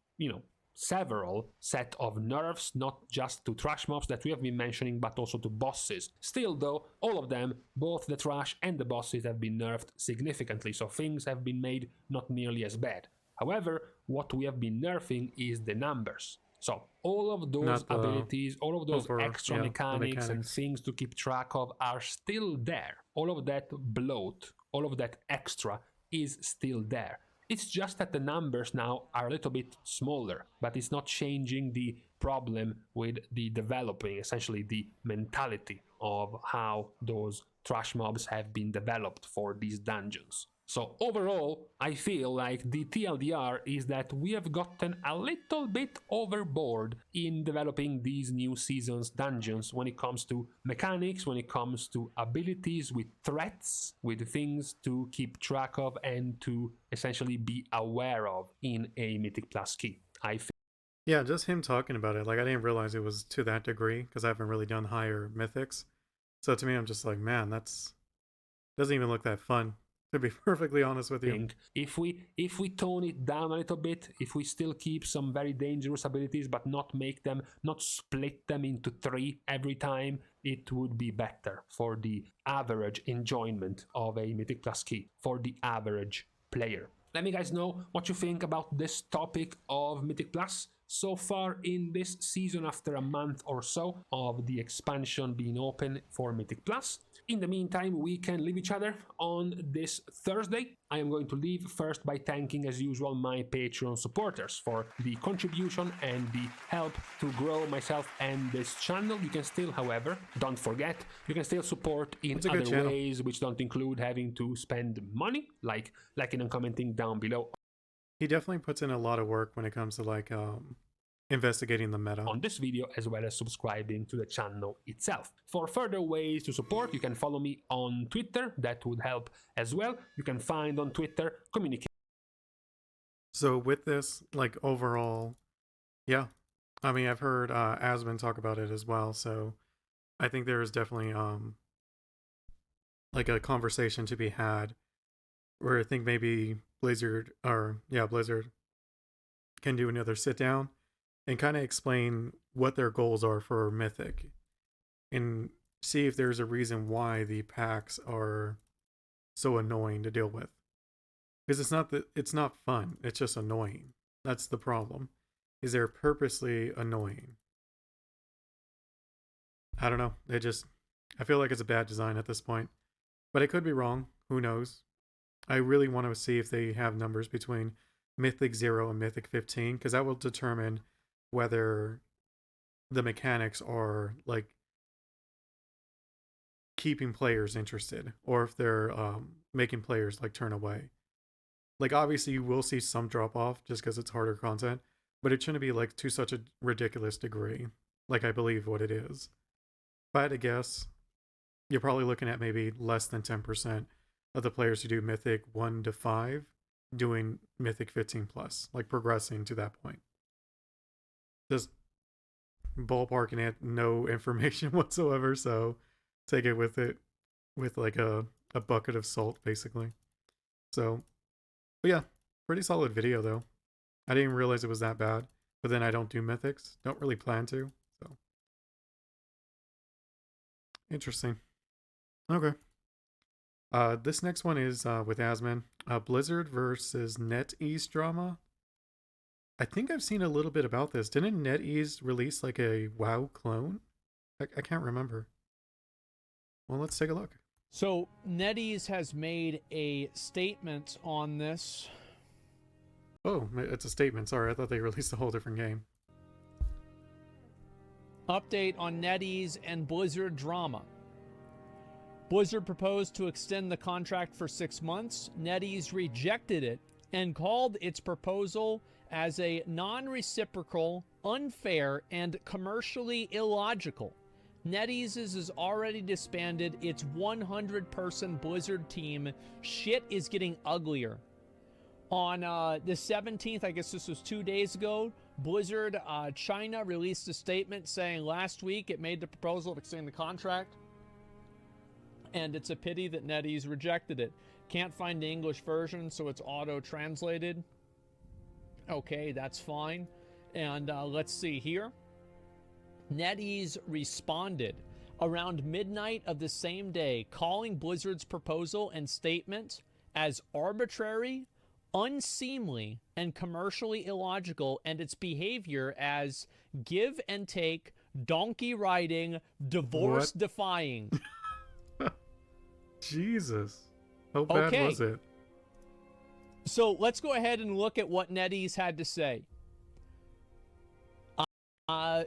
several set of nerfs, not just to trash mobs that we have been mentioning, but also to bosses. Still though, all of them, both the trash and the bosses, have been nerfed significantly, so things have been made not nearly as bad. However, what we have been nerfing is the numbers. So all of those abilities, all of those extra mechanics and things to keep track of are still there. All of that bloat, all of that extra is still there. It's just that the numbers now are a little bit smaller, but it's not changing the problem with the developing, essentially the mentality of how those trash mobs have been developed for these dungeons. So overall, I feel like the TLDR is that we have gotten a little bit overboard in developing these new season's dungeons when it comes to mechanics, when it comes to abilities, with threats, with things to keep track of and to essentially be aware of in a Mythic Plus key. Yeah, just him talking about it, like I didn't realize it was to that degree because I haven't really done higher mythics. So to me, I'm just like, man, doesn't even look that fun. To be perfectly honest with you, if we tone it down a little bit, if we still keep some very dangerous abilities but not split them into 3 every time, it would be better for the average enjoyment of a Mythic Plus key, for the average player. Let me guys know what you think about this topic of Mythic Plus so far in this season after a month or so of the expansion being open for Mythic Plus. In the meantime, we can leave each other on this Thursday. I am going to leave first by thanking, as usual, my Patreon supporters for the contribution and the help to grow myself and this channel. You can still, however, don't forget, you can still support in other ways which don't include having to spend money, like liking and commenting down below. He definitely puts in a lot of work when it comes to like investigating the meta on this video, as well as subscribing to the channel itself. For further ways to support, you can follow me on Twitter. That would help as well. You can find on Twitter communicate. So with this, like overall, yeah, I mean, I've heard Asmon talk about it as well. So I think there is definitely like a conversation to be had where I think maybe Blizzard can do another sit down and kind of explain what their goals are for Mythic and see if there's a reason why the packs are so annoying to deal with. Because it's not fun, it's just annoying. That's the problem. Is they're purposely annoying. I don't know. I feel like it's a bad design at this point. But I could be wrong. Who knows? I really want to see if they have numbers between Mythic 0 and Mythic 15, because that will determine whether the mechanics are like keeping players interested or if they're making players like turn away. Like obviously you will see some drop off just because it's harder content, but it shouldn't be like to such a ridiculous degree, like I believe what it is. If I had to guess, you're probably looking at maybe less than 10% of the players who do Mythic 1 to 5 doing Mythic 15 plus, like progressing to that point. Just ballparking it, no information whatsoever, so take it with like a bucket of salt, basically. So, but yeah, pretty solid video though. I didn't realize it was that bad, but then I don't do Mythics, don't really plan to, so. Interesting. Okay. This next one is with Asmon. Blizzard versus NetEase drama. I think I've seen a little bit about this. Didn't NetEase release like a WoW clone? I can't remember. Well, let's take a look. So NetEase has made a statement on this. Oh, it's a statement. Sorry, I thought they released a whole different game. Update on NetEase and Blizzard drama. Blizzard proposed to extend the contract for 6 months. NetEase rejected it and called its proposal as a non-reciprocal, unfair, and commercially illogical. NetEase has already disbanded its 100-person Blizzard team. Shit is getting uglier. On the 17th, I guess this was 2 days ago, Blizzard China released a statement saying last week it made the proposal of extending the contract, and it's a pity that NetEase rejected it. Can't find the English version, so it's auto-translated. Okay, that's fine. And let's see here. NetEase responded around midnight of the same day, calling Blizzard's proposal and statement as arbitrary, unseemly, and commercially illogical, and its behavior as give and take, donkey riding, divorce defying. Jesus. How bad was it? So let's go ahead and look at what NetEase had to say.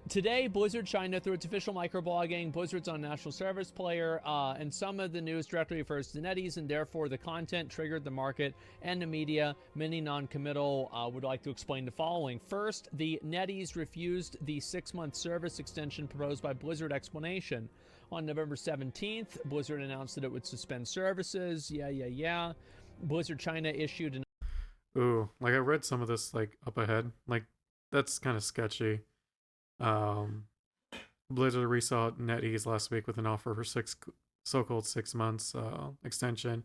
Today, Blizzard China, through its official microblogging, Blizzard's on national service player, and some of the news directly refers to NetEase, and therefore the content triggered the market and the media. Many non-committal would like to explain the following. First, the NetEase refused the 6-month service extension proposed by Blizzard explanation. On November 17th, Blizzard announced that it would suspend services. Yeah. Blizzard China issued an... Ooh, like I read some of this like up ahead. Like that's kind of sketchy. Blizzard resought NetEase last week with an offer for so-called 6 months extension,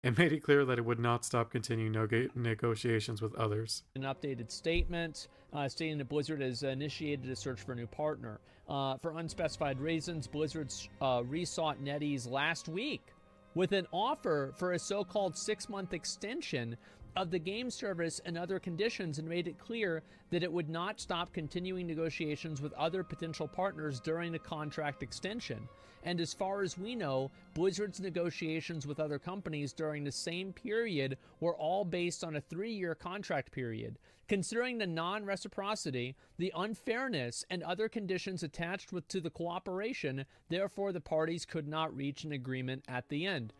and made it clear that it would not stop continuing negotiations with others. An updated statement stating that Blizzard has initiated a search for a new partner. For unspecified reasons, Blizzard resought NetEase last week with an offer for a so-called 6-month extension of the game service and other conditions, and made it clear that it would not stop continuing negotiations with other potential partners during the contract extension. And as far as we know, Blizzard's negotiations with other companies during the same period were all based on a 3-year contract period. Considering the non-reciprocity, the unfairness, and other conditions attached to the cooperation, therefore the parties could not reach an agreement at the end.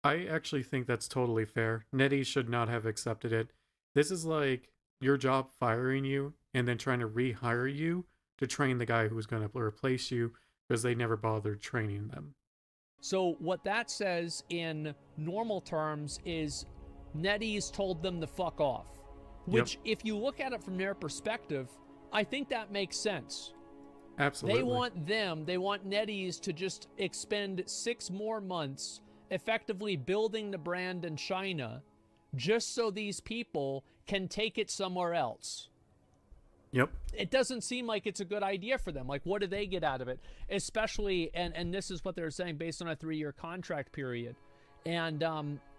I actually think that's totally fair. NetEase should not have accepted it. This is like your job firing you and then trying to rehire you to train the guy who's going to replace you because they never bothered training them. So what that says in normal terms is NetEase told them to fuck off. Which, if you look at it from their perspective, I think that makes sense. Absolutely. They want NetEase to just expend 6 more months effectively building the brand in China just so these people can take it somewhere else. Yep. It doesn't seem like it's a good idea for them. Like, what do they get out of it? Especially, and this is what they're saying, based on a 3-year contract period. And,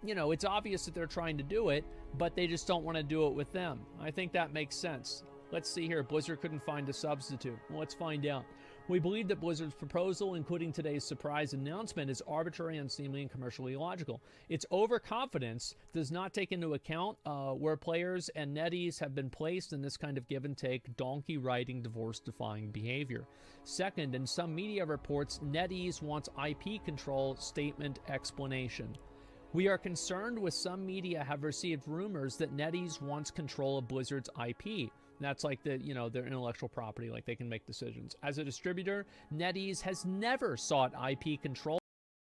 you know, it's obvious that they're trying to do it, but they just don't want to do it with them. I think that makes sense. Let's see here. Blizzard couldn't find a substitute. Well, let's find out. We believe that Blizzard's proposal, including today's surprise announcement, is arbitrary, unseemly, and commercially illogical. Its overconfidence does not take into account where players and NetEase have been placed in this kind of give-and-take, donkey-riding, divorce-defying behavior. Second, in some media reports, NetEase wants IP control statement explanation. We are concerned with some media have received rumors that NetEase wants control of Blizzard's IP. That's like their intellectual property, like they can make decisions. As a distributor, NetEase has never sought IP control.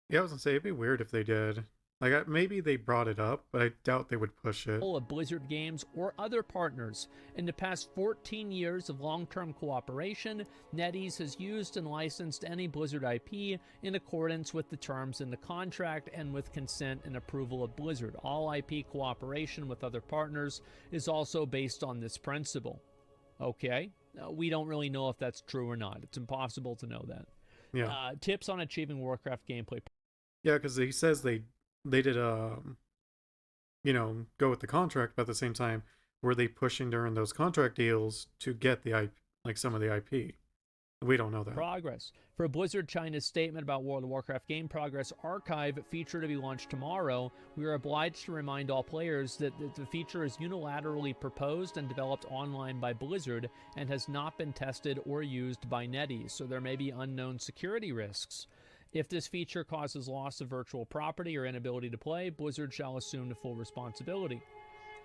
Yeah, I was gonna say, it'd be weird if they did. Like, maybe they brought it up, but I doubt they would push it. Of Blizzard games or other partners. In the past 14 years of long-term cooperation, NetEase has used and licensed any Blizzard IP in accordance with the terms in the contract and with consent and approval of Blizzard. All IP cooperation with other partners is also based on this principle. Okay? We don't really know if that's true or not. It's impossible to know that. Yeah. Tips on achieving Warcraft gameplay. Yeah, because he says they did go with the contract, but at the same time, were they pushing during those contract deals to get the IP, like some of the IP? We don't know that. Progress. For Blizzard China's statement about World of Warcraft Game Progress Archive feature to be launched tomorrow, we are obliged to remind all players that the feature is unilaterally proposed and developed online by Blizzard and has not been tested or used by NetEase, so there may be unknown security risks. If this feature causes loss of virtual property or inability to play, Blizzard shall assume the full responsibility.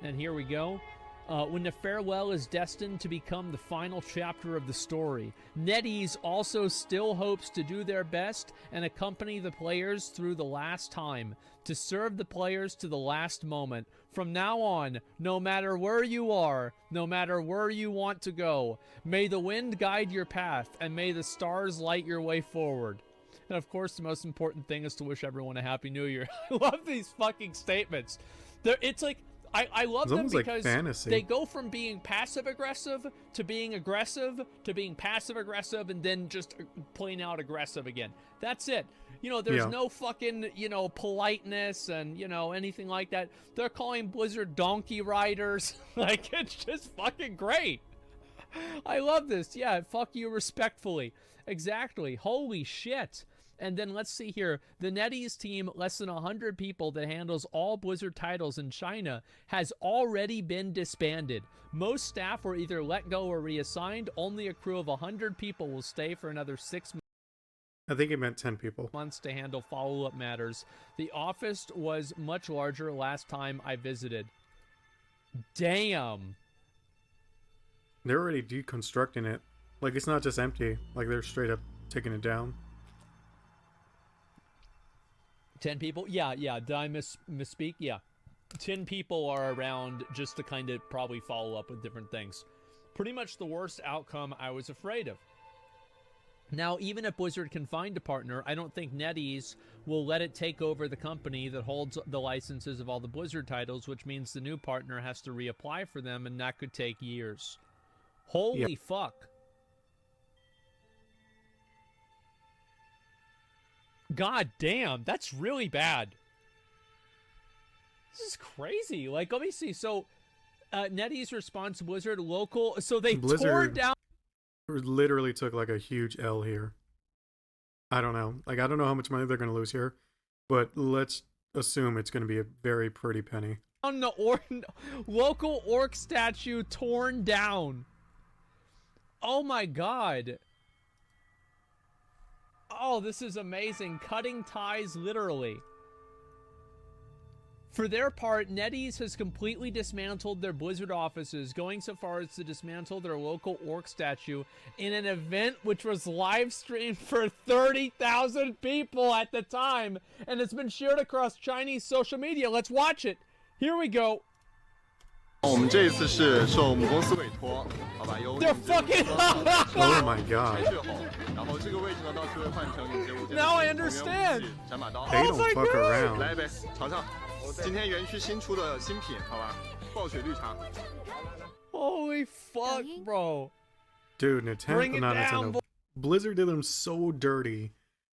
And here we go. When the farewell is destined to become the final chapter of the story, NetEase also still hopes to do their best and accompany the players through the last time, to serve the players to the last moment. From now on, no matter where you are, no matter where you want to go, may the wind guide your path and may the stars light your way forward. And of course, the most important thing is to wish everyone a Happy New Year. I love these fucking statements. It's like, I love them because they go from being passive-aggressive to being aggressive to being passive-aggressive and then just plain out aggressive again. That's it. You know, there's no fucking, politeness and, anything like that. They're calling Blizzard donkey riders. Like, it's just fucking great. I love this. Yeah, fuck you respectfully. Exactly. Holy shit. And then let's see here. The NetEase team, less than 100 people that handles all Blizzard titles in China, has already been disbanded. Most staff were either let go or reassigned. Only a crew of 100 people will stay for another 6 months. I think it meant 10 people. Months to handle follow-up matters. The office was much larger last time I visited. Damn. They're already deconstructing it. Like, it's not just empty. Like, they're straight up taking it down. 10 people? Yeah. Did I misspeak? Yeah. 10 people are around just to kind of probably follow up with different things. Pretty much the worst outcome I was afraid of. Now, even if Blizzard can find a partner, I don't think NetEase will let it take over the company that holds the licenses of all the Blizzard titles, which means the new partner has to reapply for them, and that could take years. Holy fuck. God damn, that's really bad. This is crazy. Like, let me see. So, NetEase response to Blizzard local. So they tore down. Literally took like a huge L here. I don't know. Like, I don't know how much money they're going to lose here, but let's assume it's going to be a very pretty penny. On the local orc statue torn down. Oh my god. Oh, this is amazing. Cutting ties, literally. For their part, NetEase has completely dismantled their Blizzard offices, going so far as to dismantle their local orc statue in an event which was live streamed for 30,000 people at the time, and it's been shared across Chinese social media. Let's watch it. Here we go. They're fucking. Oh my god. Now I understand. They don't fuck around. Holy fuck, bro. Dude, Bring it Nintendo, down, Nintendo. Blizzard did them so dirty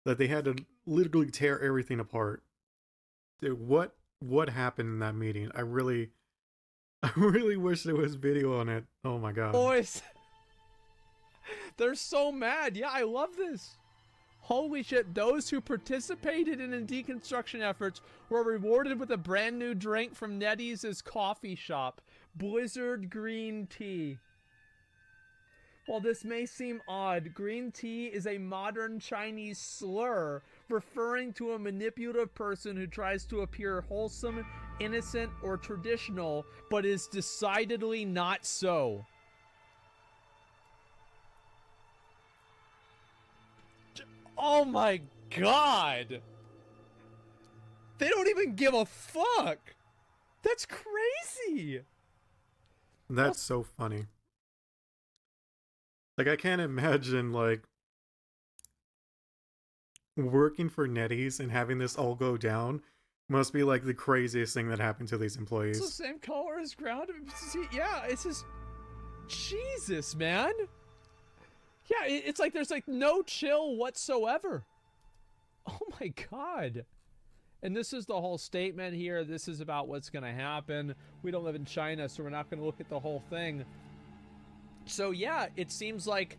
that they had to literally tear everything apart. Dude, what happened in that meeting? I really wish there was video on it. Oh my god. Boys. They're so mad. Yeah, I love this. Holy shit, those who participated in the deconstruction efforts were rewarded with a brand new drink from NetEase's coffee shop, Blizzard Green Tea. While this may seem odd, green tea is a modern Chinese slur referring to a manipulative person who tries to appear wholesome, innocent, or traditional, but is decidedly not so. Oh my god! They don't even give a fuck! That's crazy! That's so funny. Like, I can't imagine, like, working for NetEase and having this all go down must be, like, the craziest thing that happened to these employees. It's the same color as ground. Yeah, it's just... Jesus, man! Yeah, it's like there's, like, no chill whatsoever. Oh my god. And this is the whole statement here. This is about what's going to happen. We don't live in China, so we're not going to look at the whole thing. So yeah, it seems like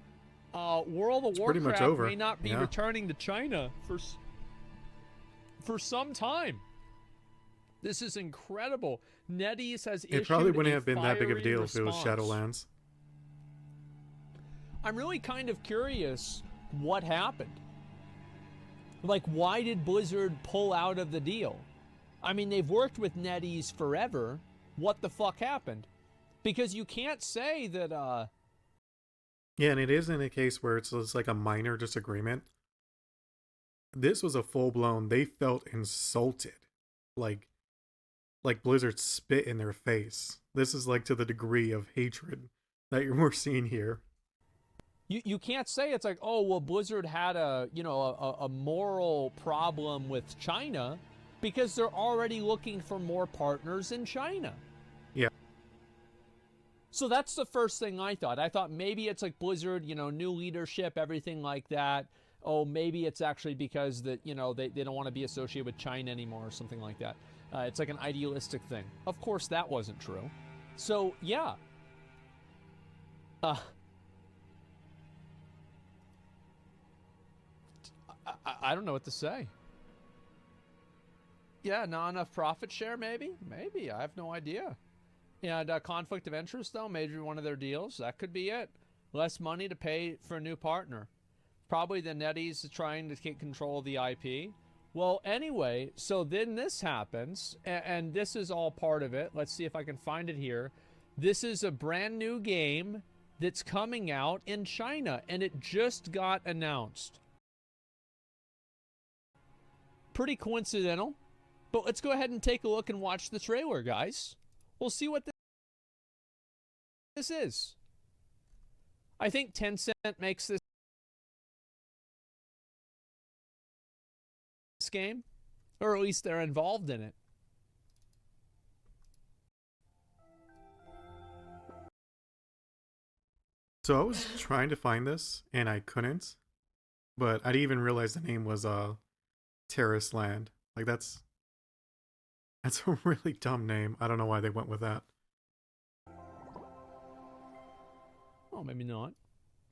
World of Warcraft may not be returning to China for some time. This is incredible. NetEase has issued it probably wouldn't a have been that big of a deal response. if it was Shadowlands. I'm really kind of curious what happened. Like, why did Blizzard pull out of the deal? I mean, they've worked with NetEase forever. What the fuck happened? Because you can't say that, Yeah, and it isn't a case where it's just like a minor disagreement. This was a full-blown, they felt insulted. Like Blizzard spit in their face. This is like to the degree of hatred that we're seeing here. You can't say it's like, oh, well, Blizzard had a moral problem with China because they're already looking for more partners in China. Yeah. So that's the first thing I thought. I thought maybe it's like Blizzard, new leadership, everything like that. Oh, maybe it's actually because that, they don't want to be associated with China anymore or something like that. It's like an idealistic thing. Of course, that wasn't true. So, yeah. I don't know what to say. Yeah, not enough profit share, maybe? Maybe. I have no idea. Yeah, conflict of interest, though, maybe one of their deals. That could be it. Less money to pay for a new partner. Probably the NetEase is trying to take control of the IP. Well, anyway, so then this happens, and this is all part of it. Let's see if I can find it here. This is a brand new game that's coming out in China, and it just got announced. Pretty coincidental, but let's go ahead and take a look and watch the trailer, guys. We'll see what this is. I think Tencent makes this game, or at least they're involved in it. So I was trying to find this, and I couldn't. But I didn't even realize the name was Terrace Land. Like, that's a really dumb name. I don't know why they went with that. Oh, maybe not.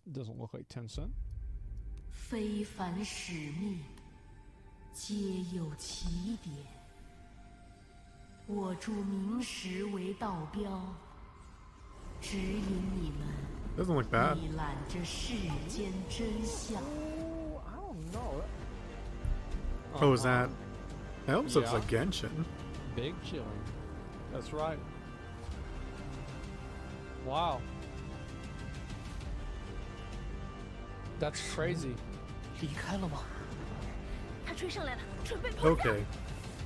It doesn't look like Tencent. 非凡使命，皆有起点。我铸明石为道标，指引你们 Doesn't look bad. 一览这世间真相。 I don't know. Oh, is that? That almost looks like Genshin. Big chilling. That's right. Wow. That's crazy. Okay.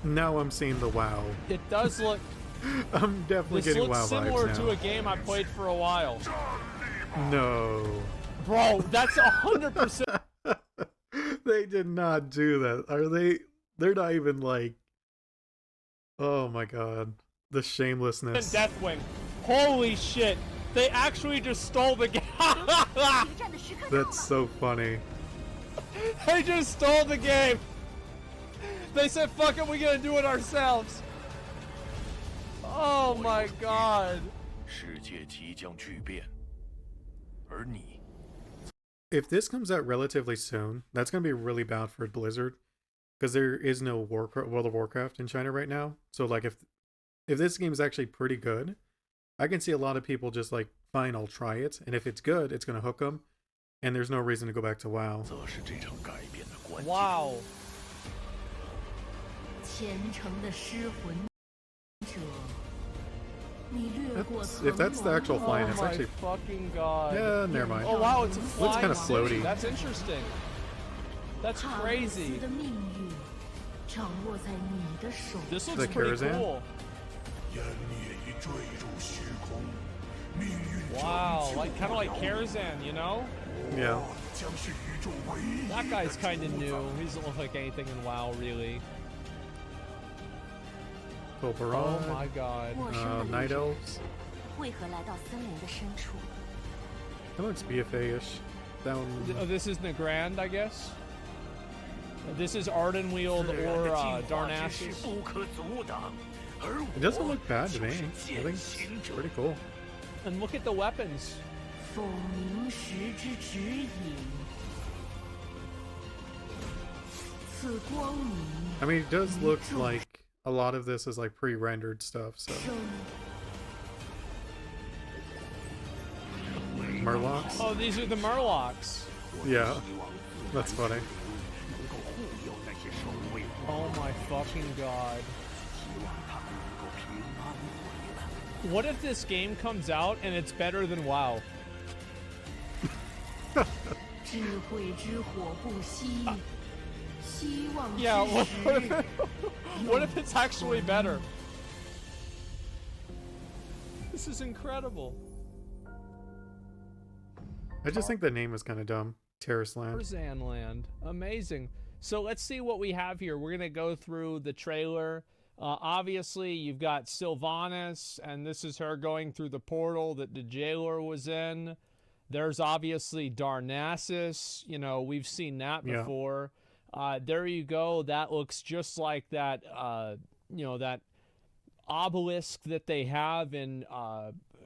Now I'm seeing the WoW. It does look. I'm definitely This getting looks WoW similar vibes to now. a game I played for a while. No. Bro, that's 100%. They did not do that. Are they? They're not even like. Oh my god. The shamelessness. Deathwing. Holy shit. They actually just stole the game. That's so funny. They just stole the game. They said, fuck it, we gotta do it ourselves. Oh my god. If this comes out relatively soon, that's going to be really bad for Blizzard. Because there is no World of Warcraft in China right now. So like if this game is actually pretty good, I can see a lot of people just like, fine, I'll try it. And if it's good, it's going to hook them. And there's no reason to go back to WoW. Wow. If that's the actual flying, it's actually. Oh my fucking god. Yeah, never mind. Oh wow, it's a flying Looks kind of city. floaty. That's interesting. That's crazy. This looks pretty cool. Wow, like kind of like Karazhan, you know? Yeah. That guy's kind of new. He doesn't look like anything in WoW, really. Oh my god. Night Elves. That looks BFA-ish. Oh, this is Nagrand, I guess? This is Ardenweald or Darnassus. It doesn't look bad to me. I think it's pretty cool. And look at the weapons. I mean, it does look like a lot of this is like pre-rendered stuff, so. Murlocs? Oh, these are the Murlocs. Yeah. That's funny. Oh my fucking god. What if this game comes out and it's better than WoW? Yeah, what if it's actually better? This is incredible. I just think the name is kind of dumb. Terrace Land. Tarzan Land. Amazing. So let's see what we have here. We're going to go through the trailer. Obviously, you've got Sylvanas, and this is her going through the portal that the jailer was in. There's obviously Darnassus. You know, we've seen that before. There you go. That looks just like that, you know, that obelisk that they have in,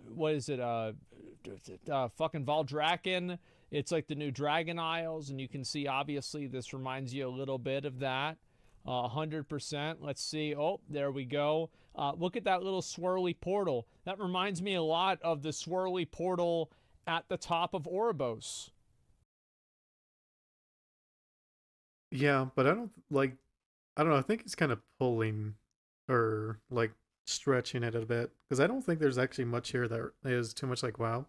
what is it, fucking Valdrakken. It's like the new Dragon Isles, and you can see, obviously, this reminds you a little bit of that. 100%. Let's see. Oh, there we go. Look at that little swirly portal. That reminds me a lot of the swirly portal at the top of Oribos. Yeah, but I don't know. I think it's kind of pulling or like stretching it a bit because I don't think there's actually much here that is too much like WoW.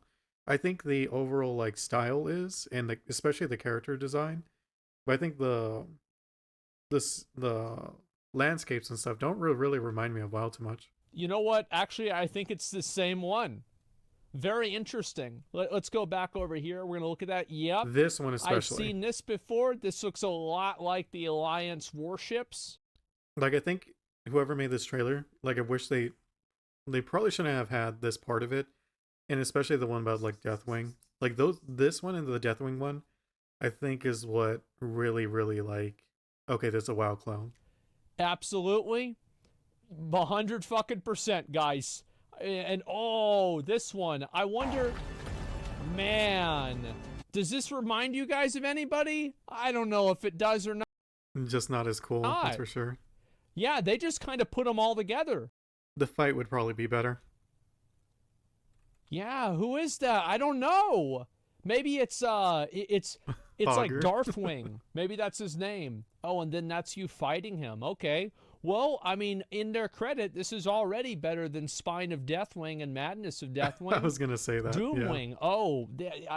I think the overall like style is, and especially the character design. But I think the landscapes and stuff don't really remind me of WoW too much. You know what? Actually, I think it's the same one. Very interesting. Let's go back over here. We're going to look at that. Yep. This one especially. I've seen this before. This looks a lot like the Alliance warships. Like, I think whoever made this trailer, like, I wish they probably shouldn't have had this part of it. And especially the one about, like, Deathwing. Like, this one and the Deathwing one, I think is what really, really, like, okay, there's a WoW clone. Absolutely. 100%, guys. And oh, this one. I wonder, man, does this remind you guys of anybody? I don't know if it does or not. Just not as cool, that's for sure. Yeah, they just kind of put them all together. The fight would probably be better. Yeah, who is that? I don't know. Maybe it's It's like Fogger. Darthwing. Maybe that's his name. Oh, and then that's you fighting him. Okay. Well, I mean, in their credit, this is already better than Spine of Deathwing and Madness of Deathwing. I was gonna say that. Doomwing. Yeah. Oh,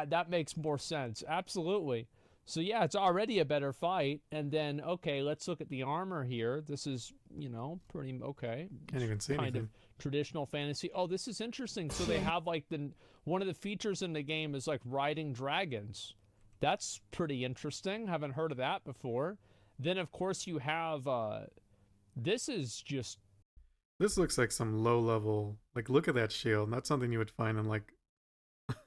that makes more sense. Absolutely. So yeah, it's already a better fight. And then, okay, let's look at the armor here. This is, you know, pretty okay. Can't even see kind anything. of traditional fantasy. Oh, this is interesting. So they have like one of the features in the game is like riding dragons. That's pretty interesting. Haven't heard of that before. Then of course you have this is just... This looks like some low level, like look at that shield. Not something you would find in like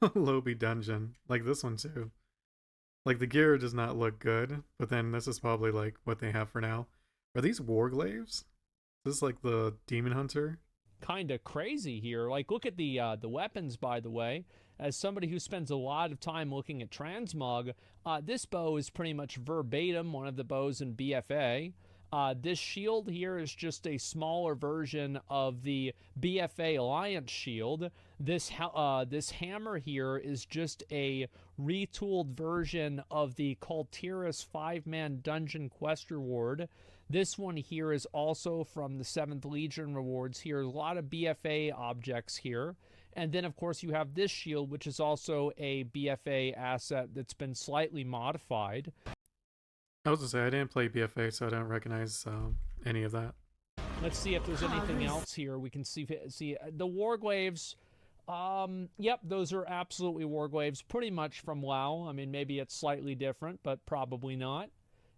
a lobby dungeon. Like this one too. Like the gear does not look good, but then this is probably like what they have for now. Are these warglaves? This is like the demon hunter? Kind of crazy here. Like look at the weapons, by the way. As somebody who spends a lot of time looking at transmog, this bow is pretty much verbatim one of the bows in BFA. This shield here is just a smaller version of the BFA Alliance shield. This hammer here is just a retooled version of the Kultiris 5-man dungeon quest reward. This one here is also from the 7th Legion rewards here. A lot of BFA objects here. And then, of course, you have this shield, which is also a BFA asset that's been slightly modified. I was gonna say, I didn't play BFA, so I don't recognize any of that. Let's see if there's anything else here. We can see the warglaves. Yep, those are absolutely warglaves, pretty much from WoW. I mean, maybe it's slightly different, but probably not.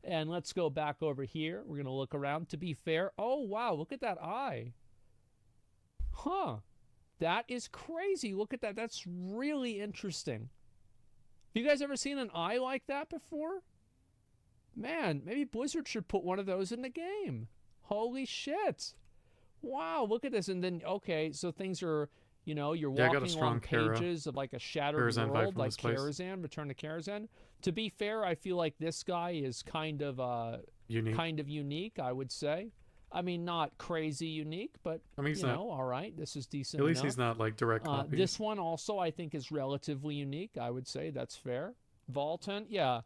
And let's go back over here. We're going to look around. To be fair, oh, wow, look at that eye. Huh. That is crazy. Look at that. That's really interesting. Have you guys ever seen an eye like that before? Man, maybe Blizzard should put one of those in the game. Holy shit. Wow, look at this. And then, okay, so things are, you know, you're walking along pages of like a shattered world, like Karazhan, Return to Karazhan. To be fair, I feel like this guy is kind of unique, I would say. I mean, not crazy unique, but, I mean, you know, all right, this is decent At least enough. he's not like direct copy. This one also, I think, is relatively unique. I would say that's fair. Volton, yeah.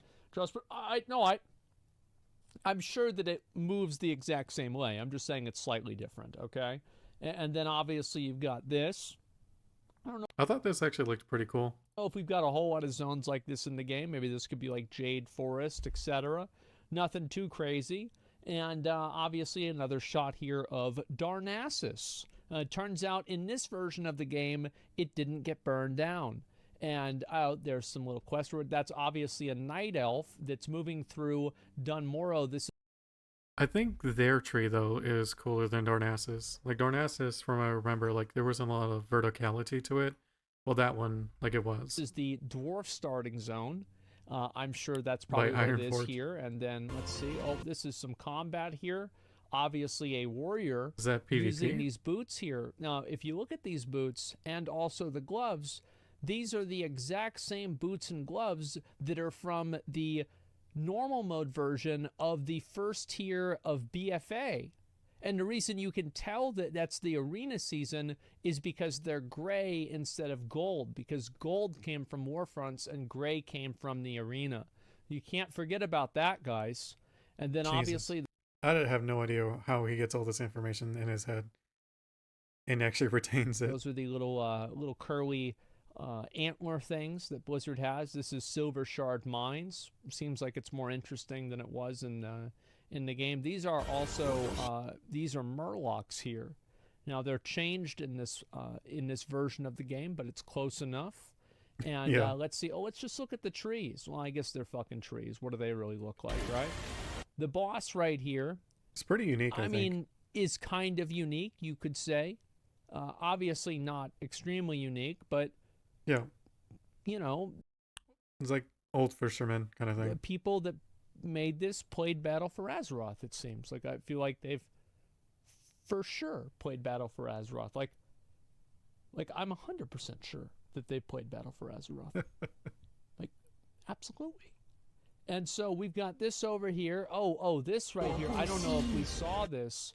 I'm sure that it moves the exact same way. I'm just saying it's slightly different, okay? And then obviously you've got this. I don't know. I thought this actually looked pretty cool. If we've got a whole lot of zones like this in the game, maybe this could be like Jade Forest, etc. Nothing too crazy. And obviously another shot here of Darnassus. Turns out in this version of the game, it didn't get burned down. And there's some little quest word. That's obviously a night elf that's moving through Dunmorrow. I think their tree, though, is cooler than Darnassus. Like, Darnassus, from what I remember, like, there wasn't a lot of verticality to it. Well, that one, like, it was. This is the dwarf starting zone. I'm sure that's probably what it is here. And then, let's see. Oh, this is some combat here. Obviously, a warrior is that PvP? Using these boots here. Now, if you look at these boots and also the gloves, these are the exact same boots and gloves that are from the normal mode version of the first tier of BFA. And the reason you can tell that that's the arena season is because they're gray instead of gold, because gold came from Warfronts and gray came from the arena. You can't forget about that, guys. And then obviously... I have no idea how he gets all this information in his head and actually retains it. Those are the little curly... antler things that Blizzard has. This is Silver Shard Mines. Seems like it's more interesting than it was in the game. These are also these are murlocs here. Now they're changed in this version of the game, but it's close enough. And let's see. Oh, let's just look at the trees. Well, I guess they're fucking trees. What do they really look like, right? The boss right here. It's pretty unique. I mean, is kind of unique, you could say. Obviously not extremely unique, but yeah, you know, it's like old fishermen kind of thing. The people that made this played Battle for Azeroth, it seems. Like, I feel like they've for sure played Battle for Azeroth. Like I'm 100% sure that they've played Battle for Azeroth. Like, absolutely. And so we've got this over here. Oh, this right here. I don't know if we saw this,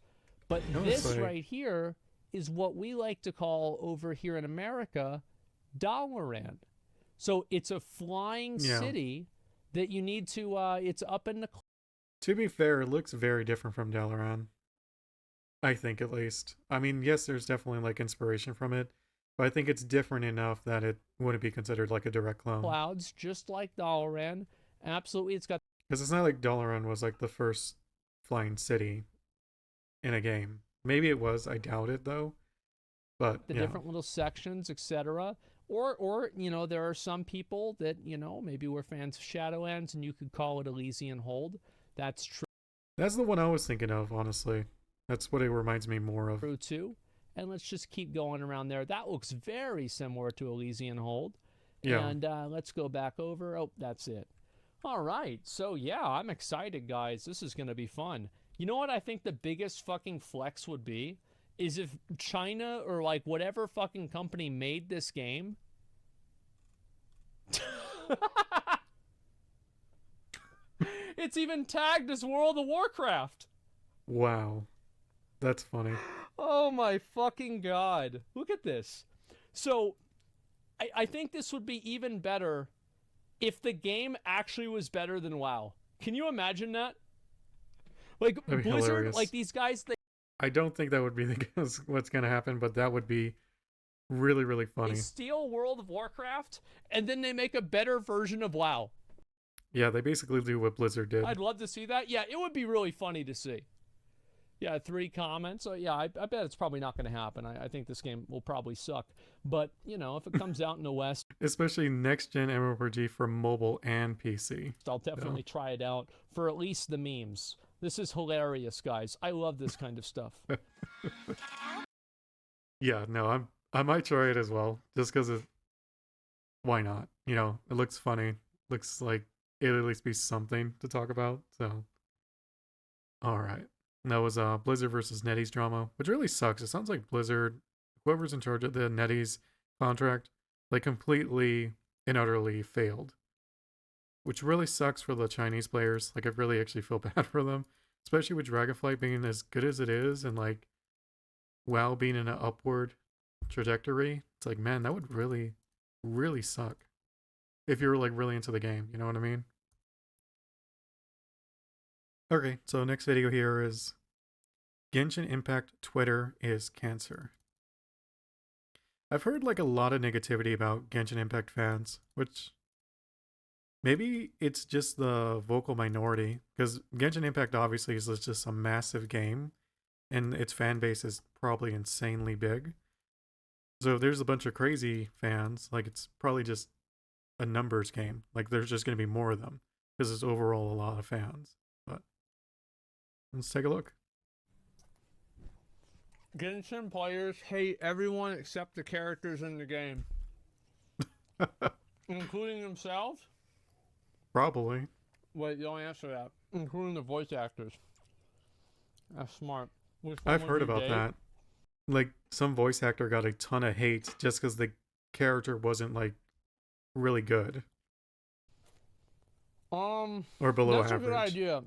but this right here is what we like to call over here in America Dalaran. So it's a flying city that you need to. It's up in the. To be fair, it looks very different from Dalaran. I think, at least. I mean, yes, there's definitely like inspiration from it, but I think it's different enough that it wouldn't be considered like a direct clone. Clouds, just like Dalaran. Absolutely, it's got. Because it's not like Dalaran was like the first flying city in a game. Maybe it was. I doubt it though. But The different little sections, etc. Or you know, there are some people that, you know, maybe were fans of Shadowlands and you could call it Elysian Hold. That's true. That's the one I was thinking of, honestly. That's what it reminds me more of. True too. And let's just keep going around there. That looks very similar to Elysian Hold. Yeah. And let's go back over. Oh, that's it. All right. So yeah, I'm excited, guys. This is going to be fun. You know what I think the biggest fucking flex would be? Is if China or like whatever fucking company made this game. It's even tagged as World of Warcraft. Wow. That's funny. Oh my fucking god. Look at this. So, I think this would be even better if the game actually was better than WoW. Can you imagine that? Like, That'd be Blizzard, hilarious. like these guys, I don't think that would be what's going to happen, but that would be really, really they funny. steal World of Warcraft, and then they make a better version of WoW. Yeah, they basically do what Blizzard did. I'd love to see that. Yeah, it would be really funny to see. Yeah, 3 comments. So yeah, I bet it's probably not going to happen. I think this game will probably suck. But, you know, if it comes out in the West, Especially next-gen MMORPG for mobile and PC. I'll definitely try it out for at least the memes. This is hilarious, guys. I love this kind of stuff. Yeah, no, I might try it as well, just because why not? You know, it looks funny. Looks like it'll at least be something to talk about. So, all right. And that was Blizzard versus NetEase drama, which really sucks. It sounds like Blizzard, whoever's in charge of the NetEase contract, like completely and utterly failed. Which really sucks for the Chinese players. Like, I really actually feel bad for them, especially with Dragonflight being as good as it is, and like WoW being in an upward trajectory. It's like, man, that would really, really suck if you're like really into the game. You know what I mean? Okay, so next video here is Genshin Impact Twitter is cancer. I've heard like a lot of negativity about Genshin Impact fans, which maybe it's just the vocal minority, because Genshin Impact obviously is just a massive game, and its fan base is probably insanely big. So if there's a bunch of crazy fans, like it's probably just a numbers game. Like there's just going to be more of them, because it's overall a lot of fans. But let's take a look. Genshin players hate everyone except the characters in the game. Including themselves? Probably. Wait, don't answer that. Including the voice actors. That's smart. I've heard about that. Like, some voice actor got a ton of hate just because the character wasn't, like, really good. Or below that's average. a good idea.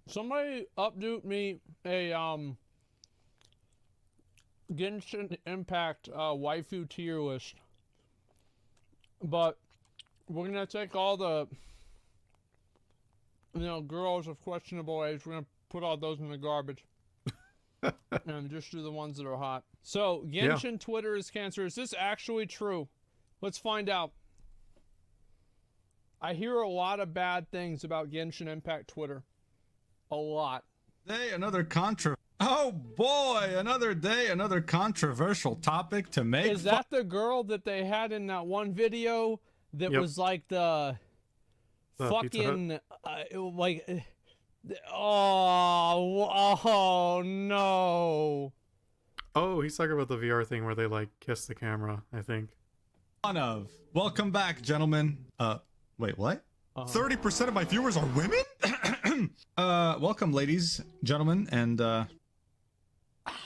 Somebody update me a, Genshin Impact, waifu tier list. But we're gonna take all the, you know, girls of questionable age. We're gonna put all those in the garbage. And just do the ones that are hot. So, Genshin Twitter is cancer. Is this actually true? Let's find out. I hear a lot of bad things about Genshin Impact Twitter. A lot. Day, another Oh boy, another day, another controversial topic to make. Is that the girl that they had in that one video that was like the fucking oh no. Oh, he's talking about the VR thing where they like kiss the camera, I think. Welcome back, gentlemen. Wait, what? 30% of my viewers are women? Welcome, ladies, gentlemen, and How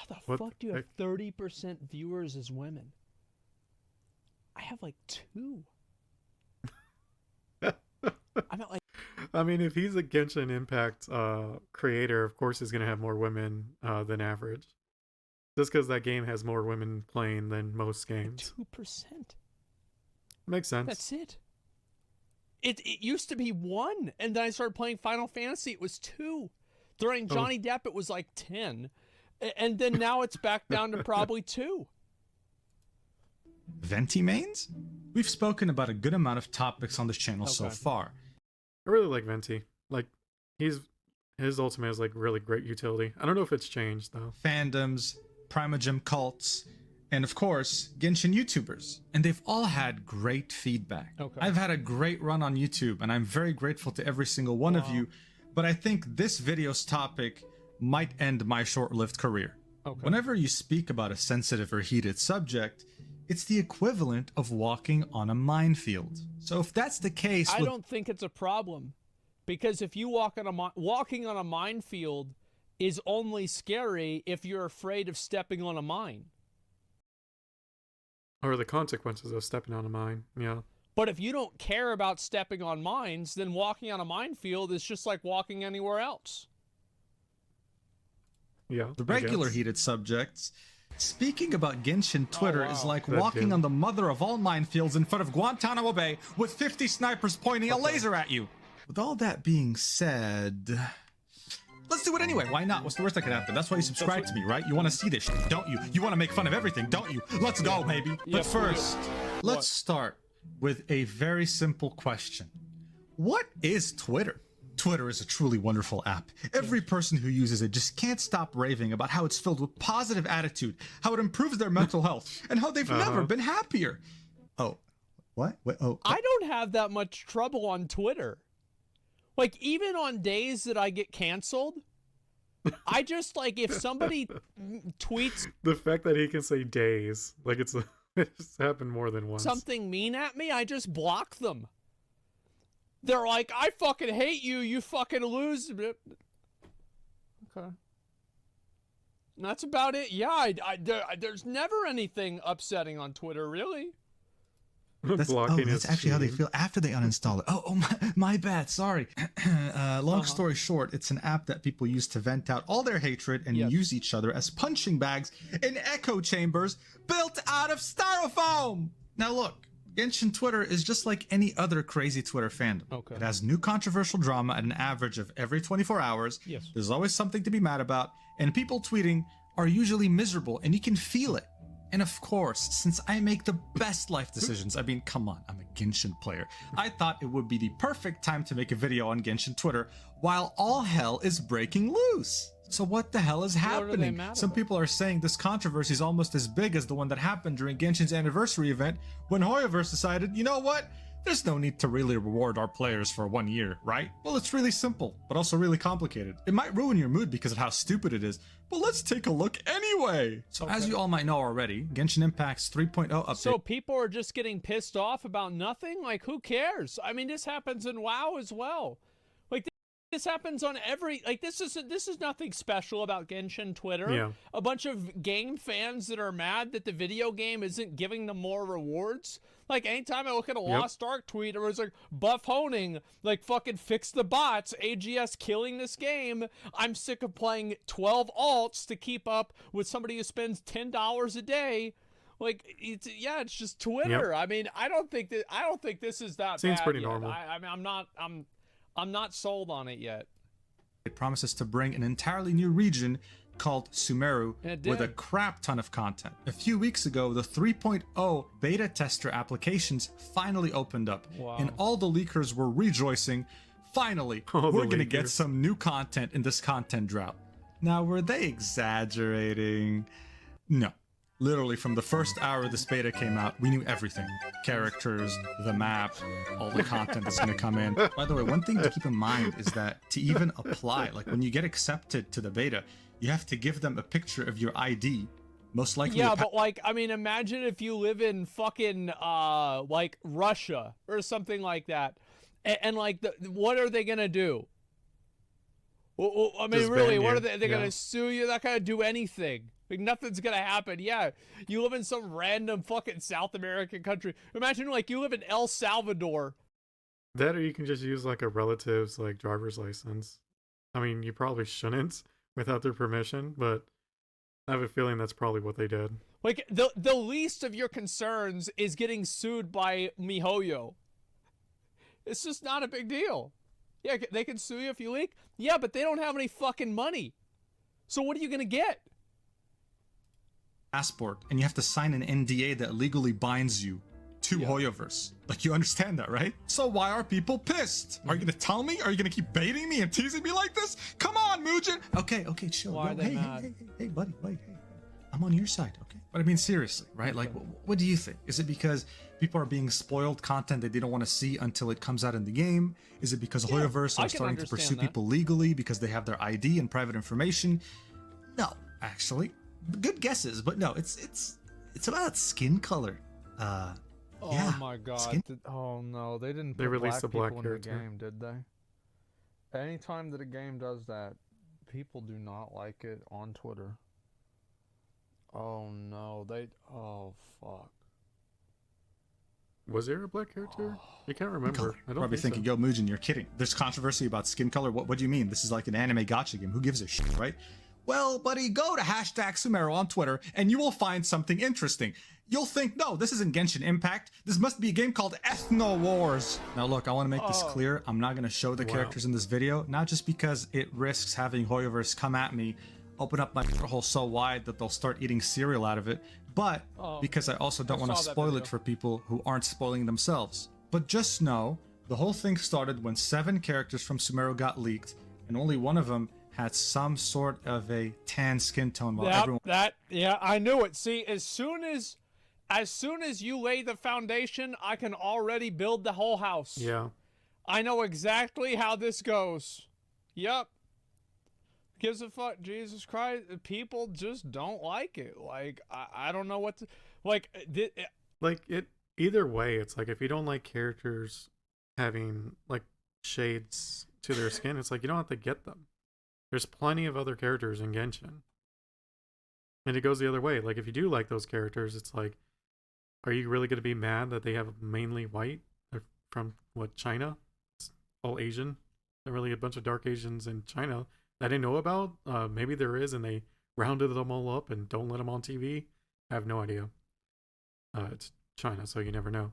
the fuck do you have 30% viewers as women? I have like 2. I'm at like. I mean, if he's a Genshin Impact creator, of course he's gonna have more women than average. Just because that game has more women playing than most games. 2%. Makes sense. That's it. It used to be 1, and then I started playing Final Fantasy. It was 2. During Johnny Depp, it was like 10, and then now it's back down to probably 2. Venti mains? We've spoken about a good amount of topics on this channel so far. I really like Venti. Like, his ultimate has like really great utility. I don't know if it's changed though. Fandoms, Primogem cults, and of course, Genshin YouTubers. And they've all had great feedback. I've had a great run on YouTube, and I'm very grateful to every single one of you. But I think this video's topic might end my short-lived career. Whenever you speak about a sensitive or heated subject, it's the equivalent of walking on a minefield. So if that's the case, I don't think it's a problem, because if you walking on a minefield is only scary if you're afraid of stepping on a mine. Or the consequences of stepping on a mine, yeah. But if you don't care about stepping on mines, then walking on a minefield is just like walking anywhere else. Yeah. The regular heated subjects. Speaking about Genshin, Twitter is like walking on the mother of all minefields in front of Guantanamo Bay with 50 snipers pointing a laser at you. With all that being said, let's do it anyway. Why not? What's the worst that could happen? That's why you subscribe to me, right? You want to see this shit, don't you? You want to make fun of everything, don't you? Let's go, baby. But first, let's start with a very simple question. What is Twitter? Twitter is a truly wonderful app. Every person who uses it just can't stop raving about how it's filled with positive attitude, how it improves their mental health, and how they've never been happier. Oh, what? Wait, I don't have that much trouble on Twitter. Like, even on days that I get canceled, I just, like, if somebody tweets... The fact that he can say days, like it's happened more than once. Something mean at me, I just block them. They're like, I fucking hate you, you fucking lose. Okay. And that's about it. Yeah, there's never anything upsetting on Twitter, really. That's actually how they feel after they uninstall it. Oh, my bad. Sorry. Long story short, it's an app that people use to vent out all their hatred and use each other as punching bags in echo chambers built out of styrofoam. Now look, Genshin Twitter is just like any other crazy Twitter fandom. It has new controversial drama at an average of every 24 hours. There's always something to be mad about, and people tweeting are usually miserable, and you can feel it. And of course, since I make the best life decisions, I mean, come on, I'm a Genshin player, I thought it would be the perfect time to make a video on Genshin Twitter while all hell is breaking loose. So what the hell is happening? Some people are saying this controversy is almost as big as the one that happened during Genshin's anniversary event when Hoyoverse decided, you know what? There's no need to really reward our players for 1 year, right? Well, it's really simple, but also really complicated. It might ruin your mood because of how stupid it is, but let's take a look anyway. So as you all might know already, Genshin Impact's 3.0 update. So people are just getting pissed off about nothing? Like, who cares? I mean, this happens in WoW as well. Like, this happens on every, like, this is nothing special about Genshin Twitter. Yeah. A bunch of game fans that are mad that the video game isn't giving them more rewards. Like, anytime I look at a Lost Ark tweet, it was like, buff honing, like, fucking fix the bots, AGS killing this game. I'm sick of playing 12 alts to keep up with somebody who spends $10 a day. Like, it's just Twitter. I mean, I don't think this is that Seems bad pretty yet. normal. I mean, I'm not sold on it yet. It promises to bring an entirely new region called Sumeru with a crap ton of content. A few weeks ago, the 3.0 beta tester applications finally opened up, and all the leakers were rejoicing. Finally, we're gonna get some new content in this content drought. Now, were they exaggerating? No. Literally, from the first hour this beta came out, we knew everything. Characters, the map, all the content that's going to come in. By the way, one thing to keep in mind is that to even apply, like when you get accepted to the beta, you have to give them a picture of your ID. Most likely. Yeah, but like, I mean, imagine if you live in fucking, like Russia or something like that. And like, what are they going to do? Well, I mean, really, what are they going to sue you? They're not going to do anything. Like, nothing's gonna happen. Yeah, you live in some random fucking South American country. Imagine, like, you live in El Salvador. That, or you can just use, like, a relative's, like, driver's license. I mean, you probably shouldn't without their permission, but I have a feeling that's probably what they did. Like, the least of your concerns is getting sued by MiHoYo. It's just not a big deal. Yeah, they can sue you if you leak. Yeah, but they don't have any fucking money. So what are you gonna get? Passport, and you have to sign an NDA that legally binds you to Hoyoverse. Like, you understand that, right? So why are people pissed? Are you gonna tell me? Are you gonna keep baiting me and teasing me like this? Come on, Mugen. Okay, chill. Why are they mad? Hey, buddy, hey. I'm on your side, okay? But I mean, seriously, right? Like, what do you think? Is it because people are being spoiled content that they don't want to see until it comes out in the game? Is it because Hoyoverse are starting to pursue people legally because they have their ID and private information? No, actually. Good guesses, but no, it's about skin color. Oh yeah, my god. skin. Oh no, they didn't They put released black a black people in the character. game, did they? Anytime that a game does that, people do not like it on Twitter. Oh no, oh fuck. Was there a black character? I can't remember. I don't Probably think thinking, so. yo, Mugen, you're kidding. There's controversy about skin color. What do you mean? This is like an anime gacha game. Who gives a shit, right? Well, buddy, go to #Sumeru on Twitter and you will find something interesting. You'll think, no, this isn't Genshin Impact. This must be a game called Ethno Wars. Now, look, I want to make this clear. I'm not going to show the characters in this video, not just because it risks having Hoyoverse come at me, open up my hole so wide that they'll start eating cereal out of it, but because I also don't want to spoil it for people who aren't spoiling themselves. But just know, the whole thing started when 7 characters from Sumeru got leaked, and only one of them had some sort of a tan skin tone while everyone... Yeah, I knew it. See, as soon as you lay the foundation, I can already build the whole house. Yeah. I know exactly how this goes. Yep. Gives a fuck. Jesus Christ. People just don't like it. Like, I don't know what to... Like, either way, it's like, if you don't like characters having, like, shades to their skin, it's like, you don't have to get them. There's plenty of other characters in Genshin. And it goes the other way. Like, if you do like those characters, it's like, are you really going to be mad that they have mainly white? They're from, what, China? It's all Asian. There are really a bunch of dark Asians in China that I didn't know about. Maybe there is, and they rounded them all up and don't let them on TV. I have no idea. It's China, so you never know.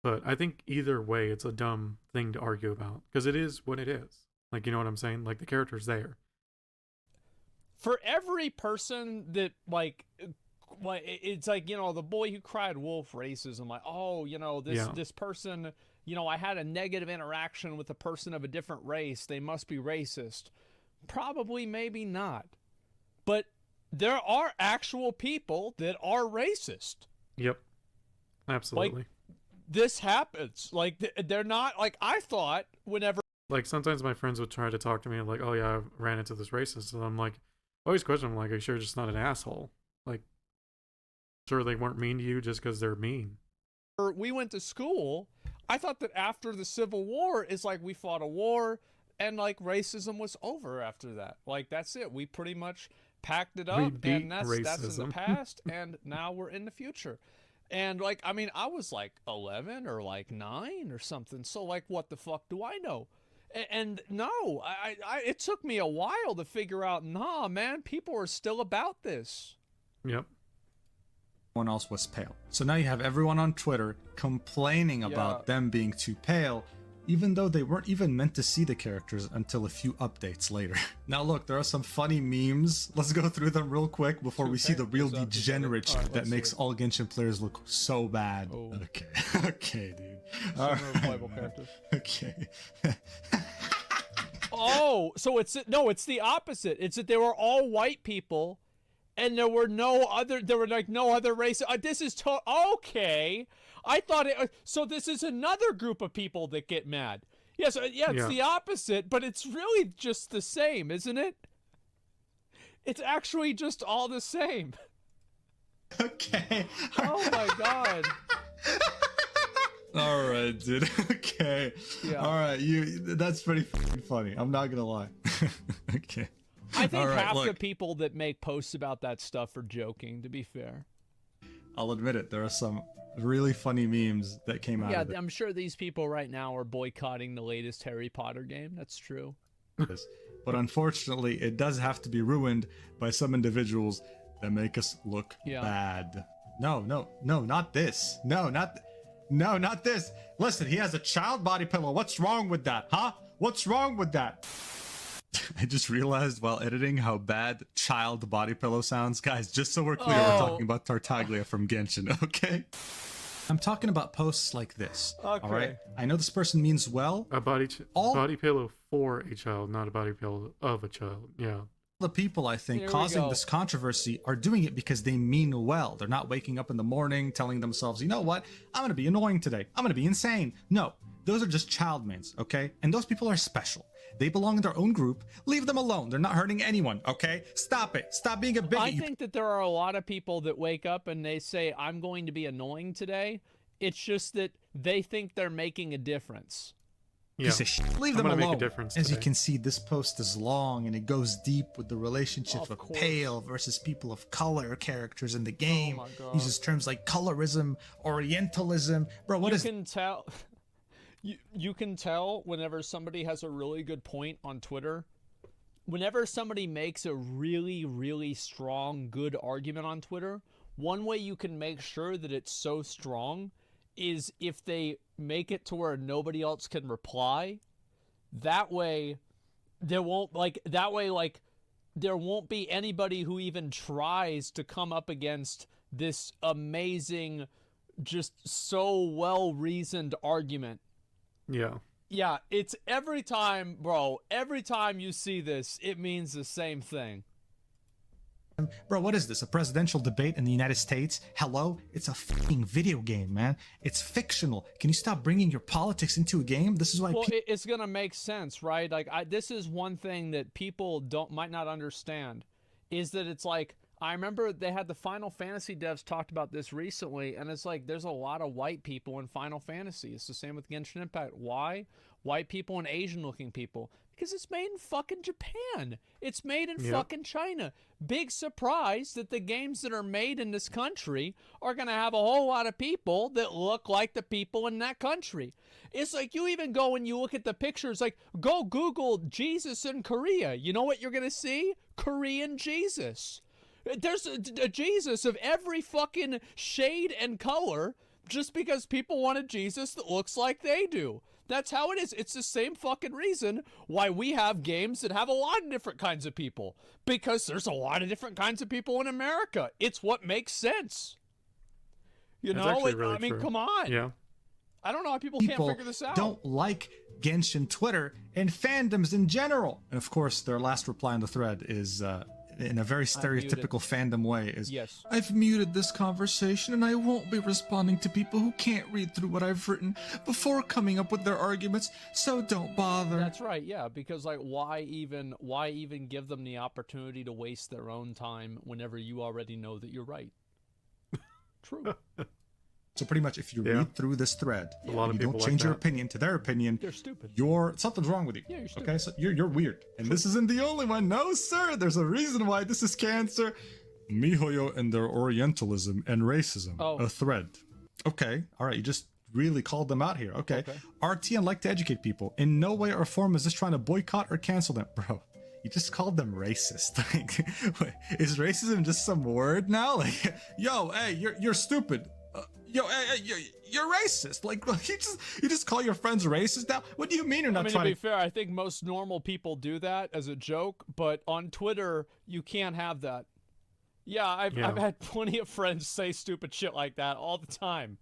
But I think either way, it's a dumb thing to argue about. Because it is what it is. Like, you know what I'm saying? Like, the character's there. For every person that, like, it's like, you know, the boy who cried wolf racism. Like, oh, you know, this person, you know, I had a negative interaction with a person of a different race. They must be racist. Probably, maybe not. But there are actual people that are racist. Yep. Absolutely. Like, this happens. Like, they're not, like, I thought whenever... Like, sometimes my friends would try to talk to me like, oh yeah, I ran into this racist. And I'm like, I always question them, like, are you sure you're just not an asshole? Like, sure they weren't mean to you just because they're mean. We went to school, I thought that after the Civil War, it's like we fought a war and, like, racism was over after that. Like, that's it. We pretty much packed it up, and that's in the past, and now we're in the future. And, like, I mean, I was like 11 or like 9 or something, so, like, what the fuck do I know? And no, it took me a while to figure out, nah, man, people are still about this. Yep. Everyone else was pale. So now you have everyone on Twitter complaining about them being too pale, even though they weren't even meant to see the characters until a few updates later. Now look, there are some funny memes. Let's go through them real quick before we see the real degenerate shit that makes all Genshin players look so bad. Oh. Okay. Okay, dude. Okay. Oh, so it's the opposite. It's that they were all white people, and there were no other race. This is okay. I thought so this is another group of people that get mad. Yes, it's the opposite, but it's really just the same, isn't it? It's actually just all the same. Okay. Oh my god. All right, dude. Okay. Yeah. All right, that's pretty funny. I'm not gonna lie. Okay. I think half the people that make posts about that stuff are joking, to be fair. I'll admit it. There are some really funny memes that came out of it. Yeah, I'm sure these people right now are boycotting the latest Harry Potter game. That's true. But unfortunately, it does have to be ruined by some individuals that make us look bad. No, not this. No, not... No, not this. Listen, he has a child body pillow. What's wrong with that, huh? What's wrong with that? I just realized while editing how bad child body pillow sounds. Guys, just so we're clear, we're talking about Tartaglia from Genshin, okay? I'm talking about posts like this, all right? I know this person means well. A body pillow for a child, not a body pillow of a child, yeah. The people, I think, causing this controversy are doing it because they mean well. They're not waking up in the morning telling themselves, you know what, I'm going to be annoying today. I'm going to be insane. No, those are just child mains, okay? And those people are special. They belong in their own group. Leave them alone. They're not hurting anyone, okay? Stop it. Stop being a bigot. I think that there are a lot of people that wake up and they say, I'm going to be annoying today. It's just that they think they're making a difference. Yeah. Leave them alone. Make a difference As you today. can see, this post is long and it goes deep with the relationship of pale versus people of color characters in the game. Uses terms like colorism, Orientalism. Bro, what is... You can tell... You can tell whenever somebody has a really good point on Twitter. Whenever somebody makes a really, really strong, good argument on Twitter, one way you can make sure that it's so strong is if they make it to where nobody else can reply. That way, there won't there won't be anybody who even tries to come up against this amazing, just so well-reasoned argument. Yeah. Yeah, it's every time, bro, every time you see this, it means the same thing. Bro, what is this? A presidential debate in the United States? Hello? It's a fucking video game, man. It's fictional. Can you stop bringing your politics into a game? This is why... Well, it's gonna make sense, right? Like, this is one thing that people might not understand, is that it's like, I remember they had the Final Fantasy devs talked about this recently, and it's like, there's a lot of white people in Final Fantasy. It's the same with Genshin Impact. Why? White people and Asian-looking people. Because it's made in fucking Japan. It's made in fucking China. Big surprise that the games that are made in this country are going to have a whole lot of people that look like the people in that country. It's like, you even go and you look at the pictures, like, go Google Jesus in Korea. You know what you're going to see? Korean Jesus. There's a Jesus of every fucking shade and color just because people want a Jesus that looks like they do. That's how it is. It's the same fucking reason why we have games that have a lot of different kinds of people. Because there's a lot of different kinds of people in America. It's what makes sense. You know? I mean, come on. Yeah. I don't know how people can't figure this out. Don't like Genshin Twitter and fandoms in general. And of course, their last reply in the thread is... in a very stereotypical fandom way is, yes, I've muted this conversation and I won't be responding to people who can't read through what I've written before coming up with their arguments, so don't bother. That's right, yeah, because like why even give them the opportunity to waste their own time whenever you already know that you're right? True. So pretty much if you read through this thread, a lot of you people don't like change your that. opinion to their opinion, they're stupid. Something's wrong with you. Yeah, you're stupid. Okay, so you're weird. And this isn't the only one. No, sir. There's a reason why this is cancer. Mihoyo and their Orientalism and racism. A thread. Okay. All right. You just really called them out here. Okay. RTN like to educate people. In no way or form is this trying to boycott or cancel them. Bro, you just called them racist. Like, wait, is racism just some word now? Like, yo, hey, you're stupid. Yo, hey, you're racist. Like, you just call your friends racist now? What do you mean you're not trying to be fair, I think most normal people do that as a joke, but on Twitter, you can't have that. Yeah, I've had plenty of friends say stupid shit like that all the time.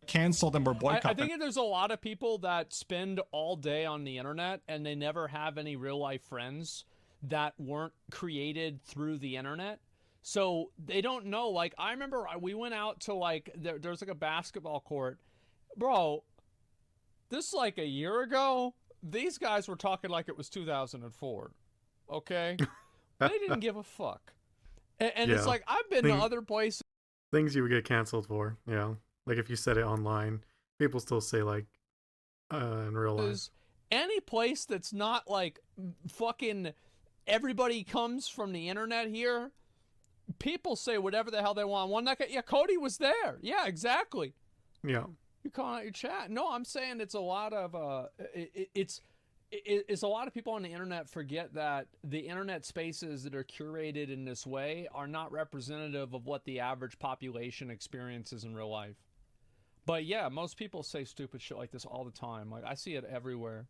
Cancel them or boycott them. I think there's a lot of people that spend all day on the internet and they never have any real life friends that weren't created through the internet. So they don't know. Like, I remember we went out to like, there's like a basketball court. Bro, this like a year ago, these guys were talking like it was 2004. Okay? They didn't give a fuck. And it's like, I've been to other places. Things you would get canceled for, yeah. Like if you said it online, people still say like, in real life. Any place that's not like fucking everybody comes from the internet here, people say whatever the hell they want. One night, yeah, Cody was there. Yeah, exactly. Yeah. You calling out your chat? No, I'm saying it's a lot of it's a lot of people on the internet forget that the internet spaces that are curated in this way are not representative of what the average population experiences in real life. But yeah, most people say stupid shit like this all the time. Like I see it everywhere.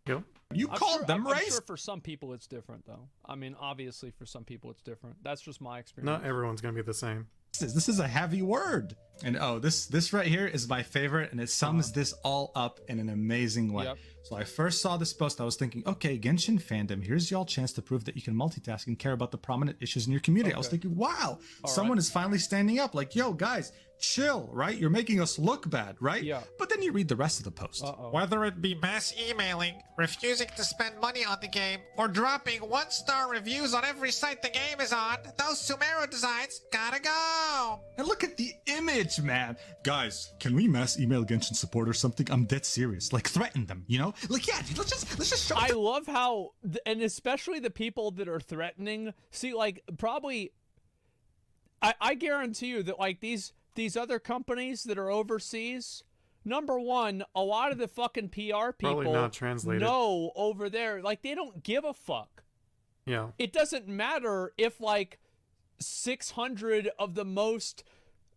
Yep. You called them I'm racist. sure for some people it's different though. I mean, obviously for some people it's different. That's just my experience. Not everyone's gonna be the same. This is a heavy word. And oh, this right here is my favorite, and it sums this all up in an amazing way. Yep. So I first saw this post, I was thinking, okay, Genshin fandom, here's y'all chance to prove that you can multitask and care about the prominent issues in your community. I was thinking, wow, someone is finally standing up, like, yo, guys, chill, right? You're making us look bad, right? Yeah. But then you read the rest of the post. Whether it be mass emailing, refusing to spend money on the game, or dropping 1-star reviews on every site the game is on, those Sumeru designs gotta go! And look at the image, man. Guys, can we mass email Genshin support or something? I'm dead serious. Like, threaten them, you know? Like, yeah, dude, let's just show I love how, and especially the people that are threatening, see, like, probably, I guarantee you that, like, these other companies that are overseas, number one, a lot of the fucking PR people Probably not translated. know over there, like, they don't give a fuck. Yeah. It doesn't matter if, like, 600 of the most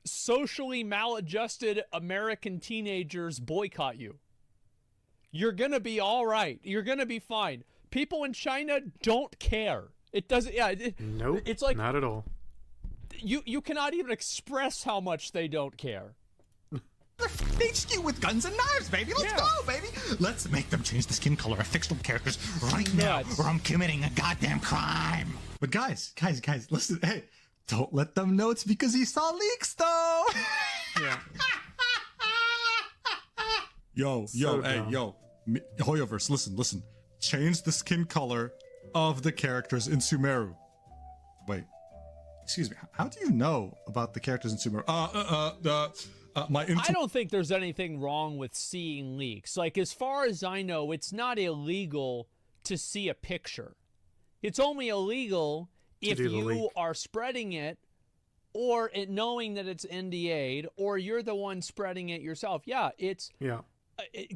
socially maladjusted American teenagers boycott you. You're gonna be all right. You're gonna be fine. People in China don't care. It doesn't. Yeah. Nope. It's like not at all. You cannot even express how much they don't care. HQ with guns and knives, baby. Let's go, baby. Let's make them change the skin color of fictional characters right now, or I'm committing a goddamn crime. But guys, listen. Hey, don't let them know it's because he saw leaks, though. Yeah. Yo, Hoyoverse, listen. Change the skin color of the characters in Sumeru. Wait. Excuse me. How do you know about the characters in Sumeru? I don't think there's anything wrong with seeing leaks. Like, as far as I know, it's not illegal to see a picture. It's only illegal if you are spreading it or knowing that it's NDA'd or you're the one spreading it yourself. Yeah, it's... Yeah.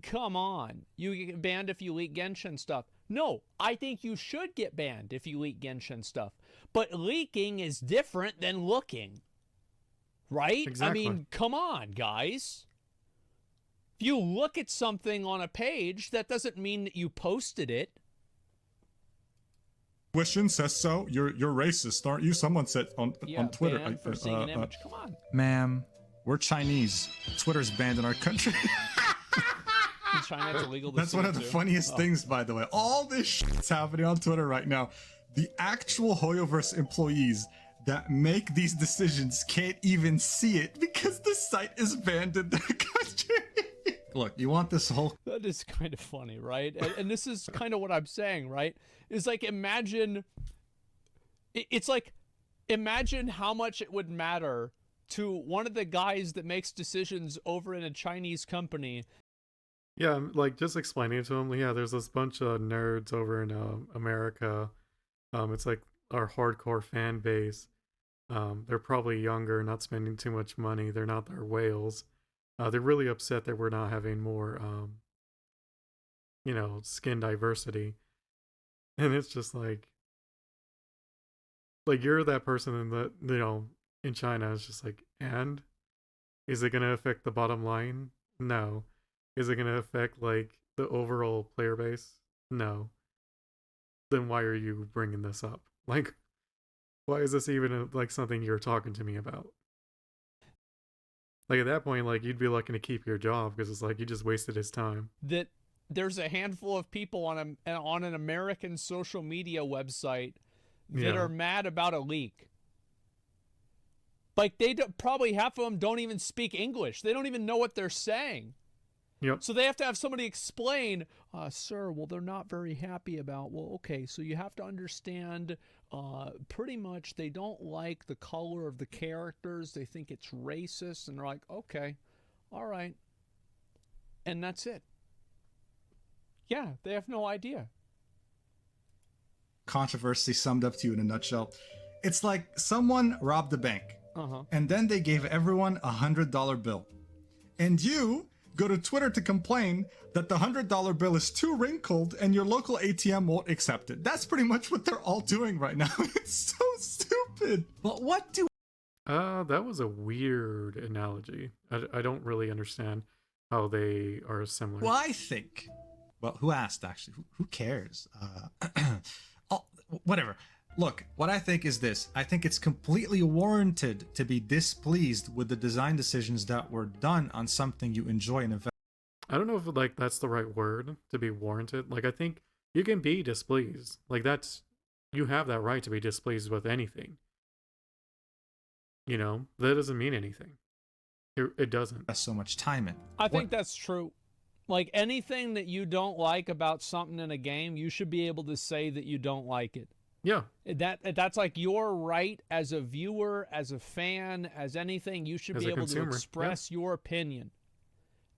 Come on. You get banned if you leak Genshin stuff. No, I think you should get banned if you leak Genshin stuff. But leaking is different than looking. Right? Exactly. I mean, come on, guys. If you look at something on a page, that doesn't mean that you posted it. Wishin says so. You're racist, aren't you? Someone said on Twitter. Banned for seeing an image. Come on. Ma'am, we're Chinese. Twitter's banned in our country. In China, it's illegal to That's see one it of the too. funniest things, by the way. All this shit's happening on Twitter right now. The actual Hoyoverse employees that make these decisions can't even see it because the site is banned in their country. Look, you want this whole... That is kind of funny, right? And this is kind of what I'm saying, right? It's like, imagine... It's like, imagine how much it would matter to one of the guys that makes decisions over in a Chinese company. Yeah, like, just explaining to him, yeah, there's this bunch of nerds over in America. It's like our hardcore fan base. They're probably younger, not spending too much money. They're not our whales. They're really upset that we're not having more, skin diversity. And it's just like you're that person in the, in China. It's just like, and is it going to affect the bottom line? No. Is it going to affect like the overall player base? No. Then why are you bringing this up? Like, why is this even like something you're talking to me about? Like, at that point, like, you'd be lucky to keep your job because it's like you just wasted his time. That there's a handful of people on an American social media website that are mad about a leak. Like, probably half of them don't even speak English. They don't even know what they're saying. Yep. So they have to have somebody explain, sir, well, they're not very happy about, well, okay, so you have to understand, pretty much they don't like the color of the characters. They think it's racist. And they're like, okay, all right. And that's it. Yeah, they have no idea. Controversy summed up to you in a nutshell. It's like someone robbed a bank, and then they gave everyone a $100 bill. And you go to Twitter to complain that the $100 bill is too wrinkled and your local ATM won't accept it. That's pretty much what they're all doing right now. It's so stupid. But what do... That was a weird analogy. I don't really understand how they are similar. Well, I think. Well, who asked actually? Who cares? Oh, whatever. Look, what I think is this. I think it's completely warranted to be displeased with the design decisions that were done on something you enjoy and invest. I don't know if like that's the right word, to be warranted. Like I think you can be displeased. Like you have that right to be displeased with anything. You know, that doesn't mean anything. It doesn't. So much time in. I think that's true. Like anything that you don't like about something in a game, you should be able to say that you don't like it. Yeah. That's like your right as a viewer, as a fan, as anything. You should be able to express your opinion.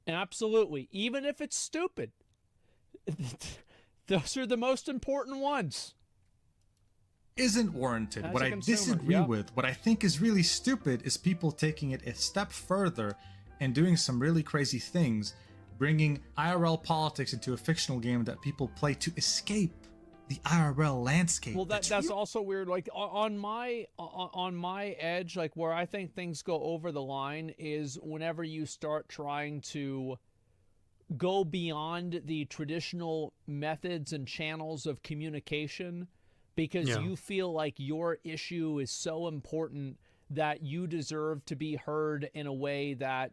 Absolutely. Even if it's stupid. Those are the most important ones. Isn't warranted. What I disagree with, what I think is really stupid, is people taking it a step further and doing some really crazy things, bringing IRL politics into a fictional game that people play to escape the IRL landscape. Well, that's also weird. Like on my edge, like where I think things go over the line is whenever you start trying to go beyond the traditional methods and channels of communication because you feel like your issue is so important that you deserve to be heard in a way that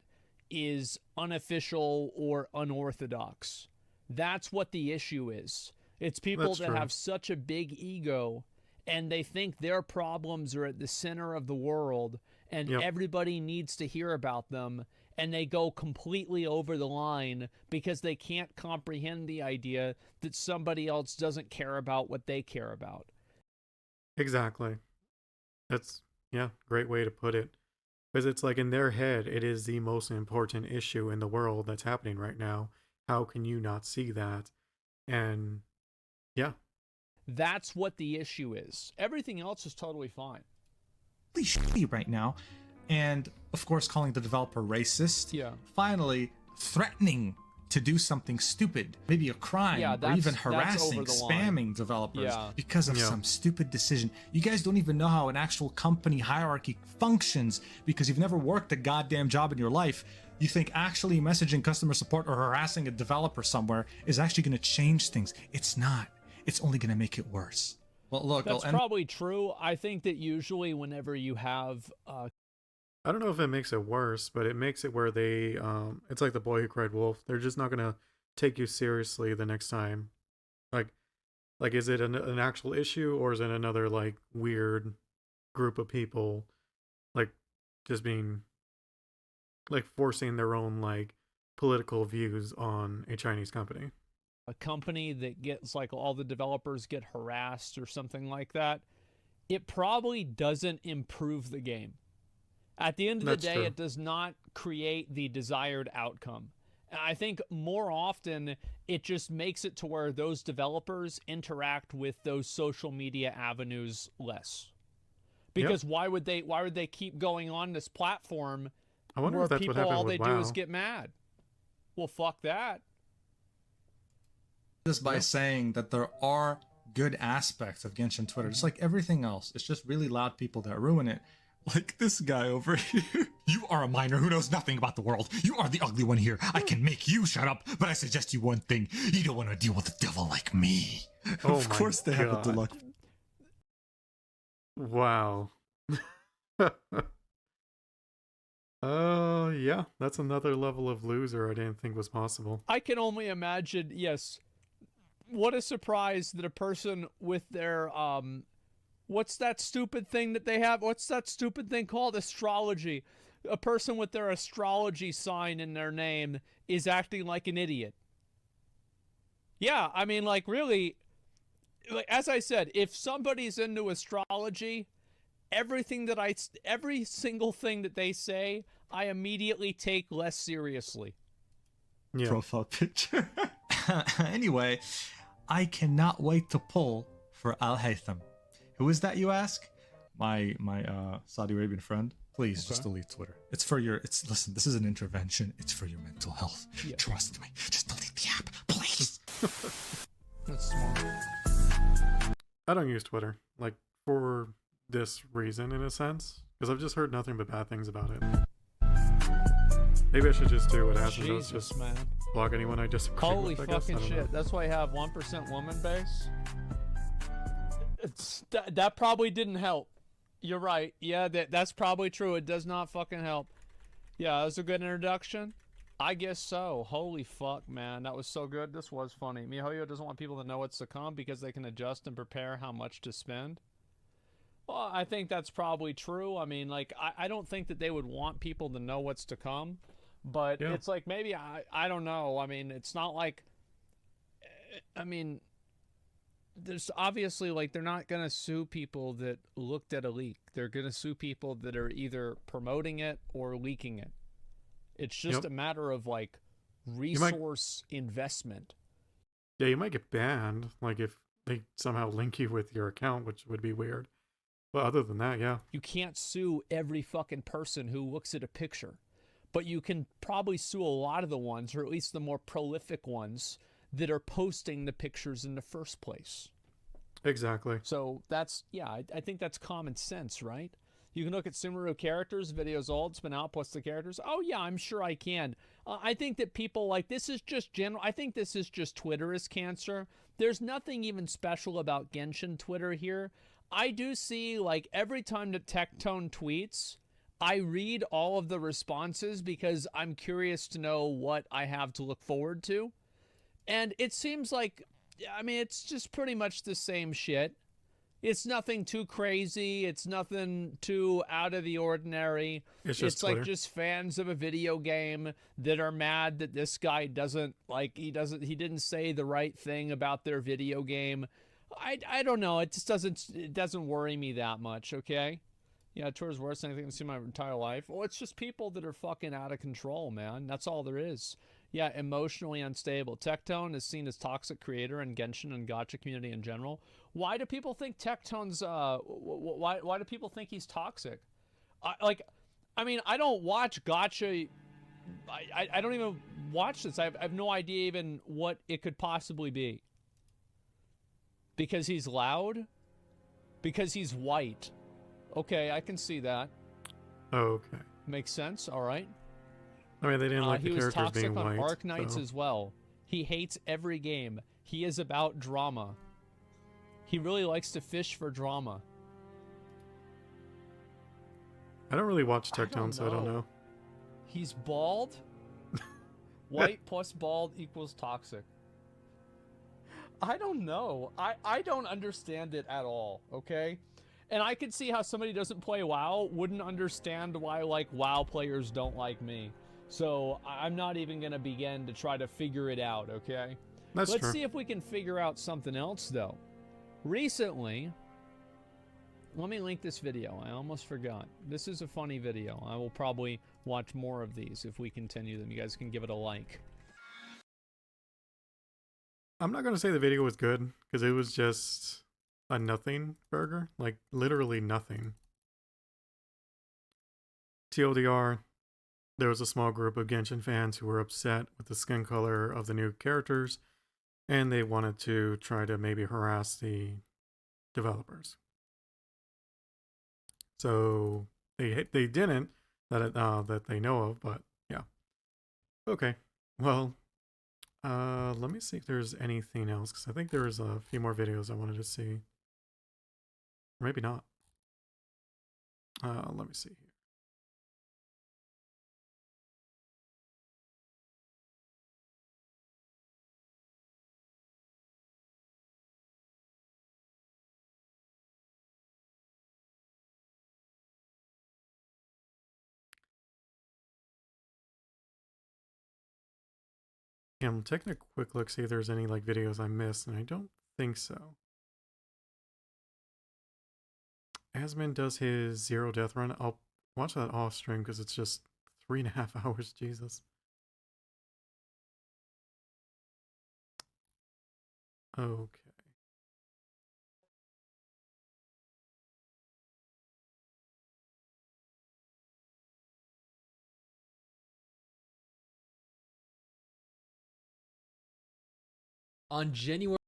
is unofficial or unorthodox. That's what the issue is. It's people that have such a big ego and they think their problems are at the center of the world and everybody needs to hear about them, and they go completely over the line because they can't comprehend the idea that somebody else doesn't care about what they care about. Exactly. That's, great way to put it. Because it's like in their head, it is the most important issue in the world that's happening right now. How can you not see that? And that's what the issue is. Everything else is totally fine. Really shitty right now. And of course, calling the developer racist. Yeah. Finally, threatening to do something stupid, maybe a crime, or even harassing, spamming developers because of some stupid decision. You guys don't even know how an actual company hierarchy functions because you've never worked a goddamn job in your life. You think actually messaging customer support or harassing a developer somewhere is actually going to change things. It's not. It's only going to make it worse. Well, look, that's probably true. I think that usually whenever you have I don't know if it makes it worse, but it makes it where they, it's like the boy who cried wolf. They're just not going to take you seriously the next time. Like is it an actual issue, or is it another, like, weird group of people, like, just being, like, forcing their own, like, political views on a Chinese company? A company that gets, like, all the developers get harassed or something like that, it probably doesn't improve the game. At the end of the day, it does not create the desired outcome. And I think more often it just makes it to where those developers interact with those social media avenues less. Because why would they keep going on this platform where people all they do is get mad? Well, fuck that. Just by saying that there are good aspects of Genshin Twitter, just like everything else. It's just really loud people that ruin it. Like this guy over here. You are a minor who knows nothing about the world. You are the ugly one here. I can make you shut up, but I suggest you one thing. You don't want to deal with a devil like me. Of course they have a deluxe. Wow. Yeah, that's another level of loser I didn't think was possible. I can only imagine, yes. What a surprise that a person with their what's that stupid thing that they have? What's that stupid thing called? Astrology. A person with their astrology sign in their name is acting like an idiot. Yeah, I mean, like, really, like, as I said, if somebody's into astrology, every single thing that they say, I immediately take less seriously. Yeah. Profile picture. Anyway, I cannot wait to pull for Al Haytham. Who is that, you ask? My Saudi Arabian friend. Please just delete Twitter. It's for your. Listen. This is an intervention. It's for your mental health. Yeah. Trust me. Just delete the app, please. That's smart. I don't use Twitter, like, for this reason, in a sense. because I've just heard nothing but bad things about it. Maybe I should just do what Asmon does, just man. block anyone I disagree Holy with, I guess. I fucking don't shit. know. That's why I have 1% woman base. That probably didn't help. You're right. Yeah, that's probably true. It does not fucking help. Yeah, that was a good introduction. I guess so. Holy fuck, man. That was so good. This was funny. MiHoYo doesn't want people to know what's to come because they can adjust and prepare how much to spend. Well, I think that's probably true. I mean, like, I don't think that they would want people to know what's to come. But Yeah. it's like, maybe, I don't know. I mean, it's not like, I mean, there's obviously, like, they're not going to sue people that looked at a leak. They're going to sue people that are either promoting it or leaking it. It's just a matter of, like, resource investment. Yeah, you might get banned, like, if they somehow link you with your account, which would be weird. But other than that, yeah. You can't sue every fucking person who looks at a picture. But you can probably sue a lot of the ones, or at least the more prolific ones, that are posting the pictures in the first place. Exactly. So that's, yeah, I think that's common sense, right? You can look at Sumeru characters, videos old, it's been out, plus the characters. Oh yeah, I'm sure I can. I think that people, like, this is just general, I think this is just Twitter is cancer. There's nothing even special about Genshin Twitter here. I do see, like, every time that Tectone tweets, I read all of the responses because I'm curious to know what I have to look forward to. And it seems like, I mean, it's just pretty much the same shit. It's nothing too crazy. It's nothing too out of the ordinary. It's like just fans of a video game that are mad that this guy doesn't, like, he didn't say the right thing about their video game. I don't know. It just doesn't worry me that much, okay? Yeah, Twitter's worse than anything I've seen my entire life. Well, it's just people that are fucking out of control, man. That's all there is. Yeah, emotionally unstable. Tectone is seen as toxic creator in Genshin and gacha community in general. Why do people think Tectone's, why do people think he's toxic? I mean, I don't watch gacha. I don't even watch this. I have no idea even what it could possibly be. Because he's loud? Because he's white. Okay, I can see that. Oh, okay. Makes sense. All right. I mean, they didn't like the characters being white. He was toxic on Arc Knights so. as well. He hates every game. He is about drama. He really likes to fish for drama. I don't really watch Tectone, so I don't know. He's bald. White plus bald equals toxic. I don't know. I don't understand it at all, okay? And I could see how somebody who doesn't play WoW wouldn't understand why, like, WoW players don't like me. So I'm not even going to begin to try to figure it out, okay? Let's see if we can figure out something else, though. Recently, let me link this video. I almost forgot. This is a funny video. I will probably watch more of these if we continue them. You guys can give it a like. I'm not going to say the video was good, because it was just a nothing burger. Like, literally nothing. TLDR, there was a small group of Genshin fans who were upset with the skin color of the new characters, and they wanted to try to maybe harass the developers. So they didn't, that they know of, but yeah. Okay, well, let me see if there's anything else, because I think there's a few more videos I wanted to see. Or maybe not. Let me see here. Yeah, I'm taking a quick look, see if there's any like videos I missed, and I don't think so. Asmon does his 0 death run. I'll watch that off stream because it's just 3.5 hours. Jesus. Okay. On January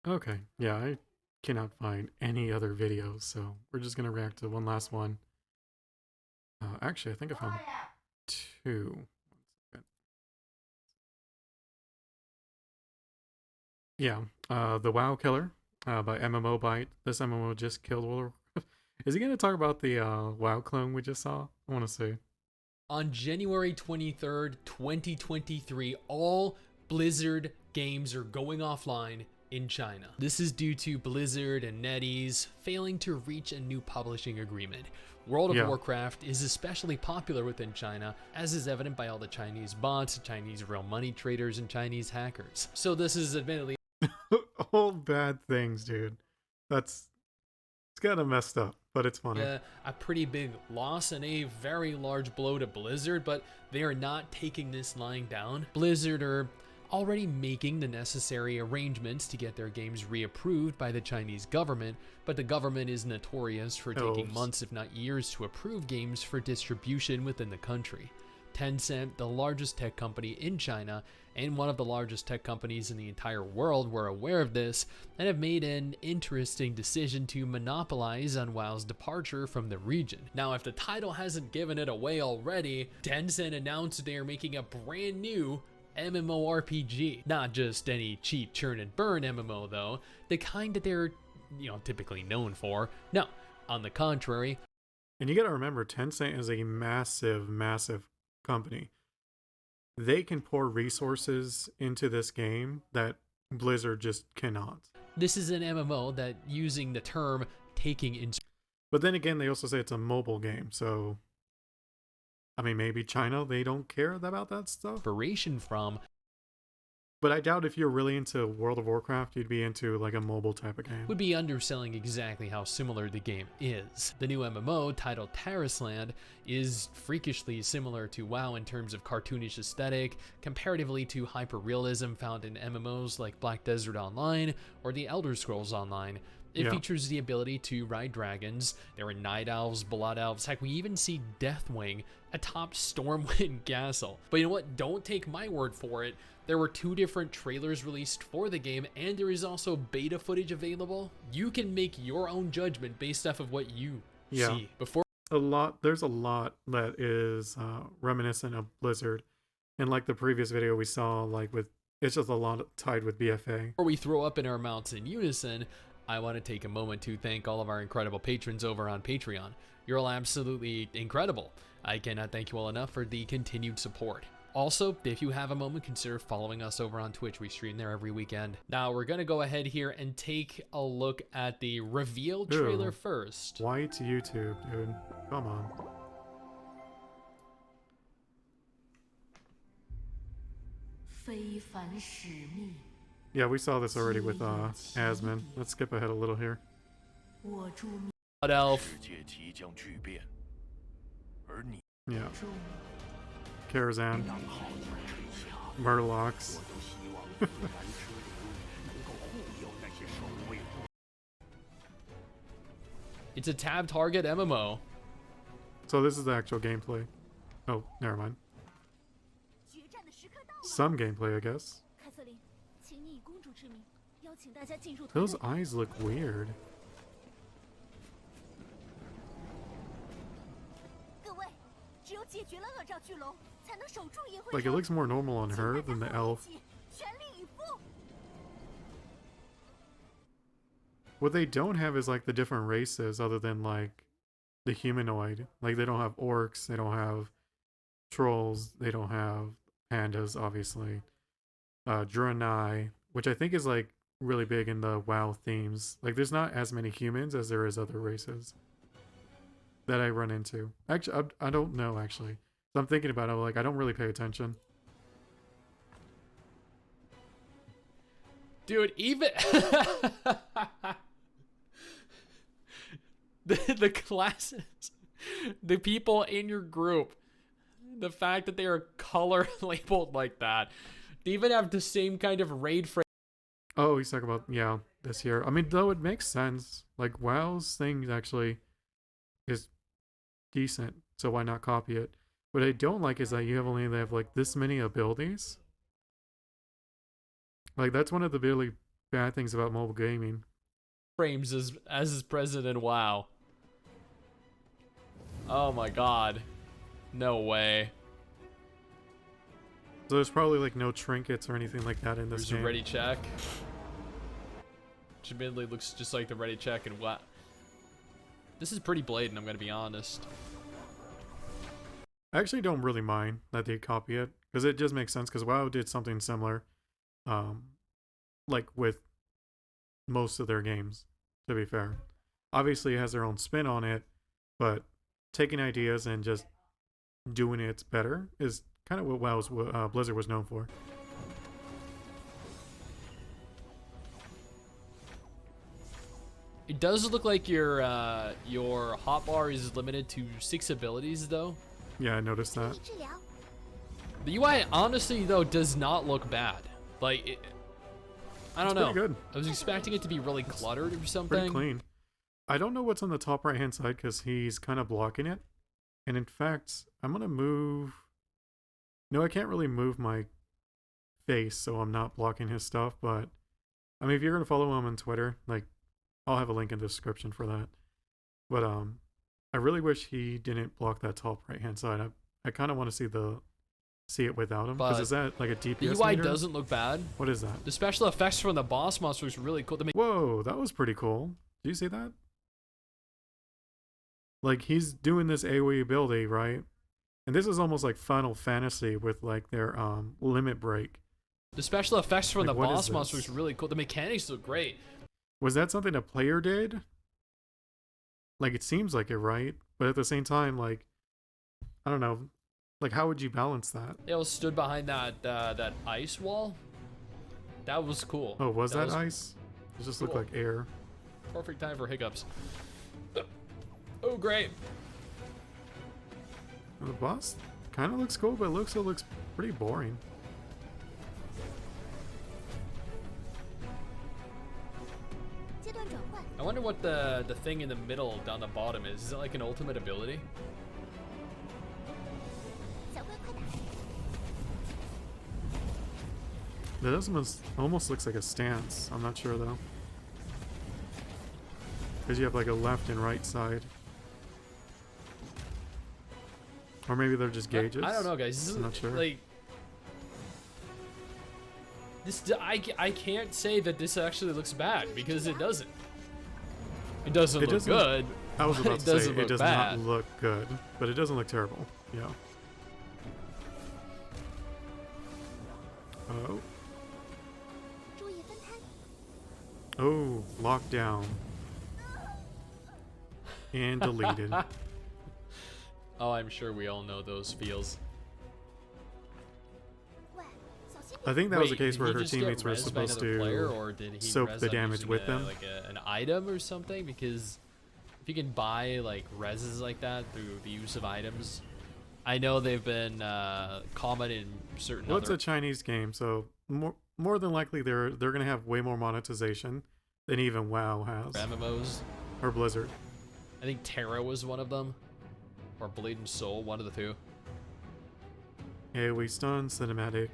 Okay, yeah, I cannot find any other videos, so we're just gonna react to one last one. Actually, I think I found two. Yeah, the WoW Killer by MMO Byte. This MMO just killed World of Is he gonna talk about the WoW clone we just saw? I want to see. On January 23rd, 2023, all Blizzard games are going offline in China. This is due to Blizzard and NetEase failing to reach a new publishing agreement. World of Warcraft is especially popular within China, as is evident by all the Chinese bots, Chinese real money traders, and Chinese hackers. So this is admittedly all bad things, dude. It's kind of messed up, but it's funny. a pretty big loss and a very large blow to Blizzard, but they are not taking this lying down. Blizzard are already making the necessary arrangements to get their games reapproved by the Chinese government, but the government is notorious for taking months if not years to approve games for distribution within the country. Tencent, the largest tech company in China and one of the largest tech companies in the entire world, were aware of this and have made an interesting decision to monopolize on WoW's departure from the region. Now, if the title hasn't given it away already, Tencent announced they are making a brand new MMORPG. Not just any cheap churn and burn MMO though, the kind that they're, typically known for. No, on the contrary. And you gotta remember, Tencent is a massive, massive company. They can pour resources into this game that Blizzard just cannot. This is an MMO that, using the term taking in. But then again, they also say it's a mobile game, so I mean, maybe China, they don't care about that stuff. Inspiration from. But I doubt if you're really into World of Warcraft, you'd be into like a mobile type of game. Would be underselling exactly how similar the game is. The new MMO, titled Terrasland, is freakishly similar to WoW in terms of cartoonish aesthetic, comparatively to hyperrealism found in MMOs like Black Desert Online or The Elder Scrolls Online. It features the ability to ride dragons. There are night elves, blood elves. Heck, we even see Deathwing atop Stormwind Castle. But you know what? Don't take my word for it. There were 2 different trailers released for the game, and there is also beta footage available. You can make your own judgment based off of what you see. There's a lot that is reminiscent of Blizzard. And like the previous video we saw, like it's just a lot tied with BFA. Before we throw up in our mouths in unison, I want to take a moment to thank all of our incredible patrons over on Patreon. You're all absolutely incredible. I cannot thank you all enough for the continued support. Also, if you have a moment, consider following us over on Twitch. We stream there every weekend. Now, we're going to go ahead here and take a look at the reveal trailer first. White YouTube, dude. Come on. Yeah, we saw this already with Asmon. Let's skip ahead a little here. Blood Elf. Yeah. Karazhan. Murlocs. It's a tab target MMO. So this is the actual gameplay. Oh, never mind. Some gameplay, I guess. Those eyes look weird. Like, it looks more normal on her than the elf. What they don't have is like the different races other than like the humanoid. Like, they don't have orcs, they don't have trolls, they don't have pandas, obviously. Draenei, which I think is like really big in the WoW themes. Like, there's not as many humans as there is other races that I run into. Actually, I don't know, actually. So I'm thinking about it, like, I don't really pay attention. Dude, even... the classes, the people in your group, the fact that they are color labeled like that, they even have the same kind of raid frame. Oh, he's talking about, yeah, this here. I mean, though it makes sense. Like, WoW's thing actually is decent, so why not copy it? What I don't like is that you have only have like this many abilities. Like, that's one of the bad things about mobile gaming. Frames as his president. Wow. Oh my god. No way. So there's probably like no trinkets or anything like that in this There's game. a ready check. Which admittedly looks just like the ready check and what. This is pretty blatant, I'm gonna be honest. I actually don't really mind that they copy it because it just makes sense because WoW did something similar, like with most of their games. To be fair, obviously it has their own spin on it, but taking ideas and just doing it better is kind of what Blizzard was known for. It does look like your hotbar is limited to 6 abilities though. Yeah, I noticed that. The UI honestly though does not look bad. Like I don't know. Pretty good. I was expecting it to be really cluttered or something. Pretty clean. I don't know what's on the top right hand side because he's kind of blocking it. And in fact, I'm gonna move. No, I can't really move my face, so I'm not blocking his stuff. But I mean, if you're gonna follow him on Twitter, like, I'll have a link in the description for that. But I really wish he didn't block that top right hand side. I kind of want to see it without him. Because is that like a DPS The UI meter? doesn't look bad. What is that? The special effects from the boss monster is really cool. Whoa, that was pretty cool. Did you see that? Like, he's doing this AoE ability, right? And this is almost like Final Fantasy with like their limit break. The special effects from Like, the what boss is monster this? is really cool. The mechanics look great. Was that something a player did? Like, it seems like it, right? But at the same time, like, I don't know. Like, how would you balance that? They all stood behind that ice wall. That was cool. Oh, was that ice? It just looked cool. like air. Perfect time for hiccups. Oh, great. And the boss kind of looks cool, but it looks pretty boring. I wonder what the thing in the middle down the bottom is. Is it like an ultimate ability? That almost looks like a stance. I'm not sure though. Because you have like a left and right side. Or maybe they're just gauges. I don't know, guys. This is, I'm not sure. Like, this, I can't say that this actually looks bad because it doesn't. It doesn't look good. I was about to say it does bad. not look good, but it doesn't look terrible. Yeah. Oh. Oh, lockdown. And deleted. Oh, I'm sure we all know those feels. I think that was the case did where he her just get teammates were rezzed by supposed another player, to or did he soak res the them damage using with them. like an item or something? Because if you can buy like reses like that through the use of items, I know they've been common in certain. Well, it's a Chinese game, so more than likely they're gonna have way more monetization than even WoW has. MMOs or Blizzard. I think Terra was one of them, or Blade and Soul, one of the two. AoE stun, cinematic.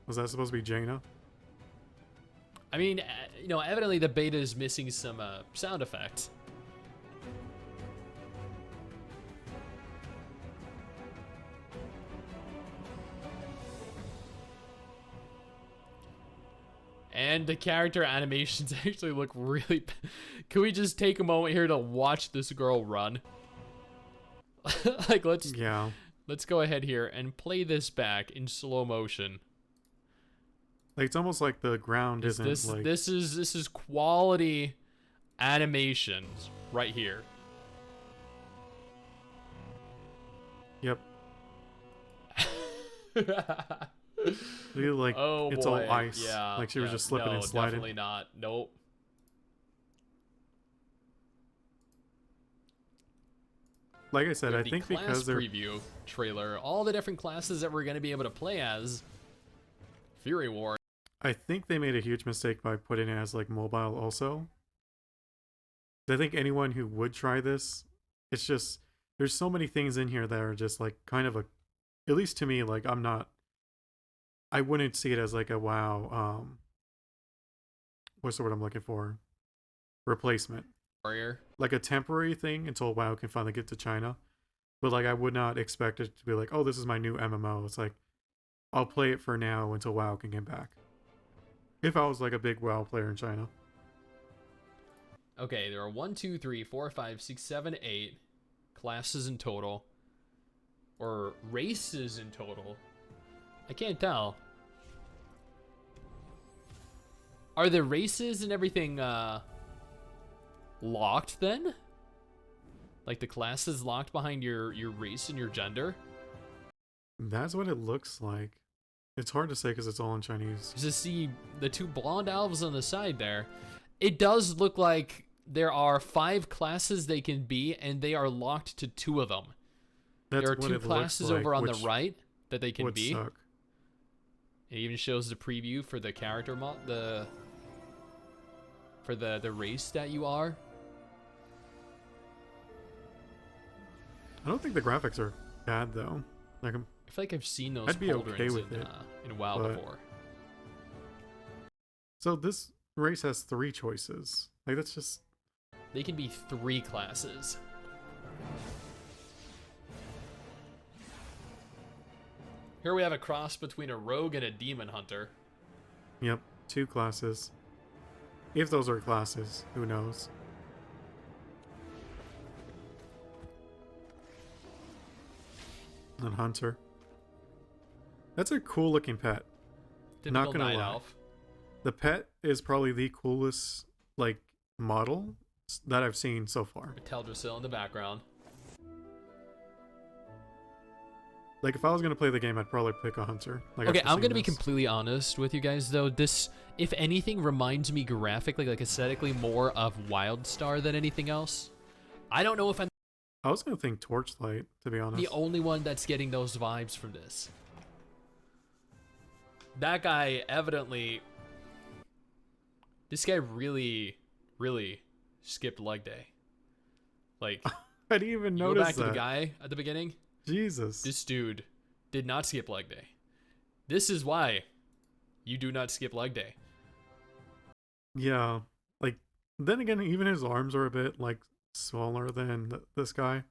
Was that supposed to be Jaina? I mean, you know, evidently the beta is missing some sound effects. And the character animations actually look really... Can we just take a moment here to watch this girl run? Like, let's go ahead here and play this back in slow motion. Like, it's almost like the ground isn't like... This is quality animations right here. Yep. Like, oh it's boy. all ice. Yeah, Like she was just slipping no, and sliding. Definitely not. Nope. Like I said, I The think class because they're... preview trailer, all the different classes that we're going to be able to play as. Fury War. I think they made a huge mistake by putting it as like mobile also. I think anyone who would try this, it's just, there's so many things in here that are just like kind of a, at least to me, like I'm not I wouldn't see it as like a WoW. What's the word I'm looking for? Replacement. Warrior. Like a temporary thing until WoW can finally get to China. But like I would not expect it to be like, oh, this is my new MMO. It's like I'll play it for now until WoW can get back. If I was like a big WoW player in China. Okay, there are 1, 2, 3, 4, 5, 6, 7, 8 classes in total. Or races in total. I can't tell. Are the races and everything locked then? Like the classes locked behind your race and your gender? That's what it looks like. It's hard to say because it's all in Chinese. Just see the 2 blonde elves on the side there. It does look like there are 5 classes they can be, and they are locked to 2 of them. That's there are what 2 it classes looks like, over on the which right that they can would be. suck. It even shows the preview for the character for the race that you are. I don't think the graphics are bad though. Like I feel like I've seen those I'd be okay pauldrons with it in WoW but- before. So this race has 3 choices. Like that's just They can be 3 classes. Here we have a cross between a rogue and a demon hunter. Yep, 2 classes. If those are classes, who knows? And hunter. That's a cool looking pet. Typical Not gonna night lie. elf. The pet is probably the coolest like model that I've seen so far. Teldrassil in the background. Like if I was gonna play the game, I'd probably pick a hunter. Like Okay, after I'm seeing gonna be this. completely honest with you guys though. This, if anything, reminds me graphically, like aesthetically, more of Wildstar than anything else. I don't know if I'm I was gonna think Torchlight, to be honest. the only one that's getting those vibes from this. That guy evidently... This guy really, really skipped leg day. Like, I didn't even you go notice back to the that. guy at the beginning. Jesus. This dude did not skip leg day. This is why you do not skip leg day. Yeah, like then again, even his arms are a bit like smaller than this guy,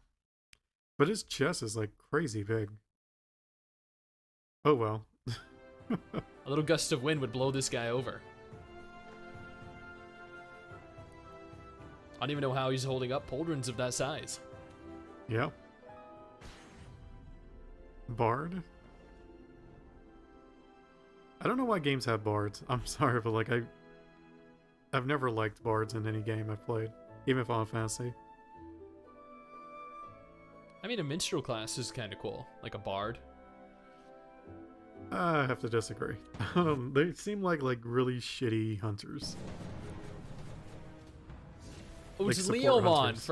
but his chest is like crazy big. Oh well. A little gust of wind would blow this guy over. I don't even know how he's holding up pauldrons of that size. Yeah. Bard. I don't know why games have bards. I'm sorry, but like I've never liked bards in any game I've played, even Final Fantasy. I mean, a minstrel class is kind of cool, like a bard. I have to disagree. They seem like really shitty hunters. Oh, Like it's support Leomon hunters.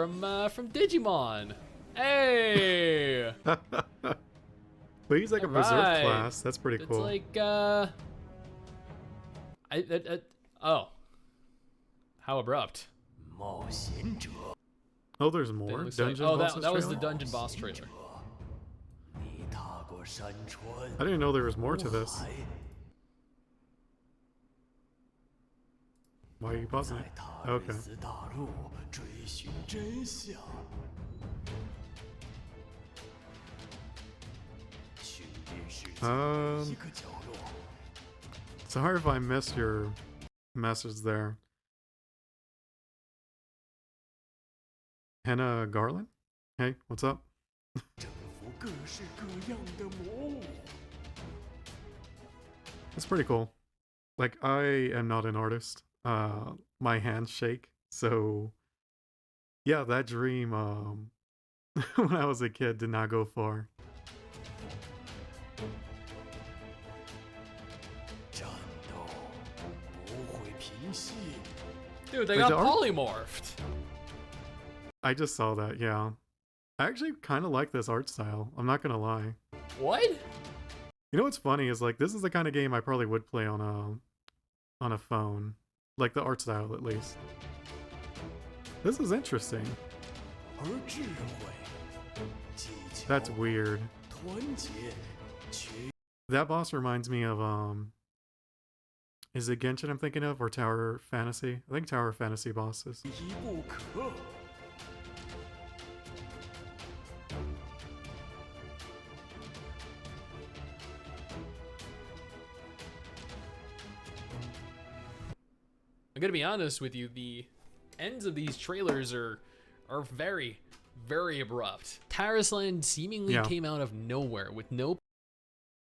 from Digimon. Hey! But he's like a berserk Alright. class. That's pretty cool. It's like, oh. How abrupt. Oh, there's more Looks dungeon like, oh, bosses that was the trailer? dungeon boss trailer. I didn't know there was more to this. Why are you pausing it? Okay. Sorry if I missed your message there. Hannah Garland? Hey, what's up? That's pretty cool. Like, I am not an artist. My hands shake. So, yeah, that dream, when I was a kid, did not go far. Dude, they Like, got the art- polymorphed. I just saw that, yeah. I actually kind of like this art style. I'm not gonna lie. What? You know what's funny is like this is the kind of game I probably would play on a phone, like the art style at least. This is interesting. That's weird. That boss reminds me of is it Genshin I'm thinking of, or Tower Fantasy? I think Tower Fantasy bosses. I'm gonna be honest with you, the ends of these trailers are very, very abrupt. Terrasland seemingly came out of nowhere with no.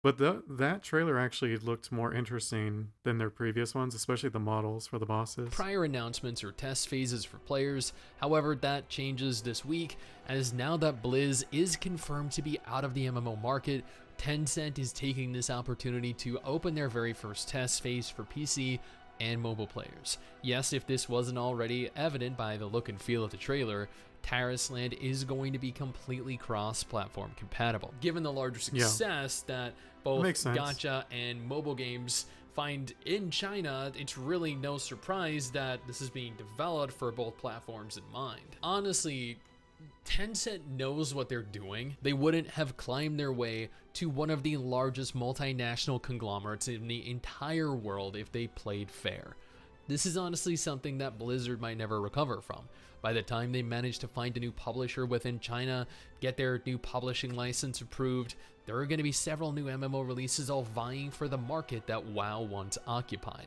But that trailer actually looked more interesting than their previous ones, especially the models for the bosses. Prior announcements or test phases for players. However, that changes this week, as now that Blizz is confirmed to be out of the MMO market, Tencent is taking this opportunity to open their very first test phase for PC and mobile players. Yes, if this wasn't already evident by the look and feel of the trailer, Terrasland is going to be completely cross-platform compatible. Given the larger success that both gacha and mobile games find in China, it's really no surprise that this is being developed for both platforms in mind. Honestly, Tencent knows what they're doing. They wouldn't have climbed their way to one of the largest multinational conglomerates in the entire world if they played fair. This is honestly something that Blizzard might never recover from. By the time they manage to find a new publisher within China, get their new publishing license approved, there are going to be several new MMO releases all vying for the market that WoW once occupied.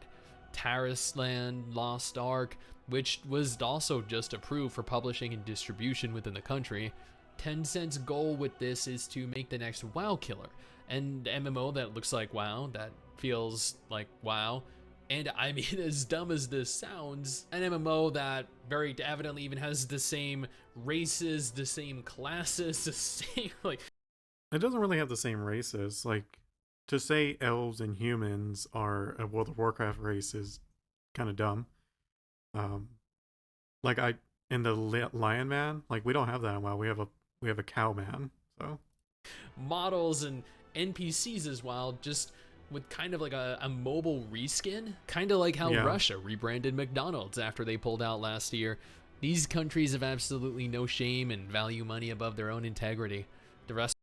Terrasland, Lost Ark, which was also just approved for publishing and distribution within the country. Tencent's goal with this is to make the next WoW killer, an MMO that looks like WoW, that feels like WoW, and I mean, as dumb as this sounds, an MMO that very evidently even has the same races, the same classes, the same, like... It doesn't really have the same races. Like, to say elves and humans are a World of Warcraft race is kind of dumb. Like in the Lion Man, like we don't have that in WoW. We have a cow man. So models and NPCs as well, just with kind of like a mobile reskin, kind of like how Russia rebranded McDonald's after they pulled out last year. These countries have absolutely no shame and value money above their own integrity. The rest.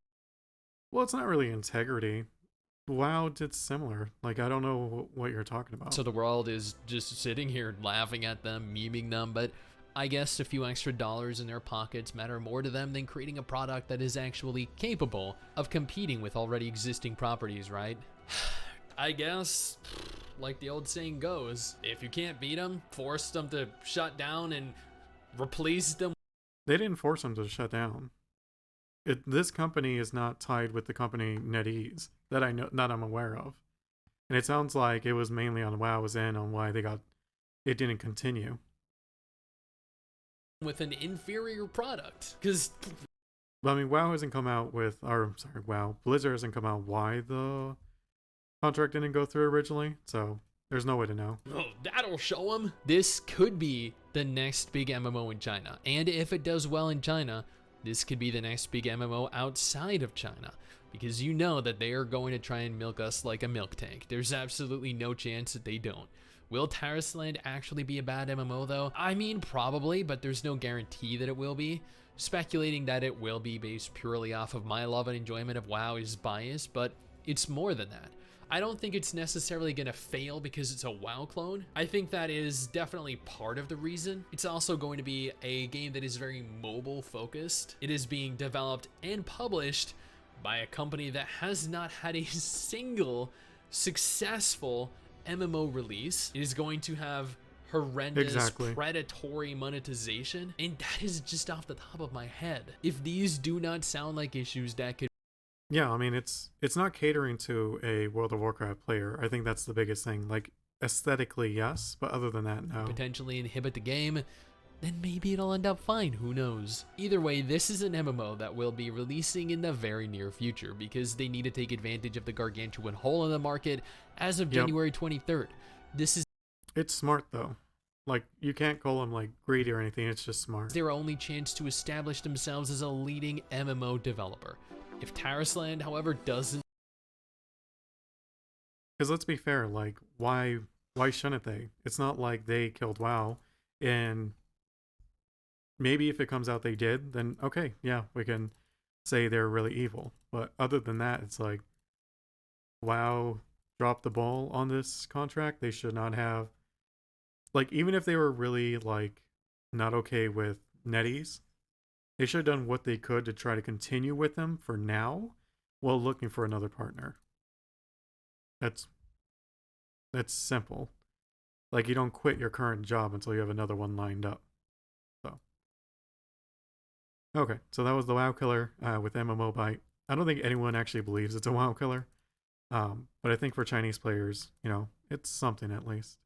Well, it's not really integrity. WoW did similar. Like, I don't know what you're talking about. So the world is just sitting here laughing at them, memeing them, but I guess a few extra dollars in their pockets matter more to them than creating a product that is actually capable of competing with already existing properties, right? I guess, like the old saying goes, if you can't beat them, force them to shut down and replace them. They didn't force them to shut down. This company is not tied with the company NetEase that I'm aware of, and it sounds like it was mainly on WoW's end on why it didn't continue with an inferior product. Because I mean, WoW hasn't come out with, Blizzard hasn't come out why the contract didn't go through originally, so there's no way to know. Oh, that'll show them. This could be the next big MMO in China, and if it does well in China, this could be the next big MMO outside of China, because you know that they are going to try and milk us like a milk tank. There's absolutely no chance that they don't. Will Terrasland actually be a bad MMO though? I mean, probably, but there's no guarantee that it will be. Speculating that it will be based purely off of my love and enjoyment of WoW is biased, but it's more than that. I don't think it's necessarily going to fail because it's a WoW clone. I think that is definitely part of the reason. It's also going to be a game that is very mobile focused. It is being developed and published by a company that has not had a single successful MMO release. It is going to have horrendous predatory monetization, and that is just off the top of my head. If these do not sound like issues that could... Yeah, I mean, it's not catering to a World of Warcraft player. I think that's the biggest thing. Like, aesthetically, yes, but other than that, no. Potentially inhibit the game, then maybe it'll end up fine, who knows. Either way, this is an MMO that will be releasing in the very near future because they need to take advantage of the gargantuan hole in the market as of January 23rd. It's smart, though. Like, you can't call them, like, greedy or anything, it's just smart. Their only chance to establish themselves as a leading MMO developer. If Terrasland, however, doesn't... Because let's be fair, like, why shouldn't they? It's not like they killed WoW, and maybe if it comes out they did, then okay, yeah, we can say they're really evil. But other than that, it's like, WoW dropped the ball on this contract. They should not have, like, even if they were really like not okay with NetEase, they should have done what they could to try to continue with them for now while looking for another partner. That's simple. Like, you don't quit your current job until you have another one lined up. So, okay, so that was the WoW killer with MMO Byte. I don't think anyone actually believes it's a WoW killer, but I think for Chinese players, you know, it's something at least.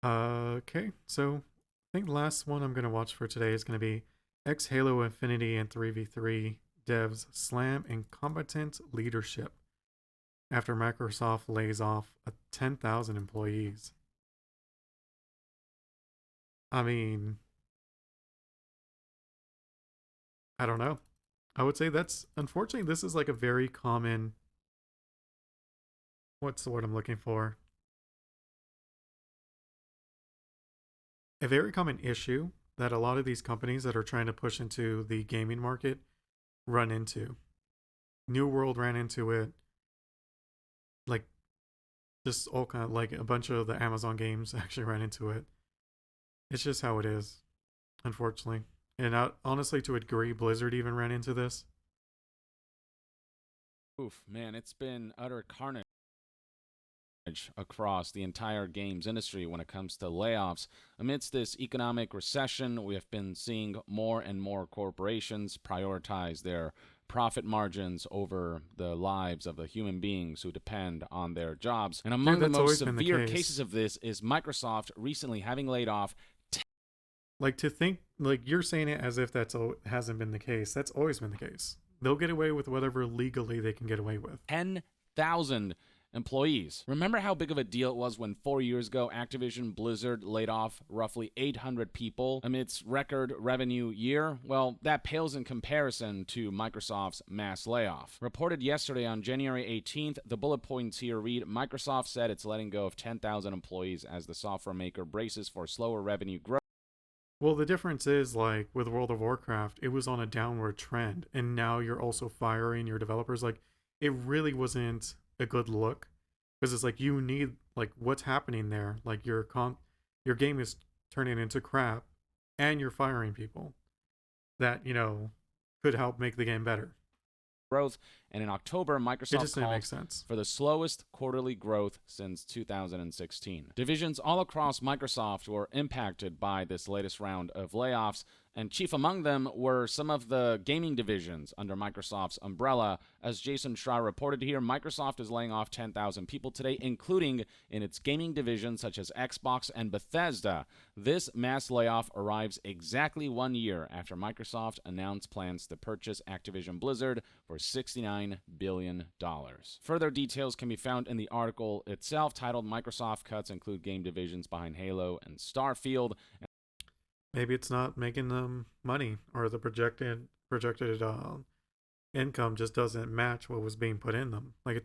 Okay, so I think the last one I'm gonna watch for today is gonna be X Halo Infinity and 3v3 devs slam incompetent leadership after Microsoft lays off 10,000 employees. I mean, I don't know. I would say that's, unfortunately, this is like a very common, what's the word I'm looking for? A very common issue that a lot of these companies that are trying to push into the gaming market run into. New World ran into it. Like, just all kind of, like, a bunch of the Amazon games actually ran into it. It's just how it is, unfortunately. And honestly, to a degree, Blizzard even ran into this. Oof, man, it's been utter carnage across the entire games industry when it comes to layoffs. Amidst this economic recession, we have been seeing more and more corporations prioritize their profit margins over the lives of the human beings who depend on their jobs. And among the most severe cases of this is Microsoft recently having laid off. Like, to think, like, you're saying it as if that's hasn't been the case. That's always been the case. They'll get away with whatever legally they can get away with. 10,000 employees. Remember how big of a deal it was when 4 years ago Activision Blizzard laid off roughly 800 people amidst record revenue year? Well, that pales in comparison to Microsoft's mass layoff. Reported yesterday on January 18th, the bullet points here read, Microsoft said it's letting go of 10,000 employees as the software maker braces for slower revenue growth. Well, the difference is, like, with World of Warcraft, it was on a downward trend, and now you're also firing your developers. Like, it really wasn't a good look, because it's like, you need, like, what's happening there? Like, your game is turning into crap, and you're firing people that, you know, could help make the game better. Growth, and in October, Microsoft called for the slowest quarterly growth since 2016. Divisions all across Microsoft were impacted by this latest round of layoffs, and chief among them were some of the gaming divisions under Microsoft's umbrella. As Jason Schreier reported here, Microsoft is laying off 10,000 people today, including in its gaming divisions such as Xbox and Bethesda. This mass layoff arrives exactly 1 year after Microsoft announced plans to purchase Activision Blizzard for $69 billion. Further details can be found in the article itself titled Microsoft Cuts Include Game Divisions Behind Halo and Starfield. Maybe it's not making them money, or the projected income just doesn't match what was being put in them. Like,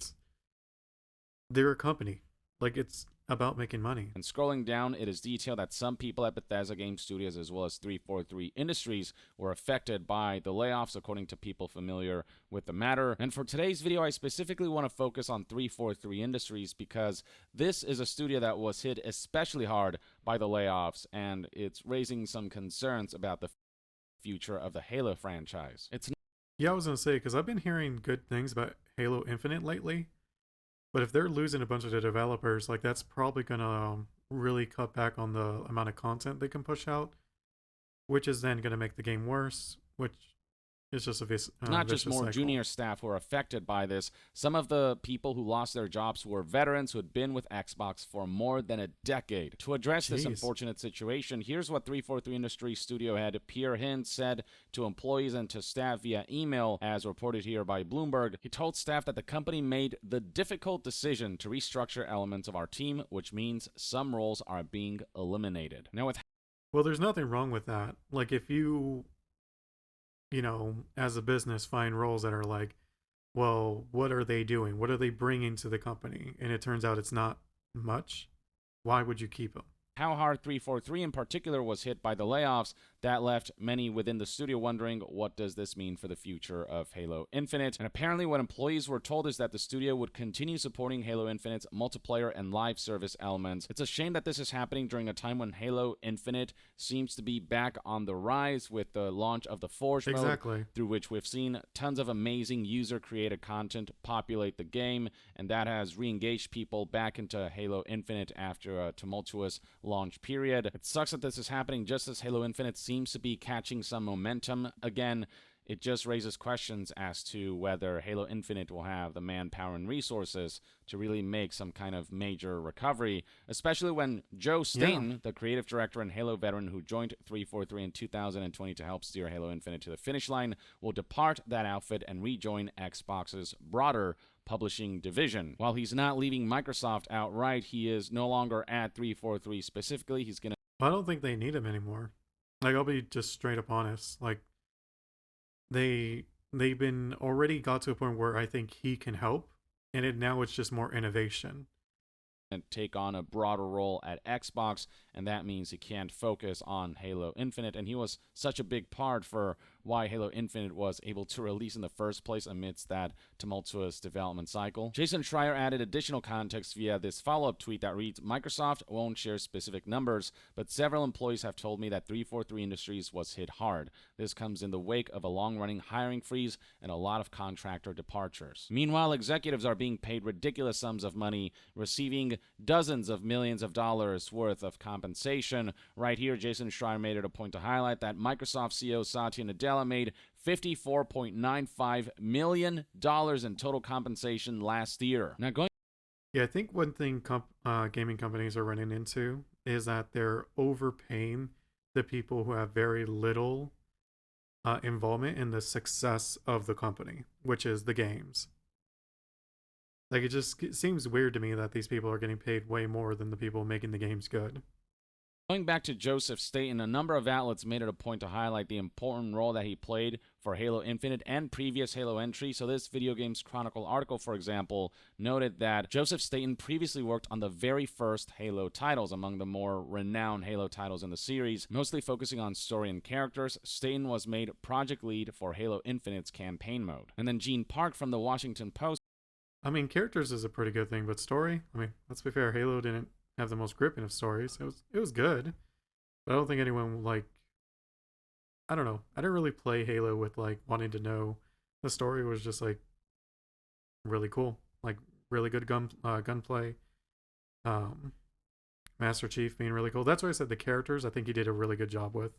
they're a company. Like, it's about making money. And scrolling down, it is detailed that some people at Bethesda Game Studios as well as 343 Industries were affected by the layoffs, according to people familiar with the matter. And for today's video, I specifically want to focus on 343 Industries because this is a studio that was hit especially hard by the layoffs, and it's raising some concerns about the future of the Halo franchise. Yeah, I was going to say, because I've been hearing good things about Halo Infinite lately. But if they're losing a bunch of the developers, like, that's probably going to really cut back on the amount of content they can push out, which is then going to make the game worse, which is just a not just more cycle. Junior staff who are affected by this. Some of the people who lost their jobs were veterans who had been with Xbox for more than a decade. To address this unfortunate situation, here's what 343 Industries studio head Pierre Hint said to employees and to staff via email, as reported here by Bloomberg. He told staff that the company made the difficult decision to restructure elements of our team, which means some roles are being eliminated. Now, well, there's nothing wrong with that. Like, if you know, as a business, find roles that are like, well, what are they doing? What are they bringing to the company? And it turns out it's not much. Why would you keep them? how hard 343 in particular was hit by the layoffs. That left many within the studio wondering, what does this mean for the future of Halo Infinite? And apparently what employees were told is that the studio would continue supporting Halo Infinite's multiplayer and live service elements. It's a shame that this is happening during a time when Halo Infinite seems to be back on the rise with the launch of the Forge mode, through which we've seen tons of amazing user-created content populate the game, and that has re-engaged people back into Halo Infinite after a tumultuous launch period. It sucks that this is happening just as Halo Infinite seems to be catching some momentum again. It just raises questions as to whether Halo Infinite will have the manpower and resources to really make some kind of major recovery, especially when Joe Staten, the creative director and Halo veteran who joined 343 in 2020 to help steer Halo Infinite to the finish line, will depart that outfit and rejoin Xbox's broader publishing division. While he's not leaving Microsoft outright, he is no longer at 343 specifically. He's gonna... I don't think they need him anymore. Like, I'll be just straight up honest. Like, they've been already got to a point where I think he can help, and now it's just more innovation. And take on a broader role at Xbox, and that means he can't focus on Halo Infinite, and he was such a big part for why Halo Infinite was able to release in the first place amidst that tumultuous development cycle. Jason Schreier added additional context via this follow-up tweet that reads, Microsoft won't share specific numbers, but several employees have told me that 343 Industries was hit hard. This comes in the wake of a long-running hiring freeze and a lot of contractor departures. Meanwhile, executives are being paid ridiculous sums of money, receiving dozens of millions of dollars worth of compensation. Right here, Jason Schreier made it a point to highlight that Microsoft CEO Satya Nadella made $54.95 million in total compensation last year. Now going... Yeah, I think one thing gaming companies are running into is that they're overpaying the people who have very little involvement in the success of the company, which is the games. Like, it just seems weird to me that these people are getting paid way more than the people making the games good. Going back to Joseph Staten, a number of outlets made it a point to highlight the important role that he played for Halo Infinite and previous Halo entries. So this Video Games Chronicle article, for example, noted that Joseph Staten previously worked on the very first Halo titles, among the more renowned Halo titles in the series, mostly focusing on story and characters. Staten was made project lead for Halo Infinite's campaign mode. And then Gene Park from the Washington Post. I mean, characters is a pretty good thing, but story, I mean, let's be fair, Halo didn't have the most gripping of stories. It was good, but I don't think anyone, like, I don't know. I didn't really play Halo with, like, wanting to know the story. It was just, like, really cool. Like, really good gunplay. Master Chief being really cool. That's why I said the characters, I think he did a really good job with.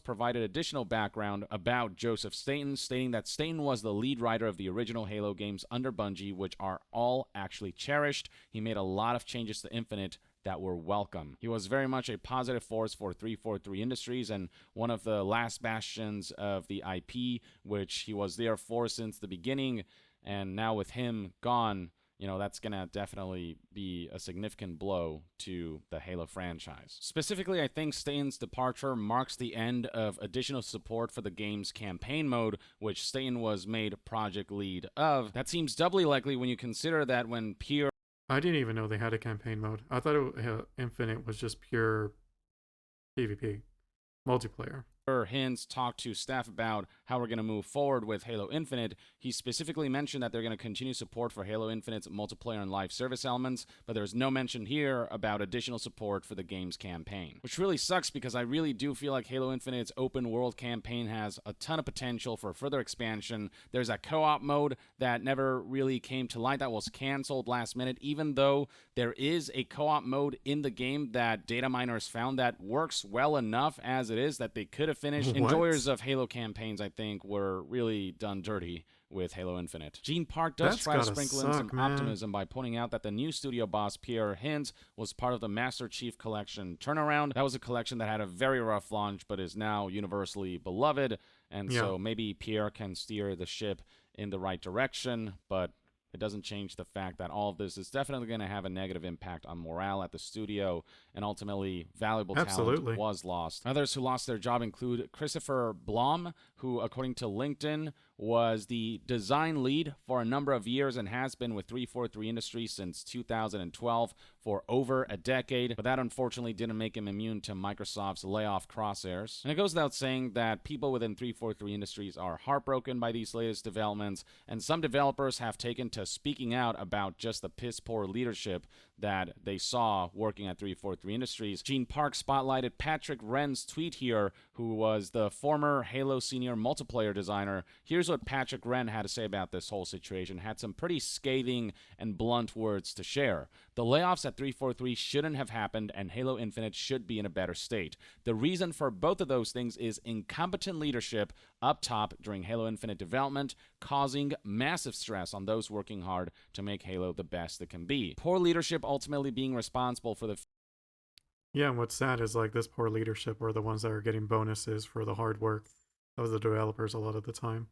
Provided additional background about Joseph Staten, stating that Staten was the lead writer of the original Halo games under Bungie, which are all actually cherished. He made a lot of changes to Infinite that were welcome. He was very much a positive force for 343 Industries and one of the last bastions of the IP, which he was there for since the beginning. And now with him gone, you know, that's going to definitely be a significant blow to the Halo franchise. Specifically, I think Staten's departure marks the end of additional support for the game's campaign mode, which Staten was made project lead of. That seems doubly likely when you consider that when Pierre... I didn't even know they had a campaign mode. I thought Infinite was just pure PvP, multiplayer. Hints talked to staff about how we're going to move forward with Halo Infinite. He specifically mentioned that they're going to continue support for Halo Infinite's multiplayer and live service elements, but there's no mention here about additional support for the game's campaign, which really sucks because I really do feel like Halo Infinite's open world campaign has a ton of potential for further expansion. There's a co-op mode that never really came to light, that was canceled last minute, even though there is a co-op mode in the game that data miners found that works well enough as it is that they could have finished. Enjoyers of Halo campaigns, I think, were really done dirty with Halo Infinite. Gene Park does try to sprinkle in some optimism by pointing out that the new studio boss, Pierre Hintz, was part of the Master Chief Collection turnaround. That was a collection that had a very rough launch, but is now universally beloved, and so maybe Pierre can steer the ship in the right direction, but it doesn't change the fact that all of this is definitely going to have a negative impact on morale at the studio, and ultimately valuable talent was lost. Others who lost their job include Christopher Blom, who, according to LinkedIn, was the design lead for a number of years and has been with 343 Industries since 2012 for over a decade, but that unfortunately didn't make him immune to Microsoft's layoff crosshairs. And it goes without saying that people within 343 Industries are heartbroken by these latest developments, and some developers have taken to speaking out about just the piss-poor leadership that they saw working at 343 Industries. Gene Park spotlighted Patrick Wren's tweet here, who was the former Halo senior multiplayer designer. Here's what Patrick Wren had to say about this whole situation. Had some pretty scathing and blunt words to share. The layoffs at 343 shouldn't have happened, and Halo Infinite should be in a better state. The reason for both of those things is incompetent leadership up top during Halo Infinite development, causing massive stress on those working hard to make Halo the best it can be. Poor leadership ultimately being responsible for the Yeah, and what's sad is like this poor leadership are the ones that are getting bonuses for the hard work of the developers a lot of the time.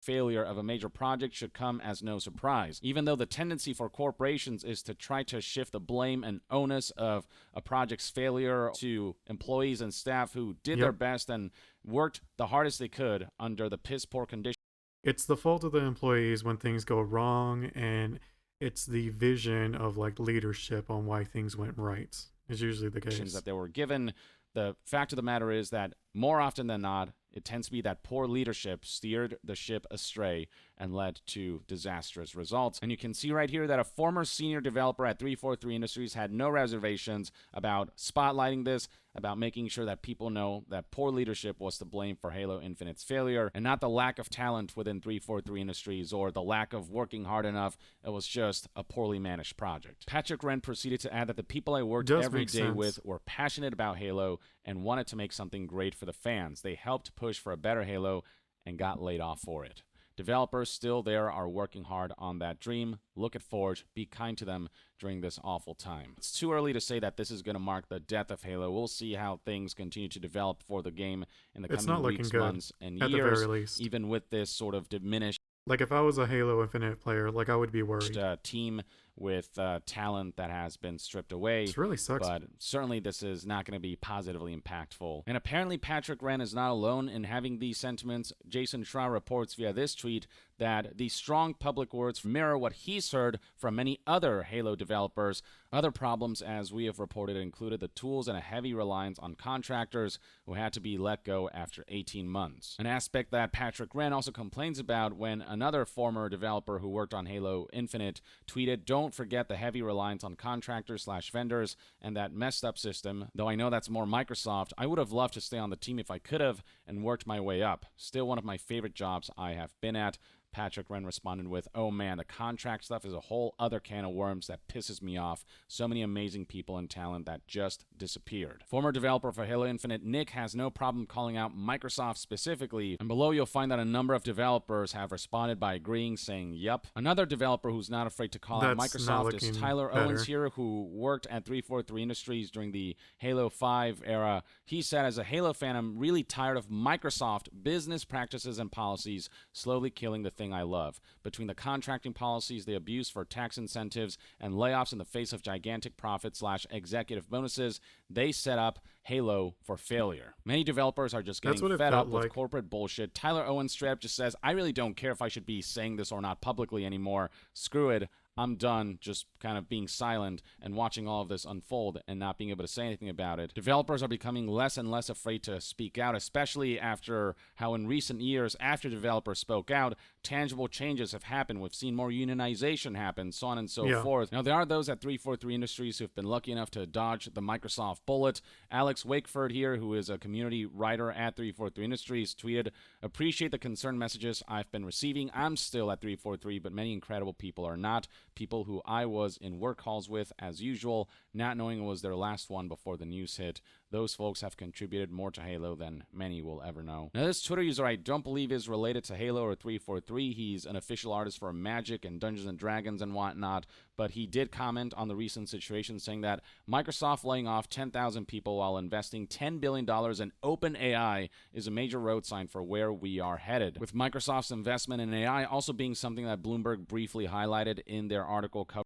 Failure of a major project should come as no surprise, even though the tendency for corporations is to try to shift the blame and onus of a project's failure to employees and staff who did their best and worked the hardest they could under the piss-poor conditions. It's the fault of the employees when things go wrong, and it's the vision of like leadership on why things went right is usually the case. That they were given. The fact of the matter is that more often than not, it tends to be that poor leadership steered the ship astray and led to disastrous results. And you can see right here that a former senior developer at 343 Industries had no reservations about spotlighting this, about making sure that people know that poor leadership was to blame for Halo Infinite's failure, and not the lack of talent within 343 Industries or the lack of working hard enough. It was just a poorly managed project. Patrick Wren proceeded to add that the people I worked every day with were passionate about Halo and wanted to make something great for the fans. They helped push for a better Halo and got laid off for it. Developers still there are working hard on that dream. Look at Forge. Be kind to them during this awful time. It's too early to say that this is going to mark the death of Halo. We'll see how things continue to develop for the game in the coming weeks, months, and years, at the very least. even with this sort of diminished Like if I was a Halo Infinite player, like I would be worried. Team with talent that has been stripped away. It really sucks. But certainly this is not going to be positively impactful. And apparently Patrick Wren is not alone in having these sentiments. Jason Schra reports via this tweet that the strong public words mirror what he's heard from many other Halo developers. Other problems, as we have reported, included the tools and a heavy reliance on contractors who had to be let go after 18 months. An aspect that Patrick Wren also complains about when another former developer who worked on Halo Infinite tweeted, "Don't forget the heavy reliance on contractors/vendors and that messed up system. Though I know that's more Microsoft, I would have loved to stay on the team if I could have and worked my way up. Still one of my favorite jobs I have been at." Patrick Wren responded with, "Oh man, the contract stuff is a whole other can of worms that pisses me off. So many amazing people and talent that just disappeared." Former developer for Halo Infinite, Nick, has no problem calling out Microsoft specifically, and below you'll find that a number of developers have responded by agreeing, saying, "Yup." Another developer who's not afraid to call out Microsoft is Tyler Owens here, who worked at 343 Industries during the Halo 5 era. He said, "As a Halo fan, I'm really tired of Microsoft business practices and policies slowly killing the thing I love. Between the contracting policies they abuse for tax incentives and layoffs in the face of gigantic profit/executive bonuses, they set up Halo for failure." Many developers are just getting fed up with corporate bullshit. Tyler Owens straight up just says, "I really don't care if I should be saying this or not publicly anymore. Screw it. I'm done just kind of being silent and watching all of this unfold and not being able to say anything about it." Developers are becoming less and less afraid to speak out, especially after how in recent years, after developers spoke out, tangible changes have happened. We've seen more unionization happen, so on and so forth. Now, there are those at 343 Industries who've been lucky enough to dodge the Microsoft bullet. Alex Wakeford here, who is a community writer at 343 Industries, tweeted, "Appreciate the concerned messages I've been receiving. I'm still at 343, but many incredible people are not. People who I was in work calls with, as usual, not knowing it was their last one before the news hit. Those folks have contributed more to Halo than many will ever know." Now, this Twitter user I don't believe is related to Halo or 343. He's an official artist for Magic and Dungeons & Dragons and whatnot, but he did comment on the recent situation, saying that Microsoft laying off 10,000 people while investing $10 billion in OpenAI is a major road sign for where we are headed, with Microsoft's investment in AI also being something that Bloomberg briefly highlighted in their article cover.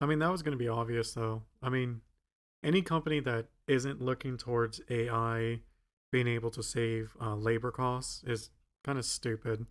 I mean, that was going to be obvious, though. I mean, any company that isn't looking towards AI being able to save labor costs is kind of stupid.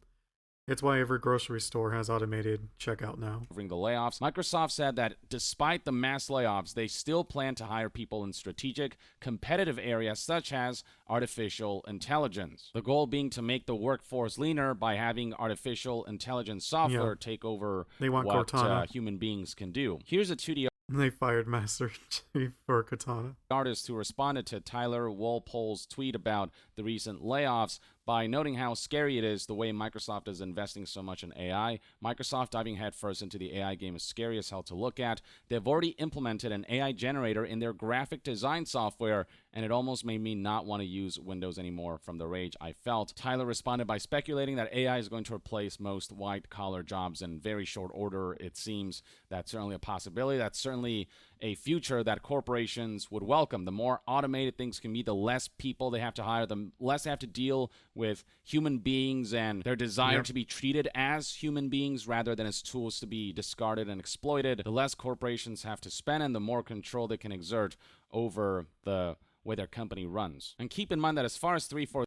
It's why every grocery store has automated checkout now. Covering the layoffs, Microsoft said that despite the mass layoffs, they still plan to hire people in strategic, competitive areas such as artificial intelligence. The goal being to make the workforce leaner by having artificial intelligence software take over what human beings can do. Here's a 2D they fired Master Chief for Katana. Artist who responded to Tyler Walpole's tweet about the recent layoffs by noting how scary it is the way Microsoft is investing so much in AI. Microsoft diving headfirst into the AI game is scary as hell to look at. They've already implemented an AI generator in their graphic design software, and it almost made me not want to use Windows anymore from the rage I felt. Tyler responded by speculating that AI is going to replace most white-collar jobs in very short order. It seems that's certainly a possibility. That's certainly a future that corporations would welcome. The more automated things can be, the less people they have to hire, the less they have to deal with human beings and their desire to be treated as human beings rather than as tools to be discarded and exploited. The less corporations have to spend and the more control they can exert over the way their company runs. And keep in mind that as far as 343,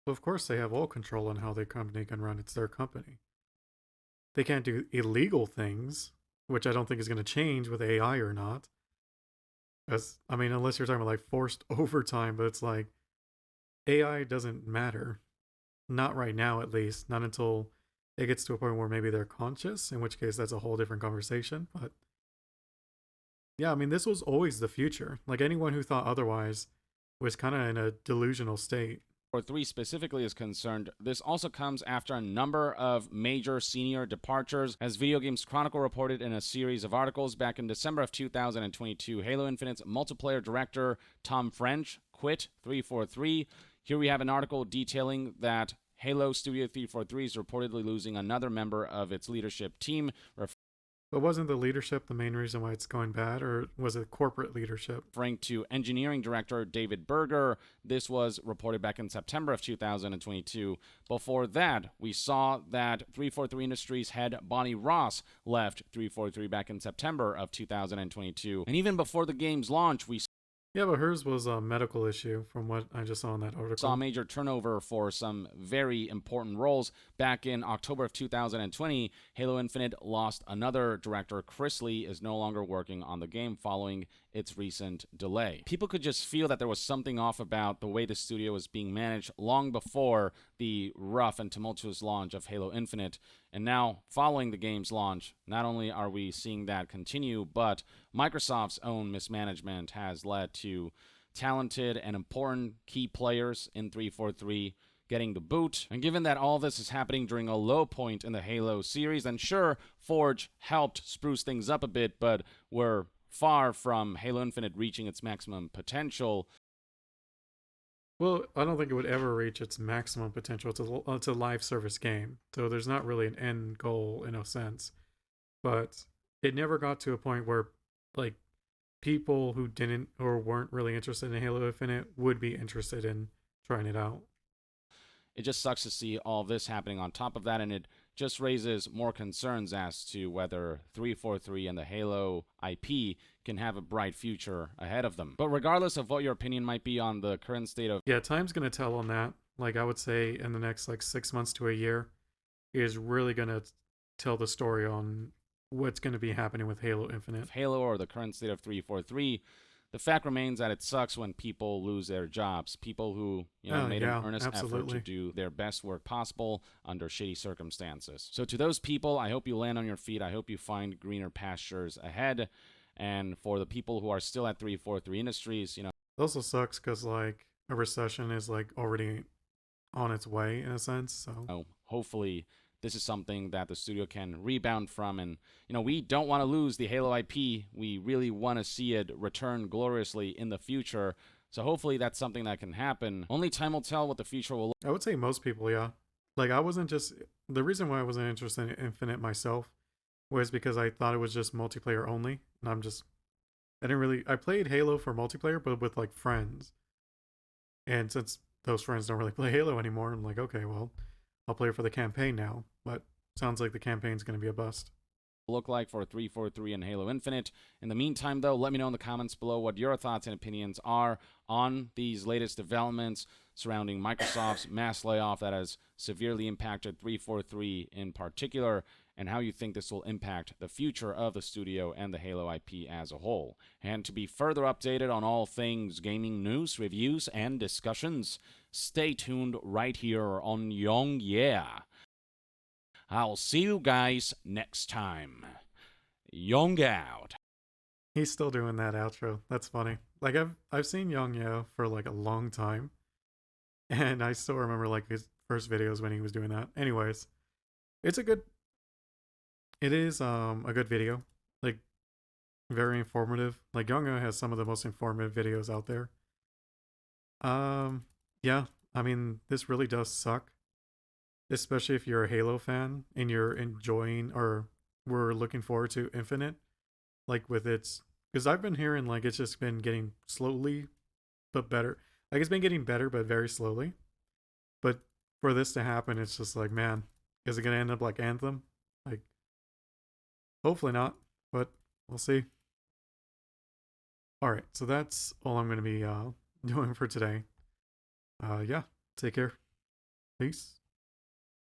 of course they have all control on how their company can run. It's their company. They can't do illegal things, which I don't think is going to change with AI or not. As I mean, unless you're talking about like forced overtime, but it's like AI doesn't matter. Not right now, at least. Not until it gets to a point where maybe they're conscious, in which case that's a whole different conversation. But yeah, I mean, this was always the future. Like anyone who thought otherwise was kind of in a delusional state. 3 specifically is concerned, this also comes after a number of major senior departures. As Video Games Chronicle reported in a series of articles back in December of 2022, Halo Infinite's multiplayer director Tom French quit 343. Here we have an article detailing that Halo Studio 343 is reportedly losing another member of its leadership team. But wasn't the leadership the main reason why it's going bad, or was it corporate leadership? Referring to engineering director David Berger, this was reported back in September of 2022. Before that, we saw that 343 Industries head Bonnie Ross left 343 back in September of 2022. And even before the game's launch, we yeah, but hers was a medical issue from what I just saw in that article. Saw major turnover for some very important roles. Back in October of 2020, Halo Infinite lost another director. Chris Lee is no longer working on the game following its recent delay. People could just feel that there was something off about the way the studio was being managed long before the rough and tumultuous launch of Halo Infinite. And now, following the game's launch, not only are we seeing that continue, but Microsoft's own mismanagement has led to talented and important key players in 343 getting the boot. And given that all this is happening during a low point in the Halo series, then sure, Forge helped spruce things up a bit, but we're far from Halo Infinite reaching its maximum potential. Well, I don't think it would ever reach its maximum potential. It's a live service game, so there's not really an end goal in a sense. But it never got to a point where, like, people who didn't or weren't really interested in Halo Infinite would be interested in trying it out. It just sucks to see all this happening on top of that, and it just raises more concerns as to whether 343 and the Halo IP can have a bright future ahead of them. But regardless of what your opinion might be on the current state of... Yeah, time's going to tell on that. Like, I would say in the next, 6 months to a year is really going to tell the story on what's going to be happening with Halo Infinite. Halo or the current state of 343... The fact remains that it sucks when people lose their jobs. People who, made an earnest effort to do their best work possible under shitty circumstances. So to those people, I hope you land on your feet. I hope you find greener pastures ahead. And for the people who are still at 343 Industries, It also sucks because, a recession is, already on its way, in a sense, so... hopefully this is something that the studio can rebound from. And, we don't want to lose the Halo IP. We really want to see it return gloriously in the future. So hopefully that's something that can happen. Only time will tell what the future will look like. I would say most people, yeah. I wasn't just... The reason why I wasn't interested in Infinite myself was because I thought it was just multiplayer only. And I didn't really... I played Halo for multiplayer, but with, friends. And since those friends don't really play Halo anymore, I'm like, okay, well... I'll play for the campaign now, but sounds like the campaign's going to be a bust. look like for 343 and Halo Infinite. In the meantime, though, let me know in the comments below what your thoughts and opinions are on these latest developments surrounding Microsoft's mass layoff that has severely impacted 343 in particular, and how you think this will impact the future of the studio and the Halo IP as a whole. And to be further updated on all things gaming news, reviews, and discussions, stay tuned right here on Young Yeah. I'll see you guys next time. Young out. He's still doing that outro. That's funny. Like I've seen Young Yo for like a long time, and I still remember like his first videos when he was doing that. Anyways, it is a good video. Like very informative. Like Young Yo has some of the most informative videos out there. Yeah, I mean, this really does suck. Especially if you're a Halo fan and you're enjoying or we're looking forward to Infinite, like with its, because I've been hearing like it's just been getting slowly but better. Like it's been getting better but very slowly. But for this to happen, it's just like, man, is it gonna end up like Anthem? Like, hopefully not, but we'll see. All right, so that's all I'm gonna be doing for today. Yeah, take care. Peace.